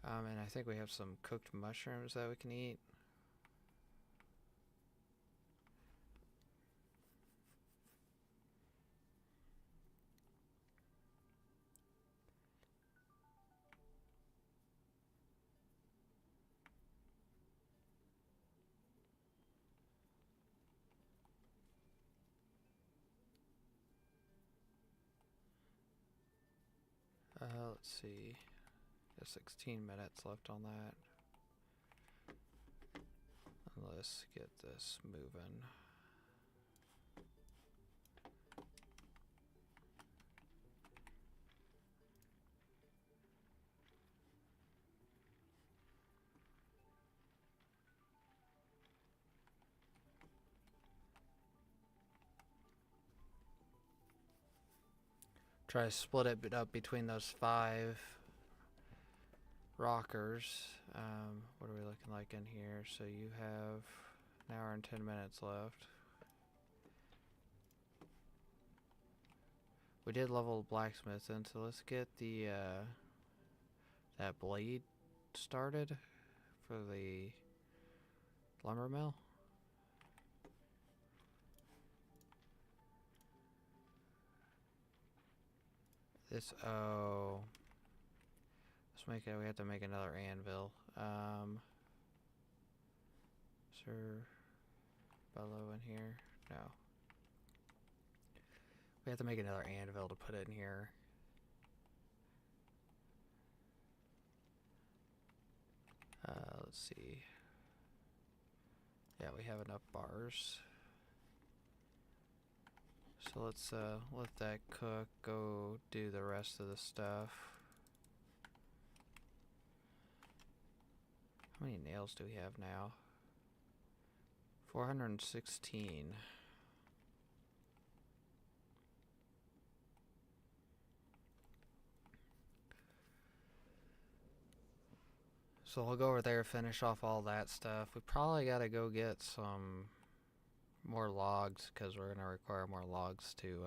And I think we have some cooked mushrooms that we can eat. Let's see. There's 16 minutes left on that. Let's get this moving. Try to split it up between those 5 rockers. What are we looking like in here? So you have an hour and 10 minutes left. We did level blacksmith in, so let's get the that blade started for the lumber mill. This, oh, let's make it, we have to make another anvil. Is there bellow in here? No. We have to make another anvil to put it in here. Let's see. Yeah, we have enough bars. So let's let that cook, go do the rest of the stuff. How many nails do we have now? 416. So we'll go over there, finish off all that stuff. We probably gotta go get some more logs, because we're gonna require more logs to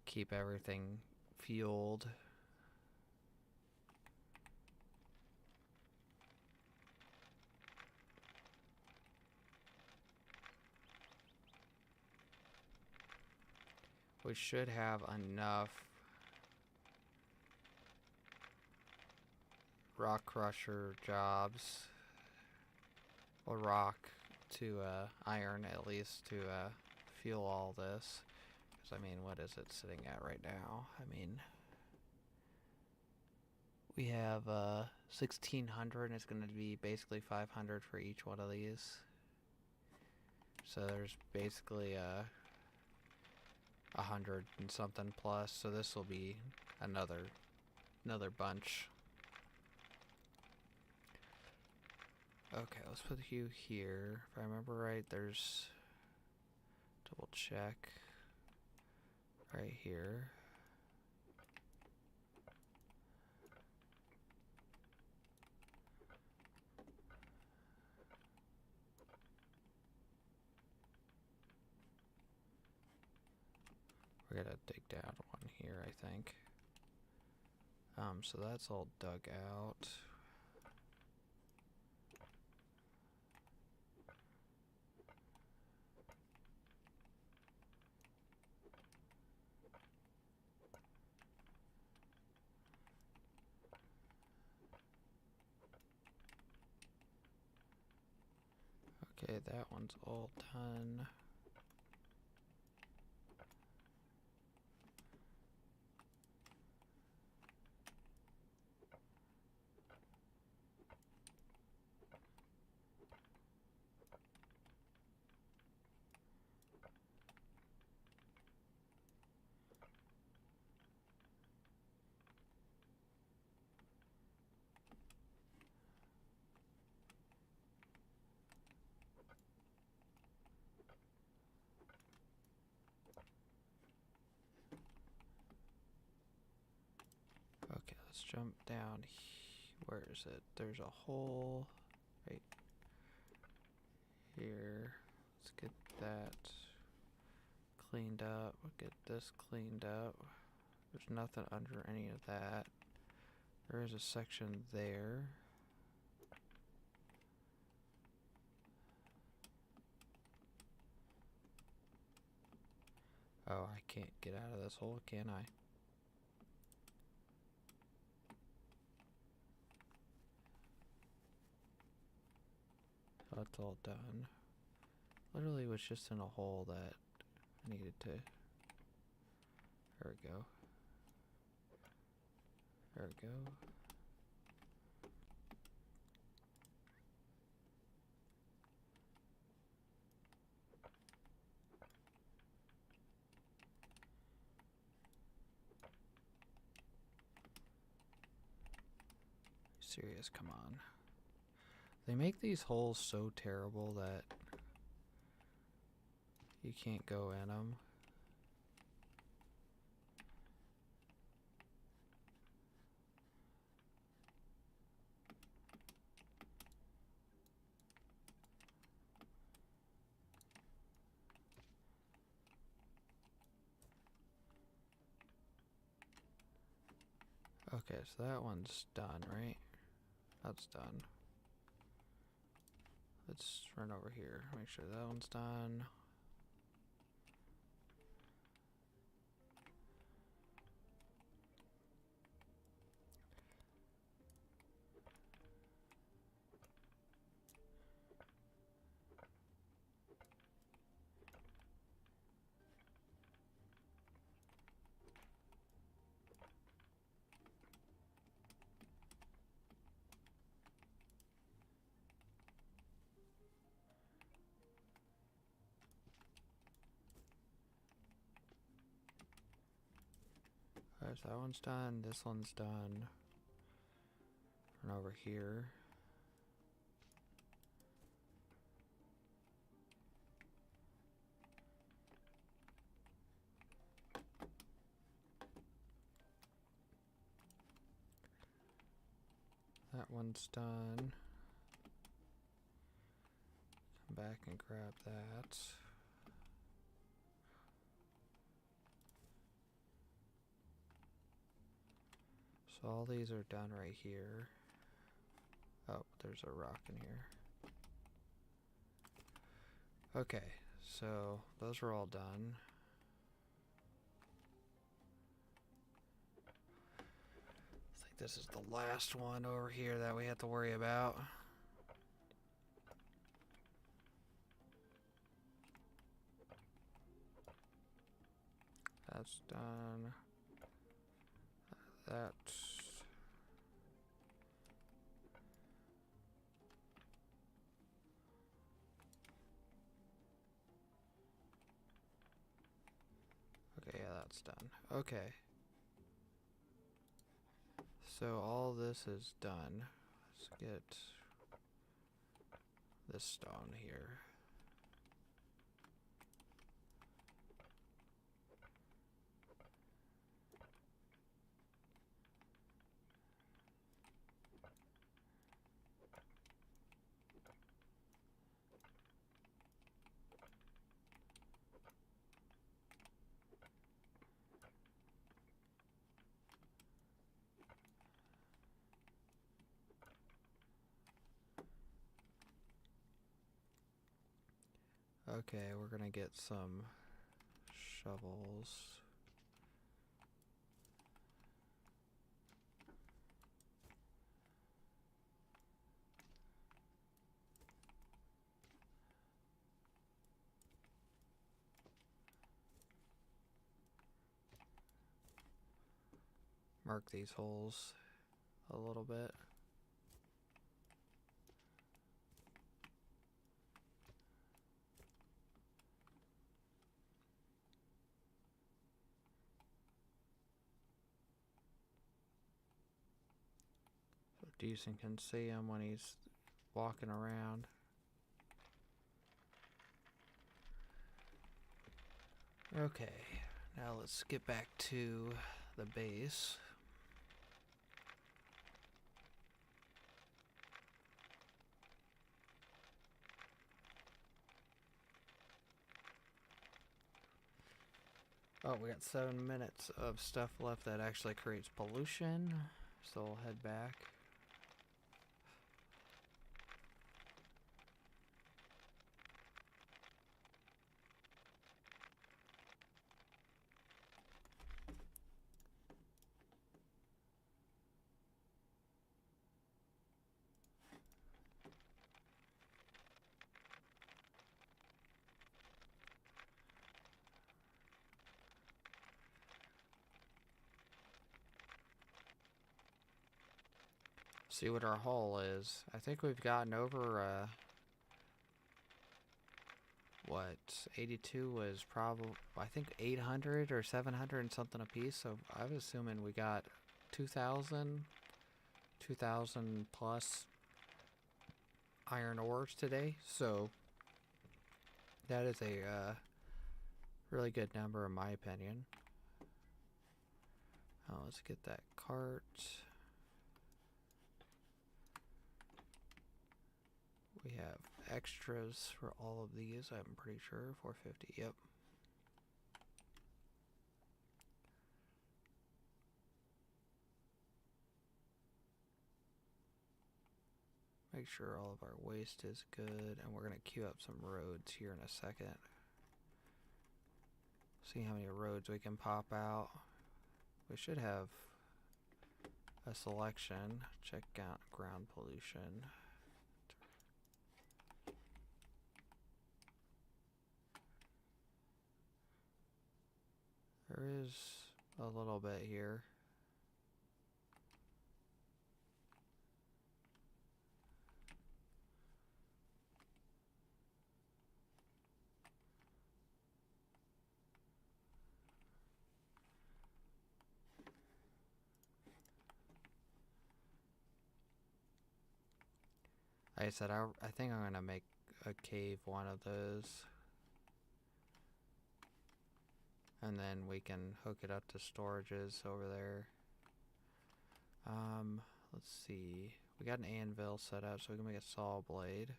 keep everything fueled. We should have enough rock crusher jobs, or rock to iron at least, to fuel all this. Because I mean, what is it sitting at right now? I mean, we have 1600, and it's going to be basically 500 for each one of these. So there's basically 100 and something plus. So this will be another bunch. Okay, let's put you here. If I remember right, there's, double check, right here. We're gonna dig down one here, I think. So that's all dug out. Okay, that one's all done. Okay, let's jump down. Where is it? There's a hole right here. Let's get that cleaned up. We'll get this cleaned up. There's nothing under any of that. There is a section there. Oh, I can't get out of this hole, can I? That's all done. Literally was just in a hole that I needed to... There we go. There we go. Serious, come on. They make these holes so terrible that you can't go in them. Okay, so that one's done, right? That's done. Let's run over here, make sure that one's done. Alright, so that one's done, this one's done. Run over here. That one's done. Come back and grab that. So all these are done right here. Oh, there's a rock in here. Okay, so those are all done. I think this is the last one over here that we have to worry about. That's done. That's... Okay, yeah, that's done. Okay. So all this is done. Let's get this stone here. Okay, we're gonna get some shovels. Mark these holes a little bit. So Decent can see him when he's walking around. Okay, now let's get back to the base. Oh, we got 7 minutes of stuff left that actually creates pollution. So we'll head back. See what our haul is. I think we've gotten over, what, 82 was probably, I think 800 or 700 and something a piece. So I was assuming we got 2,000 plus iron ores today. So that is a really good number in my opinion. Let's get that cart. We have extras for all of these, I'm pretty sure. 450, yep. Make sure all of our waste is good, and we're going to queue up some roads here in a second. See how many roads we can pop out. We should have a selection. Check out ground pollution. There is a little bit here. Like I said, I think I'm gonna make a cave one of those. And then we can hook it up to storages over there. Let's see. We got an anvil set up so we can make a saw blade.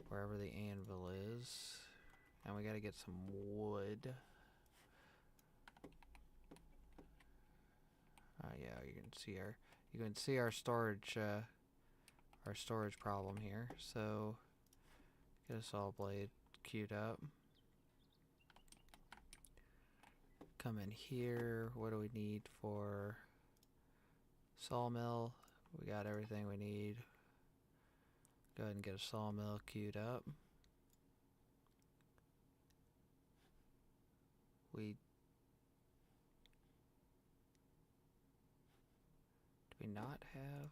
Wherever the anvil is. And we gotta get some wood. Yeah, you can see our storage problem here. So get a saw blade queued up. Come in here. What do we need for sawmill? We got everything we need. Go ahead and get a sawmill queued up. Do we not have?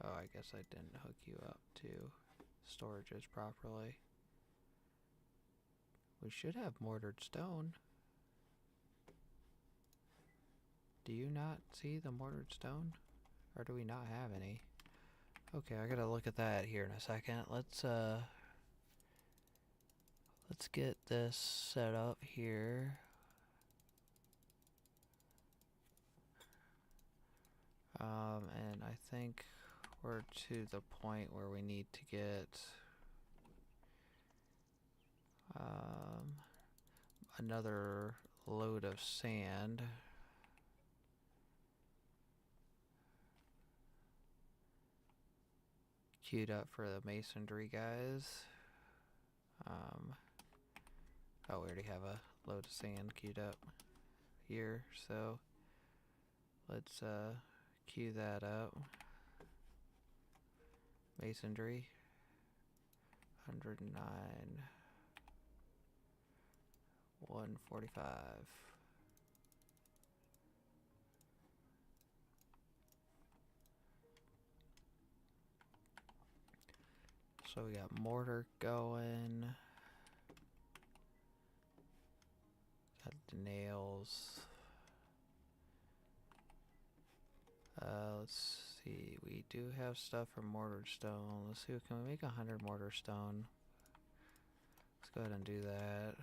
Oh, I guess I didn't hook you up to storages properly. We should have mortared stone. Do you not see the mortared stone? Or do we not have any? Okay, I gotta look at that here in a second. Let's get this set up here. And I think we're to the point where we need to get another load of sand. Queued up for the masonry guys. Oh, we already have a load of sand queued up here, so let's queue that up. Masonry 109 145. So we got mortar going. Got the nails. Let's see. We do have stuff for mortar stone. Let's see. Can we make 100 mortar stone? Let's go ahead and do that.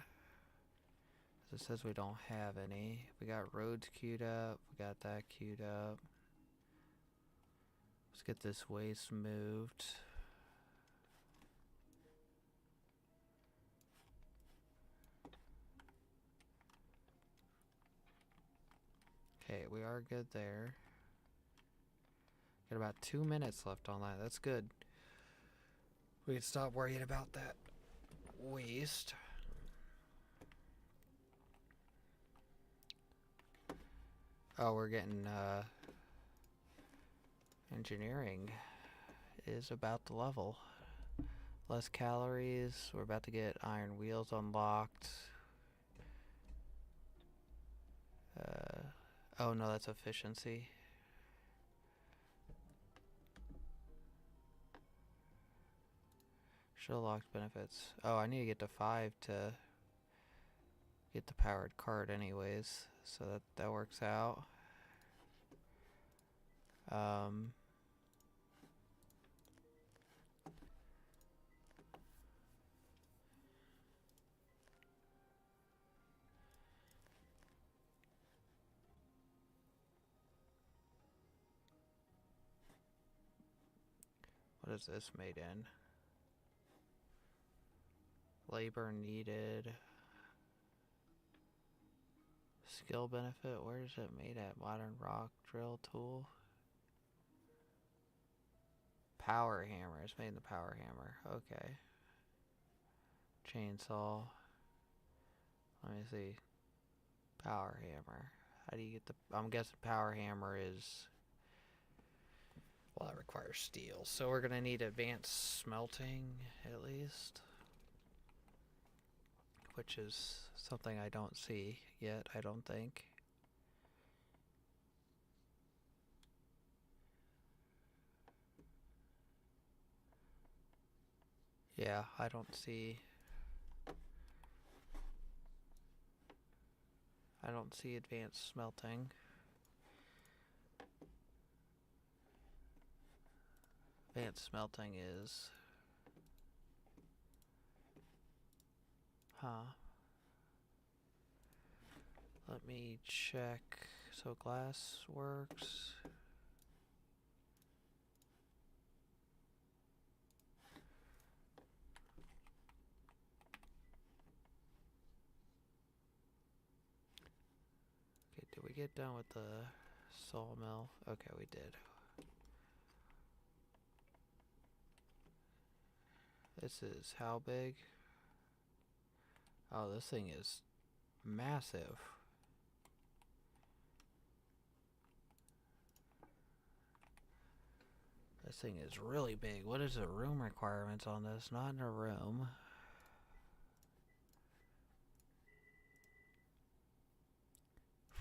It says we don't have any. We got roads queued up. We got that queued up. Let's get this waste moved. Okay, we are good there. Got about 2 minutes left on that. That's good. We can stop worrying about that waste. Oh, we're getting, engineering is about to level. Less calories. We're about to get iron wheels unlocked. Oh no, that's efficiency. Show locked benefits. Oh, I need to get to 5 to get the powered cart anyways. So that works out. What is this made in? Labor needed. Skill benefit, where is it made at? Modern rock drill tool. Power hammer, it's made in the power hammer. Okay. Chainsaw. Let me see. Power hammer. How do you get the... I'm guessing power hammer is... Well, that requires steel. So we're gonna need advanced smelting, at least. Which is something I don't see yet, I don't think. Yeah, I don't see advanced smelting. Advanced smelting is... Huh. Let me check. So glass works. Okay, did we get done with the sawmill? Okay, we did. This is how big? Oh, this thing is massive. This thing is really big. What is the room requirements on this? Not in a room.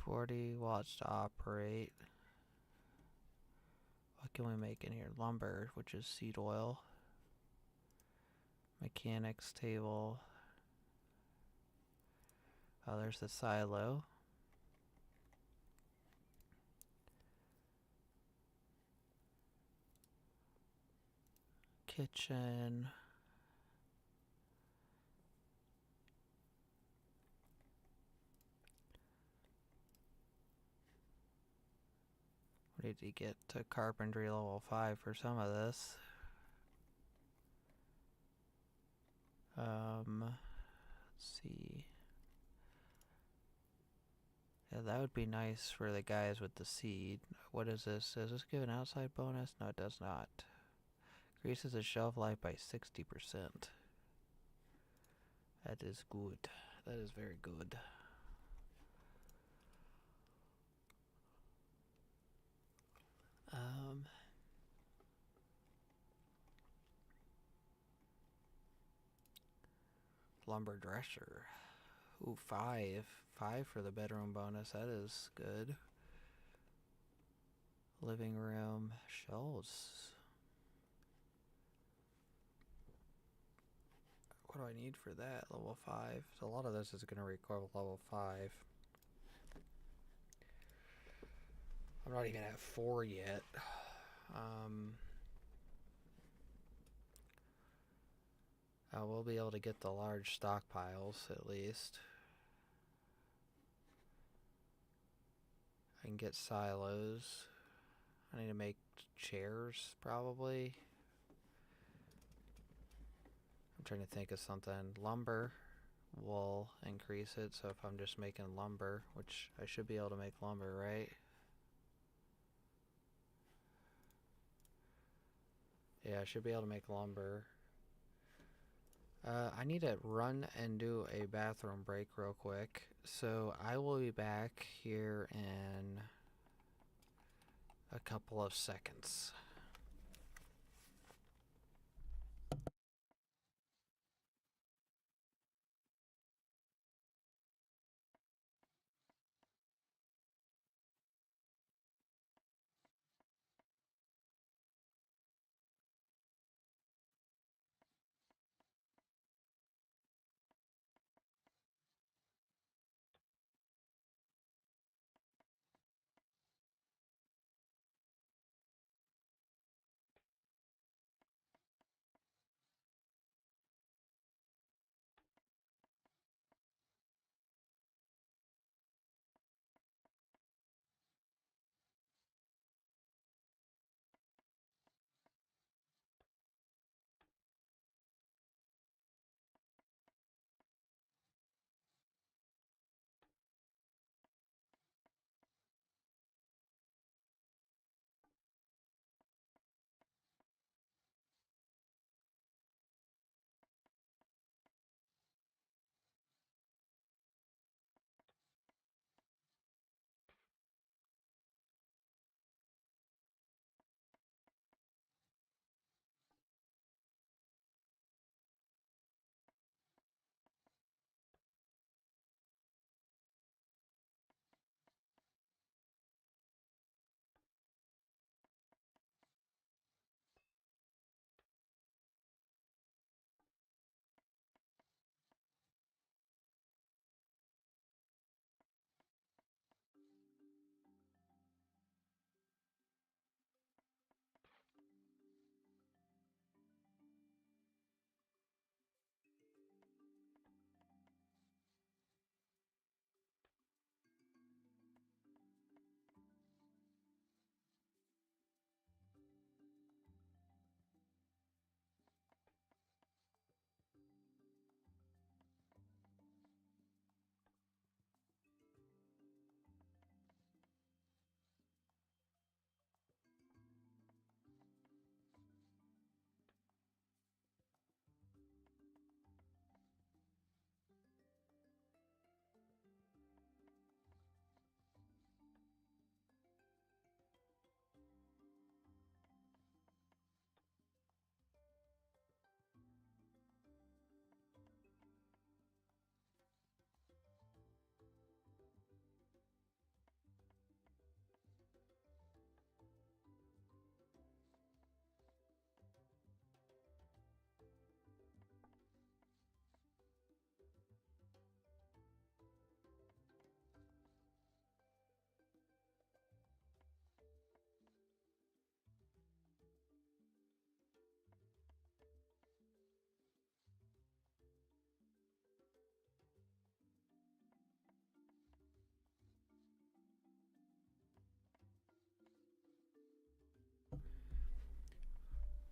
$40 to operate. What can we make in here? Lumber, which is seed oil. Mechanics table. Oh, there's the silo. Kitchen. We need to get to carpentry level 5 for some of this. Let's see. Yeah, that would be nice for the guys with the seed. What is this? Does this give an outside bonus? No, it does not. Increases the shelf life by 60%. That is good. That is very good. Lumber dresser. Ooh, 5. 5 for the bedroom bonus. That is good. Living room. Shelves. What do I need for that? Level 5. So a lot of this is going to require level 5. I'm not even at 4 yet. I will be able to get the large stockpiles at least. I can get silos. I need to make chairs probably. I'm trying to think of something. Lumber will increase it, so if I'm just making lumber, which I should be able to make lumber, right? should be able to make lumber. I need to run and do a bathroom break real quick. So I will be back here in a couple of seconds.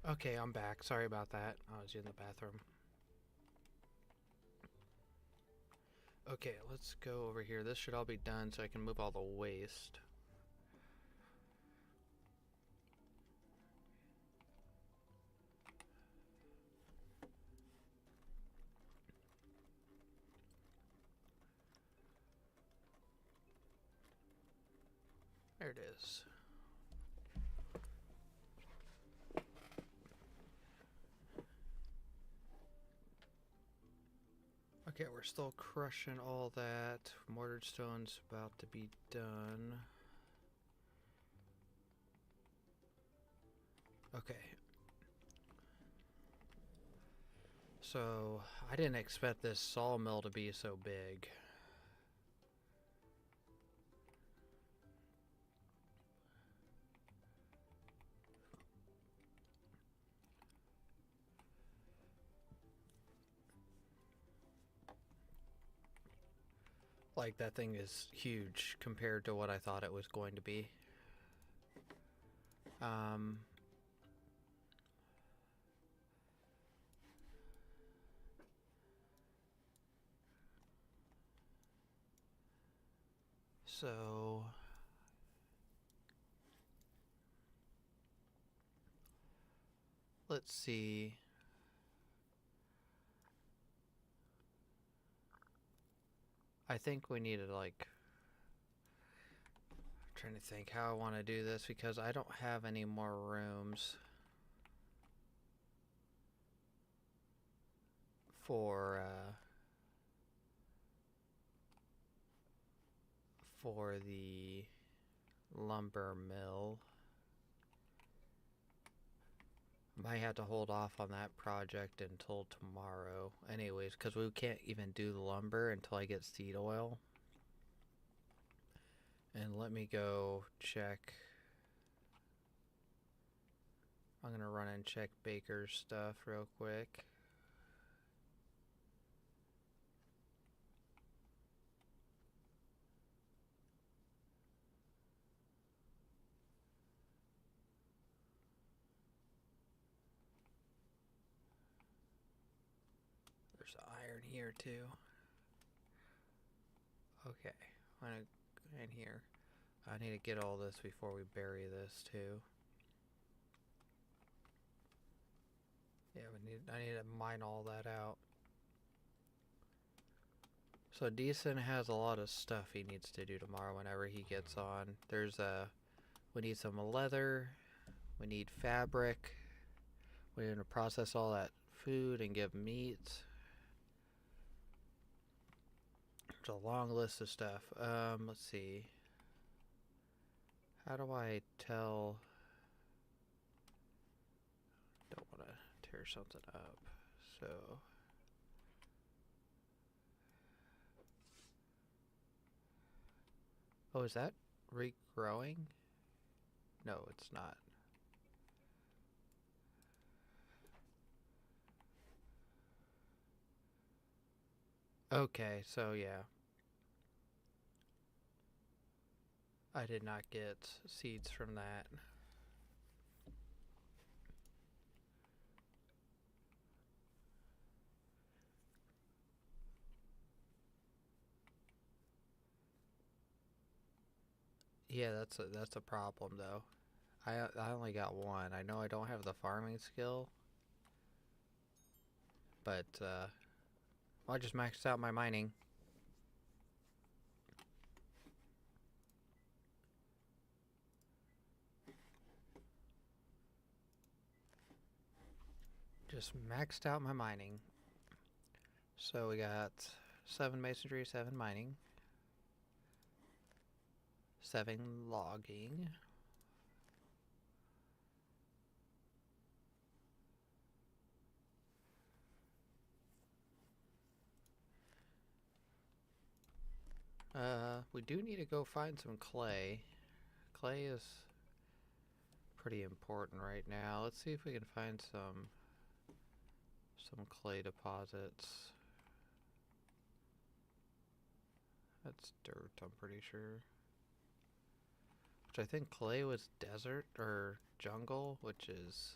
Okay, I'm back. Sorry about that. I was in the bathroom. Okay, let's go over here. This should all be done so I can move all the waste. There it is. Okay, we're still crushing all that. Mortared stone's about to be done. Okay. So, I didn't expect this sawmill to be so big. Like, that thing is huge compared to what I thought it was going to be. So... let's see. I think we need to like, I'm trying to think how I want to do this because I don't have any more rooms for the lumber mill. Might have to hold off on that project until tomorrow anyways, because we can't even do the lumber until I get seed oil. And let me go check. I'm gonna run and check Baker's stuff real quick. There's iron here too. Okay, I'm gonna go in here. I need to get all this before we bury this too. Yeah, I need to mine all that out. So Decent has a lot of stuff he needs to do tomorrow whenever he gets on. We need some leather, we need fabric, we're gonna process all that food and give meat. There's a long list of stuff. Let's see. How do I tell? Don't want to tear something up. So. Oh, is that regrowing? No, it's not. Okay, so yeah. I did not get seeds from that. Yeah, that's a problem though. I only got one. I know I don't have the farming skill, but I just maxed out my mining. Just maxed out my mining. So we got 7 masonry, 7 mining, 7 logging. We do need to go find some clay. Clay is pretty important right now. Let's see if we can find some clay deposits. That's dirt, I'm pretty sure. Which I think clay was desert or jungle, which is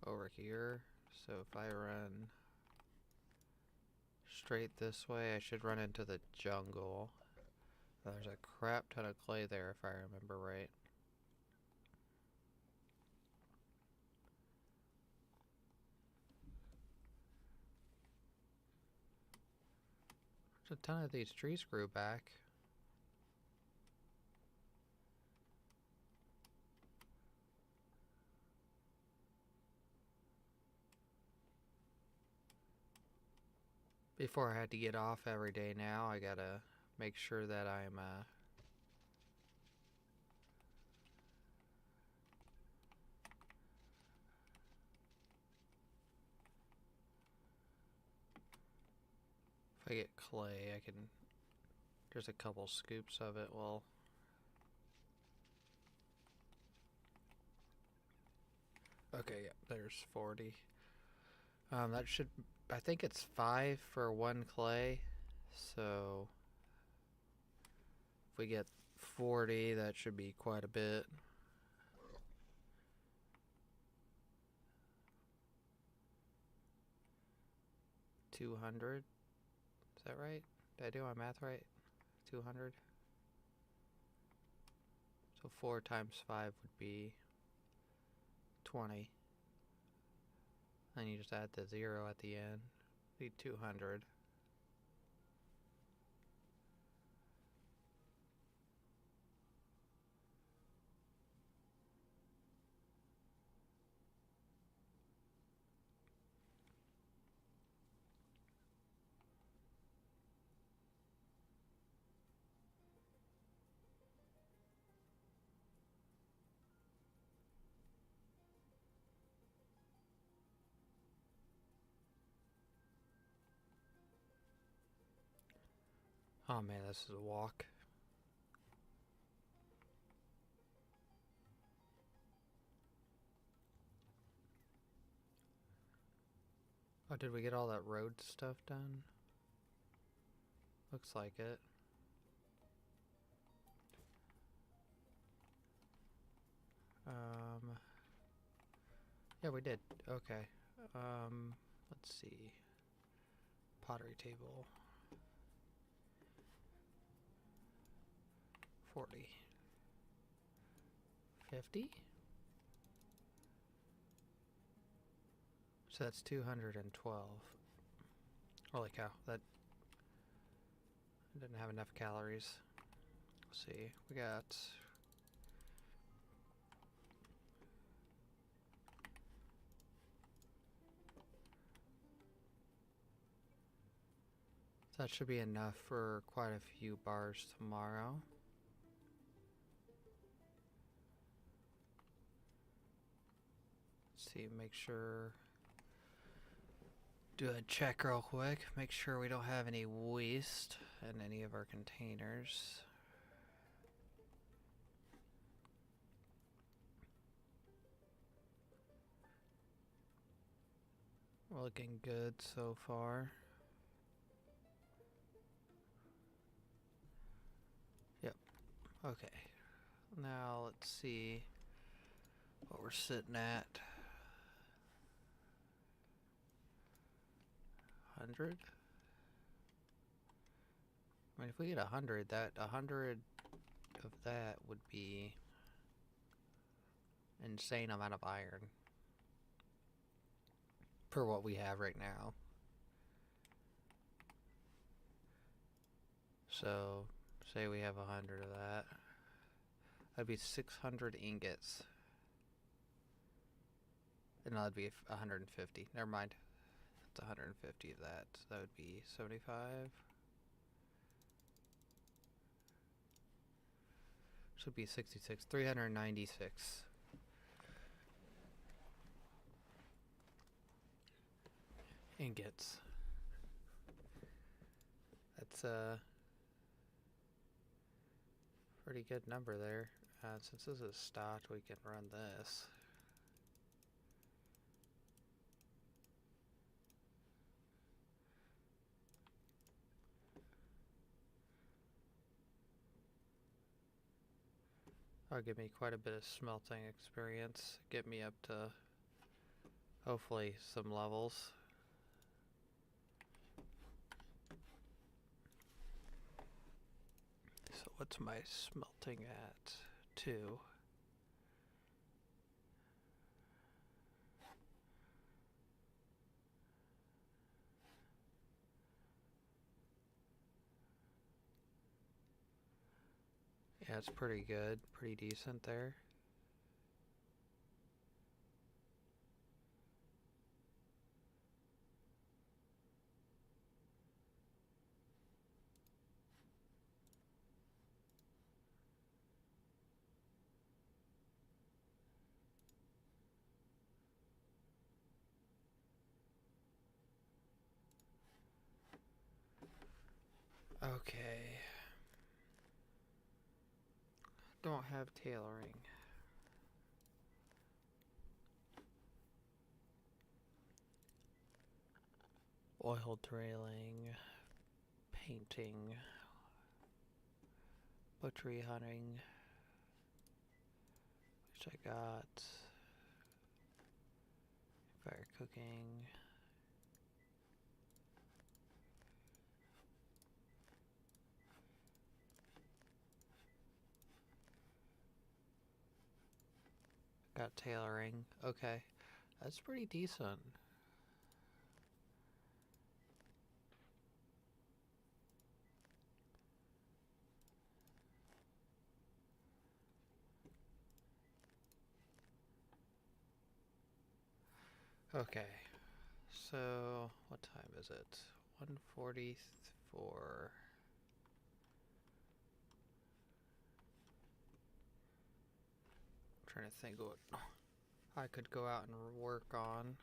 over here. So if I run straight this way, I should run into the jungle. There's a crap ton of clay there if I remember right. There's a ton of these trees grew back. Before I had to get off every day now, I gotta make sure that I'm if I get clay, I can, there's a couple scoops of it. Well, okay, yeah, there's 40. That should, I think it's 5 for 1 clay. So if we get 40, that should be quite a bit. $200. Is that right? Did I do my math right? 200. So 4 times 5 would be 20. Then you just add the 0 at the end. Need 200. Oh man, this is a walk. Oh, did we get all that road stuff done? Looks like it. Yeah, we did. Okay. Let's see. Pottery table. 40. 50? So that's 212. Holy cow, that didn't have enough calories. Let's see, we got... That should be enough for quite a few bars tomorrow. Let's see, make sure... Do a check real quick. Make sure we don't have any waste in any of our containers. We're looking good so far. Yep. Okay. Now let's see what we're sitting at. 100? I mean, if we get 100, that 100 of that would be an insane amount of iron for what we have right now. So, say we have 100 of that. That'd be 600 ingots. And that'd be 150. Never mind. That's 150 of that. So that would be 75. Should be 66. 396. Ingots. That's a pretty good number there. Since this is stocked, we can run this. That'll give me quite a bit of smelting experience. Get me up to hopefully some levels. So what's my smelting at? 2. Yeah, it's pretty good, pretty decent there. Okay. Don't have tailoring. Oil trailing, painting, butchery hunting, which I got, fire cooking, Got tailoring. Okay. That's pretty decent. Okay. So, what time is it? 1:44. I'm trying to think what I could go out and work on.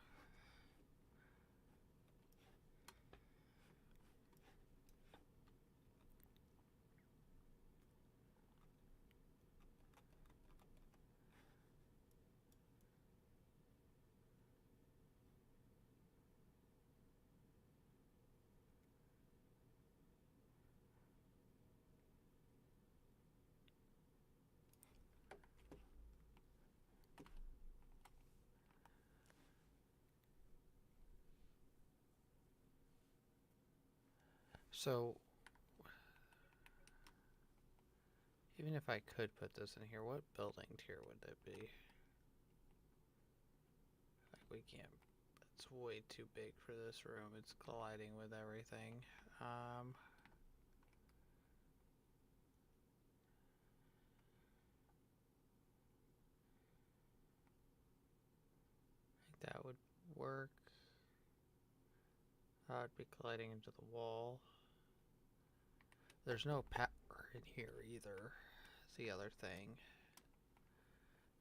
So, even if I could put this in here, what building tier would that be? Like, we can't. It's way too big for this room. It's colliding with everything. I think that would work. I'd be colliding into the wall. There's no power in here either. That's the other thing.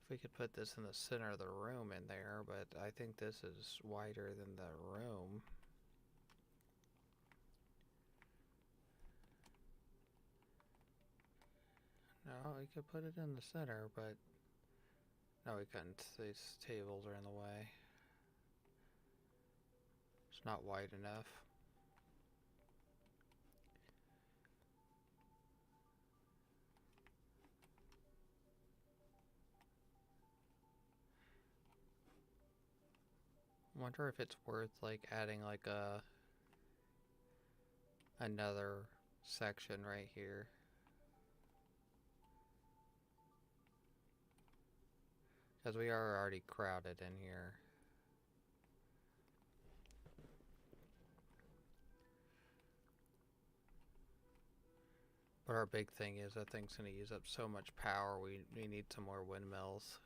If we could put this in the center of the room in there, but I think this is wider than the room. No, we could put it in the center, but no, we couldn't. These tables are in the way. It's not wide enough. Wonder if it's worth like adding like another section right here. Because we are already crowded in here. But our big thing is that thing's going to use up so much power, we need some more windmills.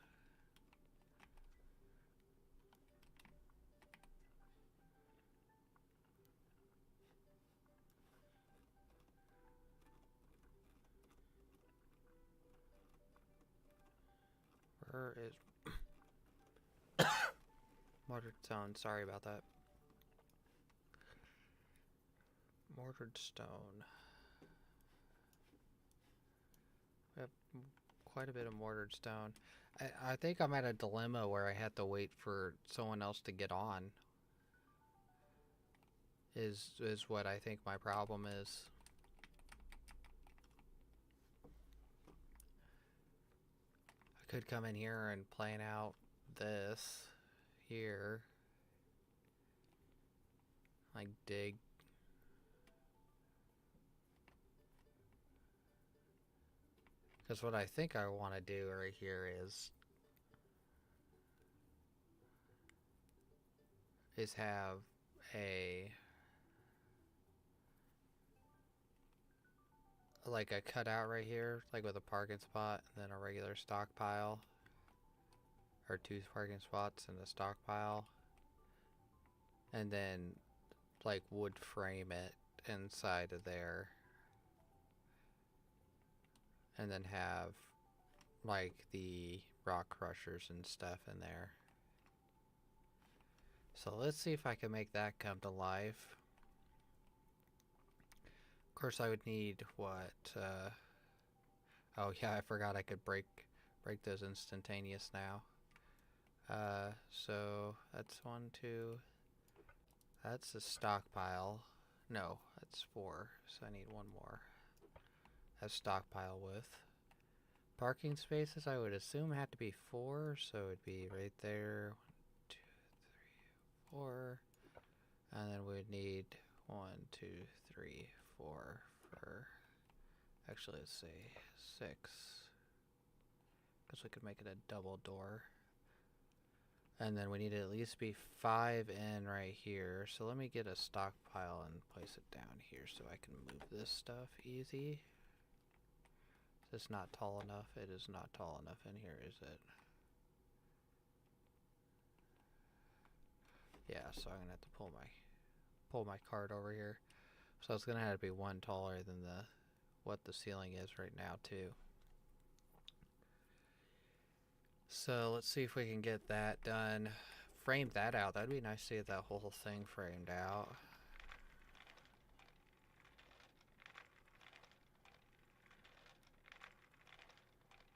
Where is mortared stone? Sorry about that. Mortared stone. We have quite a bit of mortared stone. I think I'm at a dilemma where I have to wait for someone else to get on. Is what I think my problem is. I could come in here and plan out this here. Like dig. Because what I think I want to do right here is have a like a cutout right here, like with a parking spot and then a regular stockpile, or two parking spots and a stockpile, and then like wood frame it inside of there, and then have like the rock crushers and stuff in there. So let's see if I can make that come to life. Of course I would need what, oh yeah, I forgot I could break those instantaneous now. So that's 1, 2, that's a stockpile. No, that's 4, so I need one more. That's stockpile width. Parking spaces I would assume had to be 4, so it'd be right there. 1, 2, 3, 4. And then we'd need 1, 2, 3, 4 for, actually let's say 6. Guess we could make it a double door. And then we need to at least be 5 in right here. So let me get a stockpile and place it down here so I can move this stuff easy. Is this not tall enough? It is not tall enough in here, is it? Yeah, so I'm gonna have to pull my cart over here. So it's gonna have to be one taller than what the ceiling is right now too. So let's see if we can get that done. Frame that out. That'd be nice to get that whole thing framed out.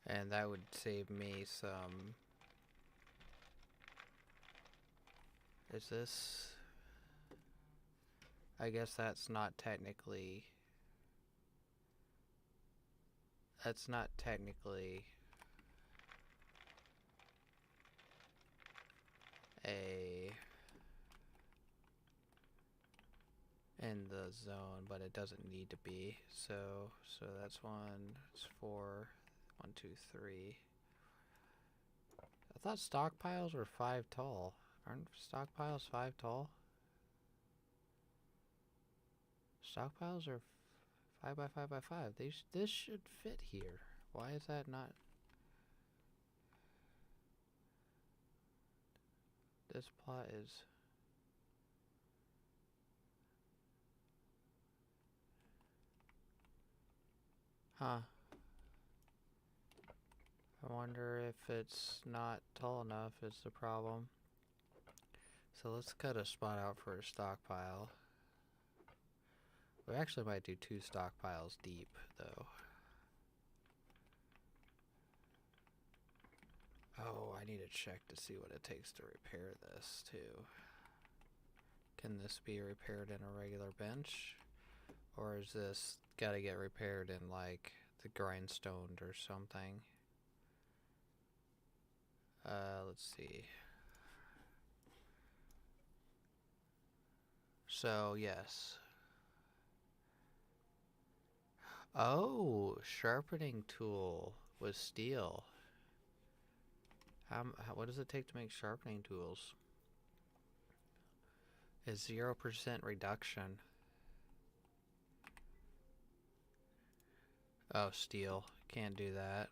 And that would save me some... Is this... I guess that's not technically... That's not technically... in the zone, but it doesn't need to be. So that's 1, it's 4, 1, 2, 3. I thought stockpiles were 5 tall. Aren't stockpiles 5 tall? Stockpiles are 5 by 5 by 5. This should fit here. Why is that not? This plot is... Huh. I wonder if it's not tall enough is the problem. So let's cut a spot out for a stockpile. We actually might do 2 stockpiles deep, though. Oh, I need to check to see what it takes to repair this, too. Can this be repaired in a regular bench? Or is this gotta get repaired in, like, the grindstone or something? Let's see. So, yes. Oh, sharpening tool with steel. What does it take to make sharpening tools? Is 0% reduction. Oh, steel. Can't do that.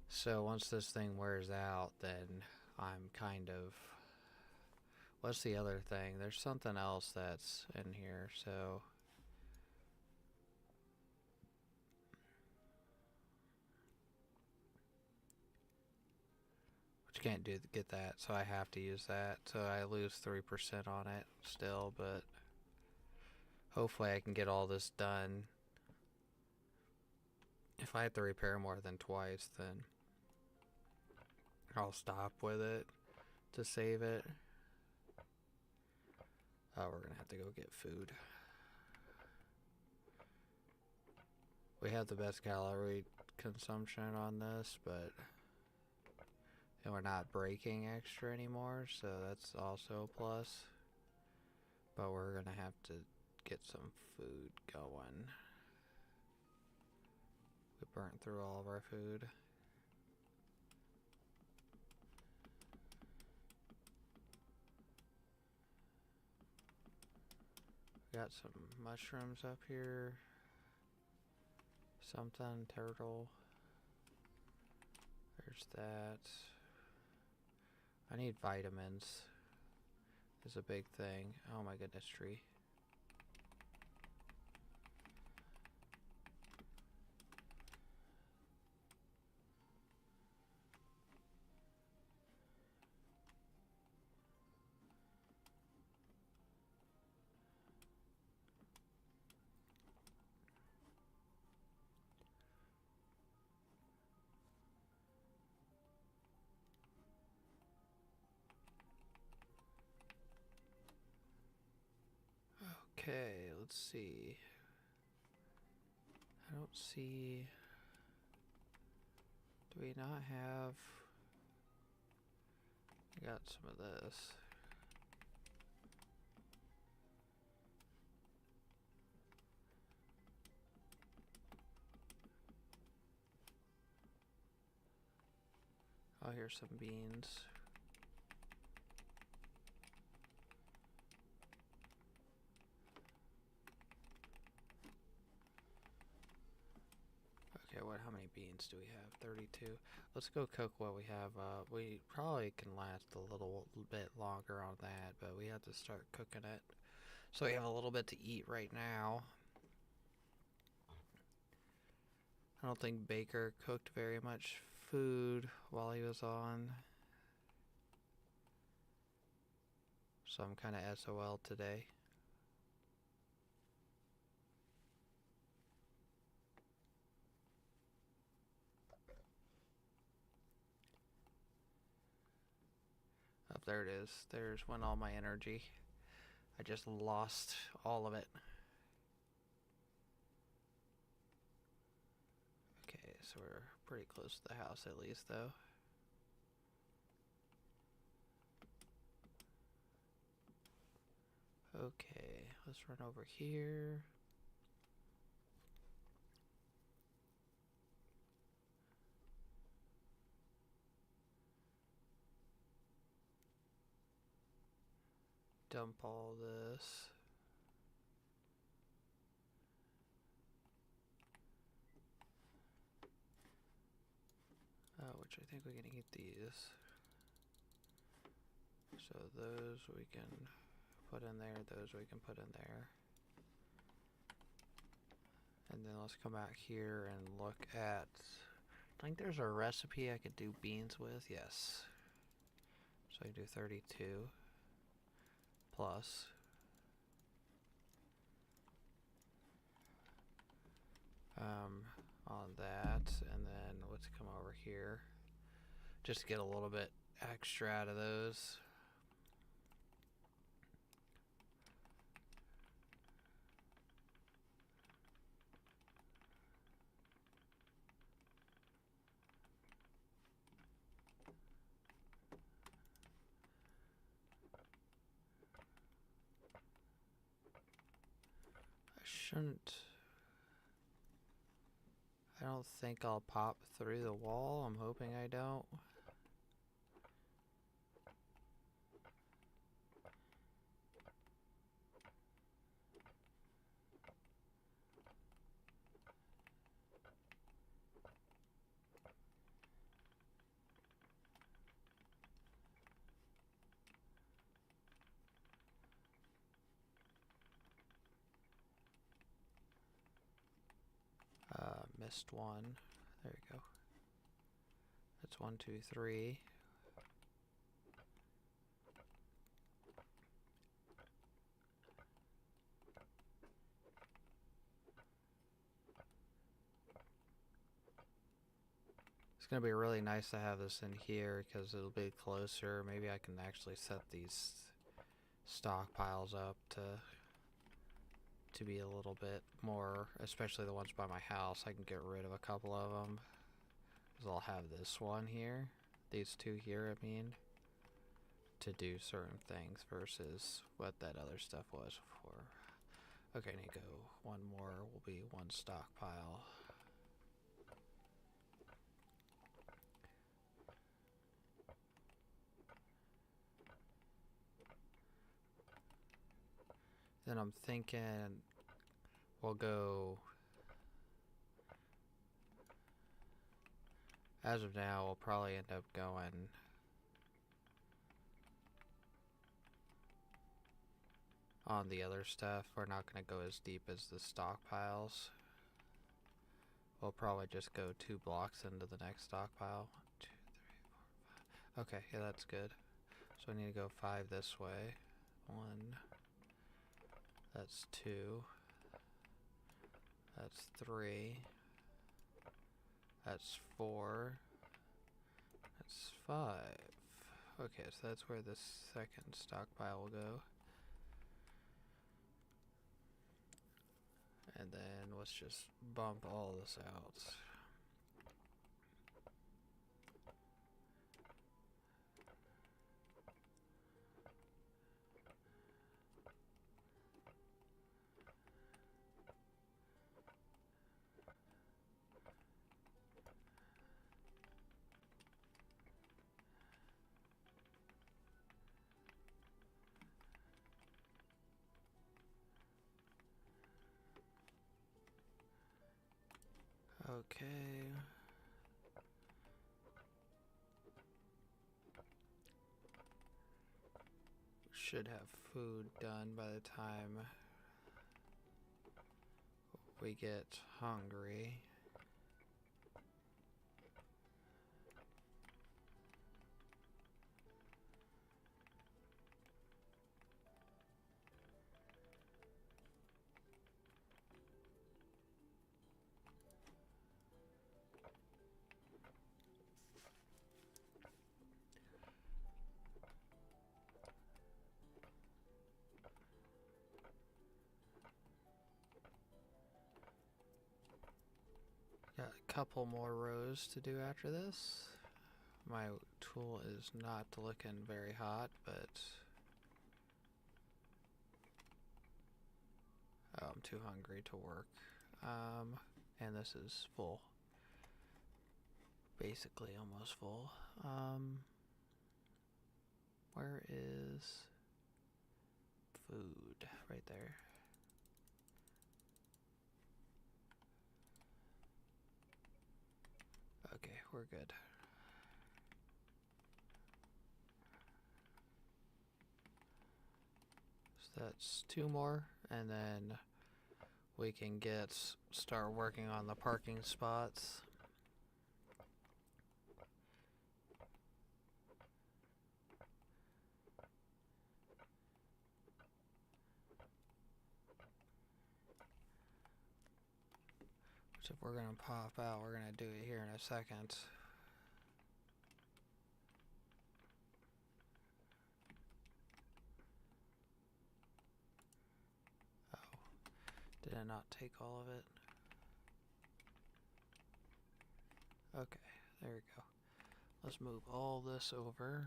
So once this thing wears out, then I'm kind of... What's the other thing? There's something else that's in here, so... But you can't get that, so I have to use that. So I lose 3% on it still, but... Hopefully I can get all this done. If I have to repair more than twice, then... I'll stop with it to save it. Oh, we're gonna have to go get food. We have the best calorie consumption on this, but... And we're not breaking extra anymore, so that's also a plus. But we're gonna have to get some food going. We burnt through all of our food. Got some mushrooms up here. Something, turtle. There's that. I need vitamins. Is a big thing. Oh my goodness, tree. Okay, let's see. I don't see... Do we not have... I got some of this. Oh, here's some beans. Okay, how many beans do we have? 32. Let's go cook what we have. We probably can last a little bit longer on that, but we have to start cooking it. So we have a little bit to eat right now. I don't think Baker cooked very much food while he was on. So I'm kind of SOL today. Oh, there it is. There's when all my energy. I just lost all of it. Okay, so we're pretty close to the house at least, though. Okay, let's run over here. Dump all this. Which I think we can eat these. So those we can put in there, those we can put in there. And then let's come back here and look at, I think there's a recipe I could do beans with, yes. So I can do 32 plus. On that, and then let's come over here. Just to get a little bit extra out of those. I don't think I'll pop through the wall. I'm hoping I don't. Missed one. There you go. That's 1, 2, 3. It's going to be really nice to have this in here because it'll be closer. Maybe I can actually set these stockpiles up to be a little bit more, especially the ones by my house. I can get rid of a couple of them. Because I'll have this one here, these two here, I mean, to do certain things versus what that other stuff was for. Okay, I need to go. One more will be one stockpile. Then I'm thinking we'll go, as of now, we'll probably end up going on the other stuff. We're not going to go as deep as the stockpiles. We'll probably just go 2 blocks into the next stockpile. 1, 2, 3, 4, 5. Okay, yeah, that's good. So I need to go 5 this way. 1. That's 2. That's 3. That's 4. That's 5. Okay, so that's where the second stockpile will go. And then let's just bump all this out. Okay. Should have food done by the time we get hungry. Got a couple more rows to do after this. My tool is not looking very hot, but oh, I'm too hungry to work. And this is full. Basically almost full. Where is food? Right there. Okay, we're good. So that's 2 more, and then we can start working on the parking spots. Which if we're gonna pop out, we're gonna do it here in a second. Oh, did I not take all of it? Okay, there we go. Let's move all this over.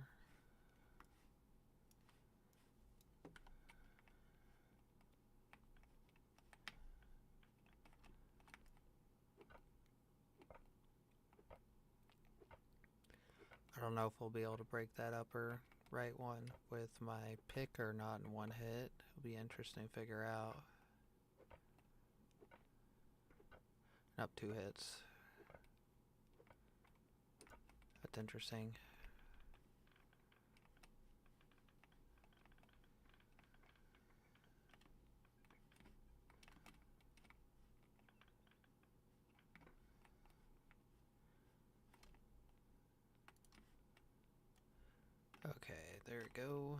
I don't know if we'll be able to break that upper right one with my pick or not in one hit. It'll be interesting to figure out. Up 2 hits. That's interesting. Okay, there we go.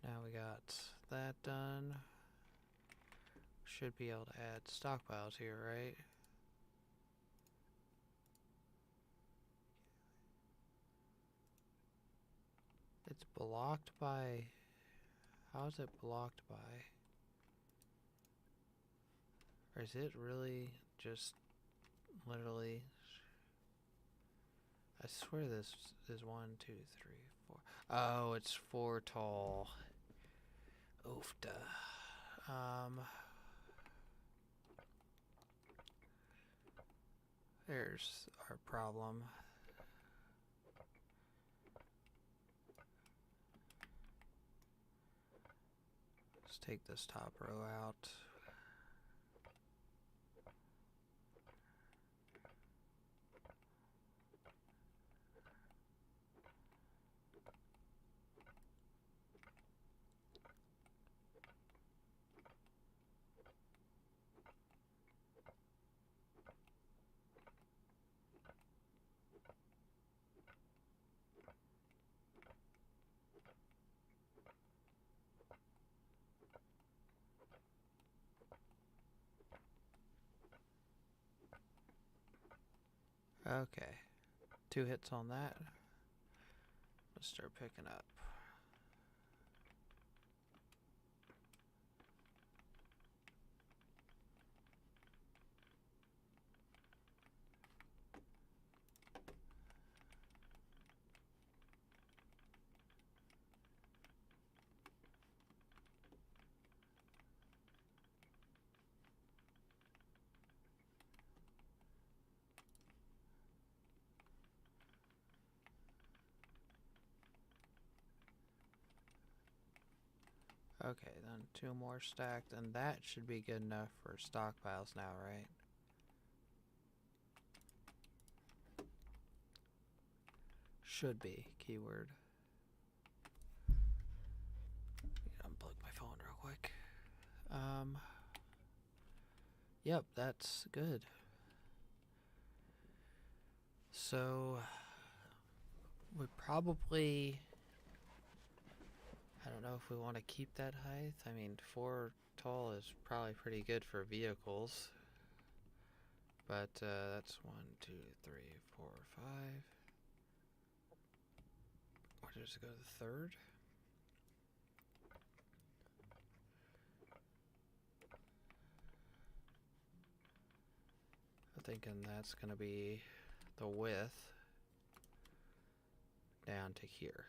Now we got that done. Should be able to add stockpiles here, right? It's blocked by... How is it blocked by? Or is it really just literally... I swear this is 1, 2, 3, 4. Oh, it's 4 tall. Oofda. There's our problem. Let's take this top row out. Okay, 2 hits on that. Let's start picking up. Okay, then 2 more stacked, and that should be good enough for stockpiles now, right? Should be keyword. Unplug my phone real quick. Yep, that's good. So we probably, I don't know if we want to keep that height. I mean, 4 tall is probably pretty good for vehicles. But that's 1, 2, 3, 4, 5. Where does it go to the third? I'm thinking that's going to be the width down to here.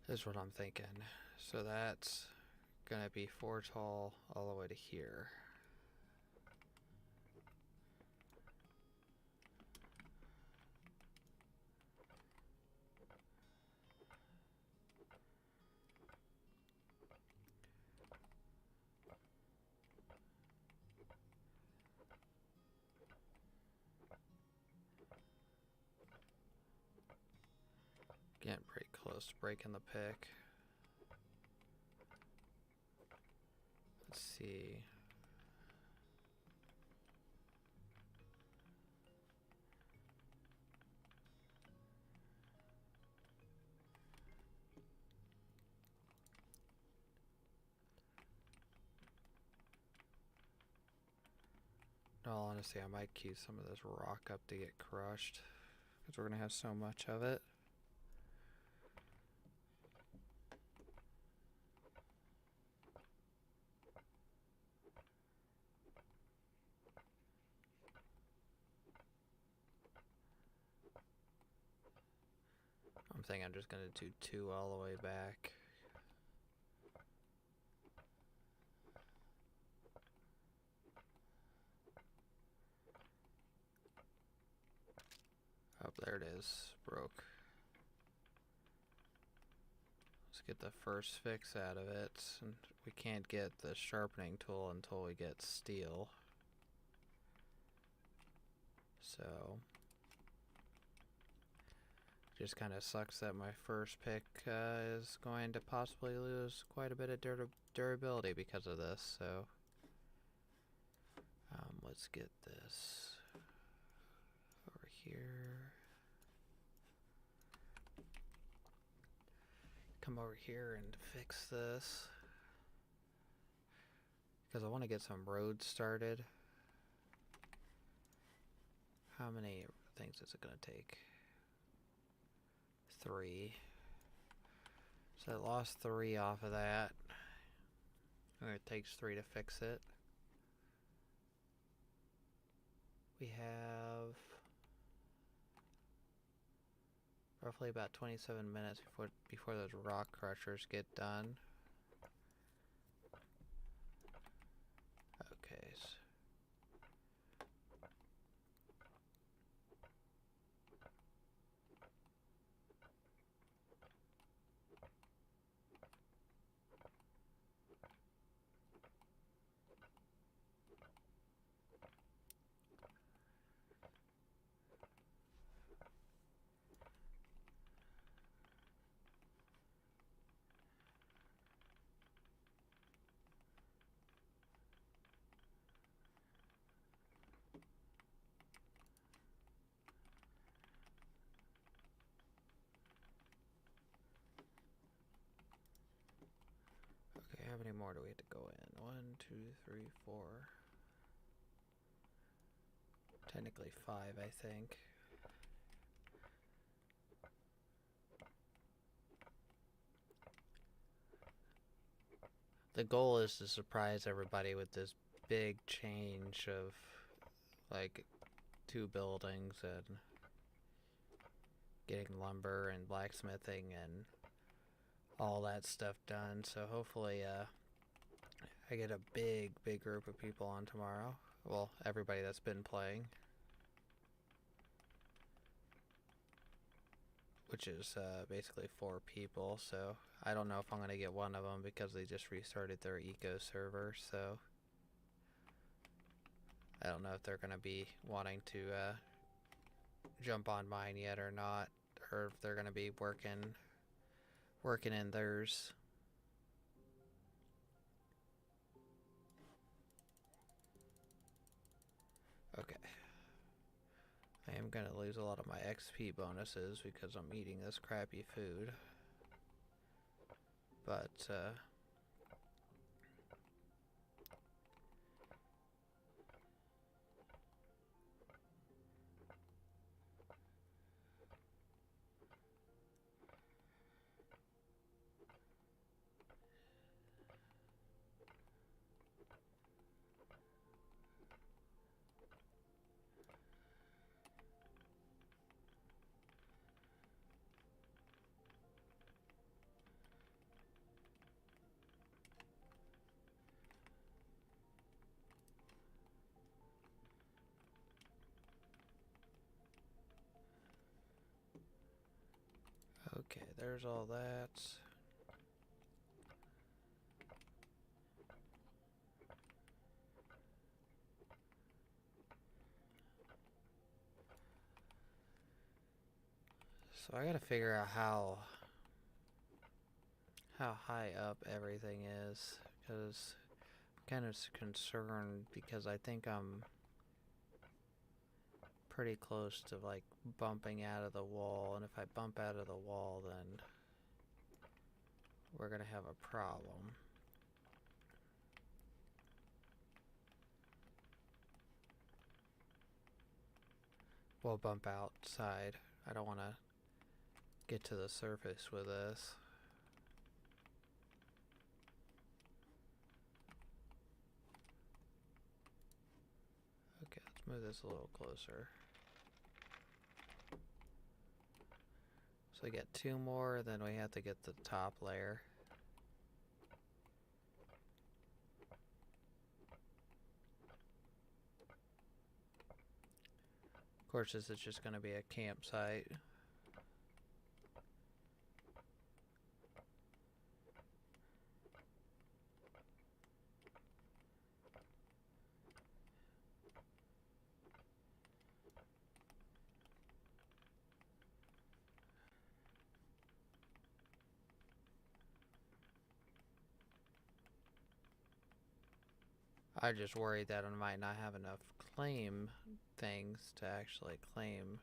Is what I'm thinking. So that's gonna be 4 tall all the way to here. Getting pretty close to breaking the pick. Let's see. In all honesty, I might queue some of this rock up to get crushed, because we're going to have so much of it. I'm thinking I'm just going to do 2 all the way back. Oh, there it is. Broke. Let's get the first fix out of it. And we can't get the sharpening tool until we get steel. So just kind of sucks that my first pick is going to possibly lose quite a bit of durability because of this. So let's get this over here. Come over here and fix this, because I want to get some roads started. How many things is it going to take? 3. So I lost 3 off of that. And it takes 3 to fix it. We have roughly about 27 minutes before those rock crushers get done. Okay. Okay, how many more do we have to go in? 1, 2, 3, 4. Technically 5, I think. The goal is to surprise everybody with this big change of like 2 buildings and getting lumber and blacksmithing and all that stuff done. So hopefully I get a big group of people on tomorrow. Well, everybody that's been playing. which is basically 4 people. So I don't know if I'm gonna get one of them because they just restarted their eco server. So I don't know if they're gonna be wanting to jump on mine yet or not, or if they're gonna be working in theirs. Okay. I am gonna lose a lot of my XP bonuses because I'm eating this crappy food. But, okay, there's all that. So I gotta figure out how high up everything is, because I'm kind of concerned because I think I'm pretty close to like bumping out of the wall, and if I bump out of the wall, then we're gonna have a problem. We'll bump outside. I don't want to get to the surface with this. Okay, let's move this a little closer. So we get 2 more, then we have to get the top layer. Of course, this is just going to be a campsite. I just worried that I might not have enough claim things to actually claim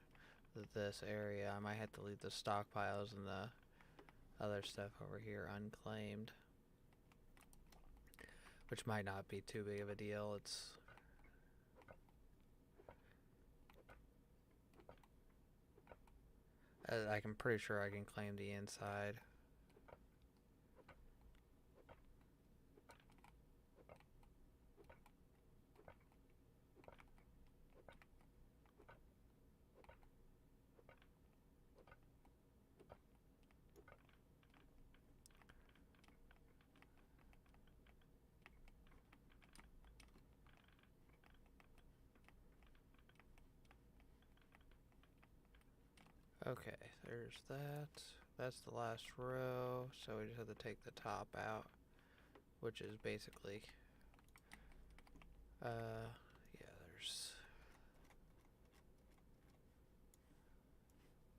this area. I might have to leave the stockpiles and the other stuff over here unclaimed, which might not be too big of a deal. I'm pretty sure I can claim the inside. Okay, there's that. That's the last row, so we just have to take the top out, which is basically, yeah,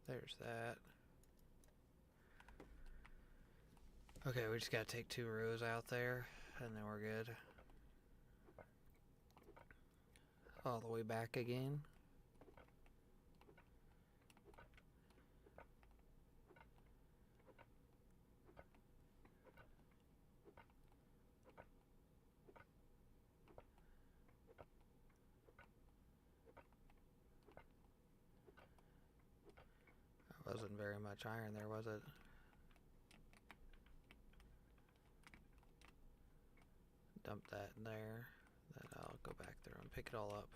there's that. Okay, we just gotta take 2 rows out there, and then we're good. All the way back again. Wasn't very much iron there, was it? Dump that in there. Then I'll go back there and pick it all up.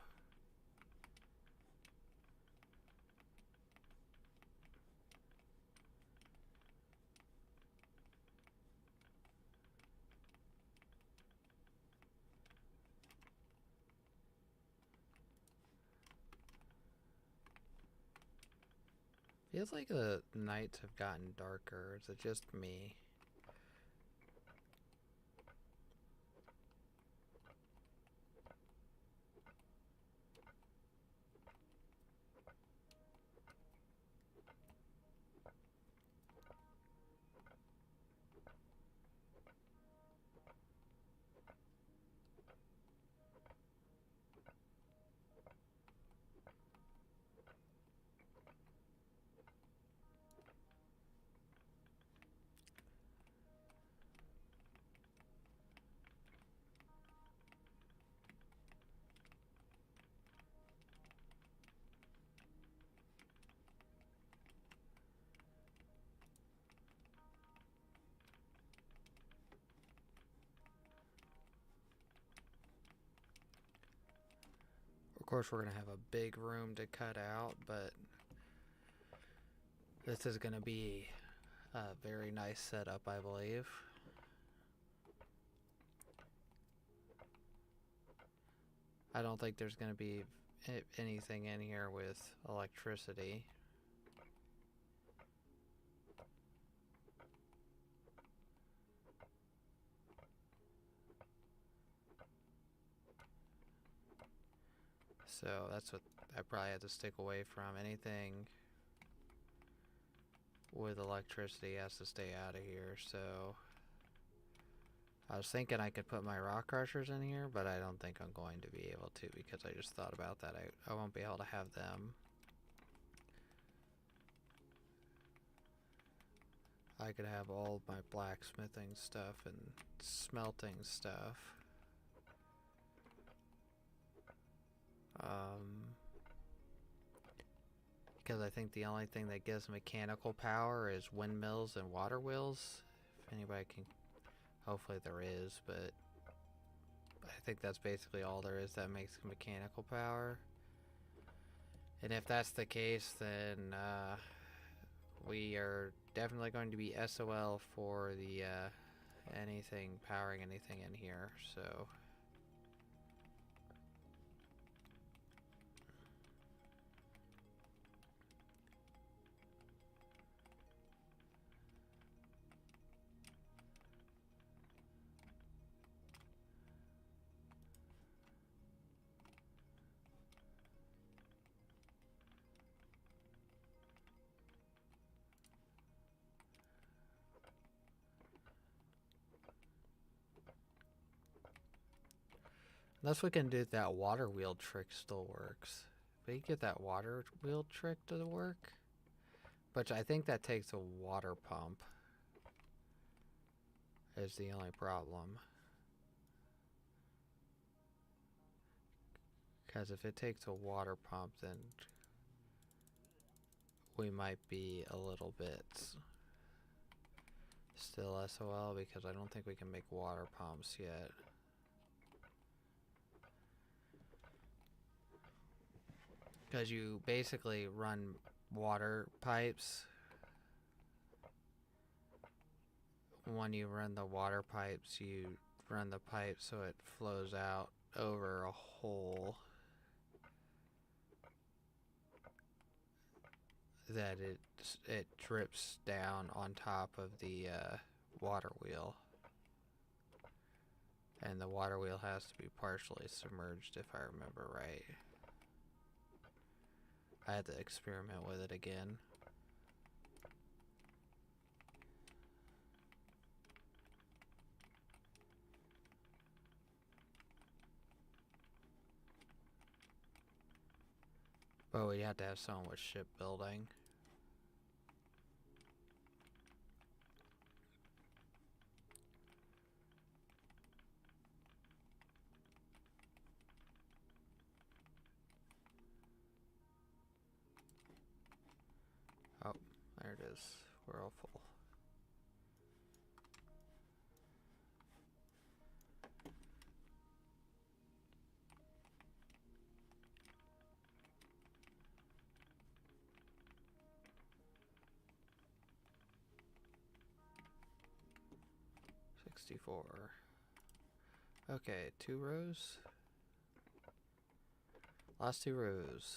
Feels like the nights have gotten darker. Is it just me? Of course, we're gonna have a big room to cut out, but this is gonna be a very nice setup, I believe. I don't think there's gonna be anything in here with electricity. So that's what I probably have to stick away from. Anything with electricity has to stay out of here. So I was thinking I could put my rock crushers in here, but I don't think I'm going to be able to because I just thought about that. I won't be able to have them. I could have all my blacksmithing stuff and smelting stuff. Because I think the only thing that gives mechanical power is windmills and water wheels. If anybody can, hopefully there is, but I think that's basically all there is that makes mechanical power. And if that's the case, then we are definitely going to be SOL for the anything powering anything in here. So unless we can do that water wheel trick still works. We get that water wheel trick to work, but I think that takes a water pump. Is the only problem. Because if it takes a water pump, then we might be a little bit still SOL because I don't think we can make water pumps yet. Because you basically run water pipes. When you run the water pipes, you run the pipe so it flows out over a hole that it drips down on top of the water wheel. And the water wheel has to be partially submerged if I remember right. I had to experiment with it again. But we had to have someone with shipbuilding. Oh, there it is. We're all full. Okay, 2 rows. Last 2 rows.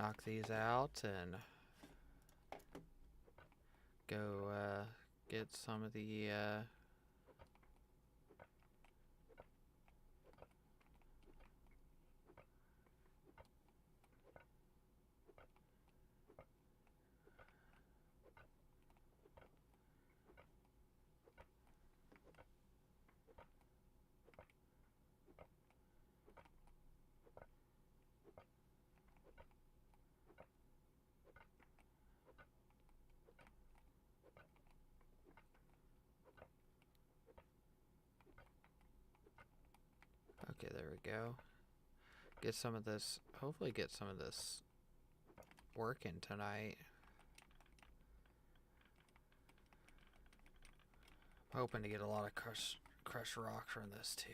knock these out and go get some of the okay, there we go. Get some of this, hopefully get some of this working tonight. I'm hoping to get a lot of crushed rock from this too.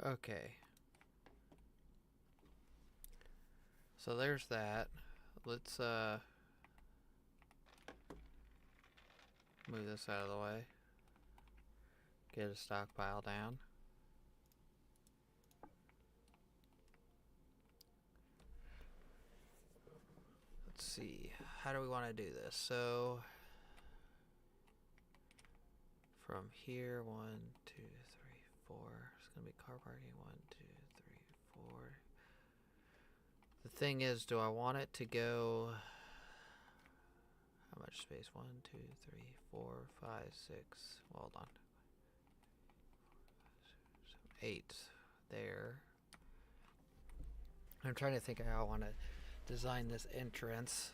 Okay. So there's that. Let's move this out of the way. Get a stockpile down. Let's see. How do we want to do this? So from here, 1, 2, 3, 4. It's gonna be car parking. 1, 2, 3, 4. The thing is, do I want it to go? How much space? 1, 2, 3, 4, 5, 6. Well, hold on. 8 there. I'm trying to think of how I want to design this entrance,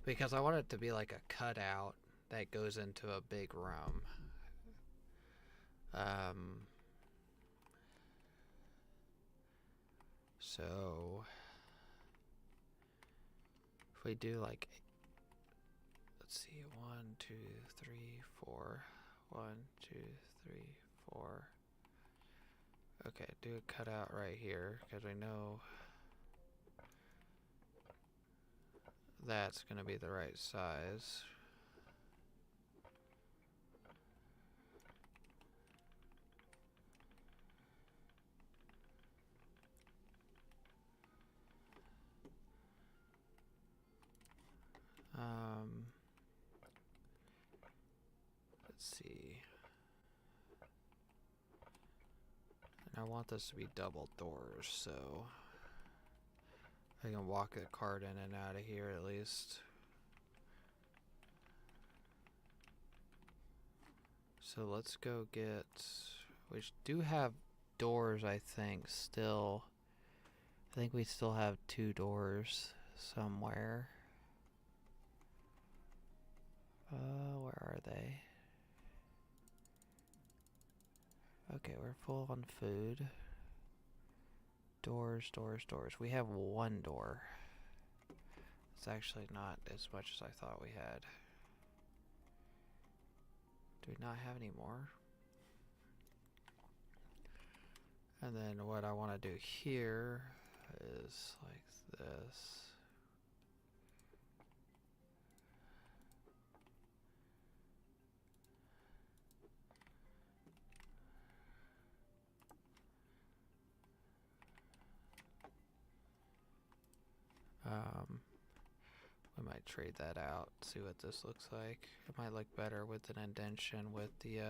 because I want it to be like a cutout that goes into a big room. So if we do like, let's see, 1, 2, 3, 4, 1, 2, 3, 4. Okay, do a cutout right here, because we know that's going to be the right size. Let's see. And I want this to be double doors, so I can walk the cart in and out of here at least. So let's go get, we do have doors, I think, still. I think we still have 2 doors somewhere. Where are they? Okay, we're full on food. Doors, doors, doors. We have 1 door. It's actually not as much as I thought we had. Do we not have any more? And then what I want to do here is like this. We might trade that out, see what this looks like. It might look better with an indentation with the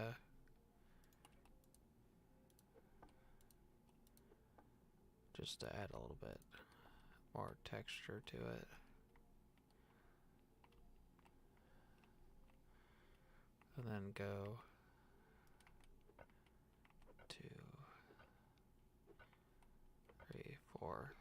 just to add a little bit more texture to it. And then go 2, 3, 4.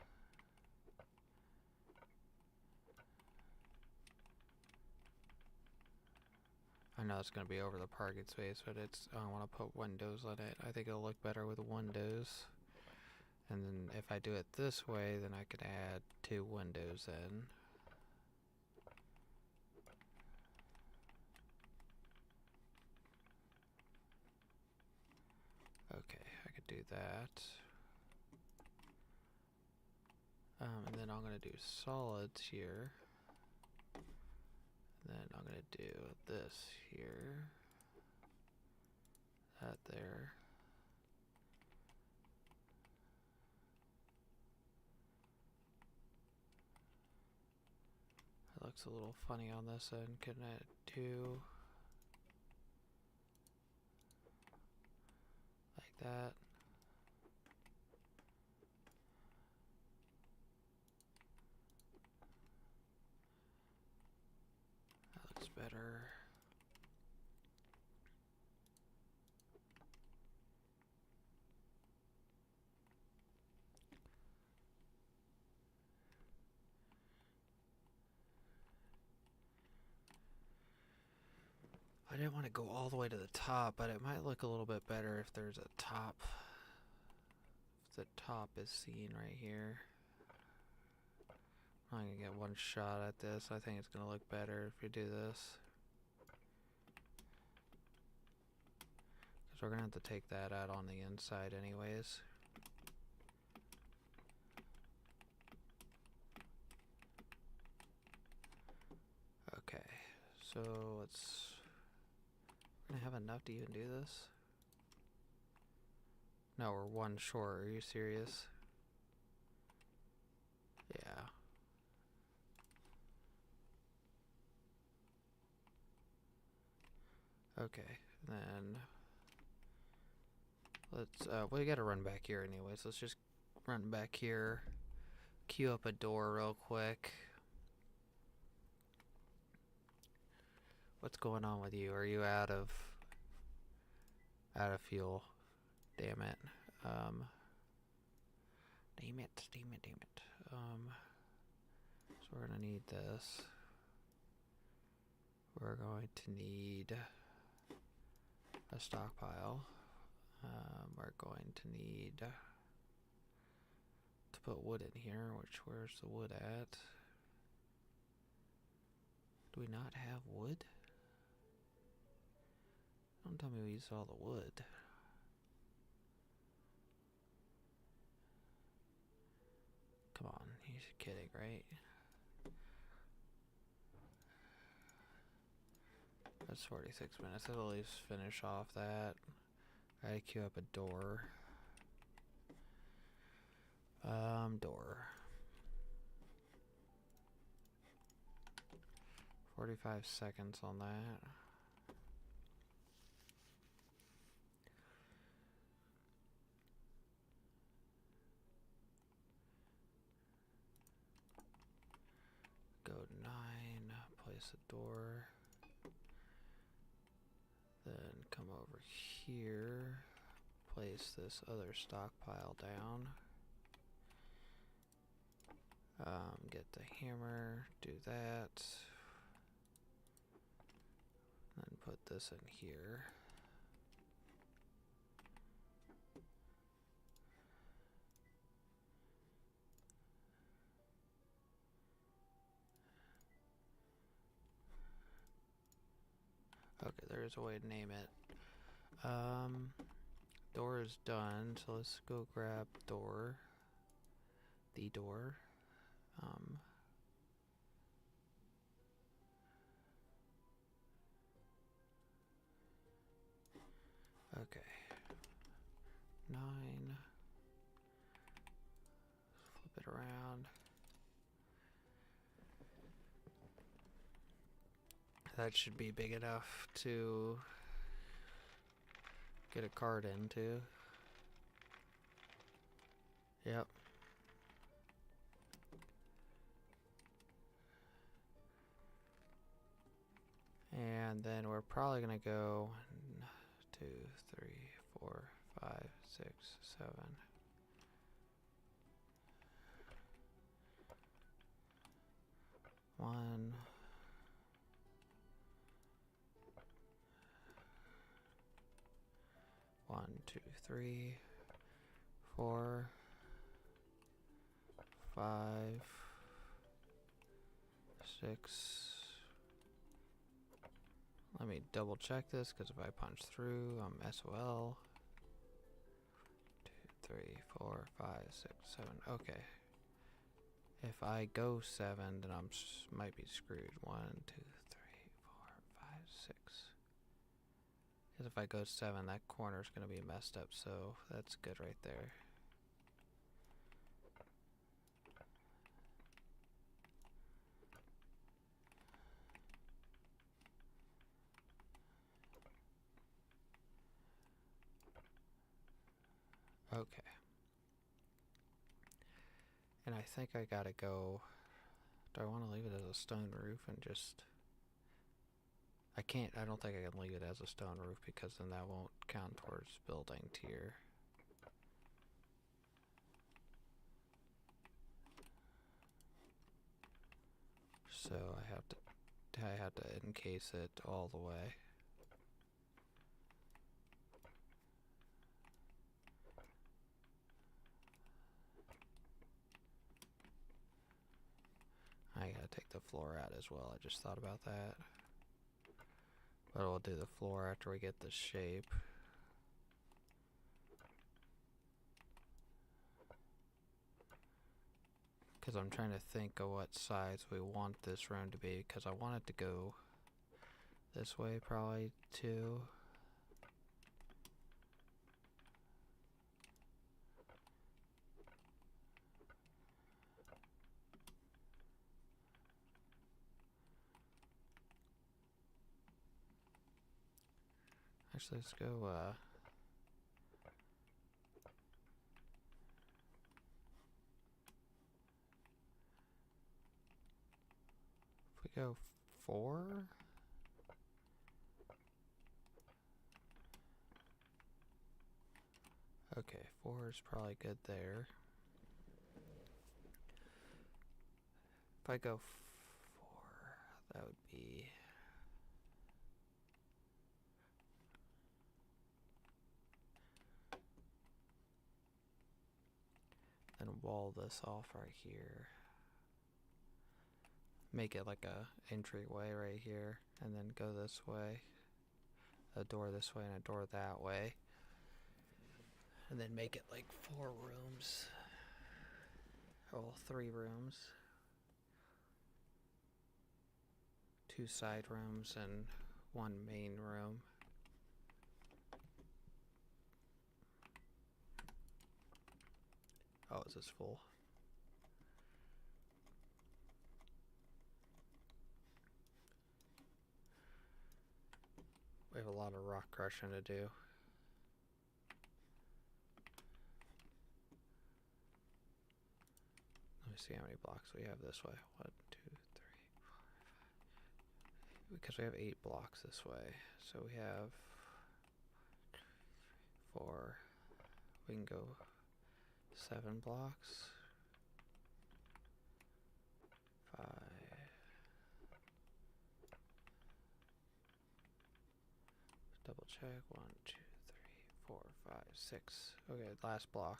I know it's going to be over the parking space, but I want to put windows on it. I think it'll look better with windows. And then if I do it this way, then I could add 2 windows in. Okay, I could do that. And then I'm going to do solids here. Then I'm going to do this here. That there. That looks a little funny on this end. Can I do like that? That looks better. I didn't want to go all the way to the top, but it might look a little bit better if there's a top. If the top is seen right here. I'm gonna get one shot at this. I think it's gonna look better if we do this. Because we're gonna have to take that out on the inside anyways. Okay, so let's... We're gonna have enough to even do this? No, we're one short. Are you serious? Yeah. Okay, then let's we gotta run back here anyways. Let's just run back here, queue up a door real quick. What's going on with you? Are you out of fuel? Damn it. Damn it. So we're gonna need this. We're going to need a stockpile. We're going to need to put wood in here, where's the wood at? Do we not have wood? Don't tell me we used all the wood. Come on, you're kidding, right? That's 46 minutes. I'll at least finish off that. I gotta queue up a door. Door. 45 seconds on that. Go to 9, place a door. Then come over here, place this other stockpile down. Get the hammer, do that. Then put this in here. Okay, there's a way to name it. Door is done, so let's go grab door. The door. Okay. 9. Flip it around. That should be big enough to get a card into. Yep. And then we're probably gonna go 1, 2, 3, 4, 5, 6, 7. One. 1, 2, 3, 4, 5, 6. Let me double check this, because if I punch through, I'm SOL. 2, 3, 4, 5, 6, 7. Okay. If I go 7, then I'm might be screwed. 1, 2, 3, 4, 5, 6. Because if I go 7, that corner's gonna be messed up, so that's good right there. Okay. And I think I gotta go. Do I want to leave it as a stone roof and just. I can't. I don't think I can leave it as a stone roof because then that won't count towards building tier. So I have to encase it all the way. I gotta take the floor out as well. I just thought about that. But we'll do the floor after we get the shape. Because I'm trying to think of what size we want this room to be. Because I want it to go this way probably too. Actually, let's go, if we go 4? Okay, 4 is probably good there. If I go 4, that would be... Then wall this off right here. Make it like a entryway right here, and then go this way. A door this way and a door that way. And then make it like 4 rooms. Oh, 3 rooms. 2 side rooms and 1 main room. Oh, is this full? We have a lot of rock crushing to do. Let me see how many blocks we have this way. 1, 2, 3, 4, 5. Because we have 8 blocks this way. So we have 4. We can go 7 blocks. 5. Double check. 1, 2, 3, 4, 5, 6. Okay, last block.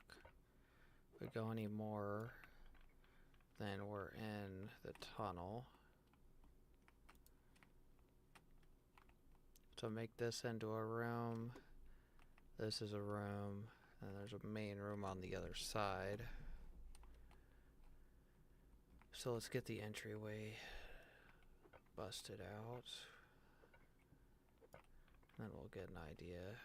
If we go any more, then we're in the tunnel. So make this into a room. This is a room. And there's a main room on the other side. So let's get the entryway busted out. Then we'll get an idea.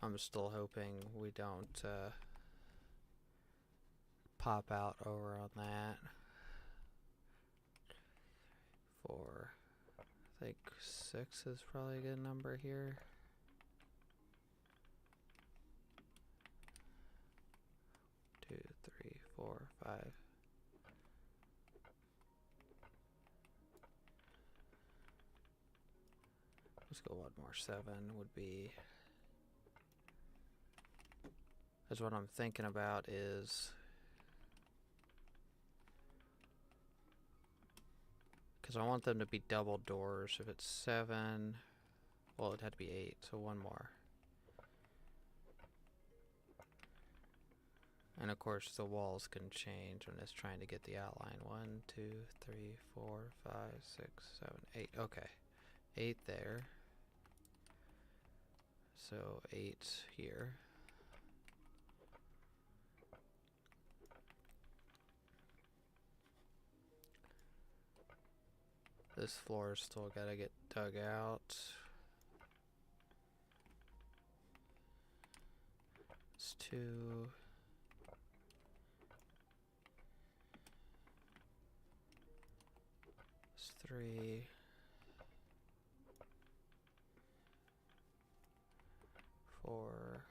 I'm still hoping we don't pop out over on that. 4. I think 6 is probably a good number here. 2, 3, 4, 5. Let's go one more. 7 would be. Because what I'm thinking about is Because I want them to be double doors. If it's 7, well, it had to be 8, so one more. And of course, the walls can change when it's trying to get the outline. 1, 2, 3, 4, 5, 6, 7, 8. Okay. 8 there. So 8 here. This floor still gotta get dug out. It's 2. It's 3. 4.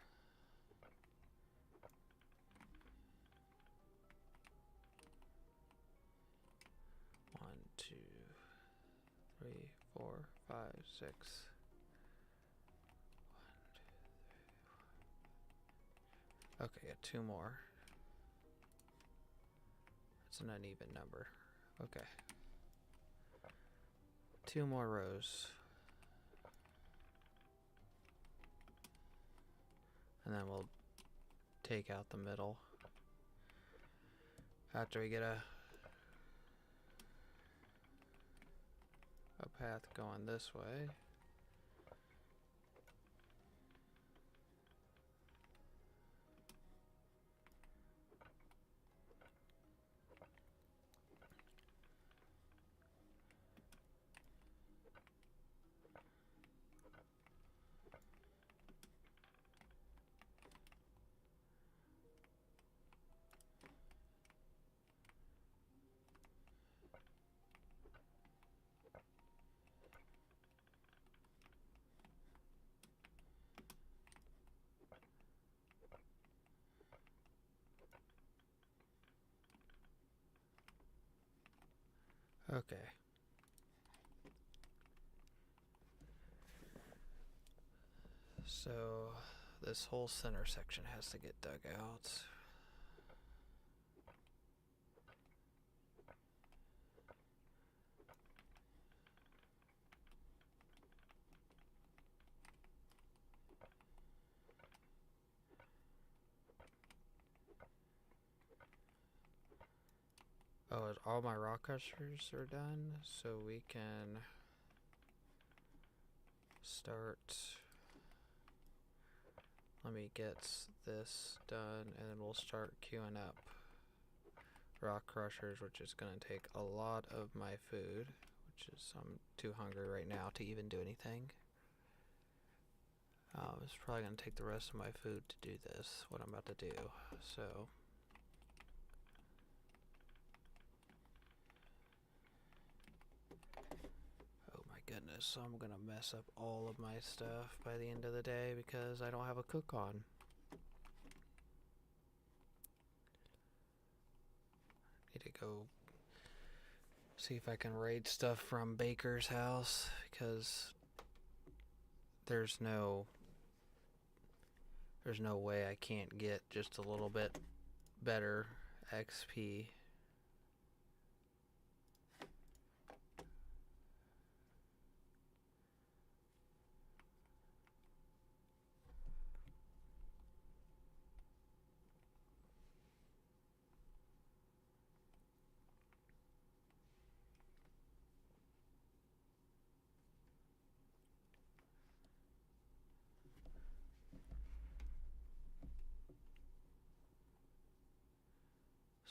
1, 2, 3, 4, 5, 6. Okay, got 2 more. It's an uneven number. Okay. 2 more rows. And then we'll take out the middle. After we get a path going this way. Okay. So this whole center section has to get dug out. Oh, all my rock crushers are done, so we can start. Let me get this done, and then we'll start queuing up rock crushers, which is going to take a lot of my food, which is I'm too hungry right now to even do anything. It's probably going to take the rest of my food to do this, what I'm about to do. So goodness, so I'm gonna mess up all of my stuff by the end of the day because I don't have a cook on. Need to go see if I can raid stuff from Baker's house because there's no way I can't get just a little bit better XP.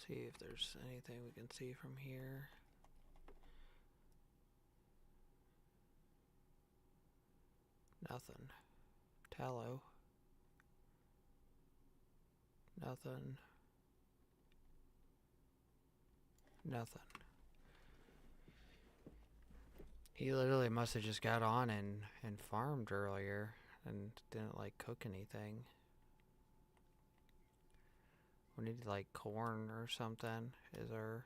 See if there's anything we can see from here. Nothing. Tallow. Nothing. Nothing. He literally must have just got on and farmed earlier and didn't like cook anything. We need like corn or something is our,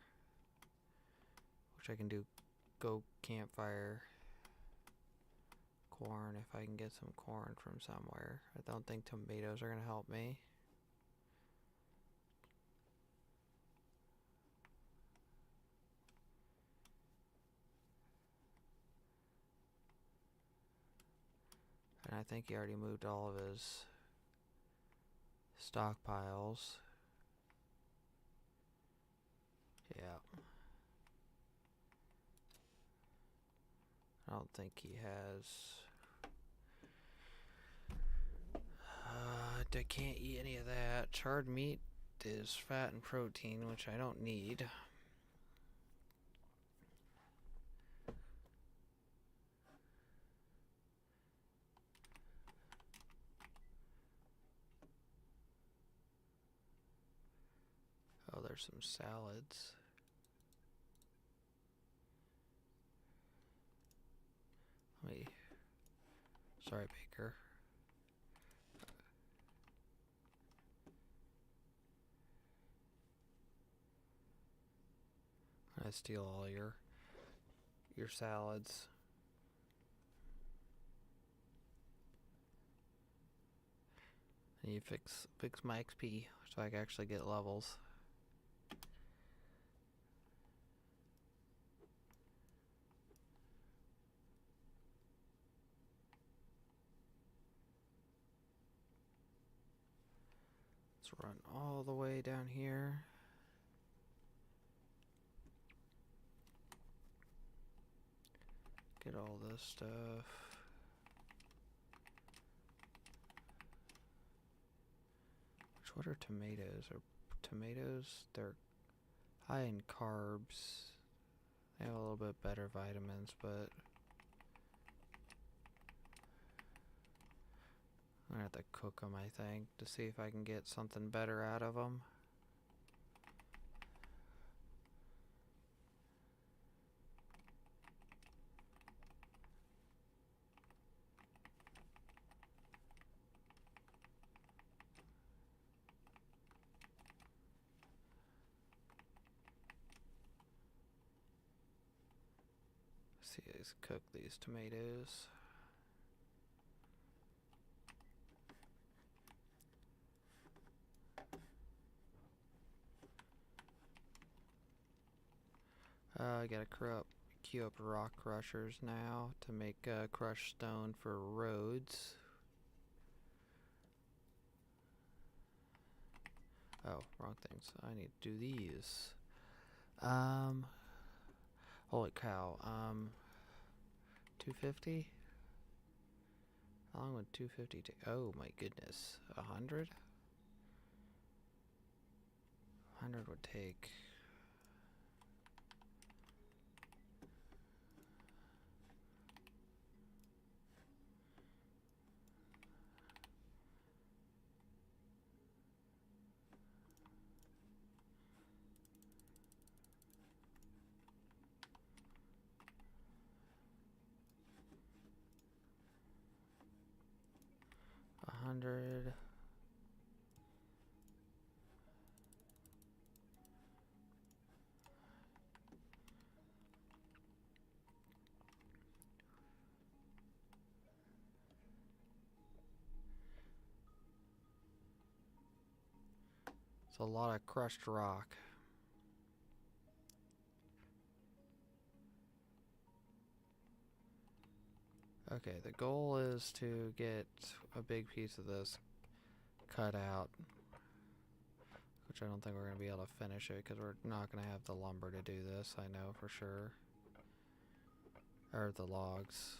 which I can do, go campfire corn if I can get some corn from somewhere. I don't think tomatoes are gonna help me. I think he already moved all of his stockpiles. Yeah. I don't think he has. I can't eat any of that. Charred meat is fat and protein, which I don't need. Oh, there's some salads. Let me. Sorry, Baker. I steal all your salads. And you fix my XP so I can actually get levels. Let's run all the way down here. Get all this stuff. What are tomatoes? They're high in carbs. They have a little bit better vitamins, but I'm gonna have to cook them, I think, to see if I can get something better out of them. See, let's cook these tomatoes. I gotta queue up rock crushers now to make crushed stone for roads. Oh, wrong things. I need to do these. Holy cow. 250? How long would 250 take? Oh my goodness. 100? 100 would take. $100. It's a lot of crushed rock. Okay, the goal is to get a big piece of this cut out, which I don't think we're going to be able to finish it because we're not going to have the lumber to do this, I know for sure. Or the logs.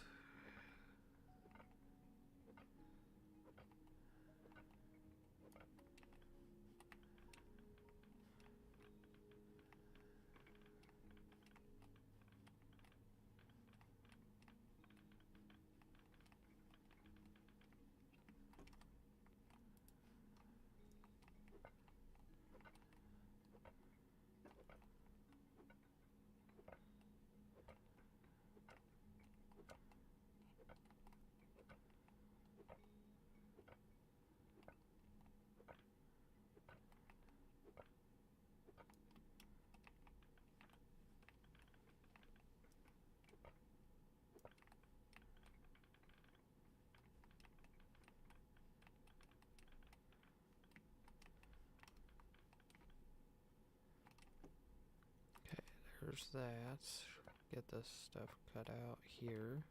There's that. Get this stuff cut out here.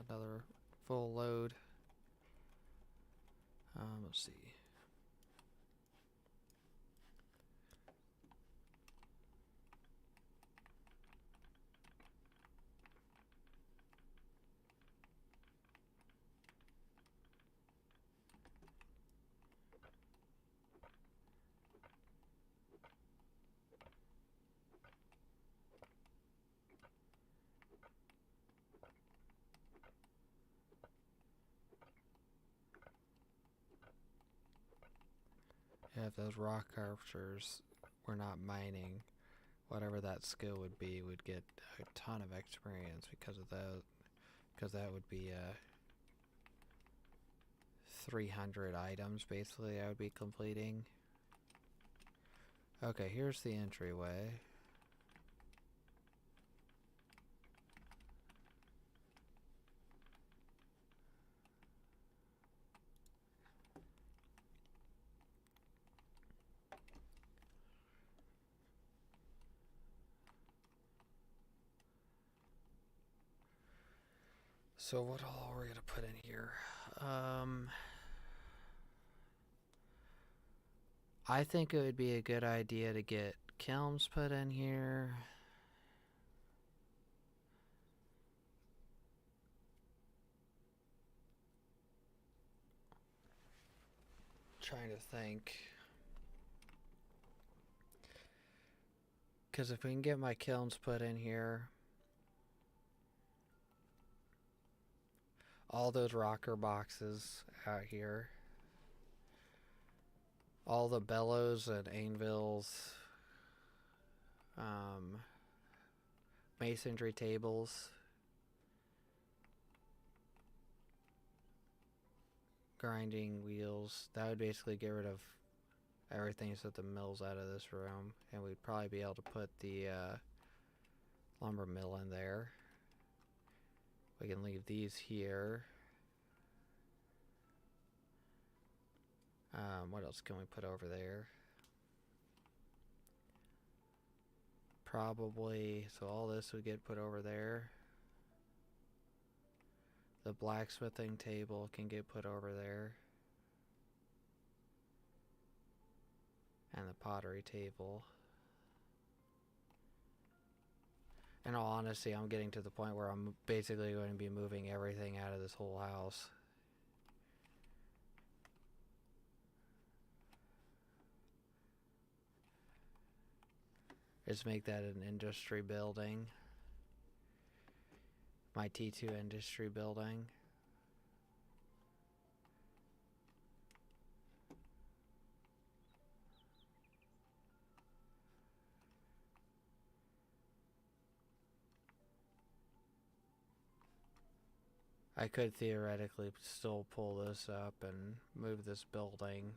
another full load. Let's see. Yeah, if those rock carvers were not mining, whatever that skill would be would get a ton of experience because of that. Because that would be 300 items basically I would be completing. Okay, here's the entryway. So what all are we gonna put in here? I think it would be a good idea to get kilns put in here. Trying to think. Because if we can get my kilns put in here, all those rocker boxes out here, all the bellows and anvils, masonry tables, grinding wheels, that would basically get rid of everything except the mills out of this room, and we'd probably be able to put the lumber mill in there. We can leave these here. What else can we put over there? Probably, so all this would get put over there. The blacksmithing table can get put over there. And the pottery table. In all honesty, I'm getting to the point where I'm basically going to be moving everything out of this whole house. Just make that an industry building. My T2 industry building. I could theoretically still pull this up and move this building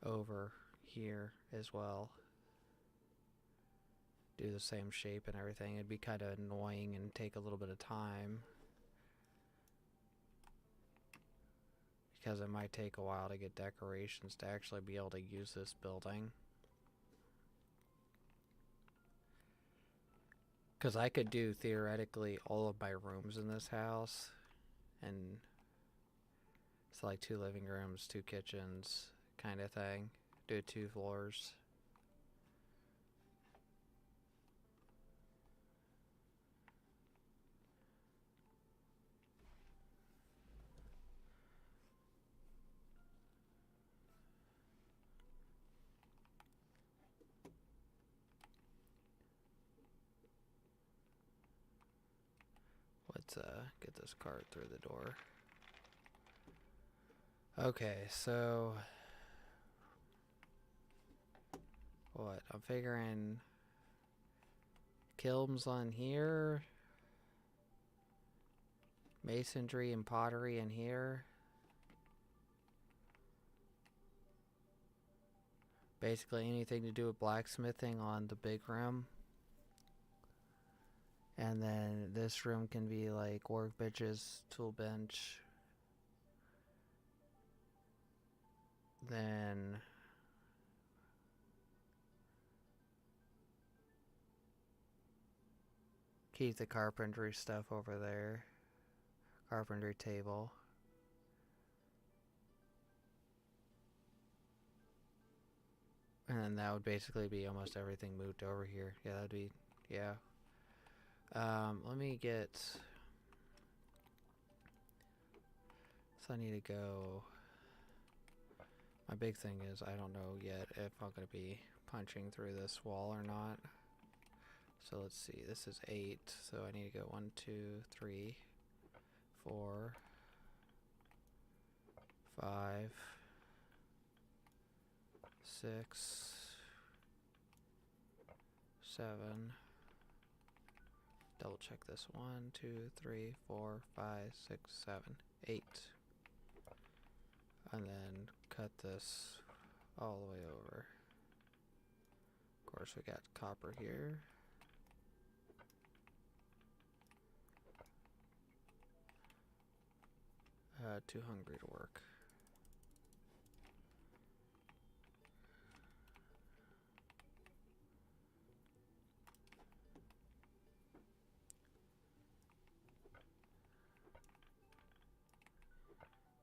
over here as well. Do the same shape and everything. It'd be kind of annoying and take a little bit of time, because it might take a while to get decorations to actually be able to use this building. Because I could do theoretically all of my rooms in this house, and it's like 2 living rooms, 2 kitchens kind of thing. Do 2 floors. Let's get this cart through the door. Okay, so what? I'm figuring kilns on here, masonry and pottery in here. Basically anything to do with blacksmithing on the big room. And then this room can be like workbenches, tool bench. Then keep the carpentry stuff over there. carpentry table. And then that would basically be almost everything moved over here. Yeah, that'd be, yeah. Let me get, so I need to go, my big thing is I don't know yet if I'm going to be punching through this wall or not. So let's see, this is 8, so I need to go 1, 2, 3, 4, 5, 6, 7. Double check this. 1, 2, 3, 4, 5, 6, 7, 8. And then cut this all the way over. Of course, we got copper here. Too hungry to work.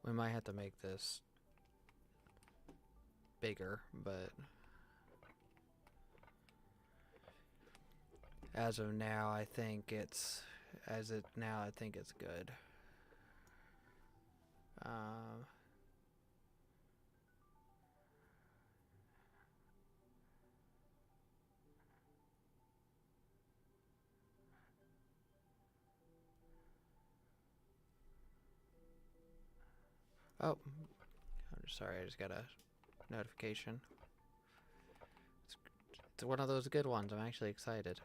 We might have to make this bigger, but as of now, I think it's good. Oh, I'm sorry, I just got a notification. It's one of those good ones. I'm actually excited.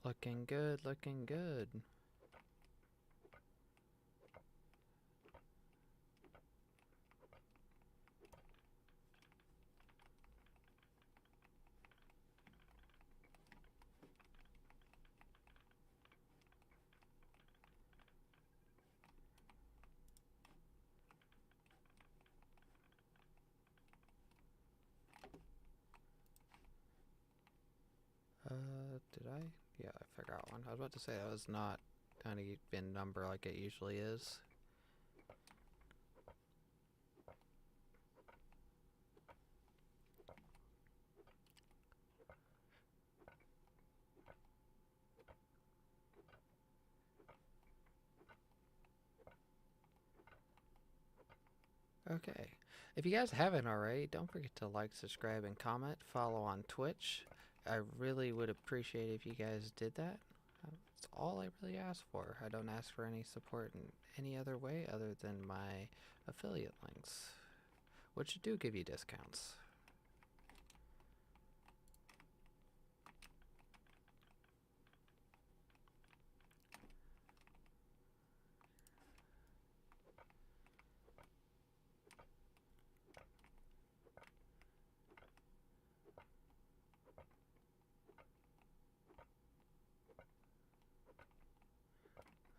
Looking good, looking good. Did I? Yeah, I forgot one. I was about to say that was not an even number like it usually is. Okay. If you guys haven't already, don't forget to like, subscribe, and comment. Follow on Twitch. I really would appreciate if you guys did that. That's all I really ask for. I don't ask for any support in any other way other than my affiliate links, which do give you discounts.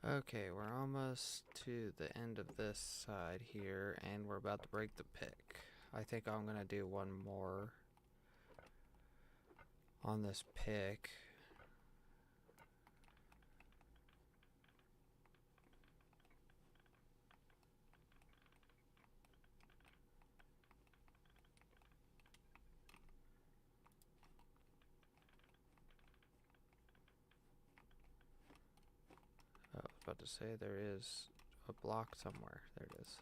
Okay, we're almost to the end of this side here, and we're about to break the pick. I think I'm gonna do one more on this pick. I was about to say there is a block somewhere. There it is.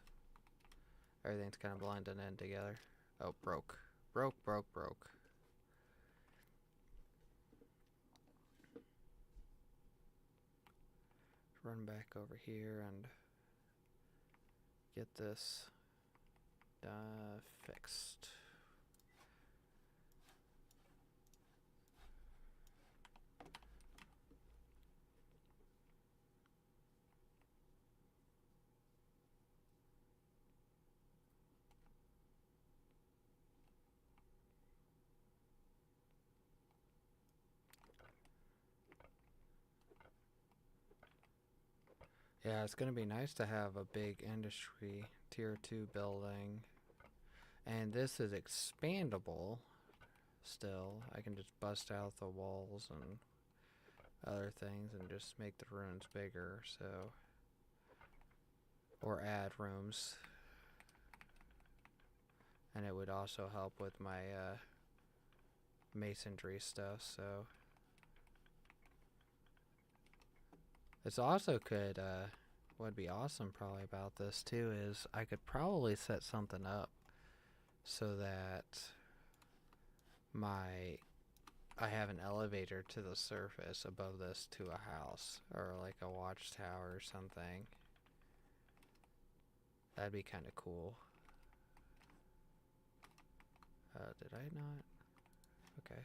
Everything's kind of blending in together. Oh, broke. Broke. Run back over here and get this fixed. Yeah, it's going to be nice to have a big industry tier 2 building. And this is expandable still. I can just bust out the walls and other things and just make the rooms bigger, so. Or add rooms. And it would also help with my masonry stuff, so. It's also could, what'd be awesome probably about this too is I could probably set something up so that I have an elevator to the surface above this to a house or like a watchtower or something. That'd be kind of cool. Did I not? Okay.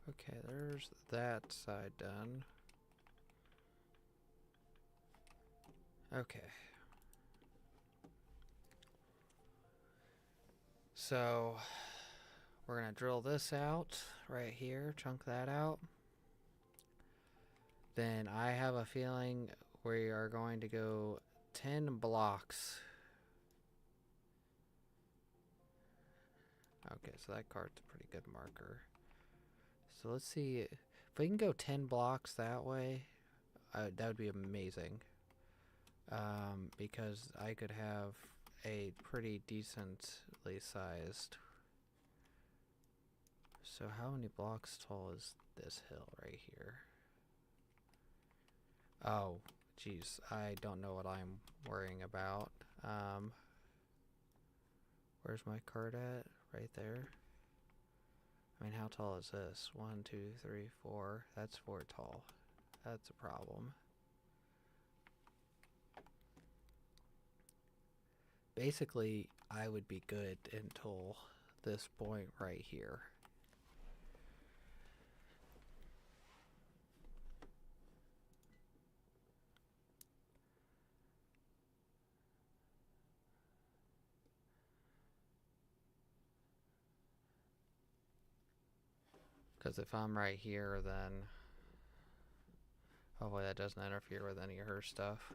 Okay, there's that side done. Okay. So, we're gonna drill this out right here, chunk that out. Then I have a feeling we are going to go 10 blocks. Okay, so that card's a pretty good marker. So let's see if we can go 10 blocks that way. That would be amazing. Because I could have a pretty decently sized. So how many blocks tall is this hill right here? Oh, geez, I don't know what I'm worrying about. Where's my card at? Right there. I mean, how tall is this? 1, 2, 3, 4. That's 4 tall. That's a problem. Basically, I would be good until this point right here. Because if I'm right here, then hopefully that doesn't interfere with any of her stuff.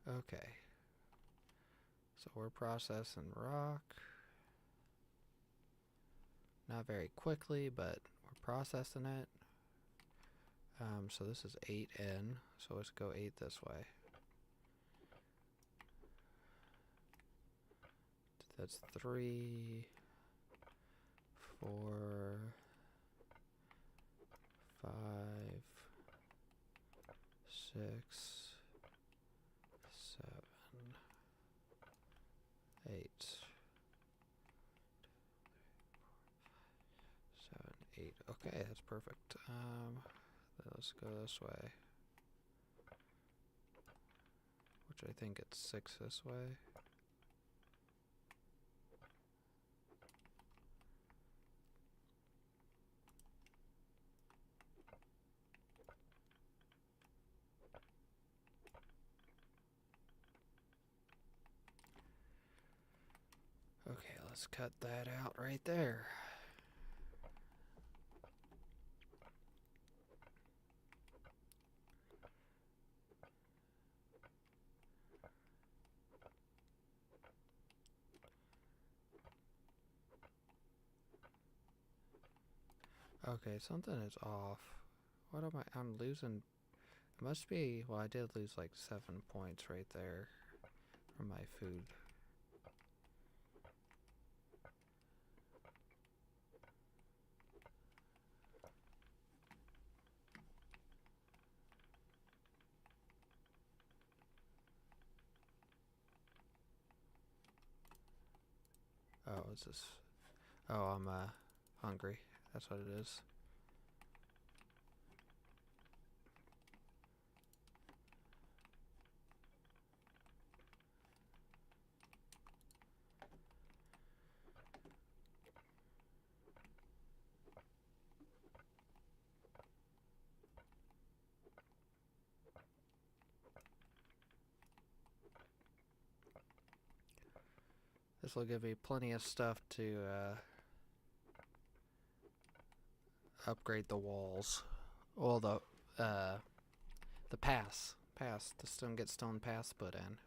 Okay. So we're processing rock. Not very quickly, but we're processing it. So this is 8 in, so let's go 8 this way. That's 3, 4, 5, 6, 7, 8. 7, 8. Okay, that's perfect. Let's go this way. Which I think it's 6 this way. Okay, let's cut that out right there. Okay, something is off. What am I? I'm losing. It must be. Well, I did lose like 7 points right there from my food. Oh, is this? Oh, I'm hungry. That's what it is. This will give me plenty of stuff to upgrade the walls. Well, the pass, to stone get stone pass put in,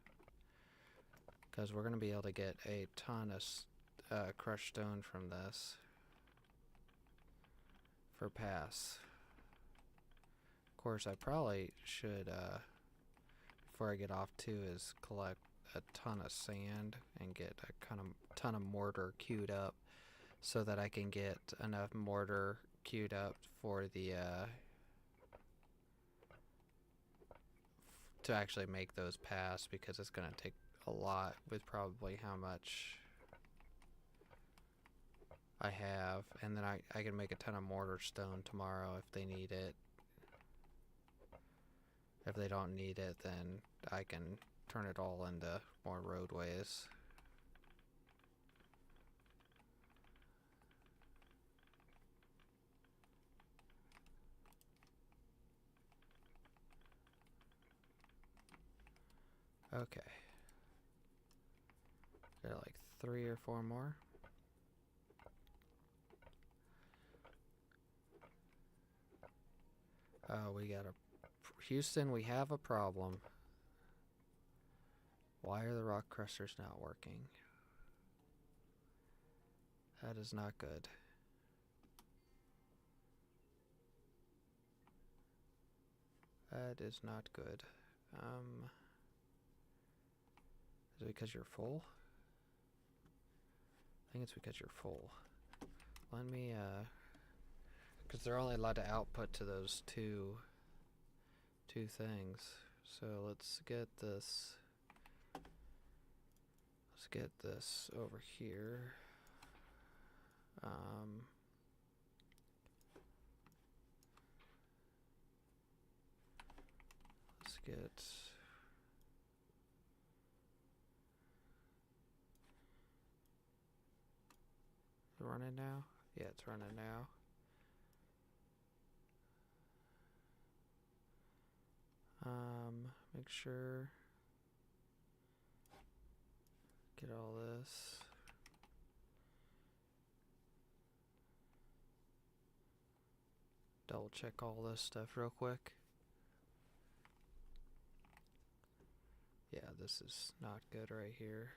because we're gonna be able to get a ton of crushed stone from this for pass. Of course, I probably should before I get off too is collect a ton of sand and get a ton of mortar queued up so that I can get enough mortar queued up for the to actually make those pass, because it's gonna take a lot with probably how much I have, and then I can make a ton of mortar stone tomorrow if they need it. If they don't need it, then I can turn it all into more roadways. Okay. Got like 3 or 4 more. Oh, we got a... Houston, we have a problem. Why are the rock crushers not working? That is not good. That is not good. Is it because you're full? I think it's because you're full. Let me, because they're only allowed to output to those two things. So let's get this. Let's get this over here. Let's get. Is it running now? Yeah, it's running now. Make sure. Get all this. Double check all this stuff real quick. Yeah, this is not good right here.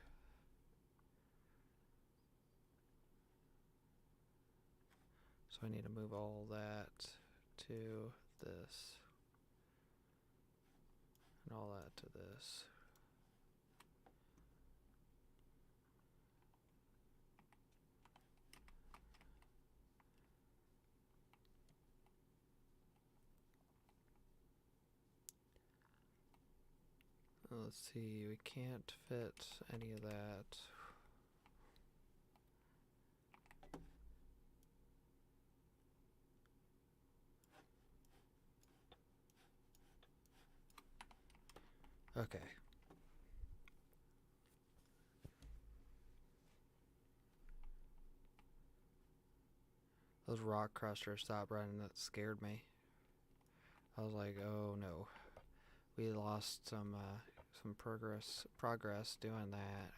So I need to move all that to this. And all that to this. Let's see, we can't fit any of that. Okay. Those rock crushers stopped running. That scared me. I was like, oh no. We lost some progress doing that.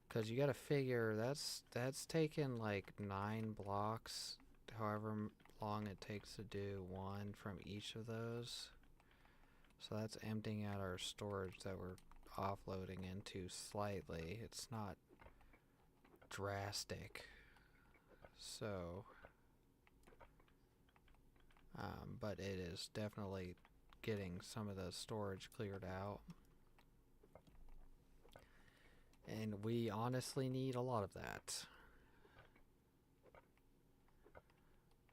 Cause you gotta figure that's taken like 9 blocks, however long it takes to do one from each of those. So that's emptying out our storage that we're offloading into slightly. It's not drastic. So But it is definitely getting some of the storage cleared out. And we honestly need a lot of that.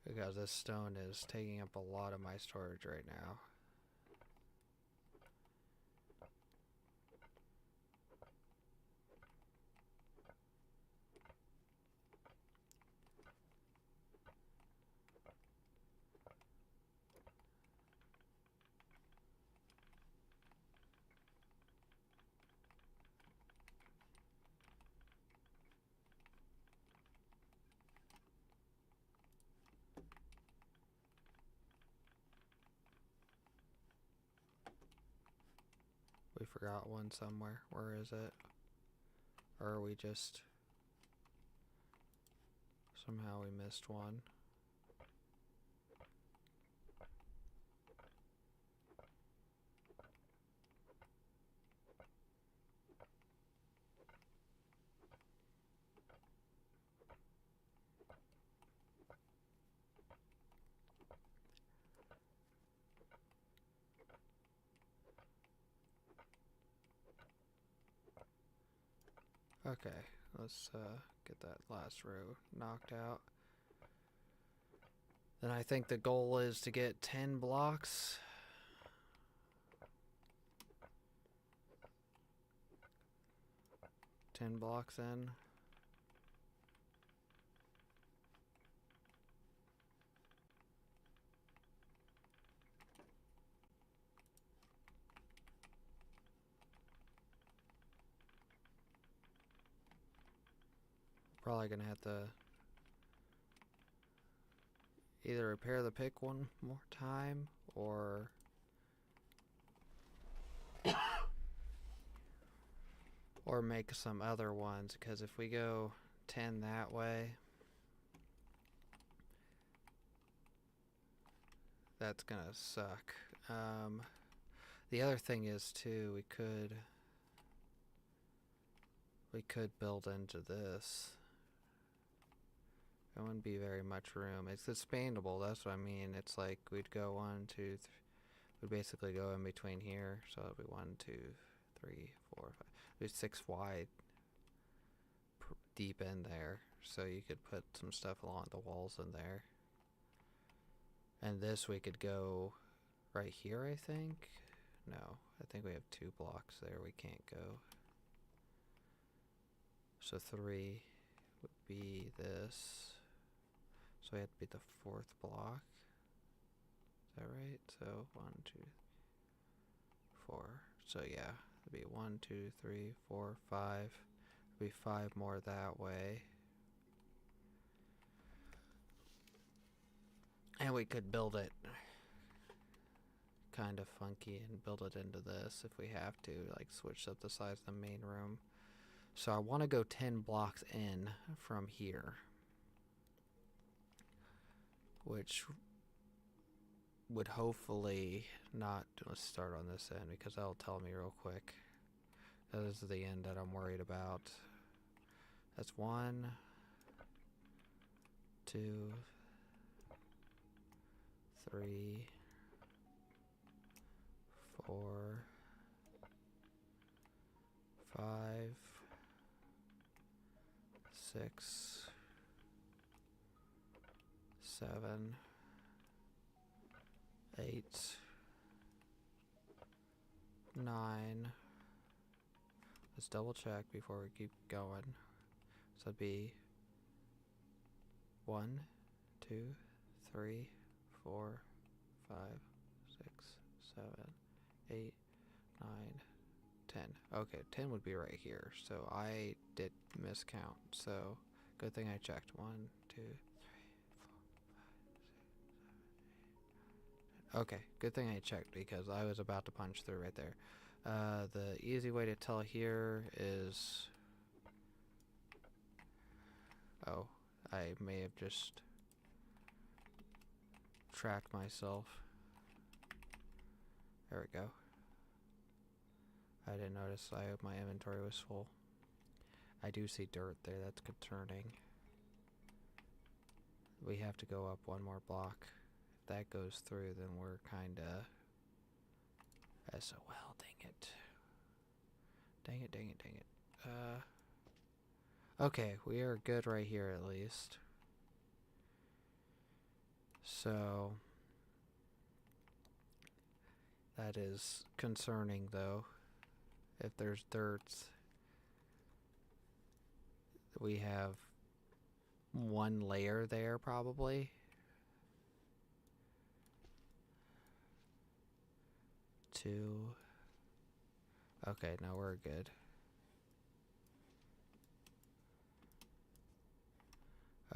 Because this stone is taking up a lot of my storage right now. We forgot one somewhere. Where is it? Or are we just... Somehow we missed one. Okay, let's get that last row knocked out. Then I think the goal is to get 10 blocks. Ten blocks in. Probably gonna have to either repair the pick one more time or make some other ones, because if we go 10 that way, that's gonna suck. The other thing is too, we could build into this. There wouldn't be very much room. It's expandable, that's what I mean. It's like we'd go 1, 2, 3. We'd basically go in between here, so it'd be 1, 2, 3, 4, 5. There's 6 wide, deep in there, so you could put some stuff along the walls in there. And this we could go right here, I think. No, I think we have 2 blocks there. We can't go. So 3 would be this. So we have to be the 4th block. Is that right? So 1, 2, 4. So yeah, it'd be 1, 2, 3, 4, 5. It'd be 5 more that way. And we could build it kind of funky and build it into this if we have to, like switch up the size of the main room. So I want to go 10 blocks in from here, which would hopefully not... Let's start on this end because that'll tell me real quick. This is the end that I'm worried about. That's 1, 2, 3, 4, 5, 6, 7, 8, 9. Let's double check before we keep going. So it'd be 1, 2, 3, 4, 5, 6, 7, 8, 9, 10. Okay, 10 would be right here. So I did miscount. So good thing I checked. 1, 2, 3, 4, 5, 6, 7, 8, 9, 10. Okay, good thing I checked because I was about to punch through right there. The easy way to tell here is... Oh, I may have just tracked myself. There we go. I didn't notice my inventory was full. I do see dirt there, that's concerning. We have to go up 1 more block that goes through, then we're kinda SOL. Dang it. Dang it, dang it, dang it. Okay, we are good right here at least. So that is concerning though. If there's dirt, we have one layer there probably. Two. Okay, no, we're good.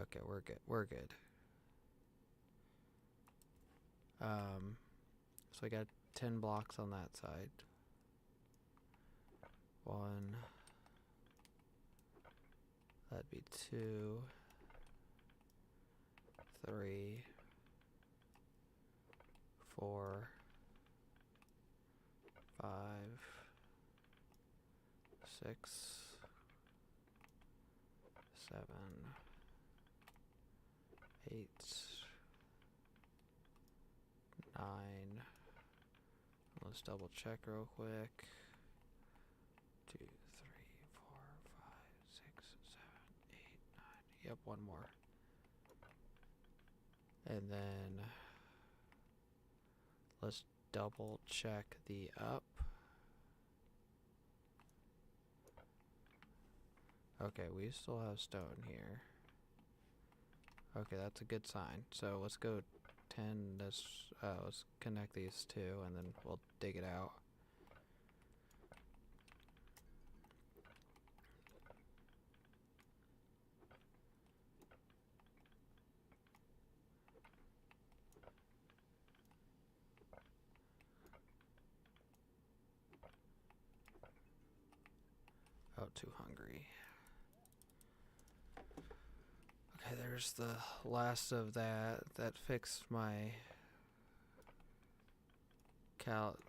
Okay, we're good. We're good. So I got 10 blocks on that side. 1. That'd be 2. 3. 4. 5. 6. 7. 8. 9. Let's double check real quick. 2, 3, 4, 5, 6, 7, 8, 9. Yep, one more. And then let's double check the up. Okay, we still have stone here. Okay, that's a good sign. So let's go 10. Let's connect these two, and then we'll dig it out. Oh, too hungry. Okay, there's the last of that. That fixed my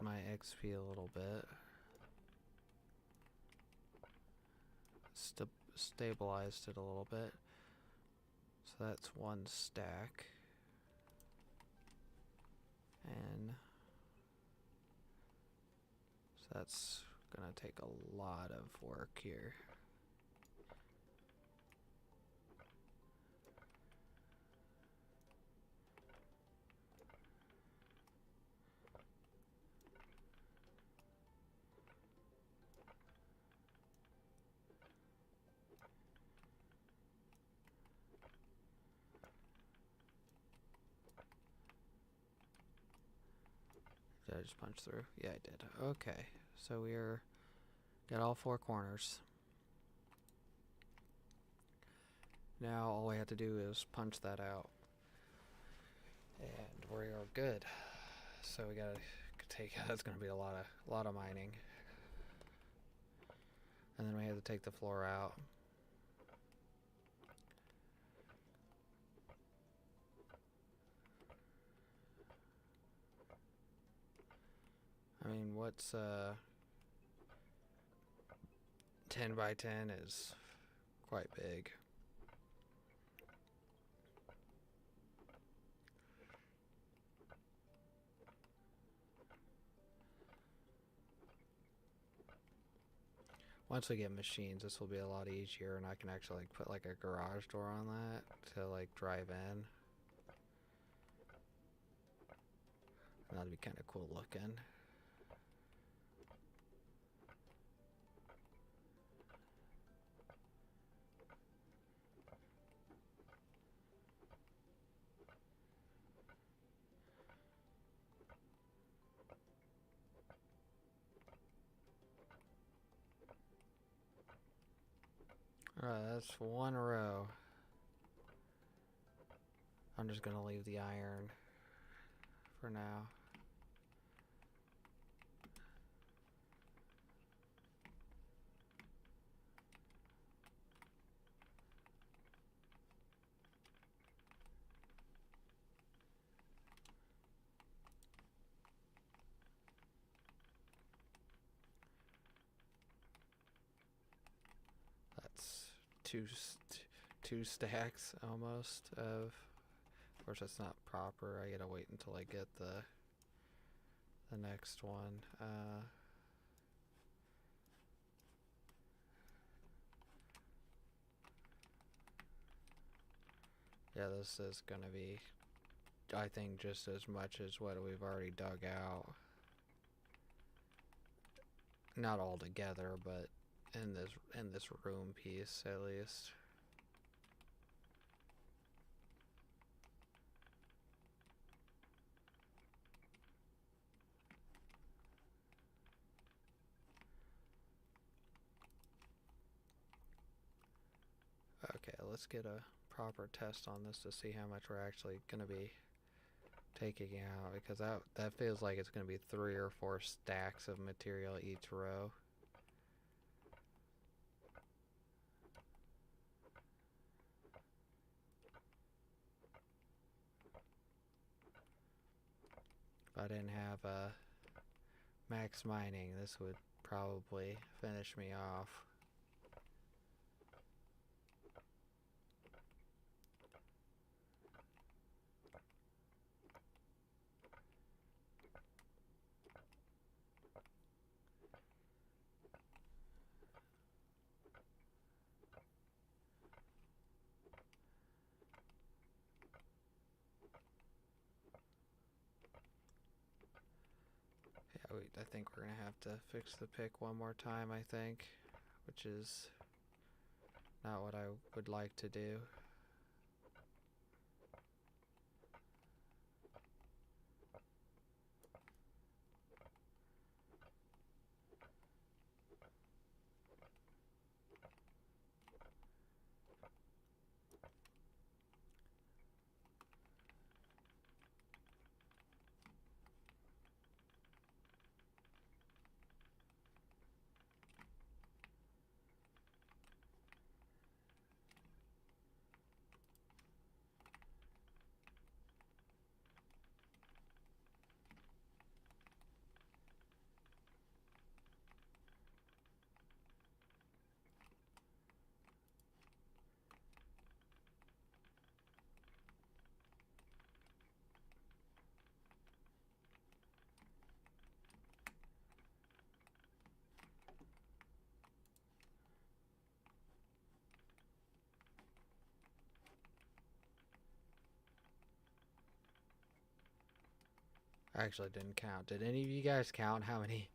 my XP a little bit. Stabilized it a little bit. So that's one stack. And so that's gonna take a lot of work here. Did I just punch through? Yeah, I did. Okay, so we're got all 4 corners. Now all we have to do is punch that out, and we are good. So we gotta take. That's gonna be a lot of mining, and then we have to take the floor out. I mean, what's 10 by 10 is quite big. Once we get machines, this will be a lot easier, and I can actually like put like a garage door on that to like drive in. That'd be kind of cool looking. Alright, that's one row. I'm just gonna leave the iron for now. That's two stacks almost of Of course, that's not proper. I gotta wait until I get the next one. Yeah, this is gonna be, I think, just as much as what we've already dug out. Not all together, but in this room piece at least. Okay, let's get a proper test on this to see how much we're actually gonna be taking out, because that feels like it's gonna be 3 or 4 stacks of material each row. If I didn't have max mining, this would probably finish me off. Yeah, I think we're gonna have to fix the pick one more time, I think, which is not what I would like to do. I actually didn't count. Did any of you guys count how many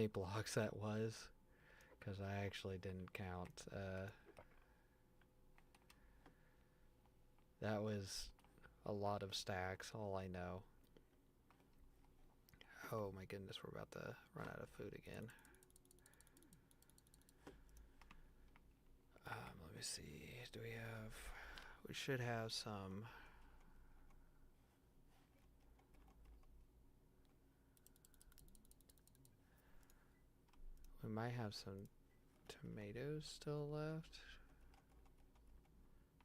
blocks that was? Because I actually didn't count. That was a lot of stacks, all I know. Oh my goodness, we're about to run out of food again. Let me see. Do we have... We should have some... We might have some tomatoes still left.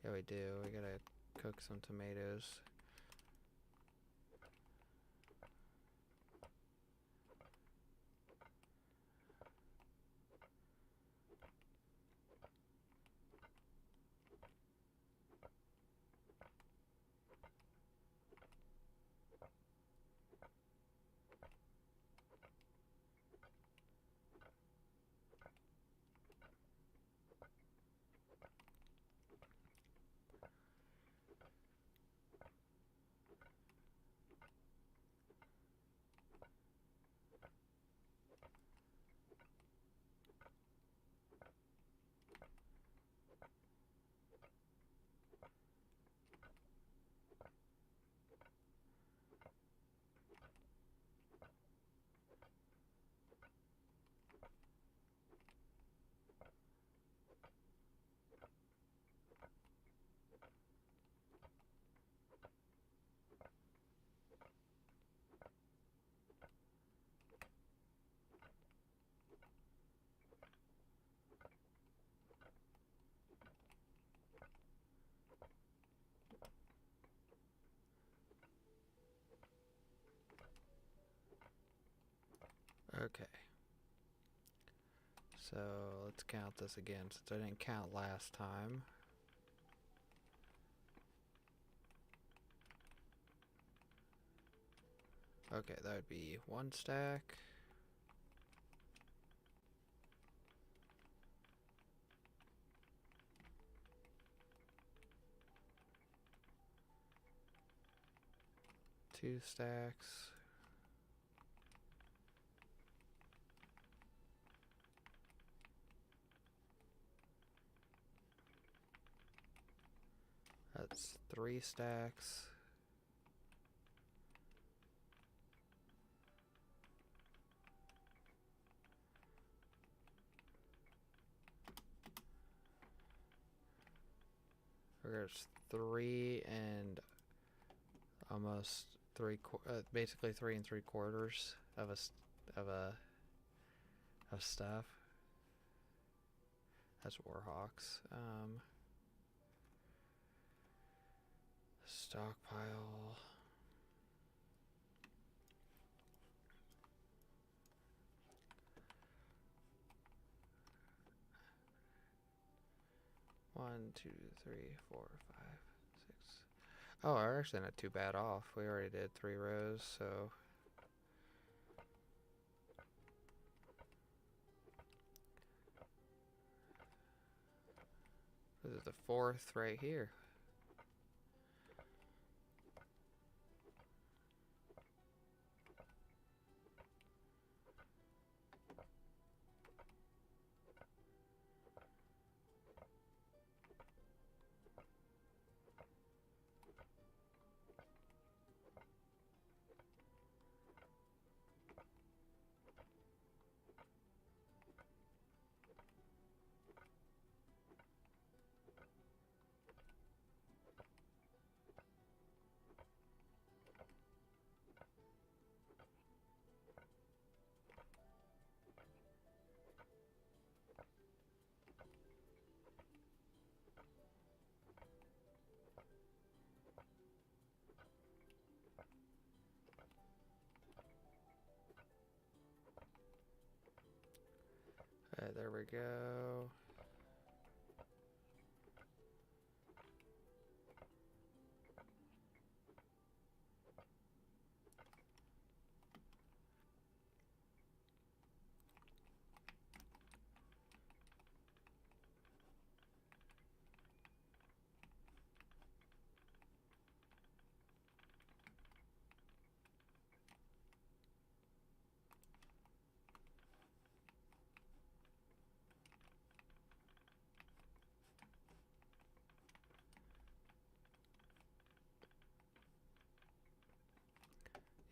Yeah, we do. We gotta cook some tomatoes. Okay. So let's count this again since I didn't count last time. Okay, that would be 1 stack. Two stacks. That's 3 stacks. There's 3 and almost basically 3 3/4 of of stuff. That's Warhawks. Stockpile. One, two, three, 4, 5, 6. Oh, we're actually not too bad off. We already did 3 rows, so this is the 4th right here. Alright, there we go.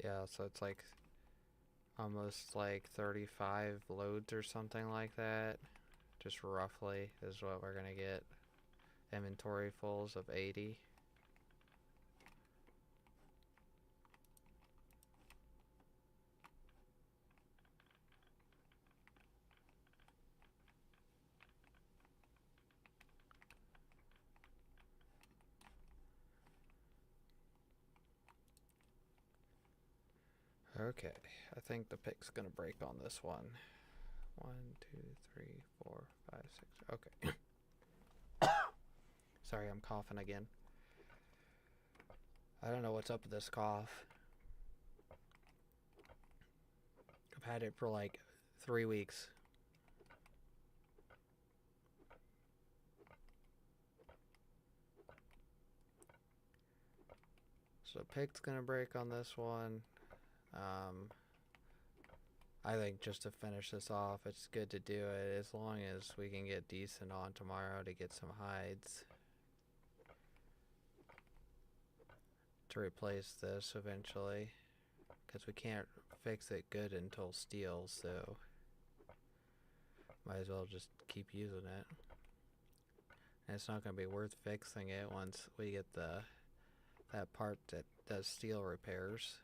Yeah, so it's like almost like 35 loads or something like that. Just roughly is what we're gonna get. Inventory fulls of 80. Okay, I think the pick's gonna break on this one. 1, 2, 3, 4, 5, 6. Okay. Sorry, I'm coughing again. I don't know what's up with this cough. I've had it for like 3 weeks. So pick's gonna break on this one. I think just to finish this off, it's good to do it as long as we can get decent on tomorrow to get some hides to replace this eventually, because we can't fix it good until steel, so might as well just keep using it. And it's not going to be worth fixing it once we get that part that does steel repairs.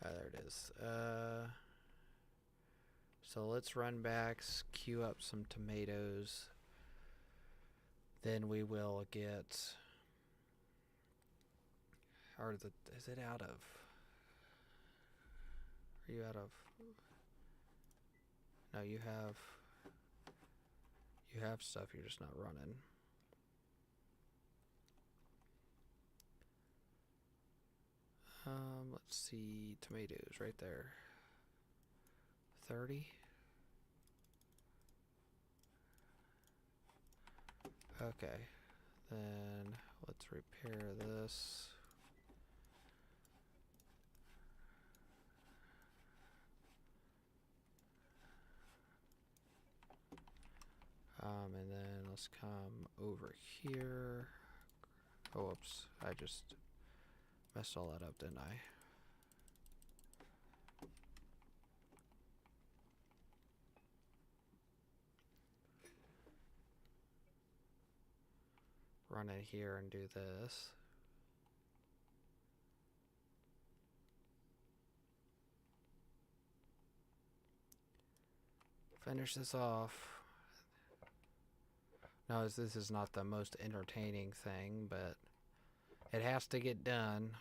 There it is. So let's run back, queue up some tomatoes. Then we will get. Is it out of? Are you out of? No, you have. You have stuff. You're just not running. Let's see, tomatoes right there. 30. Okay, then let's repair this. And then let's come over here. Oh, whoops, I just messed all that up, didn't I? Run in here and do this. Finish this off. No, this is not the most entertaining thing, but it has to get done.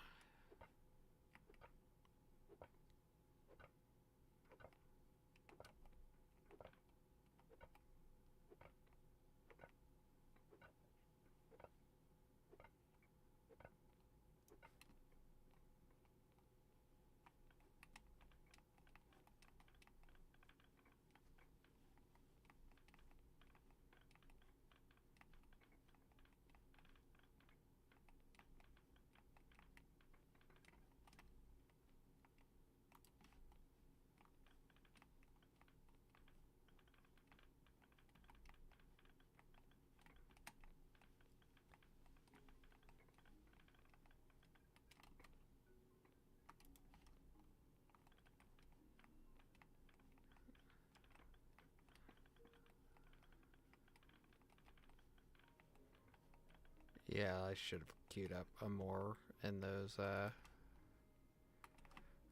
Yeah, I should have queued up more in those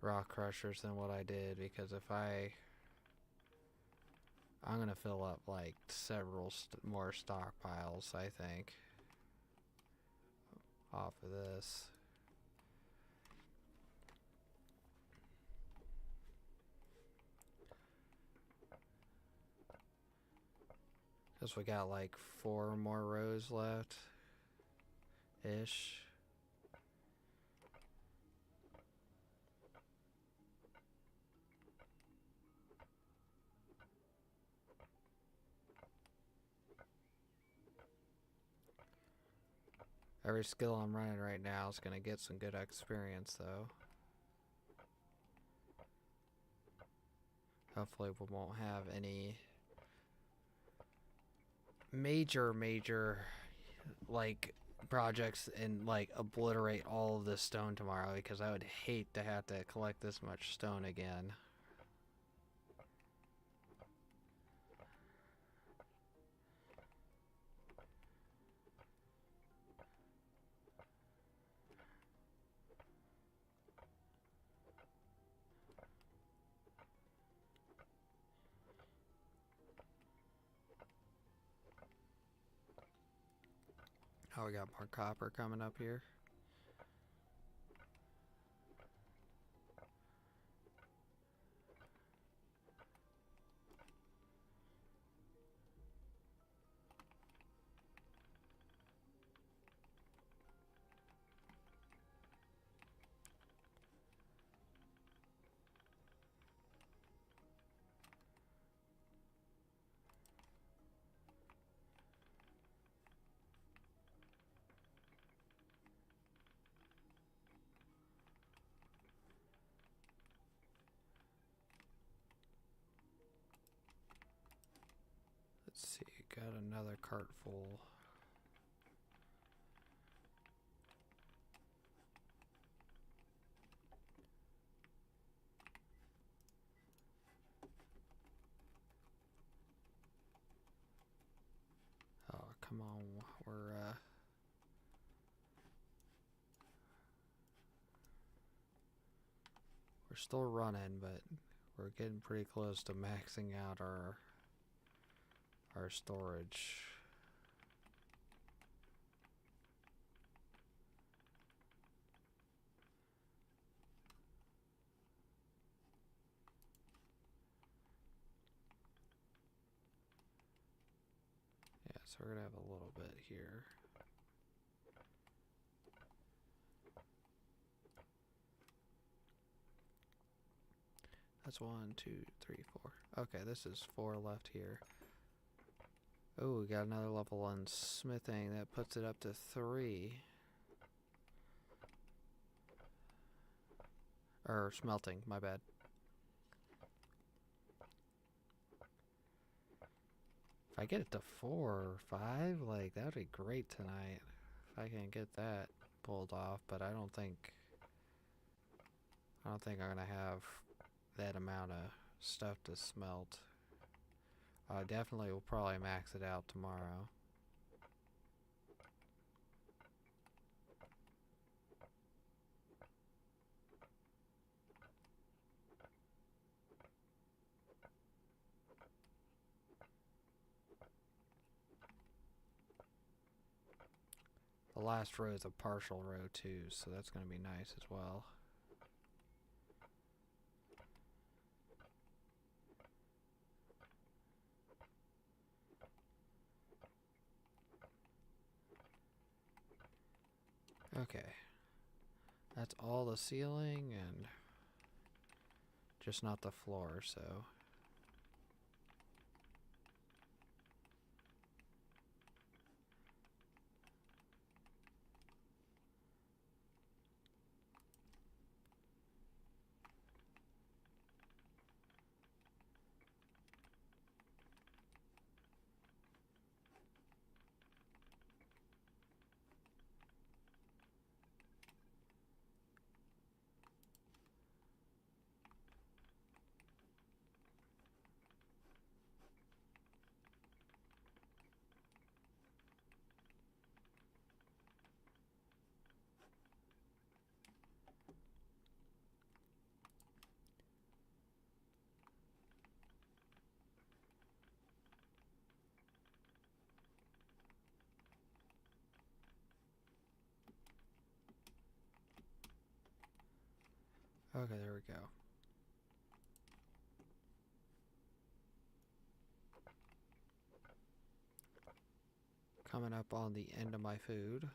rock crushers than what I did, because if I'm gonna fill up like several more stockpiles, I think, off of this. Because we got like 4 more rows left ish. Every skill I'm running right now is going to get some good experience, though. Hopefully we won't have any major, like, projects and, like, obliterate all of this stone tomorrow, because I would hate to have to collect this much stone again. Oh, we got more copper coming up here. Let's see, got another cart full. Oh, come on, we're still running, but we're getting pretty close to maxing out our storage. Yeah, so we're gonna have a little bit here. That's 1, 2, 3, 4. Okay, this is 4 left here. Oh, we got another level on smithing. That puts it up to 3. Or smelting, my bad. If I get it to 4 or 5, like, that would be great tonight. If I can get that pulled off, but I don't think I'm gonna have that amount of stuff to smelt. I definitely will probably max it out tomorrow. The last row is a partial row too, so that's going to be nice as well. Okay. That's all the ceiling and just not the floor, so. Okay, there we go. Coming up on the end of my food.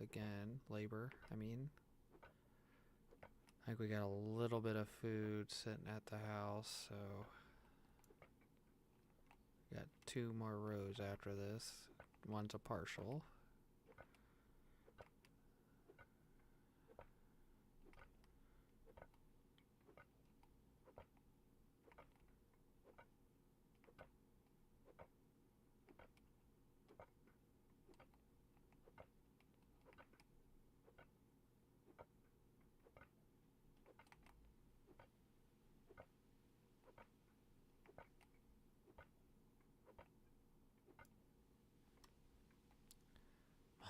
Again, labor, I mean. I think we got a little bit of food sitting at the house, so. Got 2 more rows after this. One's a partial.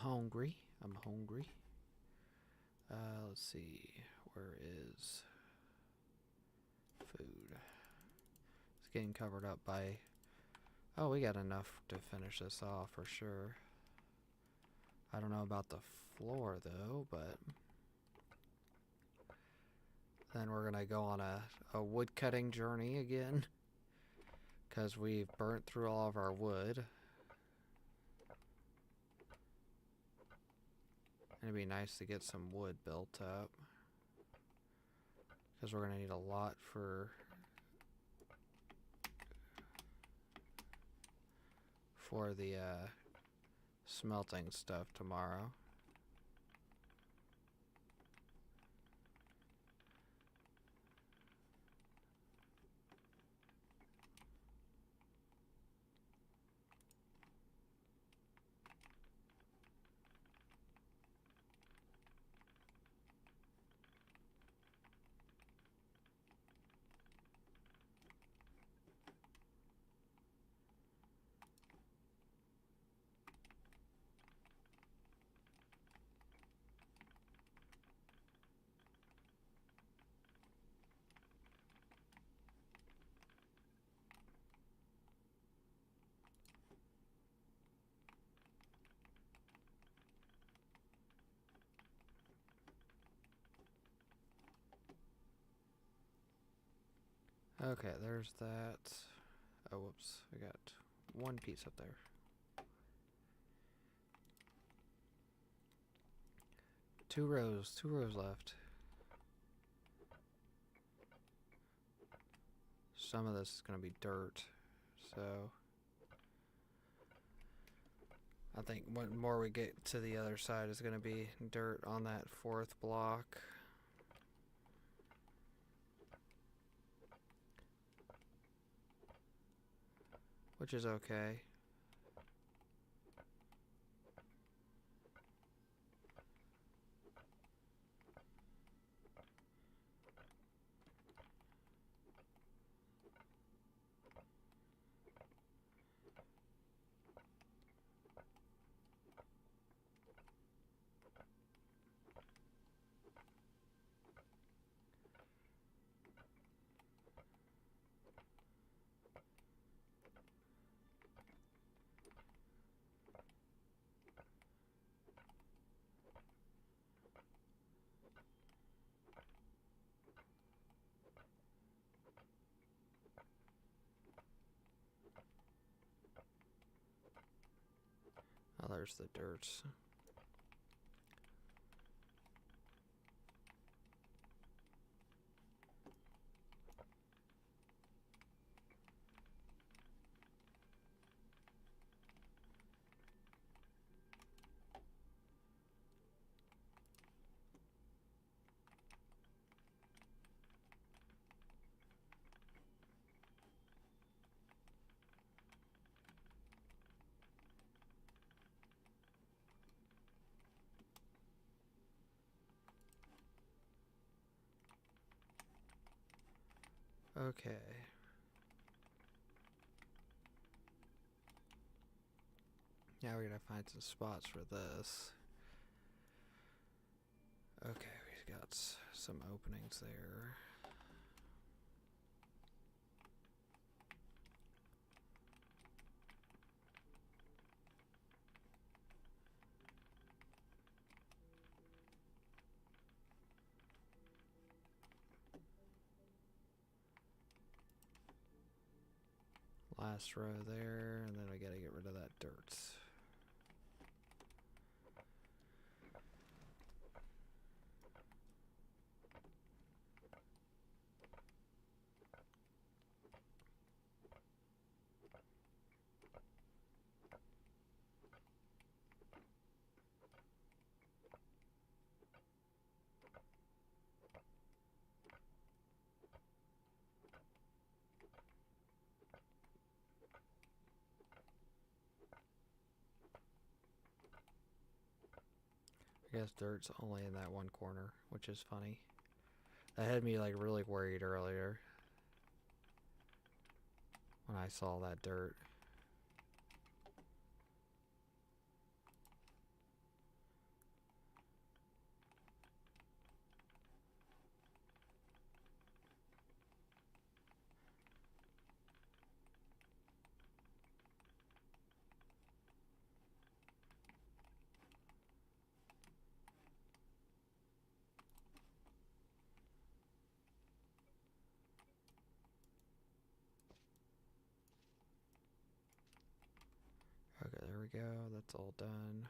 Hungry. I'm hungry. Let's see. Where is food? It's getting covered up by. Oh, we got enough to finish this off for sure. I don't know about the floor though, but then we're gonna go on a wood cutting journey again because we've burnt through all of our wood. It'd be nice to get some wood built up because we're gonna need a lot for the smelting stuff tomorrow. Okay, there's that. Oh, whoops. We got 1 piece up there. 2 rows left. some of this is going to be dirt, so I think when more we get to the other side is going to be dirt on that fourth block. Which is okay. Oh, there's the dirt. Okay. Now we're gonna find some spots for this. Okay, we've got some openings there. Last row there, and then we gotta get rid of that dirt. I guess dirt's only in that one corner, which is funny. That had me like really worried earlier when I saw that dirt. Okay, there we go. That's all done.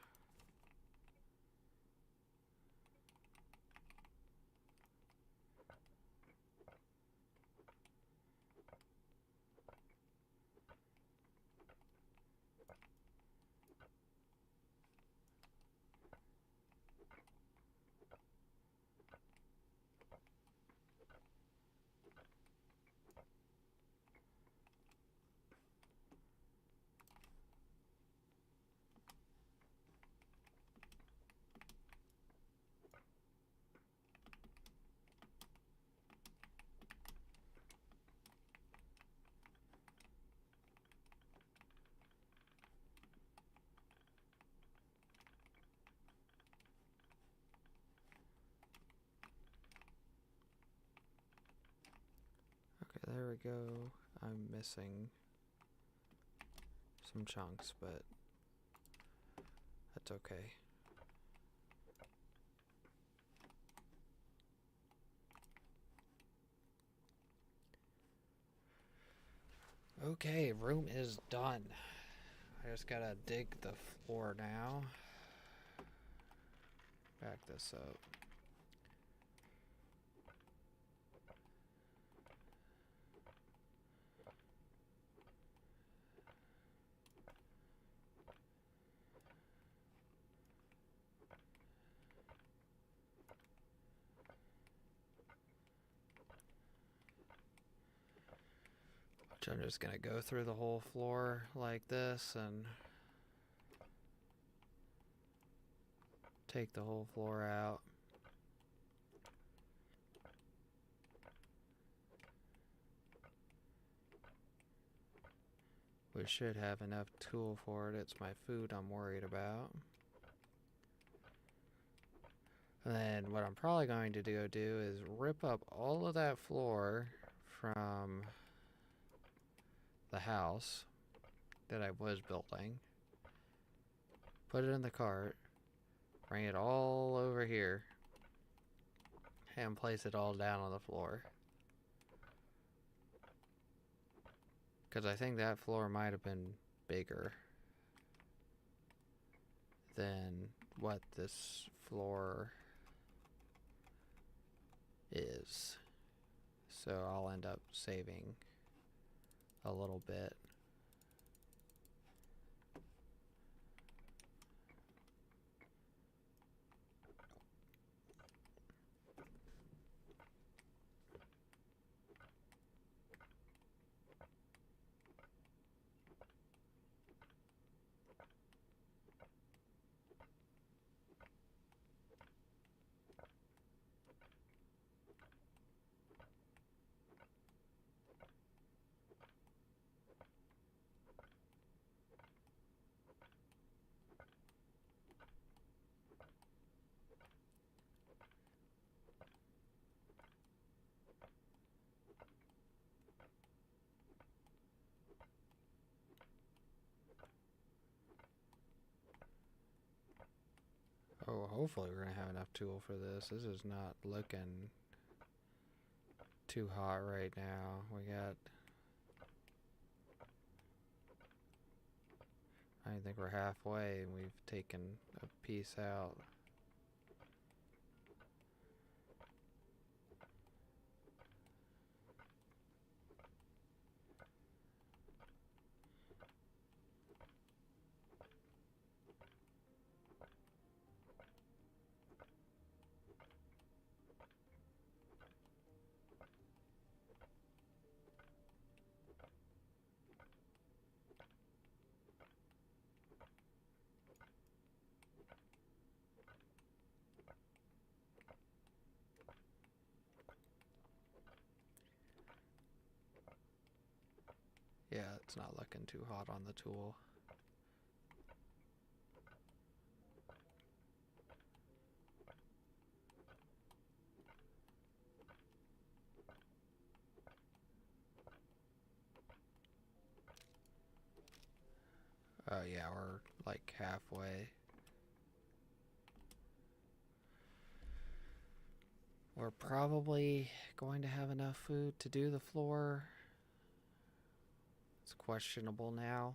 Okay, there we go. I'm missing some chunks, but that's okay. Okay, room is done. I just gotta dig the floor now. Back this up. Which I'm just gonna go through the whole floor like this and take the whole floor out. We should have enough tool for it. It's my food I'm worried about. And then what I'm probably going to do is rip up all of that floor from the house that I was building, put it in the cart, bring it all over here, and place it all down on the floor. Because I think that floor might have been bigger than what this floor is. So I'll end up saving a little bit. Oh, hopefully we're gonna have enough tool for this. This is not looking too hot right now. I think we're halfway and we've taken a piece out. Yeah, it's not looking too hot on the tool. Oh yeah, we're like halfway. We're probably going to have enough food to do the floor. It's questionable now.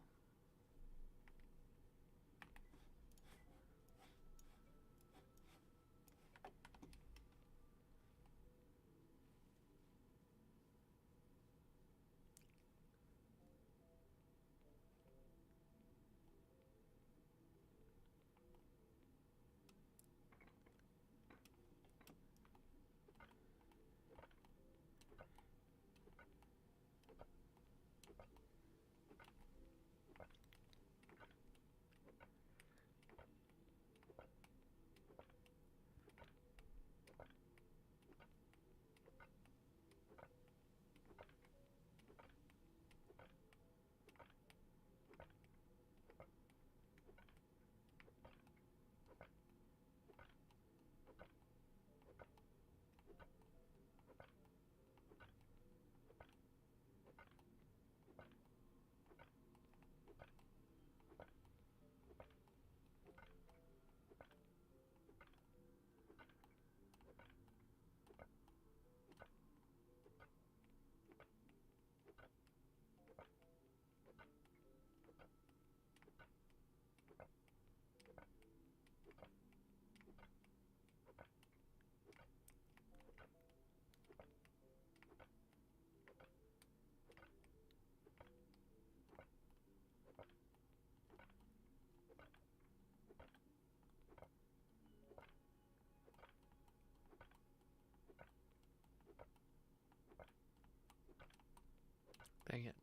Dang it.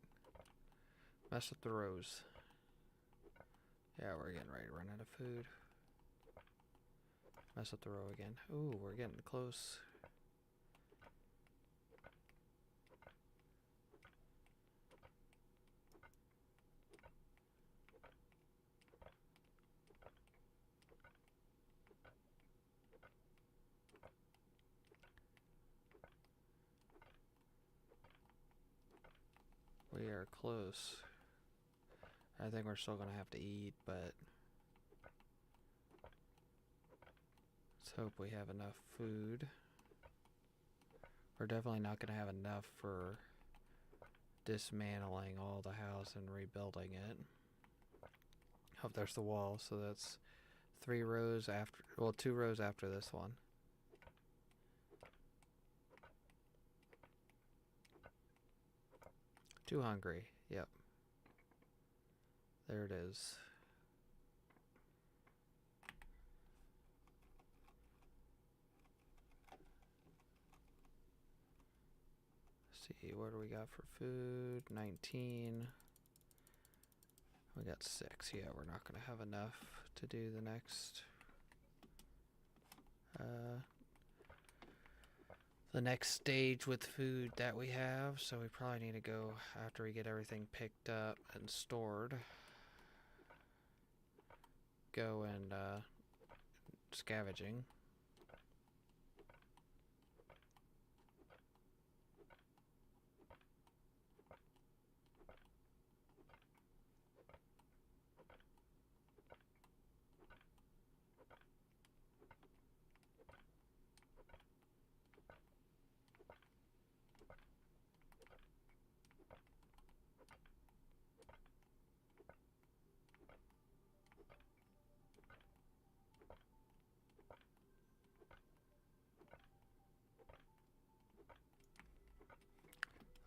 Mess up the rows. Yeah, we're getting ready to run out of food. Mess up the row again. Ooh, we're getting close. We are close. I think we're still gonna have to eat, but let's hope we have enough food. We're definitely not gonna have enough for dismantling all the house and rebuilding it. Oh, there's the wall, so that's 3 rows after, well, 2 rows after this one. Too hungry, yep. There it is. See, what do we got for food? 19. We got 6. Yeah, we're not gonna have enough to do the next stage with food that we have, so we probably need to go after we get everything picked up and stored. Go and scavenging.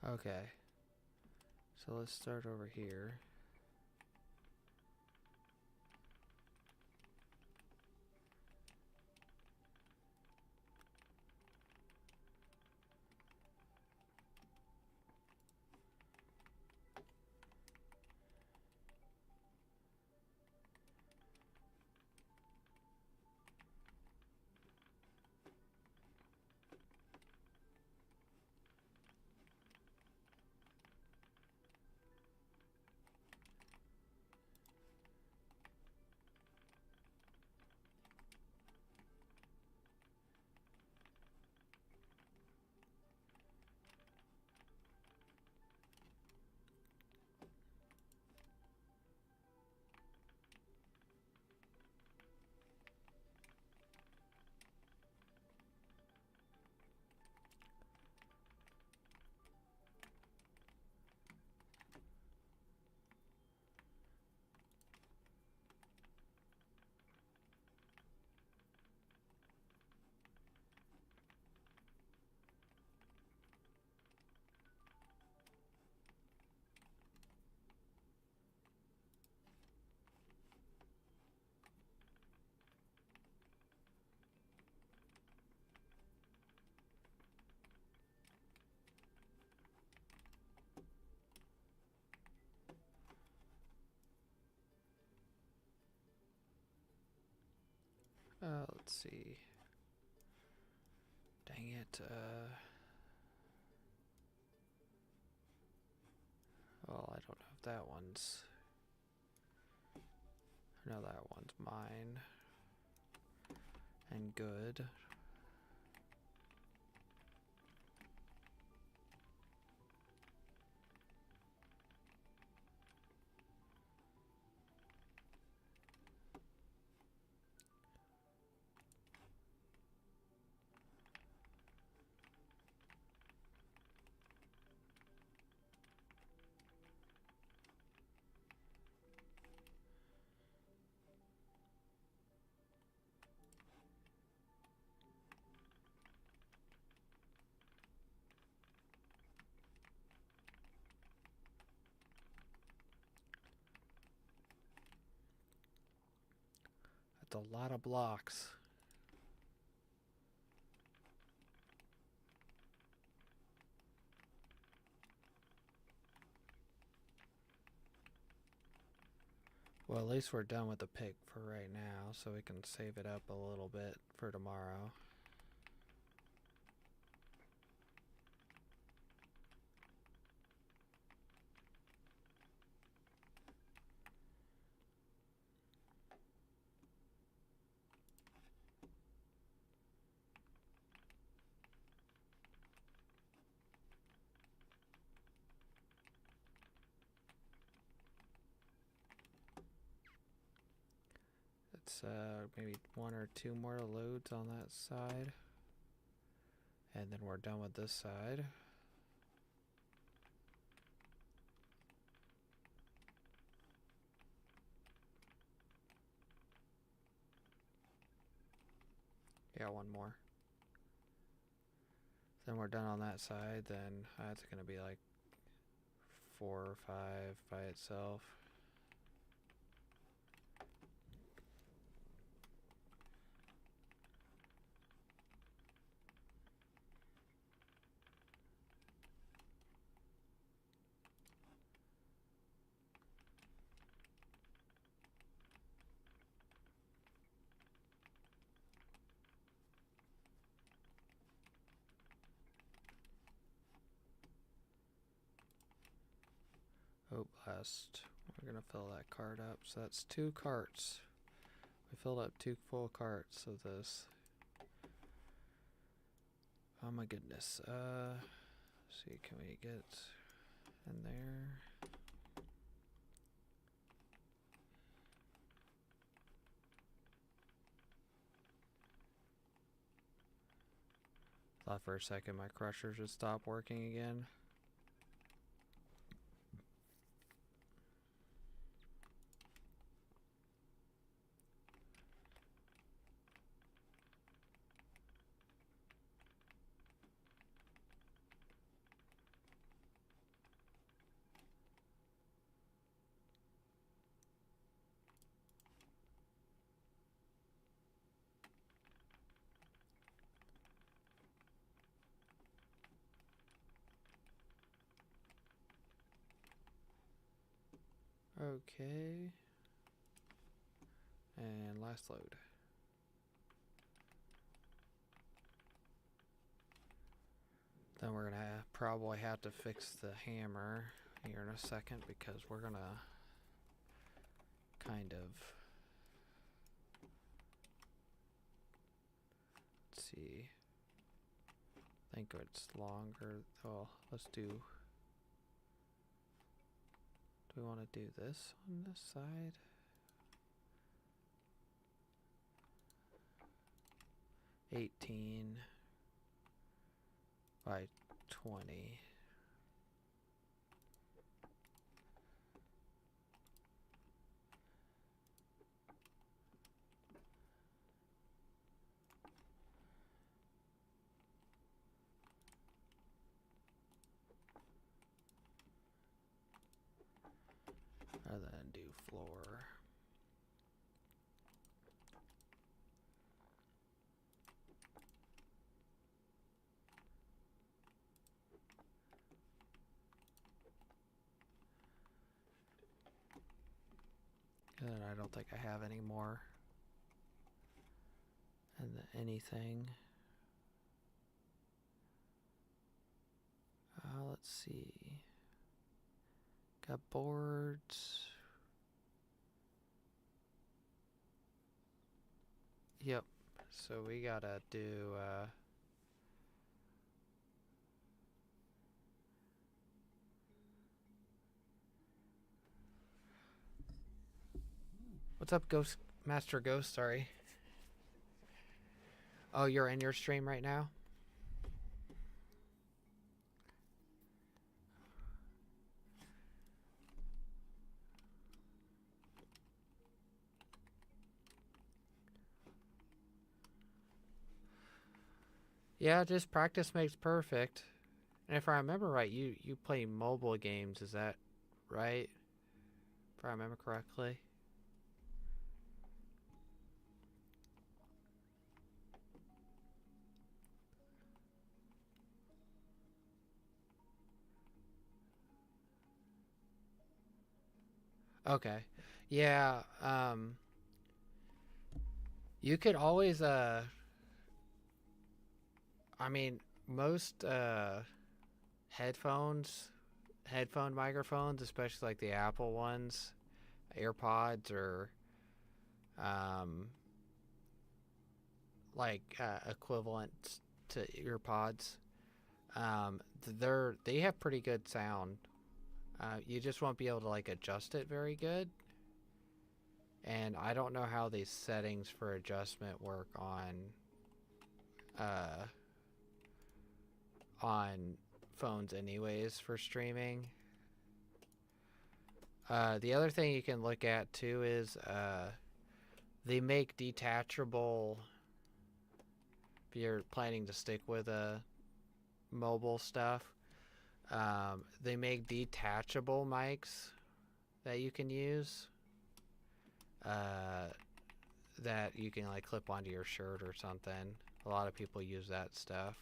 Okay, so let's start over here. Let's see. Dang it, well, I don't know if that one's... No, that one's mine. And good. That's a lot of blocks. Well, at least we're done with the pick for right now, so we can save it up a little bit for tomorrow. It's maybe 1 or 2 more loads on that side. And then we're done with this side. Yeah, 1 more. Then we're done on that side. Then that's going to be like 4 or 5 by itself. Oh, last. We're going to fill that cart up. So that's 2 carts. We filled up 2 full carts of this. Oh my goodness. See, can we get in there? Thought for a second my crusher should stop working again. Okay. And last load. Then we're gonna probably have to fix the hammer here in a second because we're gonna kind of, let's see, I think it's longer. Oh, let's do we want to do this on this side? $18 by 20. Rather than do floor. And I don't think I have any more. And anything. Let's see. Got boards. Yep. So we gotta do what's up, Ghost Master Ghost? Sorry. Oh, you're in your stream right now? Yeah, just practice makes perfect. And if I remember right, you play mobile games, is that right? If I remember correctly. Okay. Yeah, you could always I mean, most headphones, headphone microphones, especially like the Apple ones, AirPods or um equivalent to earpods. They have pretty good sound. You just won't be able to like adjust it very good. And I don't know how these settings for adjustment work uh, on phones, anyways, for streaming. The other thing you can look at too is they make detachable. If you're planning to stick with mobile stuff, they make detachable mics that you can use. That you can like clip onto your shirt or something. A lot of people use that stuff.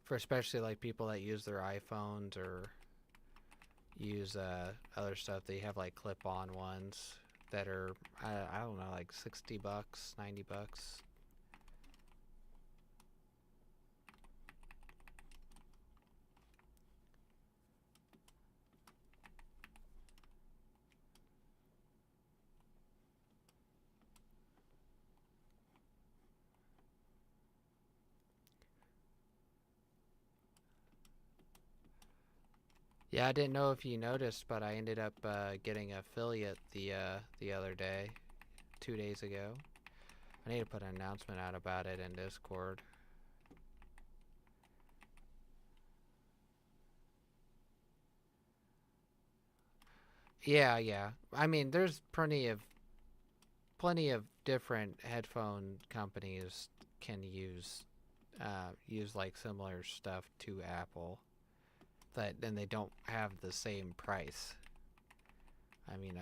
For especially like people that use their iPhones or use other stuff, they have like clip-on ones that are I don't know, like $60, $90. Yeah, I didn't know if you noticed, but I ended up getting an affiliate the other day, 2 days ago. I need to put an announcement out about it in Discord. Yeah. I mean, there's plenty of different headphone companies can use like similar stuff to Apple, that then they don't have the same price. I mean,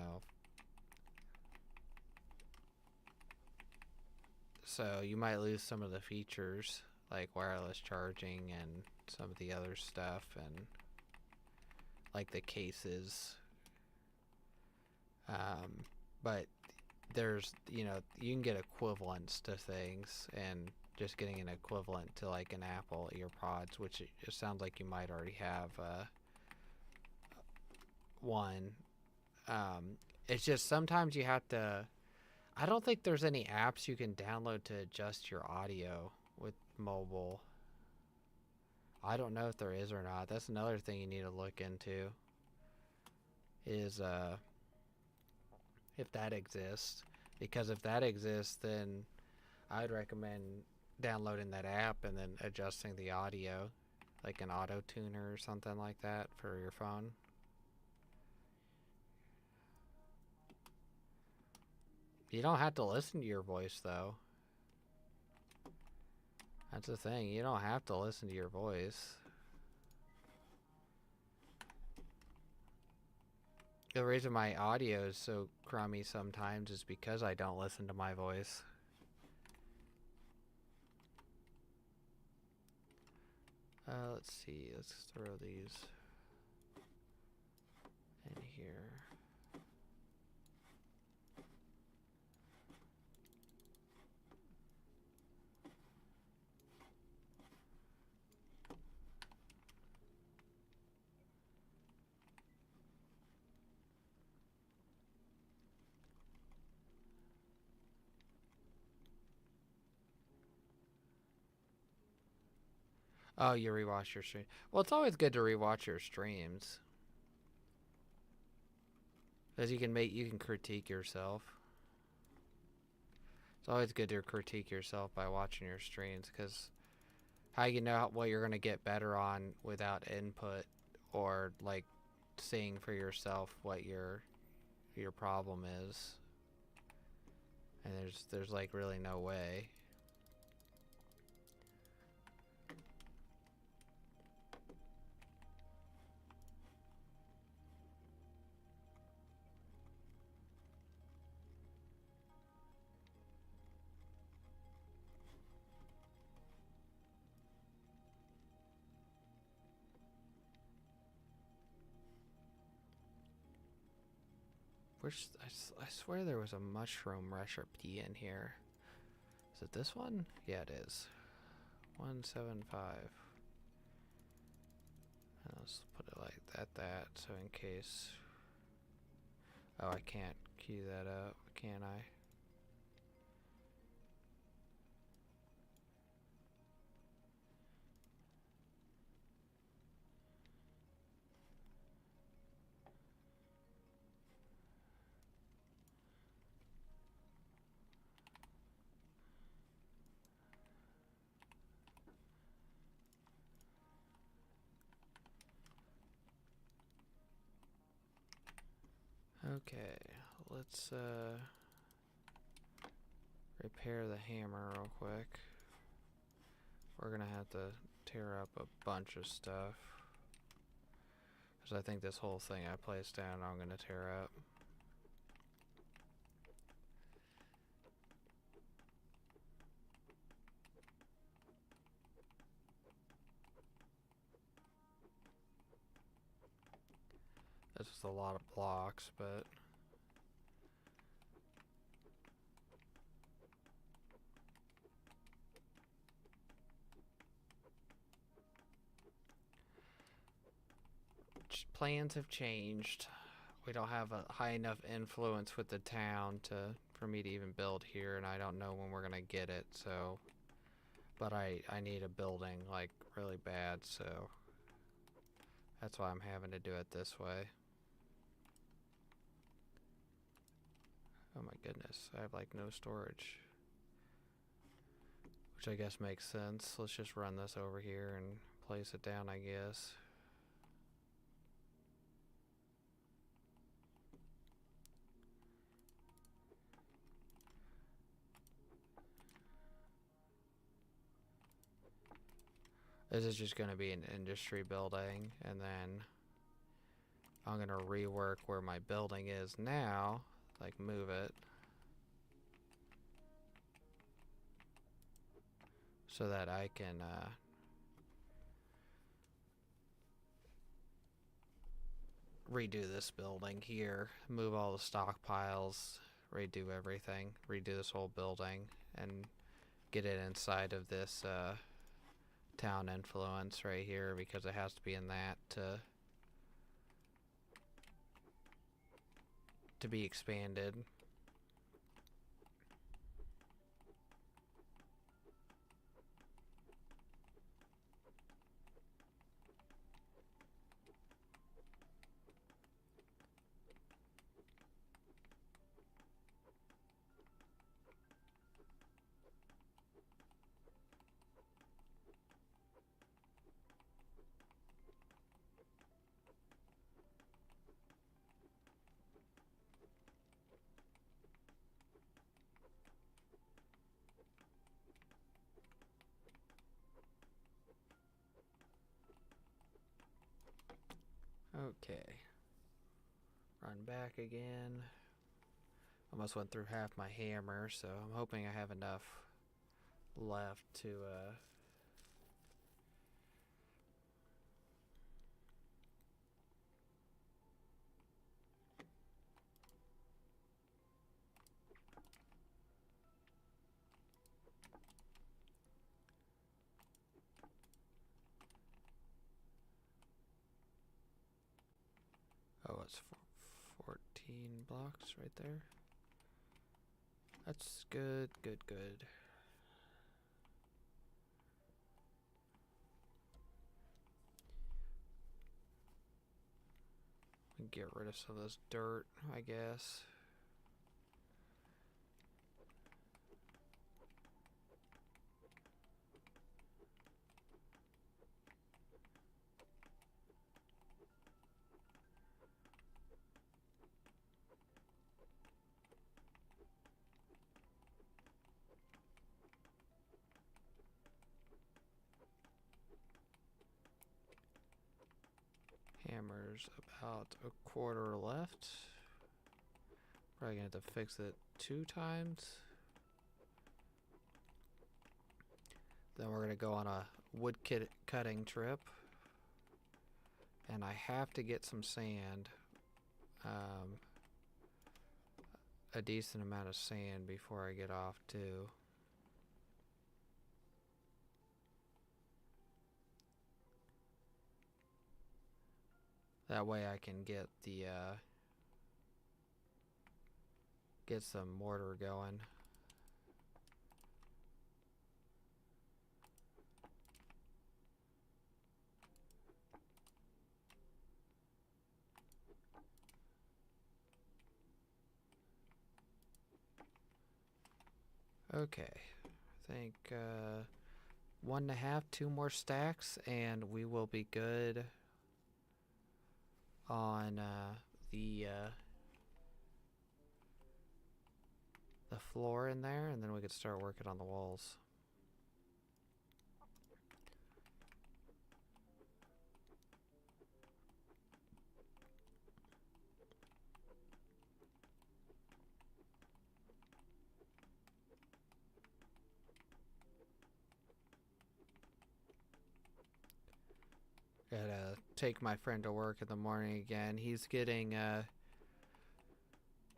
so you might lose some of the features like wireless charging and some of the other stuff, and like the cases. But there's, you can get equivalents to things, and just getting an equivalent to like an Apple EarPods, which it sounds like you might already have one. It's just sometimes you have to. I don't think there's any apps you can download to adjust your audio with mobile. I don't know if there is or not. That's another thing you need to look into. Is if that exists, because if that exists, then I'd recommend downloading that app and then adjusting the audio, like an auto tuner or something like that for your phone. You don't have to listen to your voice though. That's the thing. You don't have to listen to your voice. The reason my audio is so crummy sometimes is because I don't listen to my voice. Let's see. Let's throw these in here. Oh, you rewatch your stream. Well, it's always good to rewatch your streams, because you can critique yourself. It's always good to critique yourself by watching your streams, because how you know what you're gonna get better on without input, or like seeing for yourself what your problem is. And there's like really no way. I swear there was a mushroom recipe in here. Is it this one? Yeah, it is. 175. Let's put it like that, so in case... Oh, I can't key that up, can I? Okay, let's repair the hammer real quick. We're gonna have to tear up a bunch of stuff. Because I think this whole thing I placed down I'm gonna tear up. This is a lot of blocks, but... plans have changed. We don't have a high enough influence with the town for me to even build here, and I don't know when we're gonna get it, so... But I need a building, like, really bad, so... That's why I'm having to do it this way. Oh my goodness, I have like no storage. Which I guess makes sense. Let's just run this over here and place it down, I guess. This is just going to be an industry building, and then I'm going to rework where my building is now, like move it, so that I can redo this building here, move all the stockpiles, redo everything, redo this whole building, and get it inside of this town influence right here, because it has to be in that to be expanded. Okay. Run back again. Almost went through half my hammer, so I'm hoping I have enough left to oh, it's 14 blocks right there. That's good, good, good. Get rid of some of this dirt, I guess. Hammer's about a quarter left. Probably gonna have to fix it 2 times. Then we're gonna go on a wood cutting trip. And I have to get some sand. a decent amount of sand before I get off too. That way I can get the get some mortar going. Okay, I think 1.5, 2 more stacks, and we will be good on the floor in there, and then we could start working on the walls. Gotta take my friend to work in the morning again. He's getting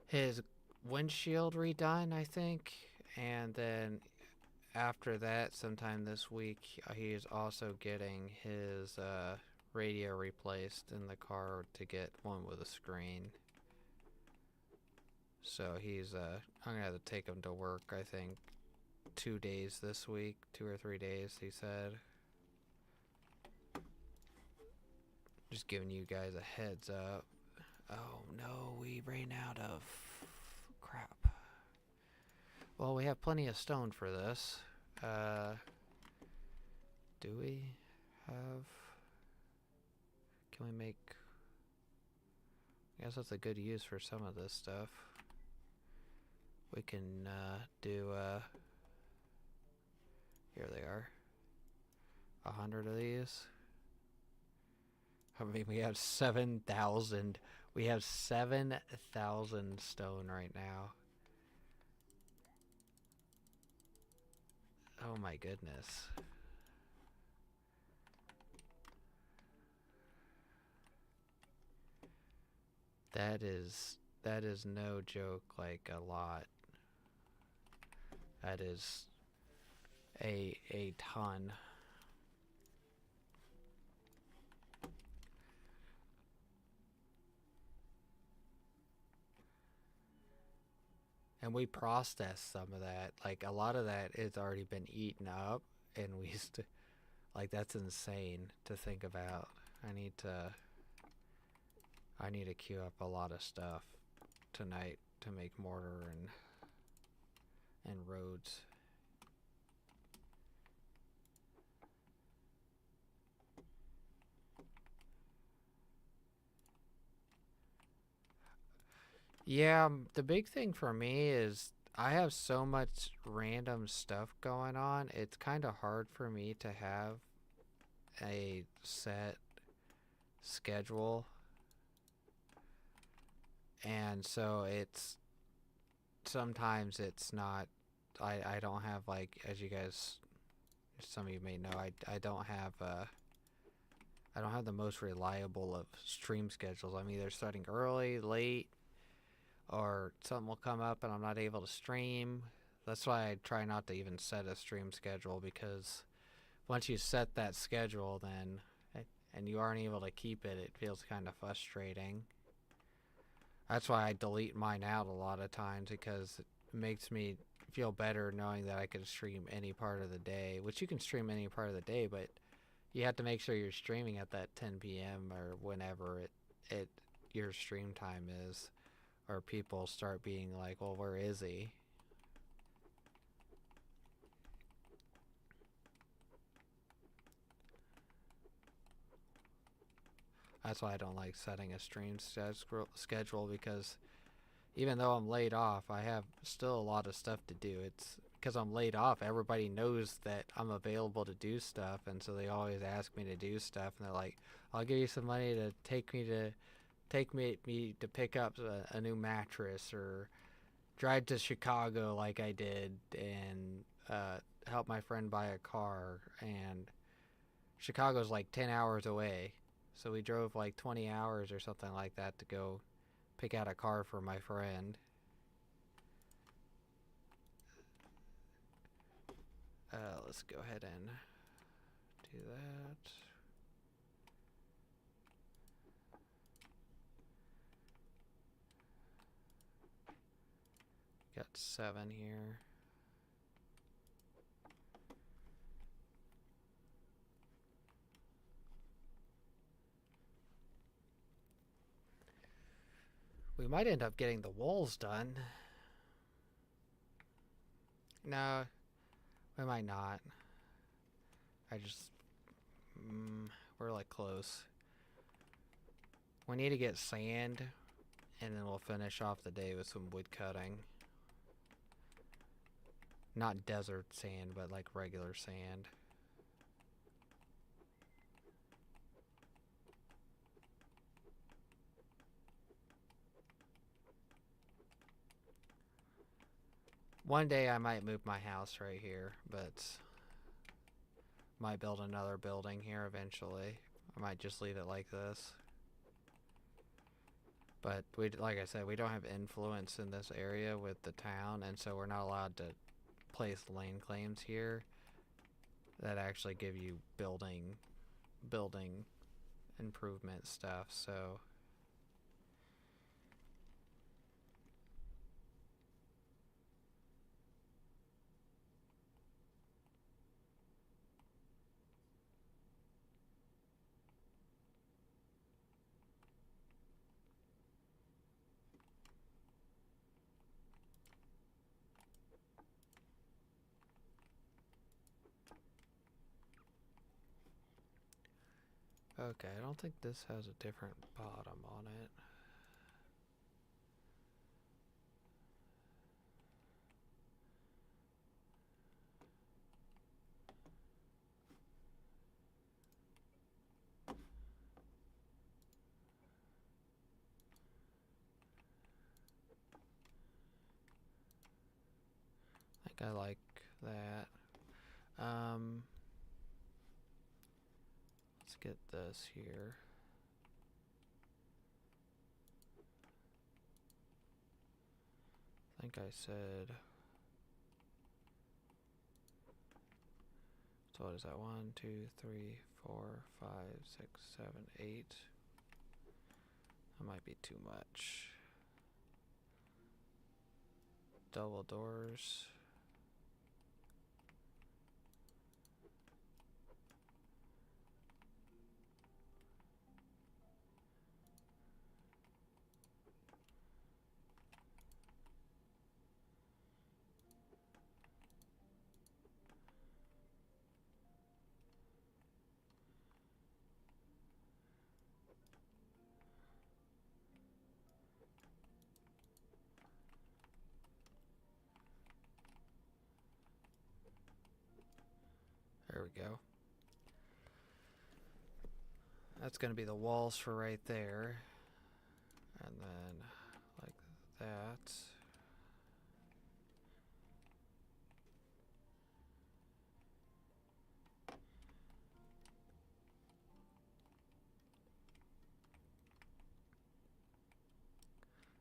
his windshield redone, I think, and then after that, sometime this week, he is also getting his radio replaced in the car to get one with a screen. So he's I'm gonna have to take him to work, I think 2 days this week, 2 or 3 days, he said. Just giving you guys a heads up. Oh no, we ran out of crap. Well, we have plenty of stone for this. Do we have... Can we make... I guess that's a good use for some of this stuff. We can do... Here they are. 100 of these. I mean, we have 7,000. We have 7,000 stone right now. Oh my goodness. That is no joke, like a lot. That is a ton. And we processed some of that. Like, a lot of that has already been eaten up, and we still, like, that's insane to think about. I need to queue up a lot of stuff tonight to make mortar and roads. Yeah, the big thing for me is I have so much random stuff going on. It's kind of hard for me to have a set schedule. And so sometimes it's not, I don't have, like, as you guys, some of you may know, I don't have the most reliable of stream schedules. I'm either starting early, late, or something will come up and I'm not able to stream. That's why I try not to even set a stream schedule, because once you set that schedule, then and you aren't able to keep it, it feels kind of frustrating. That's why I delete mine out a lot of times, because it makes me feel better knowing that I can stream any part of the day, which you can stream any part of the day, but you have to make sure you're streaming at that 10 p.m. or whenever your stream time is, or people start being like, well, where is he? That's why I don't like setting a stream schedule, because even though I'm laid off, I have still a lot of stuff to do. It's because I'm laid off, everybody knows that I'm available to do stuff, and so they always ask me to do stuff, and they're like, I'll give you some money to take me to pick up a new mattress, or drive to Chicago like I did, and help my friend buy a car. And Chicago's like 10 hours away, so we drove like 20 hours or something like that to go pick out a car for my friend. Let's go ahead and do that. Got 7 here. We might end up getting the walls done. No, we might not. We're like close. We need to get sand, and then we'll finish off the day with some wood cutting. Not desert sand, but like regular sand. One day I might move my house right here, but might build another building here eventually. I might just leave it like this. But like I said, we don't have influence in this area with the town, and so we're not allowed to place land claims here that actually give you building improvement stuff. So okay, I don't think this has a different bottom on it. I think I like that. Let's get this here. I think I said, so what is that? 1, 2, 3, 4, 5, 6, 7, 8. That might be too much. Double doors. There we go. That's going to be the walls for right there. And then like that.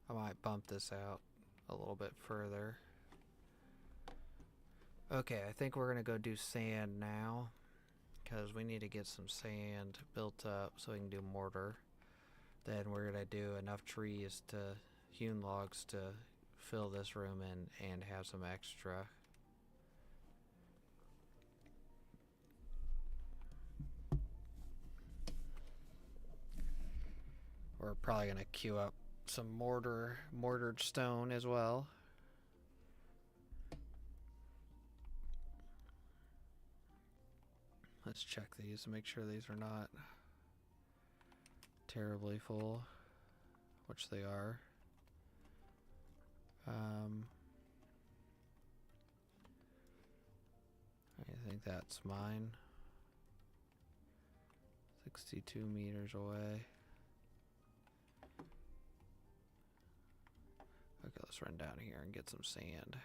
I might bump this out a little bit further. Okay, I think we're going to go do sand now, because we need to get some sand built up so we can do mortar. Then we're going to do enough trees to hewn logs to fill this room in and have some extra. We're probably going to queue up some mortared stone as well. Let's check these to make sure these are not terribly full, which they are. I think that's mine. 62 meters away. Okay, let's run down here and get some sand.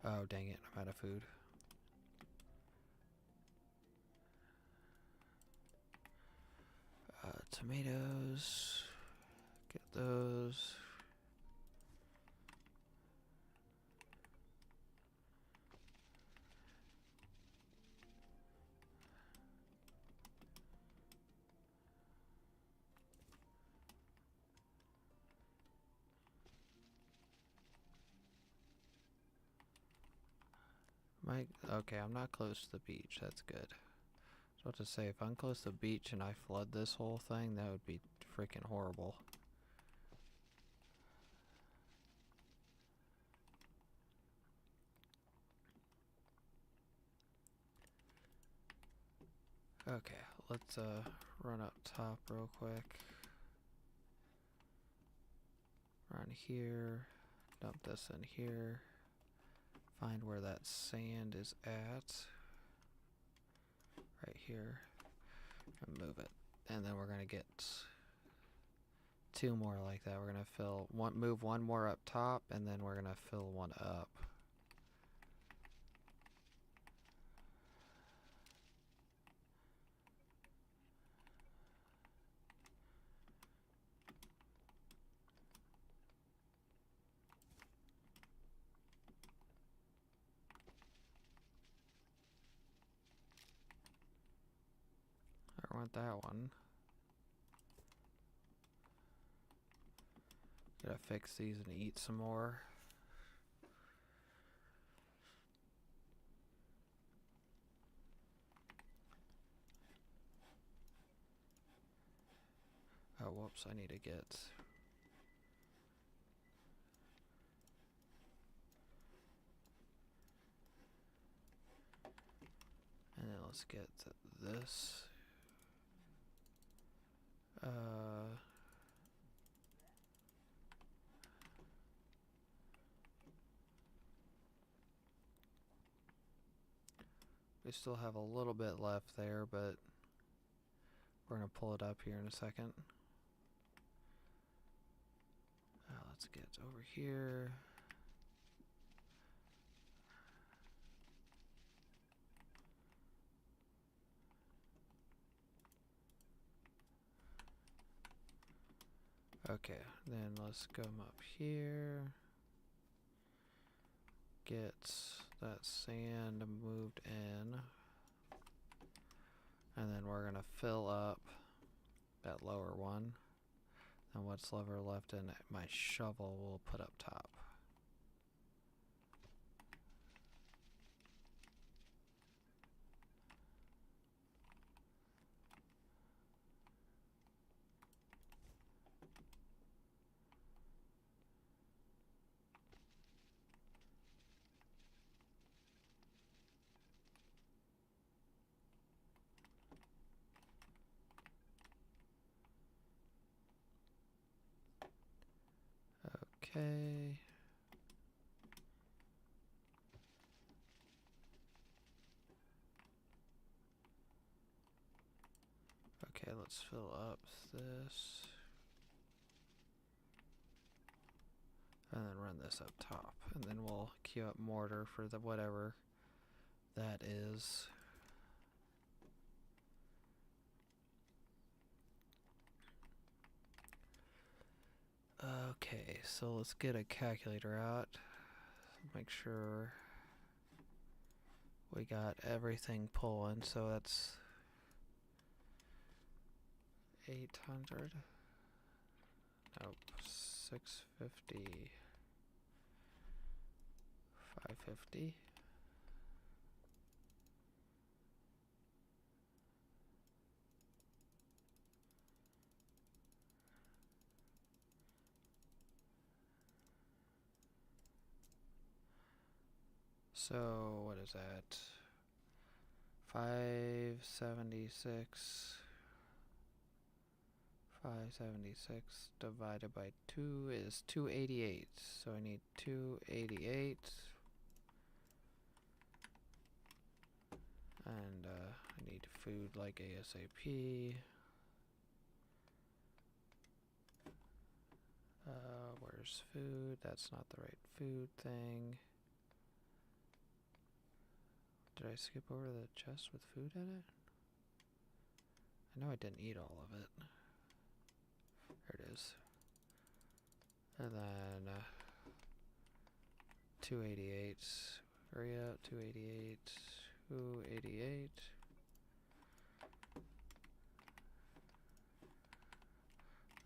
Oh, dang it, I'm out of food. Tomatoes. those. Okay, I'm not close to the beach. That's good. So to say, if I'm close to the beach and I flood this whole thing, that would be freaking horrible. Okay, let's run up top real quick. Run here, dump this in here, find where that sand is at, right here, and move it. And then we're gonna get 2 more like that. We're gonna move 1 more up top, and then we're gonna fill 1 up. I want that one. Gotta fix these and eat some more. Oh, whoops, I need to get... And then let's get this. We still have a little bit left there, but we're gonna pull it up here in a second. Let's get over here. Okay, then let's come up here. Get that sand moved in. And then we're gonna fill up that lower one. And what's left in my shovel we'll put up top. Okay. Okay, let's fill up this. And then run this up top. And then we'll queue up mortar for the whatever that is. Okay, so let's get a calculator out. Make sure we got everything pulling. So that's 800. Nope, 650. 550. So what is that? 576. 576 divided by 2 is 288. So I need 288. And I need food like ASAP. Where's food? That's not the right food thing. Did I skip over the chest with food in it? I know I didn't eat all of it. There it is. And then 288. Hurry up, 288. 288.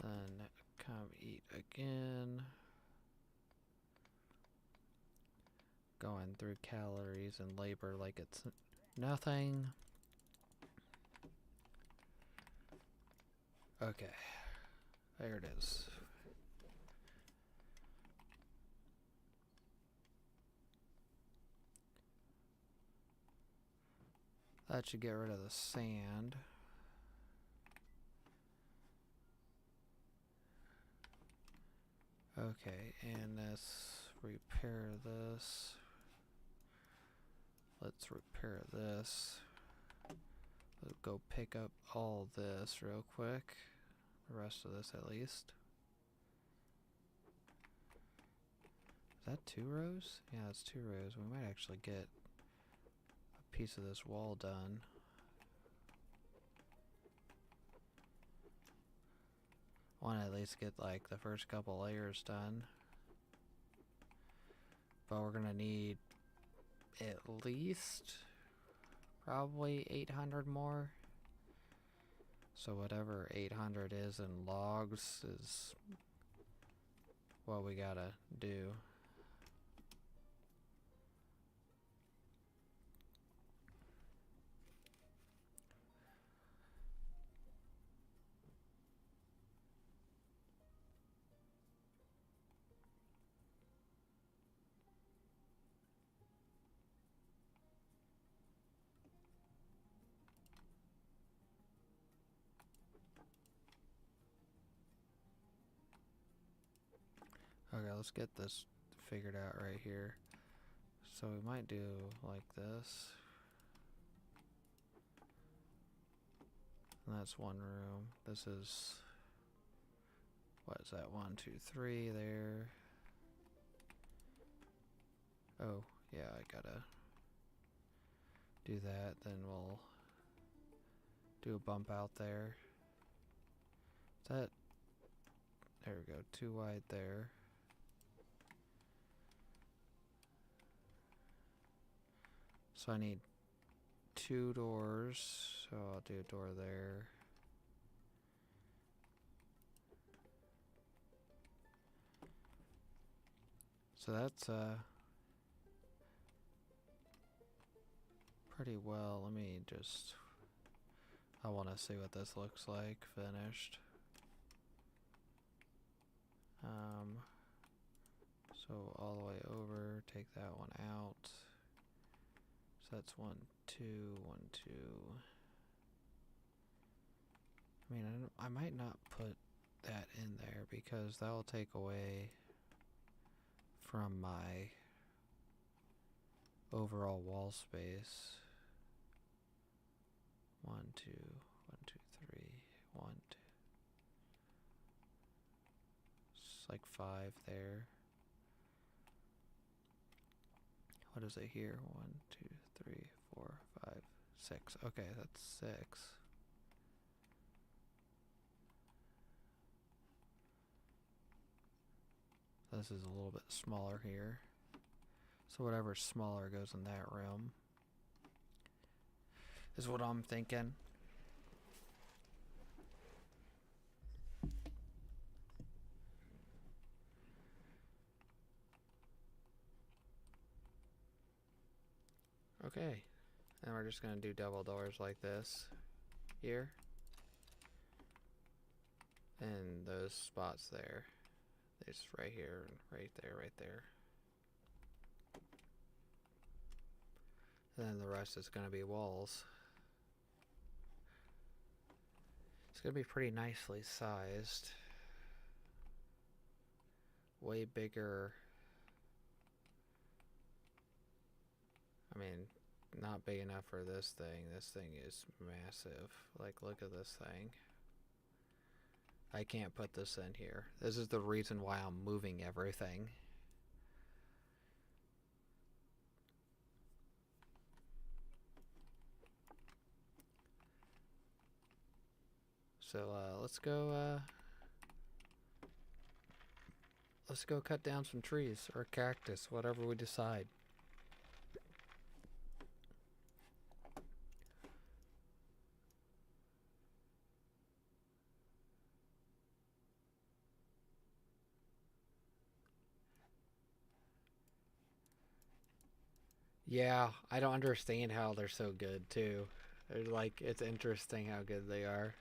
Then come eat again. Going through calories and labor like it's nothing. Okay, there it is. That should get rid of the sand. Okay, and let's repair this. Let's repair this. Let's go pick up all this real quick. The rest of this at least. Is that 2 rows? Yeah, it's 2 rows. We might actually get a piece of this wall done. Want to at least get like the first couple layers done. But we're gonna need at least probably 800 more. So whatever 800 is in logs is what we gotta do. Okay, let's get this figured out right here. So we might do like this. And that's one room. This is, what is that? 1, 2, 3 there. Oh, yeah, I gotta do that. Then we'll do a bump out there. Is that, there we go, 2 wide there. So I need 2 doors, so I'll do a door there. So that's pretty well. Let me just, I want to see what this looks like finished. So all the way over, take that one out. So that's 1, 2, 1, 2. I mean, I might not put that in there because that will take away from my overall wall space. 1, 2, 1, 2, 3, 1, 2. It's like 5 there. What is it here? 1, 2, 3, 4, 5, 6. Okay, that's 6. This is a little bit smaller here. So whatever's smaller goes in that room. Is what I'm thinking. Okay. And we're just gonna do double doors like this here. And those spots there. It's right here and right there, right there. And then the rest is gonna be walls. It's gonna be pretty nicely sized. Way bigger. I mean, not big enough for this thing. This thing is massive. Like, look at this thing. I can't put this in here. This is the reason why I'm moving everything. So let's go let's go cut down some trees or cactus, whatever we decide. Yeah, I don't understand how they're so good too. They're like, it's interesting how good they are.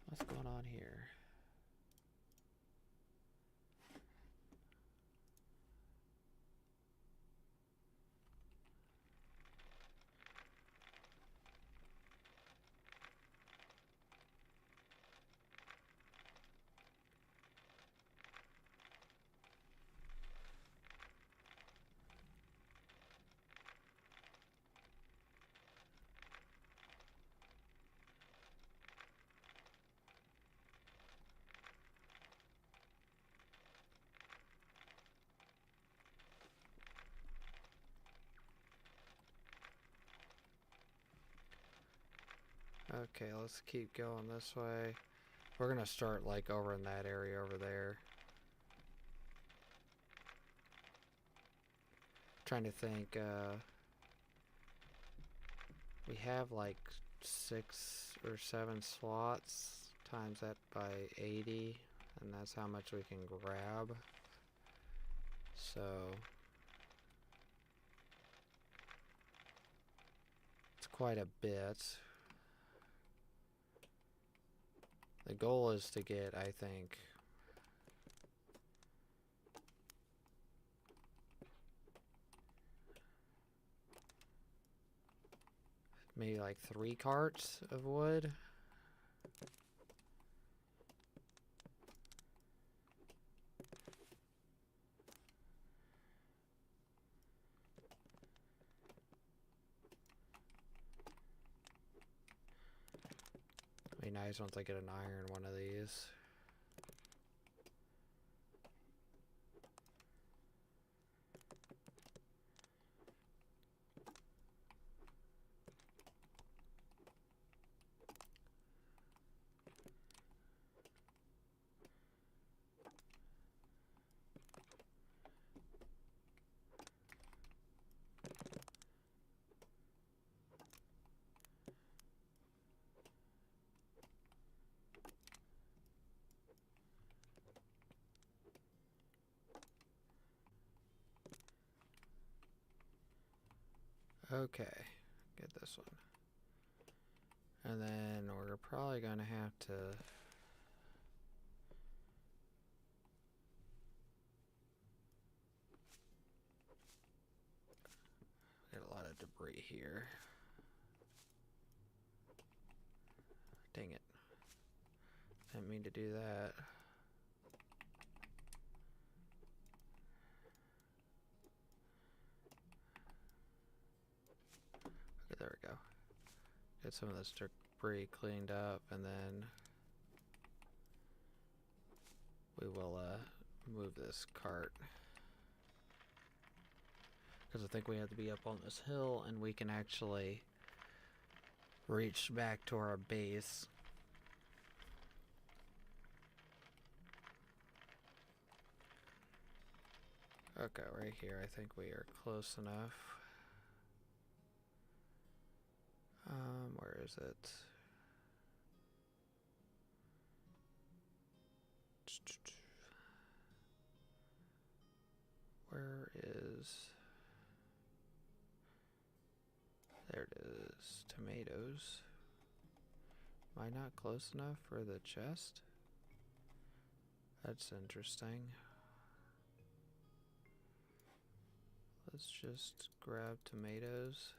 What's going on here? Okay, let's keep going this way. We're gonna start like over in that area over there. Trying to think, we have like 6 or 7 slots, times that by 80, and that's how much we can grab. So it's quite a bit. The goal is to get, I think, maybe like 3 carts of wood. Be nice once I get an iron one of these. Okay, get this one. And then we're probably gonna have to get a lot of debris here. Dang it. Didn't mean to do that. Okay, there we go. Get some of this debris cleaned up, and then we will move this cart. Because I think we have to be up on this hill, and we can actually reach back to our base. Okay, right here, I think we are close enough. Where is it? Where is... There it is. Tomatoes. Am I not close enough for the chest? That's interesting. Let's just grab tomatoes.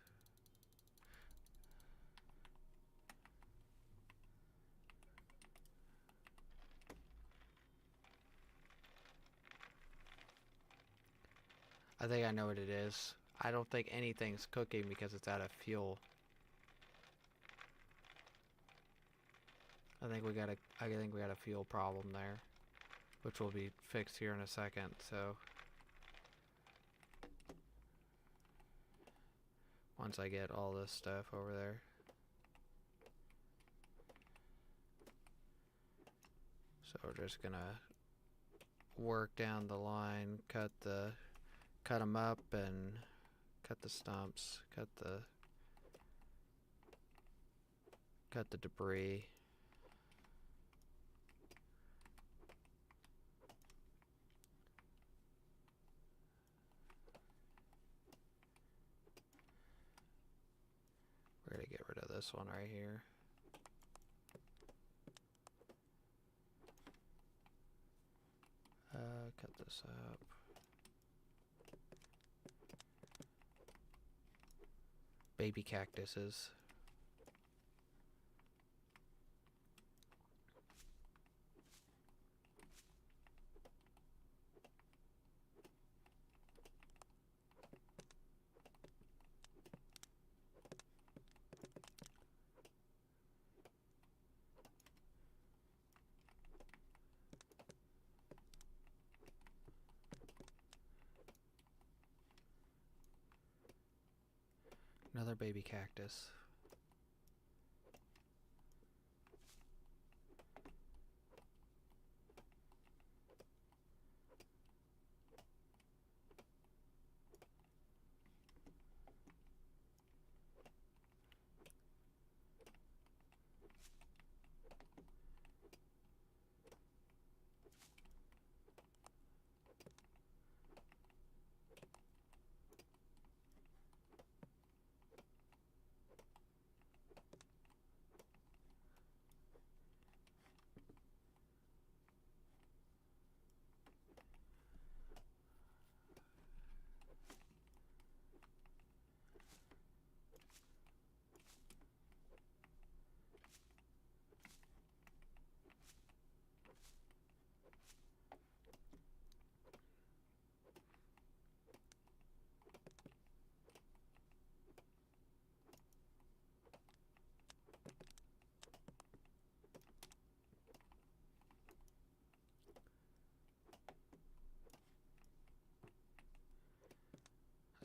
I think I know what it is. I don't think anything's cooking because it's out of fuel. I think we got a fuel problem there, which will be fixed here in a second. So once I get all this stuff over there. So we're just gonna work down the line, cut them up and cut the stumps, cut the debris. We're gonna get rid of this one right here. Cut this up. Baby cactuses. Another baby cactus.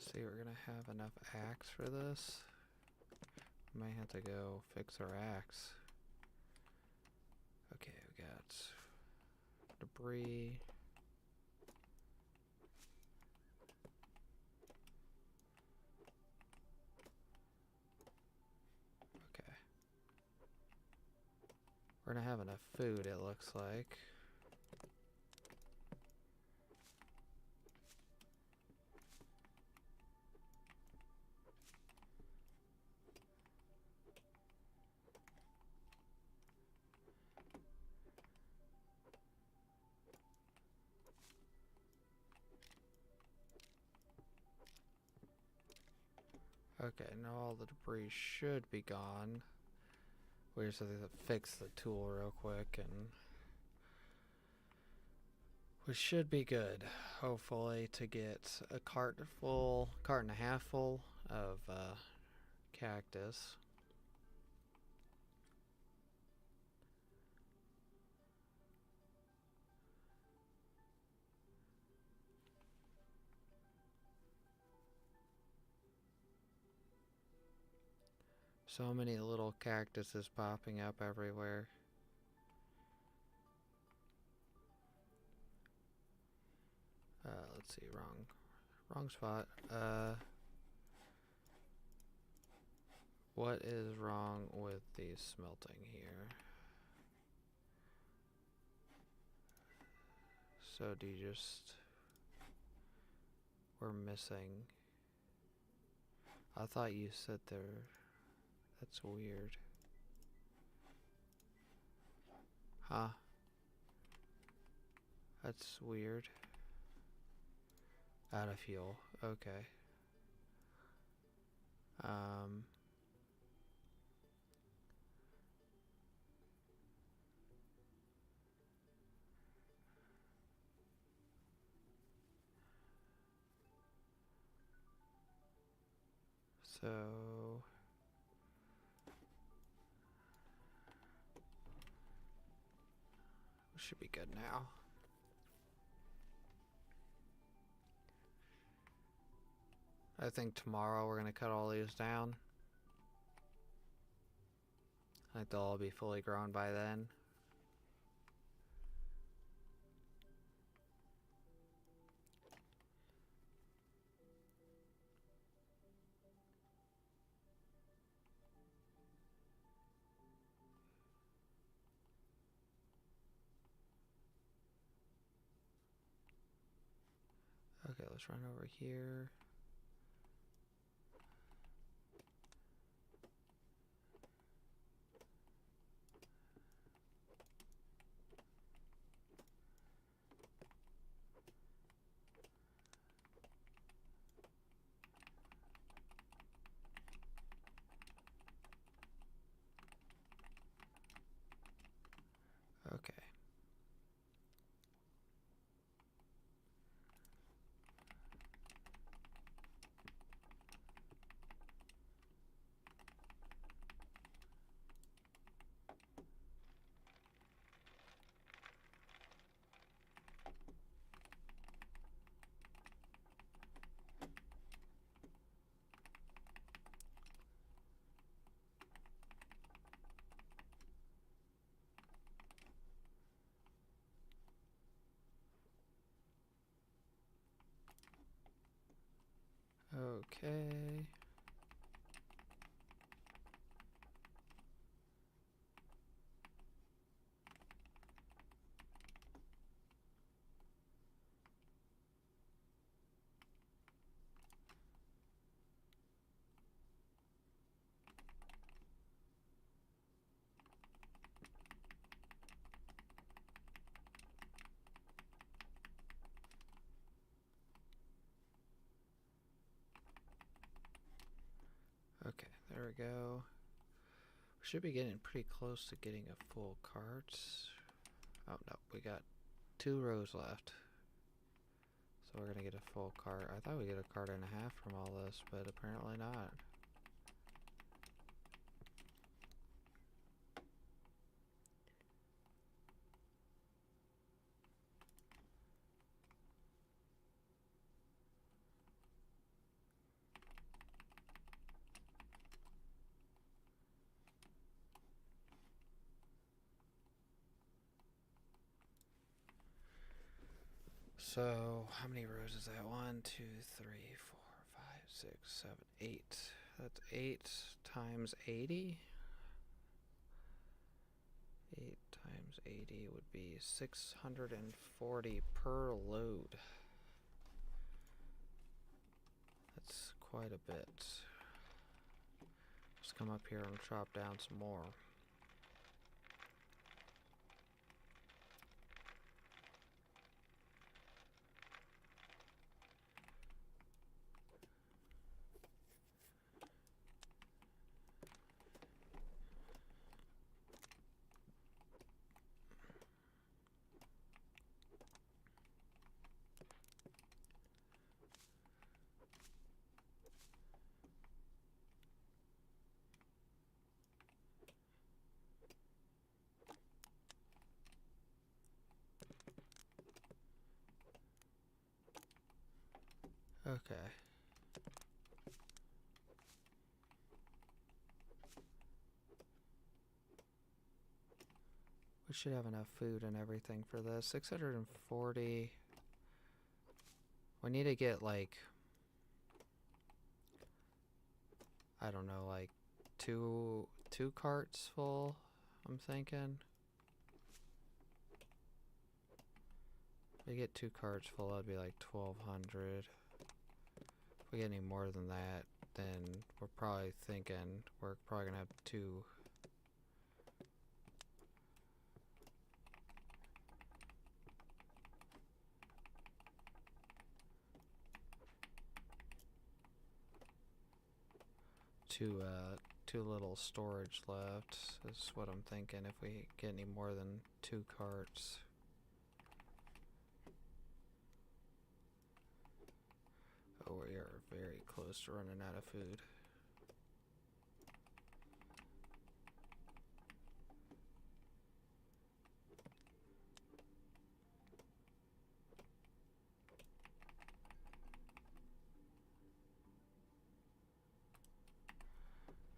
Let's see, we're gonna have enough axe for this. Might have to go fix our axe. Okay, we got debris. Okay. We're gonna have enough food, it looks like. Okay, now all the debris should be gone. We just have to fix the tool real quick and we should be good, hopefully, to get a cart and a half full of cactus. So many little cactuses popping up everywhere. Let's see, wrong spot. What is wrong with the smelting here? So do you just... We're missing... I thought you said there... That's weird. Huh? That's weird. Out of fuel. Okay. So... We should be good now. I think tomorrow we're gonna cut all these down. I think they'll all be fully grown by then. Okay, let's run over here. Okay. Okay. Okay, there we go. We should be getting pretty close to getting a full cart. Oh no, we got 2 rows left. So we're gonna get a full cart. I thought we'd get a cart and a half from all this, but apparently not. So, how many rows is that? 1, 2, 3, 4, 5, 6, 7, 8. That's 8 times 80. 8 times 80 would be 640 per load. That's quite a bit. Let's come up here and chop down some more. Okay. We should have enough food and everything for this. 640. We need to get like, I don't know, like two carts full, I'm thinking. If we get 2 carts full, that'd be like 1,200. If we get any more than that, then we're probably gonna have 2. Two little storage left is what I'm thinking if we get any more than 2 carts. Oh, we are very close to running out of food.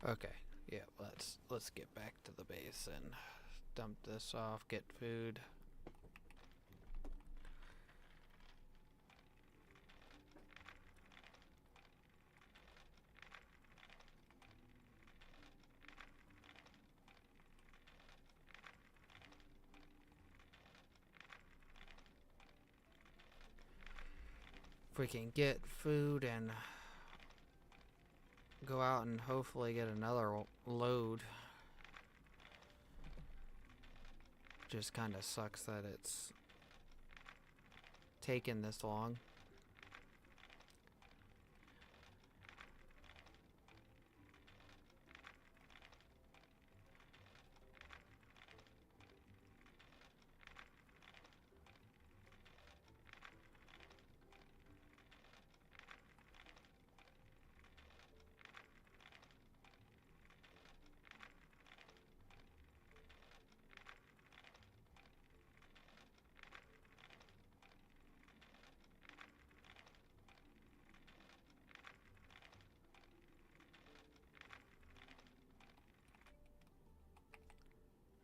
Okay, yeah, let's get back to the base and dump this off, get food. if we can get food and go out and hopefully get another load. Just kind of sucks that it's taken this long.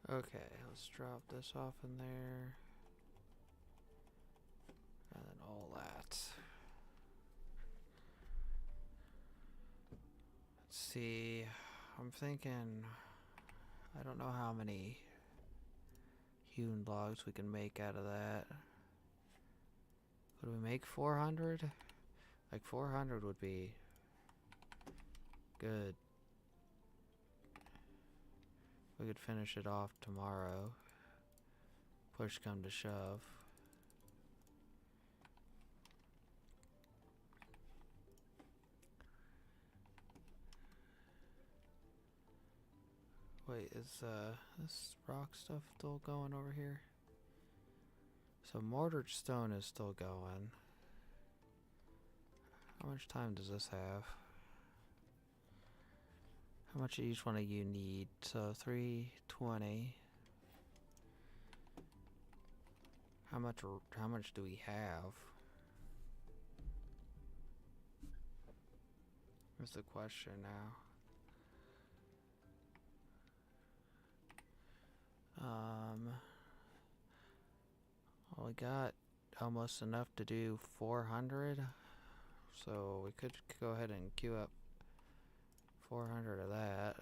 Okay, let's drop this off in there. And then all that. Let's see. I'm thinking, I don't know how many hewn logs we can make out of that. Would we make 400? Like 400 would be good. We could finish it off tomorrow. Push come to shove. Wait, is this rock stuff still going over here? So mortared stone is still going. How much time does this have? How much each one of you need? So 320. How much do we have? That's the question now. Well, we got almost enough to do 400. So we could go ahead and queue up 400 of that.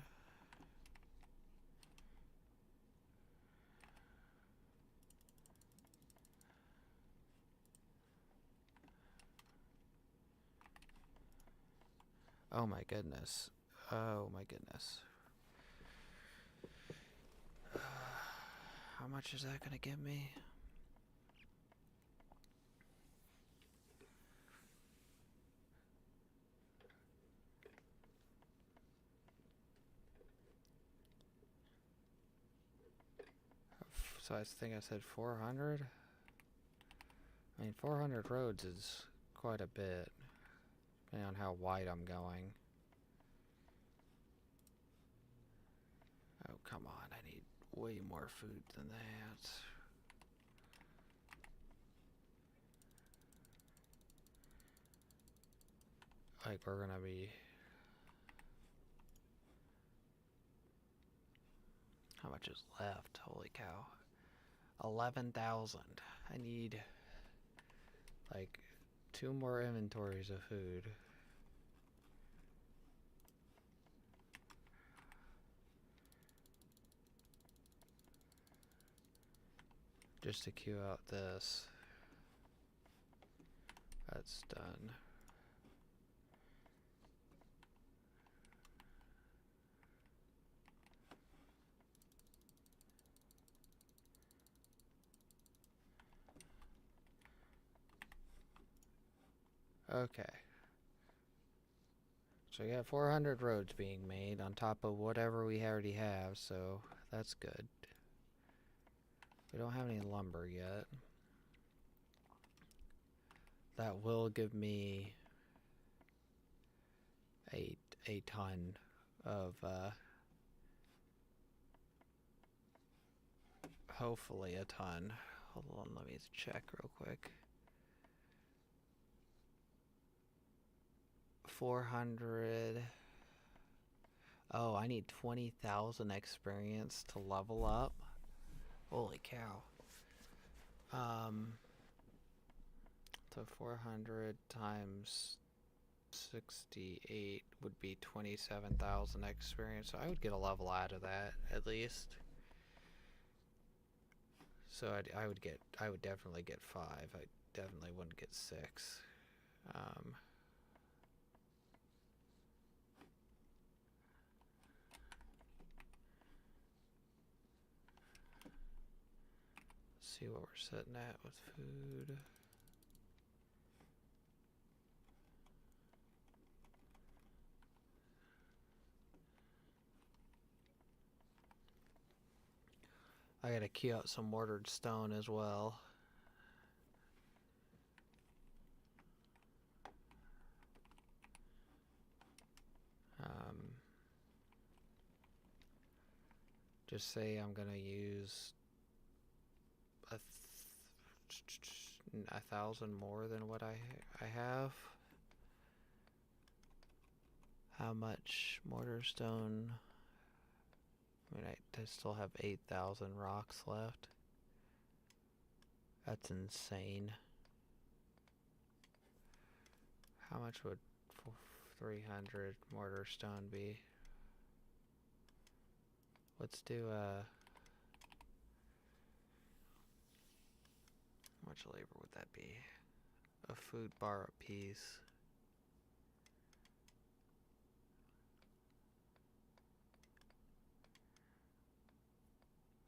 Oh my goodness. Oh my goodness. How much is that gonna give me? So I think I said 400. I mean, 400 roads is quite a bit, depending on how wide I'm going. Oh, come on. I need way more food than that. Like, we're gonna be... How much is left? Holy cow. 11,000. I need, like, 2 more inventories of food. Just to queue out this. That's done. Okay. So we got 400 roads being made on top of whatever we already have, so that's good. We don't have any lumber yet. That will give me a ton of hopefully a ton. Hold on, let me check real quick. 400. Oh, I need 20,000 experience to level up. Holy cow. So 400 times 68 would be 27,000 experience. So I would get a level out of that at least. So I would definitely get 5. I definitely wouldn't get 6. Um, see what we're sitting at with food. I gotta queue out some mortared stone as well. Just say I'm gonna use 1,000 more than what I have. How much mortar stone? I mean, I still have 8,000 rocks left. That's insane. How much would 300 mortar stone be? Let's do how much labor would that be? A food bar a piece.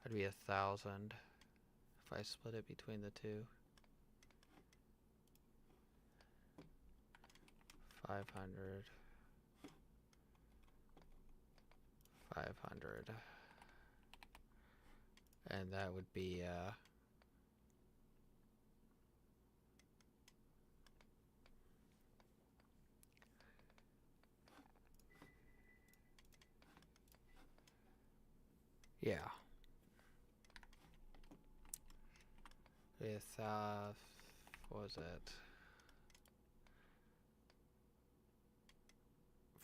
That'd be 1,000 if I split it between the two. 500. 500. And that would be yeah. With what was it?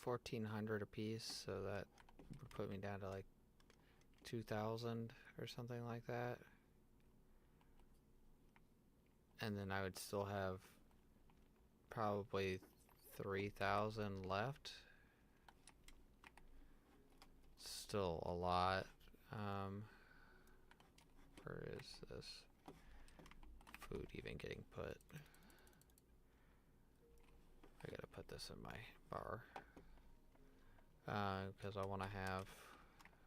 1,400 a piece, so that would put me down to like 2,000 or something like that. And then I would still have probably 3,000 left. Still a lot. Where is this food even getting put? I gotta put this in my bar. Because I want to have,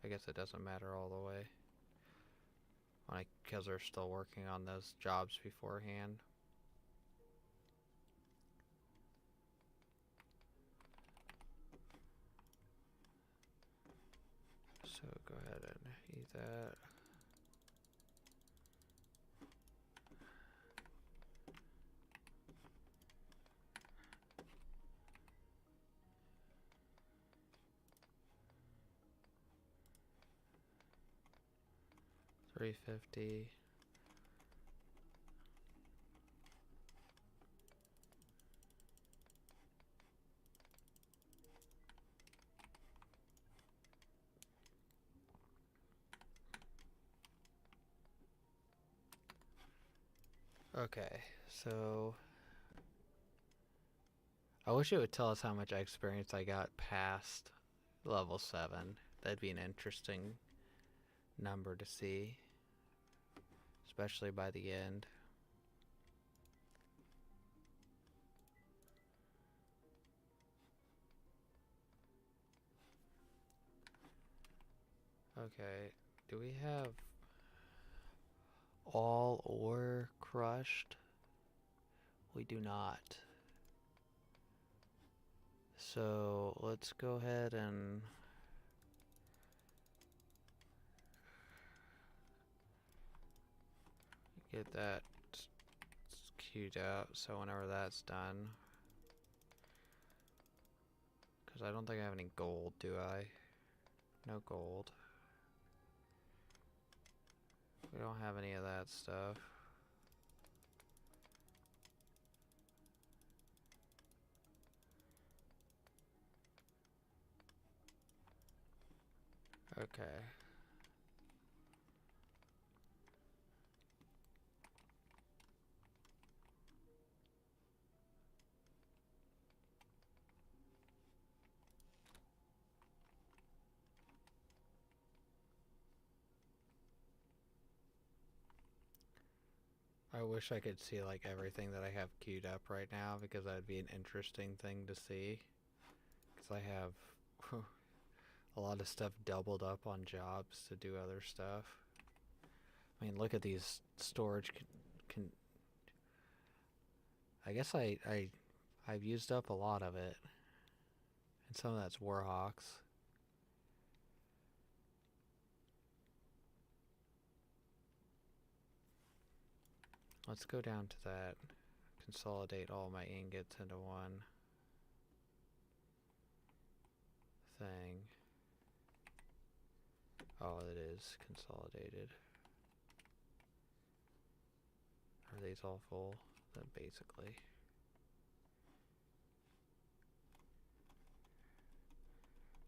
I guess it doesn't matter all the way. Because they're still working on those jobs beforehand. So go ahead and eat that. $350. Okay, so I wish it would tell us how much experience I got past level 7. That'd be an interesting number to see, especially by the end. Okay, do we have all ore crushed? We do not. So let's go ahead and get that queued out, so whenever that's done. Because I don't think I have any gold, do I? No gold. We don't have any of that stuff. Okay. I wish I could see like everything that I have queued up right now because that would be an interesting thing to see. Because I have a lot of stuff doubled up on jobs to do other stuff. I mean, look at these storage. I guess I've used up a lot of it, and some of that's Warhawks. Let's go down to that. Consolidate all my ingots into one thing. Oh, it is consolidated. Are these all full? Then basically.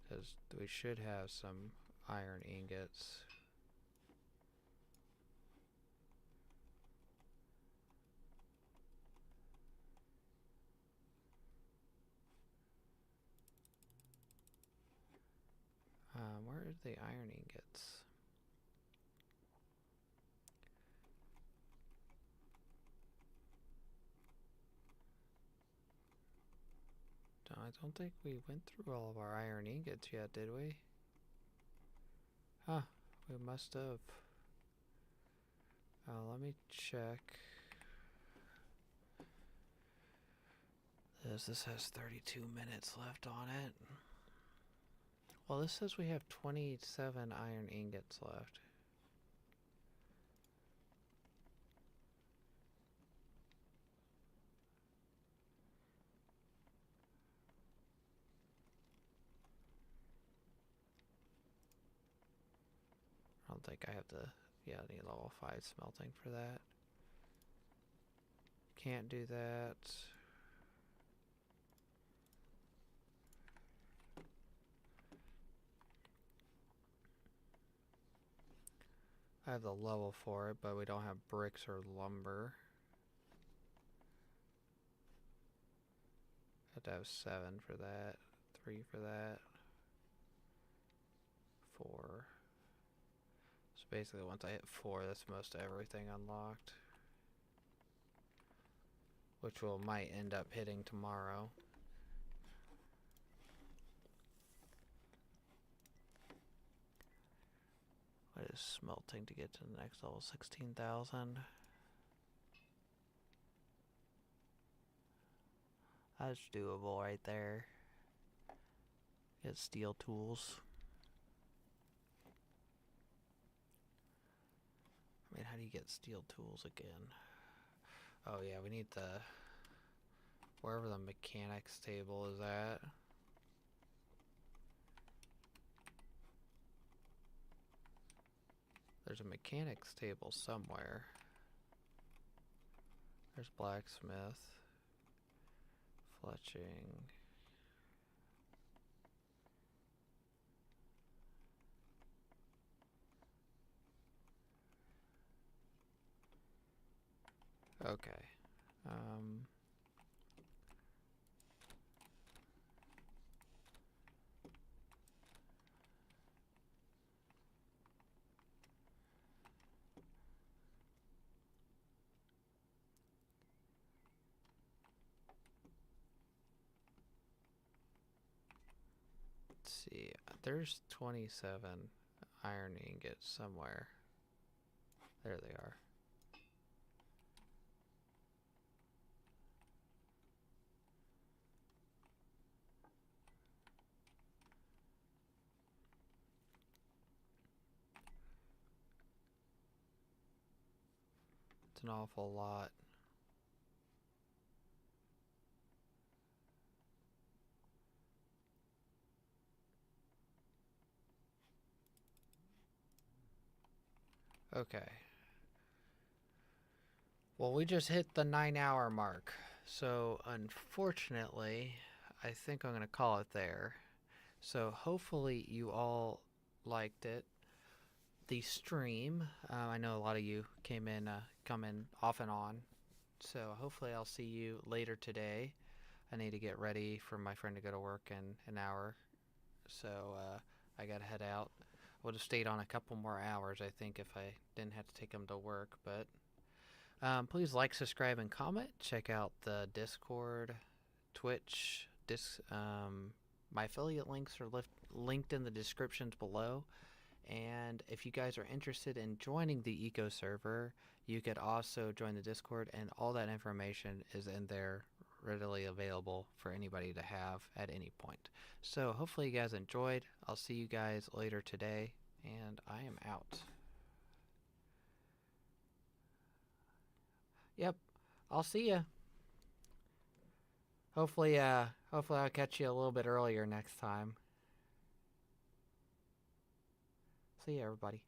Because we should have some iron ingots. Where are the iron ingots? I don't think we went through all of our iron ingots yet, did we? Huh, we must have. Let me check. This has 32 minutes left on it. Well, this says we have 27 iron ingots left. I don't think I have to, yeah, I need level 5 smelting for that. Can't do that. I have the level for it, but we don't have bricks or lumber. Have to have 7 for that, 3 for that, 4. So basically once I hit 4, that's most everything unlocked. Which might end up hitting tomorrow. What is smelting to get to the next level? 16,000. That's doable right there. Get steel tools. I mean, how do you get steel tools again? Oh yeah, we need the... wherever the mechanics table is at. There's a mechanics table somewhere. There's blacksmith. Fletching. Okay. Let's see. There's 27 iron ingots somewhere. There they are. It's an awful lot. Okay. Well, we just hit the 9-hour mark. So, unfortunately, I think I'm going to call it there. So, hopefully you all liked it. The stream, I know a lot of you come in off and on. So, hopefully I'll see you later today. I need to get ready for my friend to go to work in an hour. So, I got to head out. Would have stayed on a couple more hours, I think, if I didn't have to take him to work, but Please like, subscribe, and comment. Check out the Discord, Twitch. My affiliate links are linked in the descriptions below. And if you guys are interested in joining the Eco server, you could also join the Discord, and all that information is in there, readily available for anybody to have at any point. So hopefully you guys enjoyed. I'll see you guys later today, and I am out. Yep, I'll see ya. Hopefully I'll catch you a little bit earlier next time. See ya, everybody.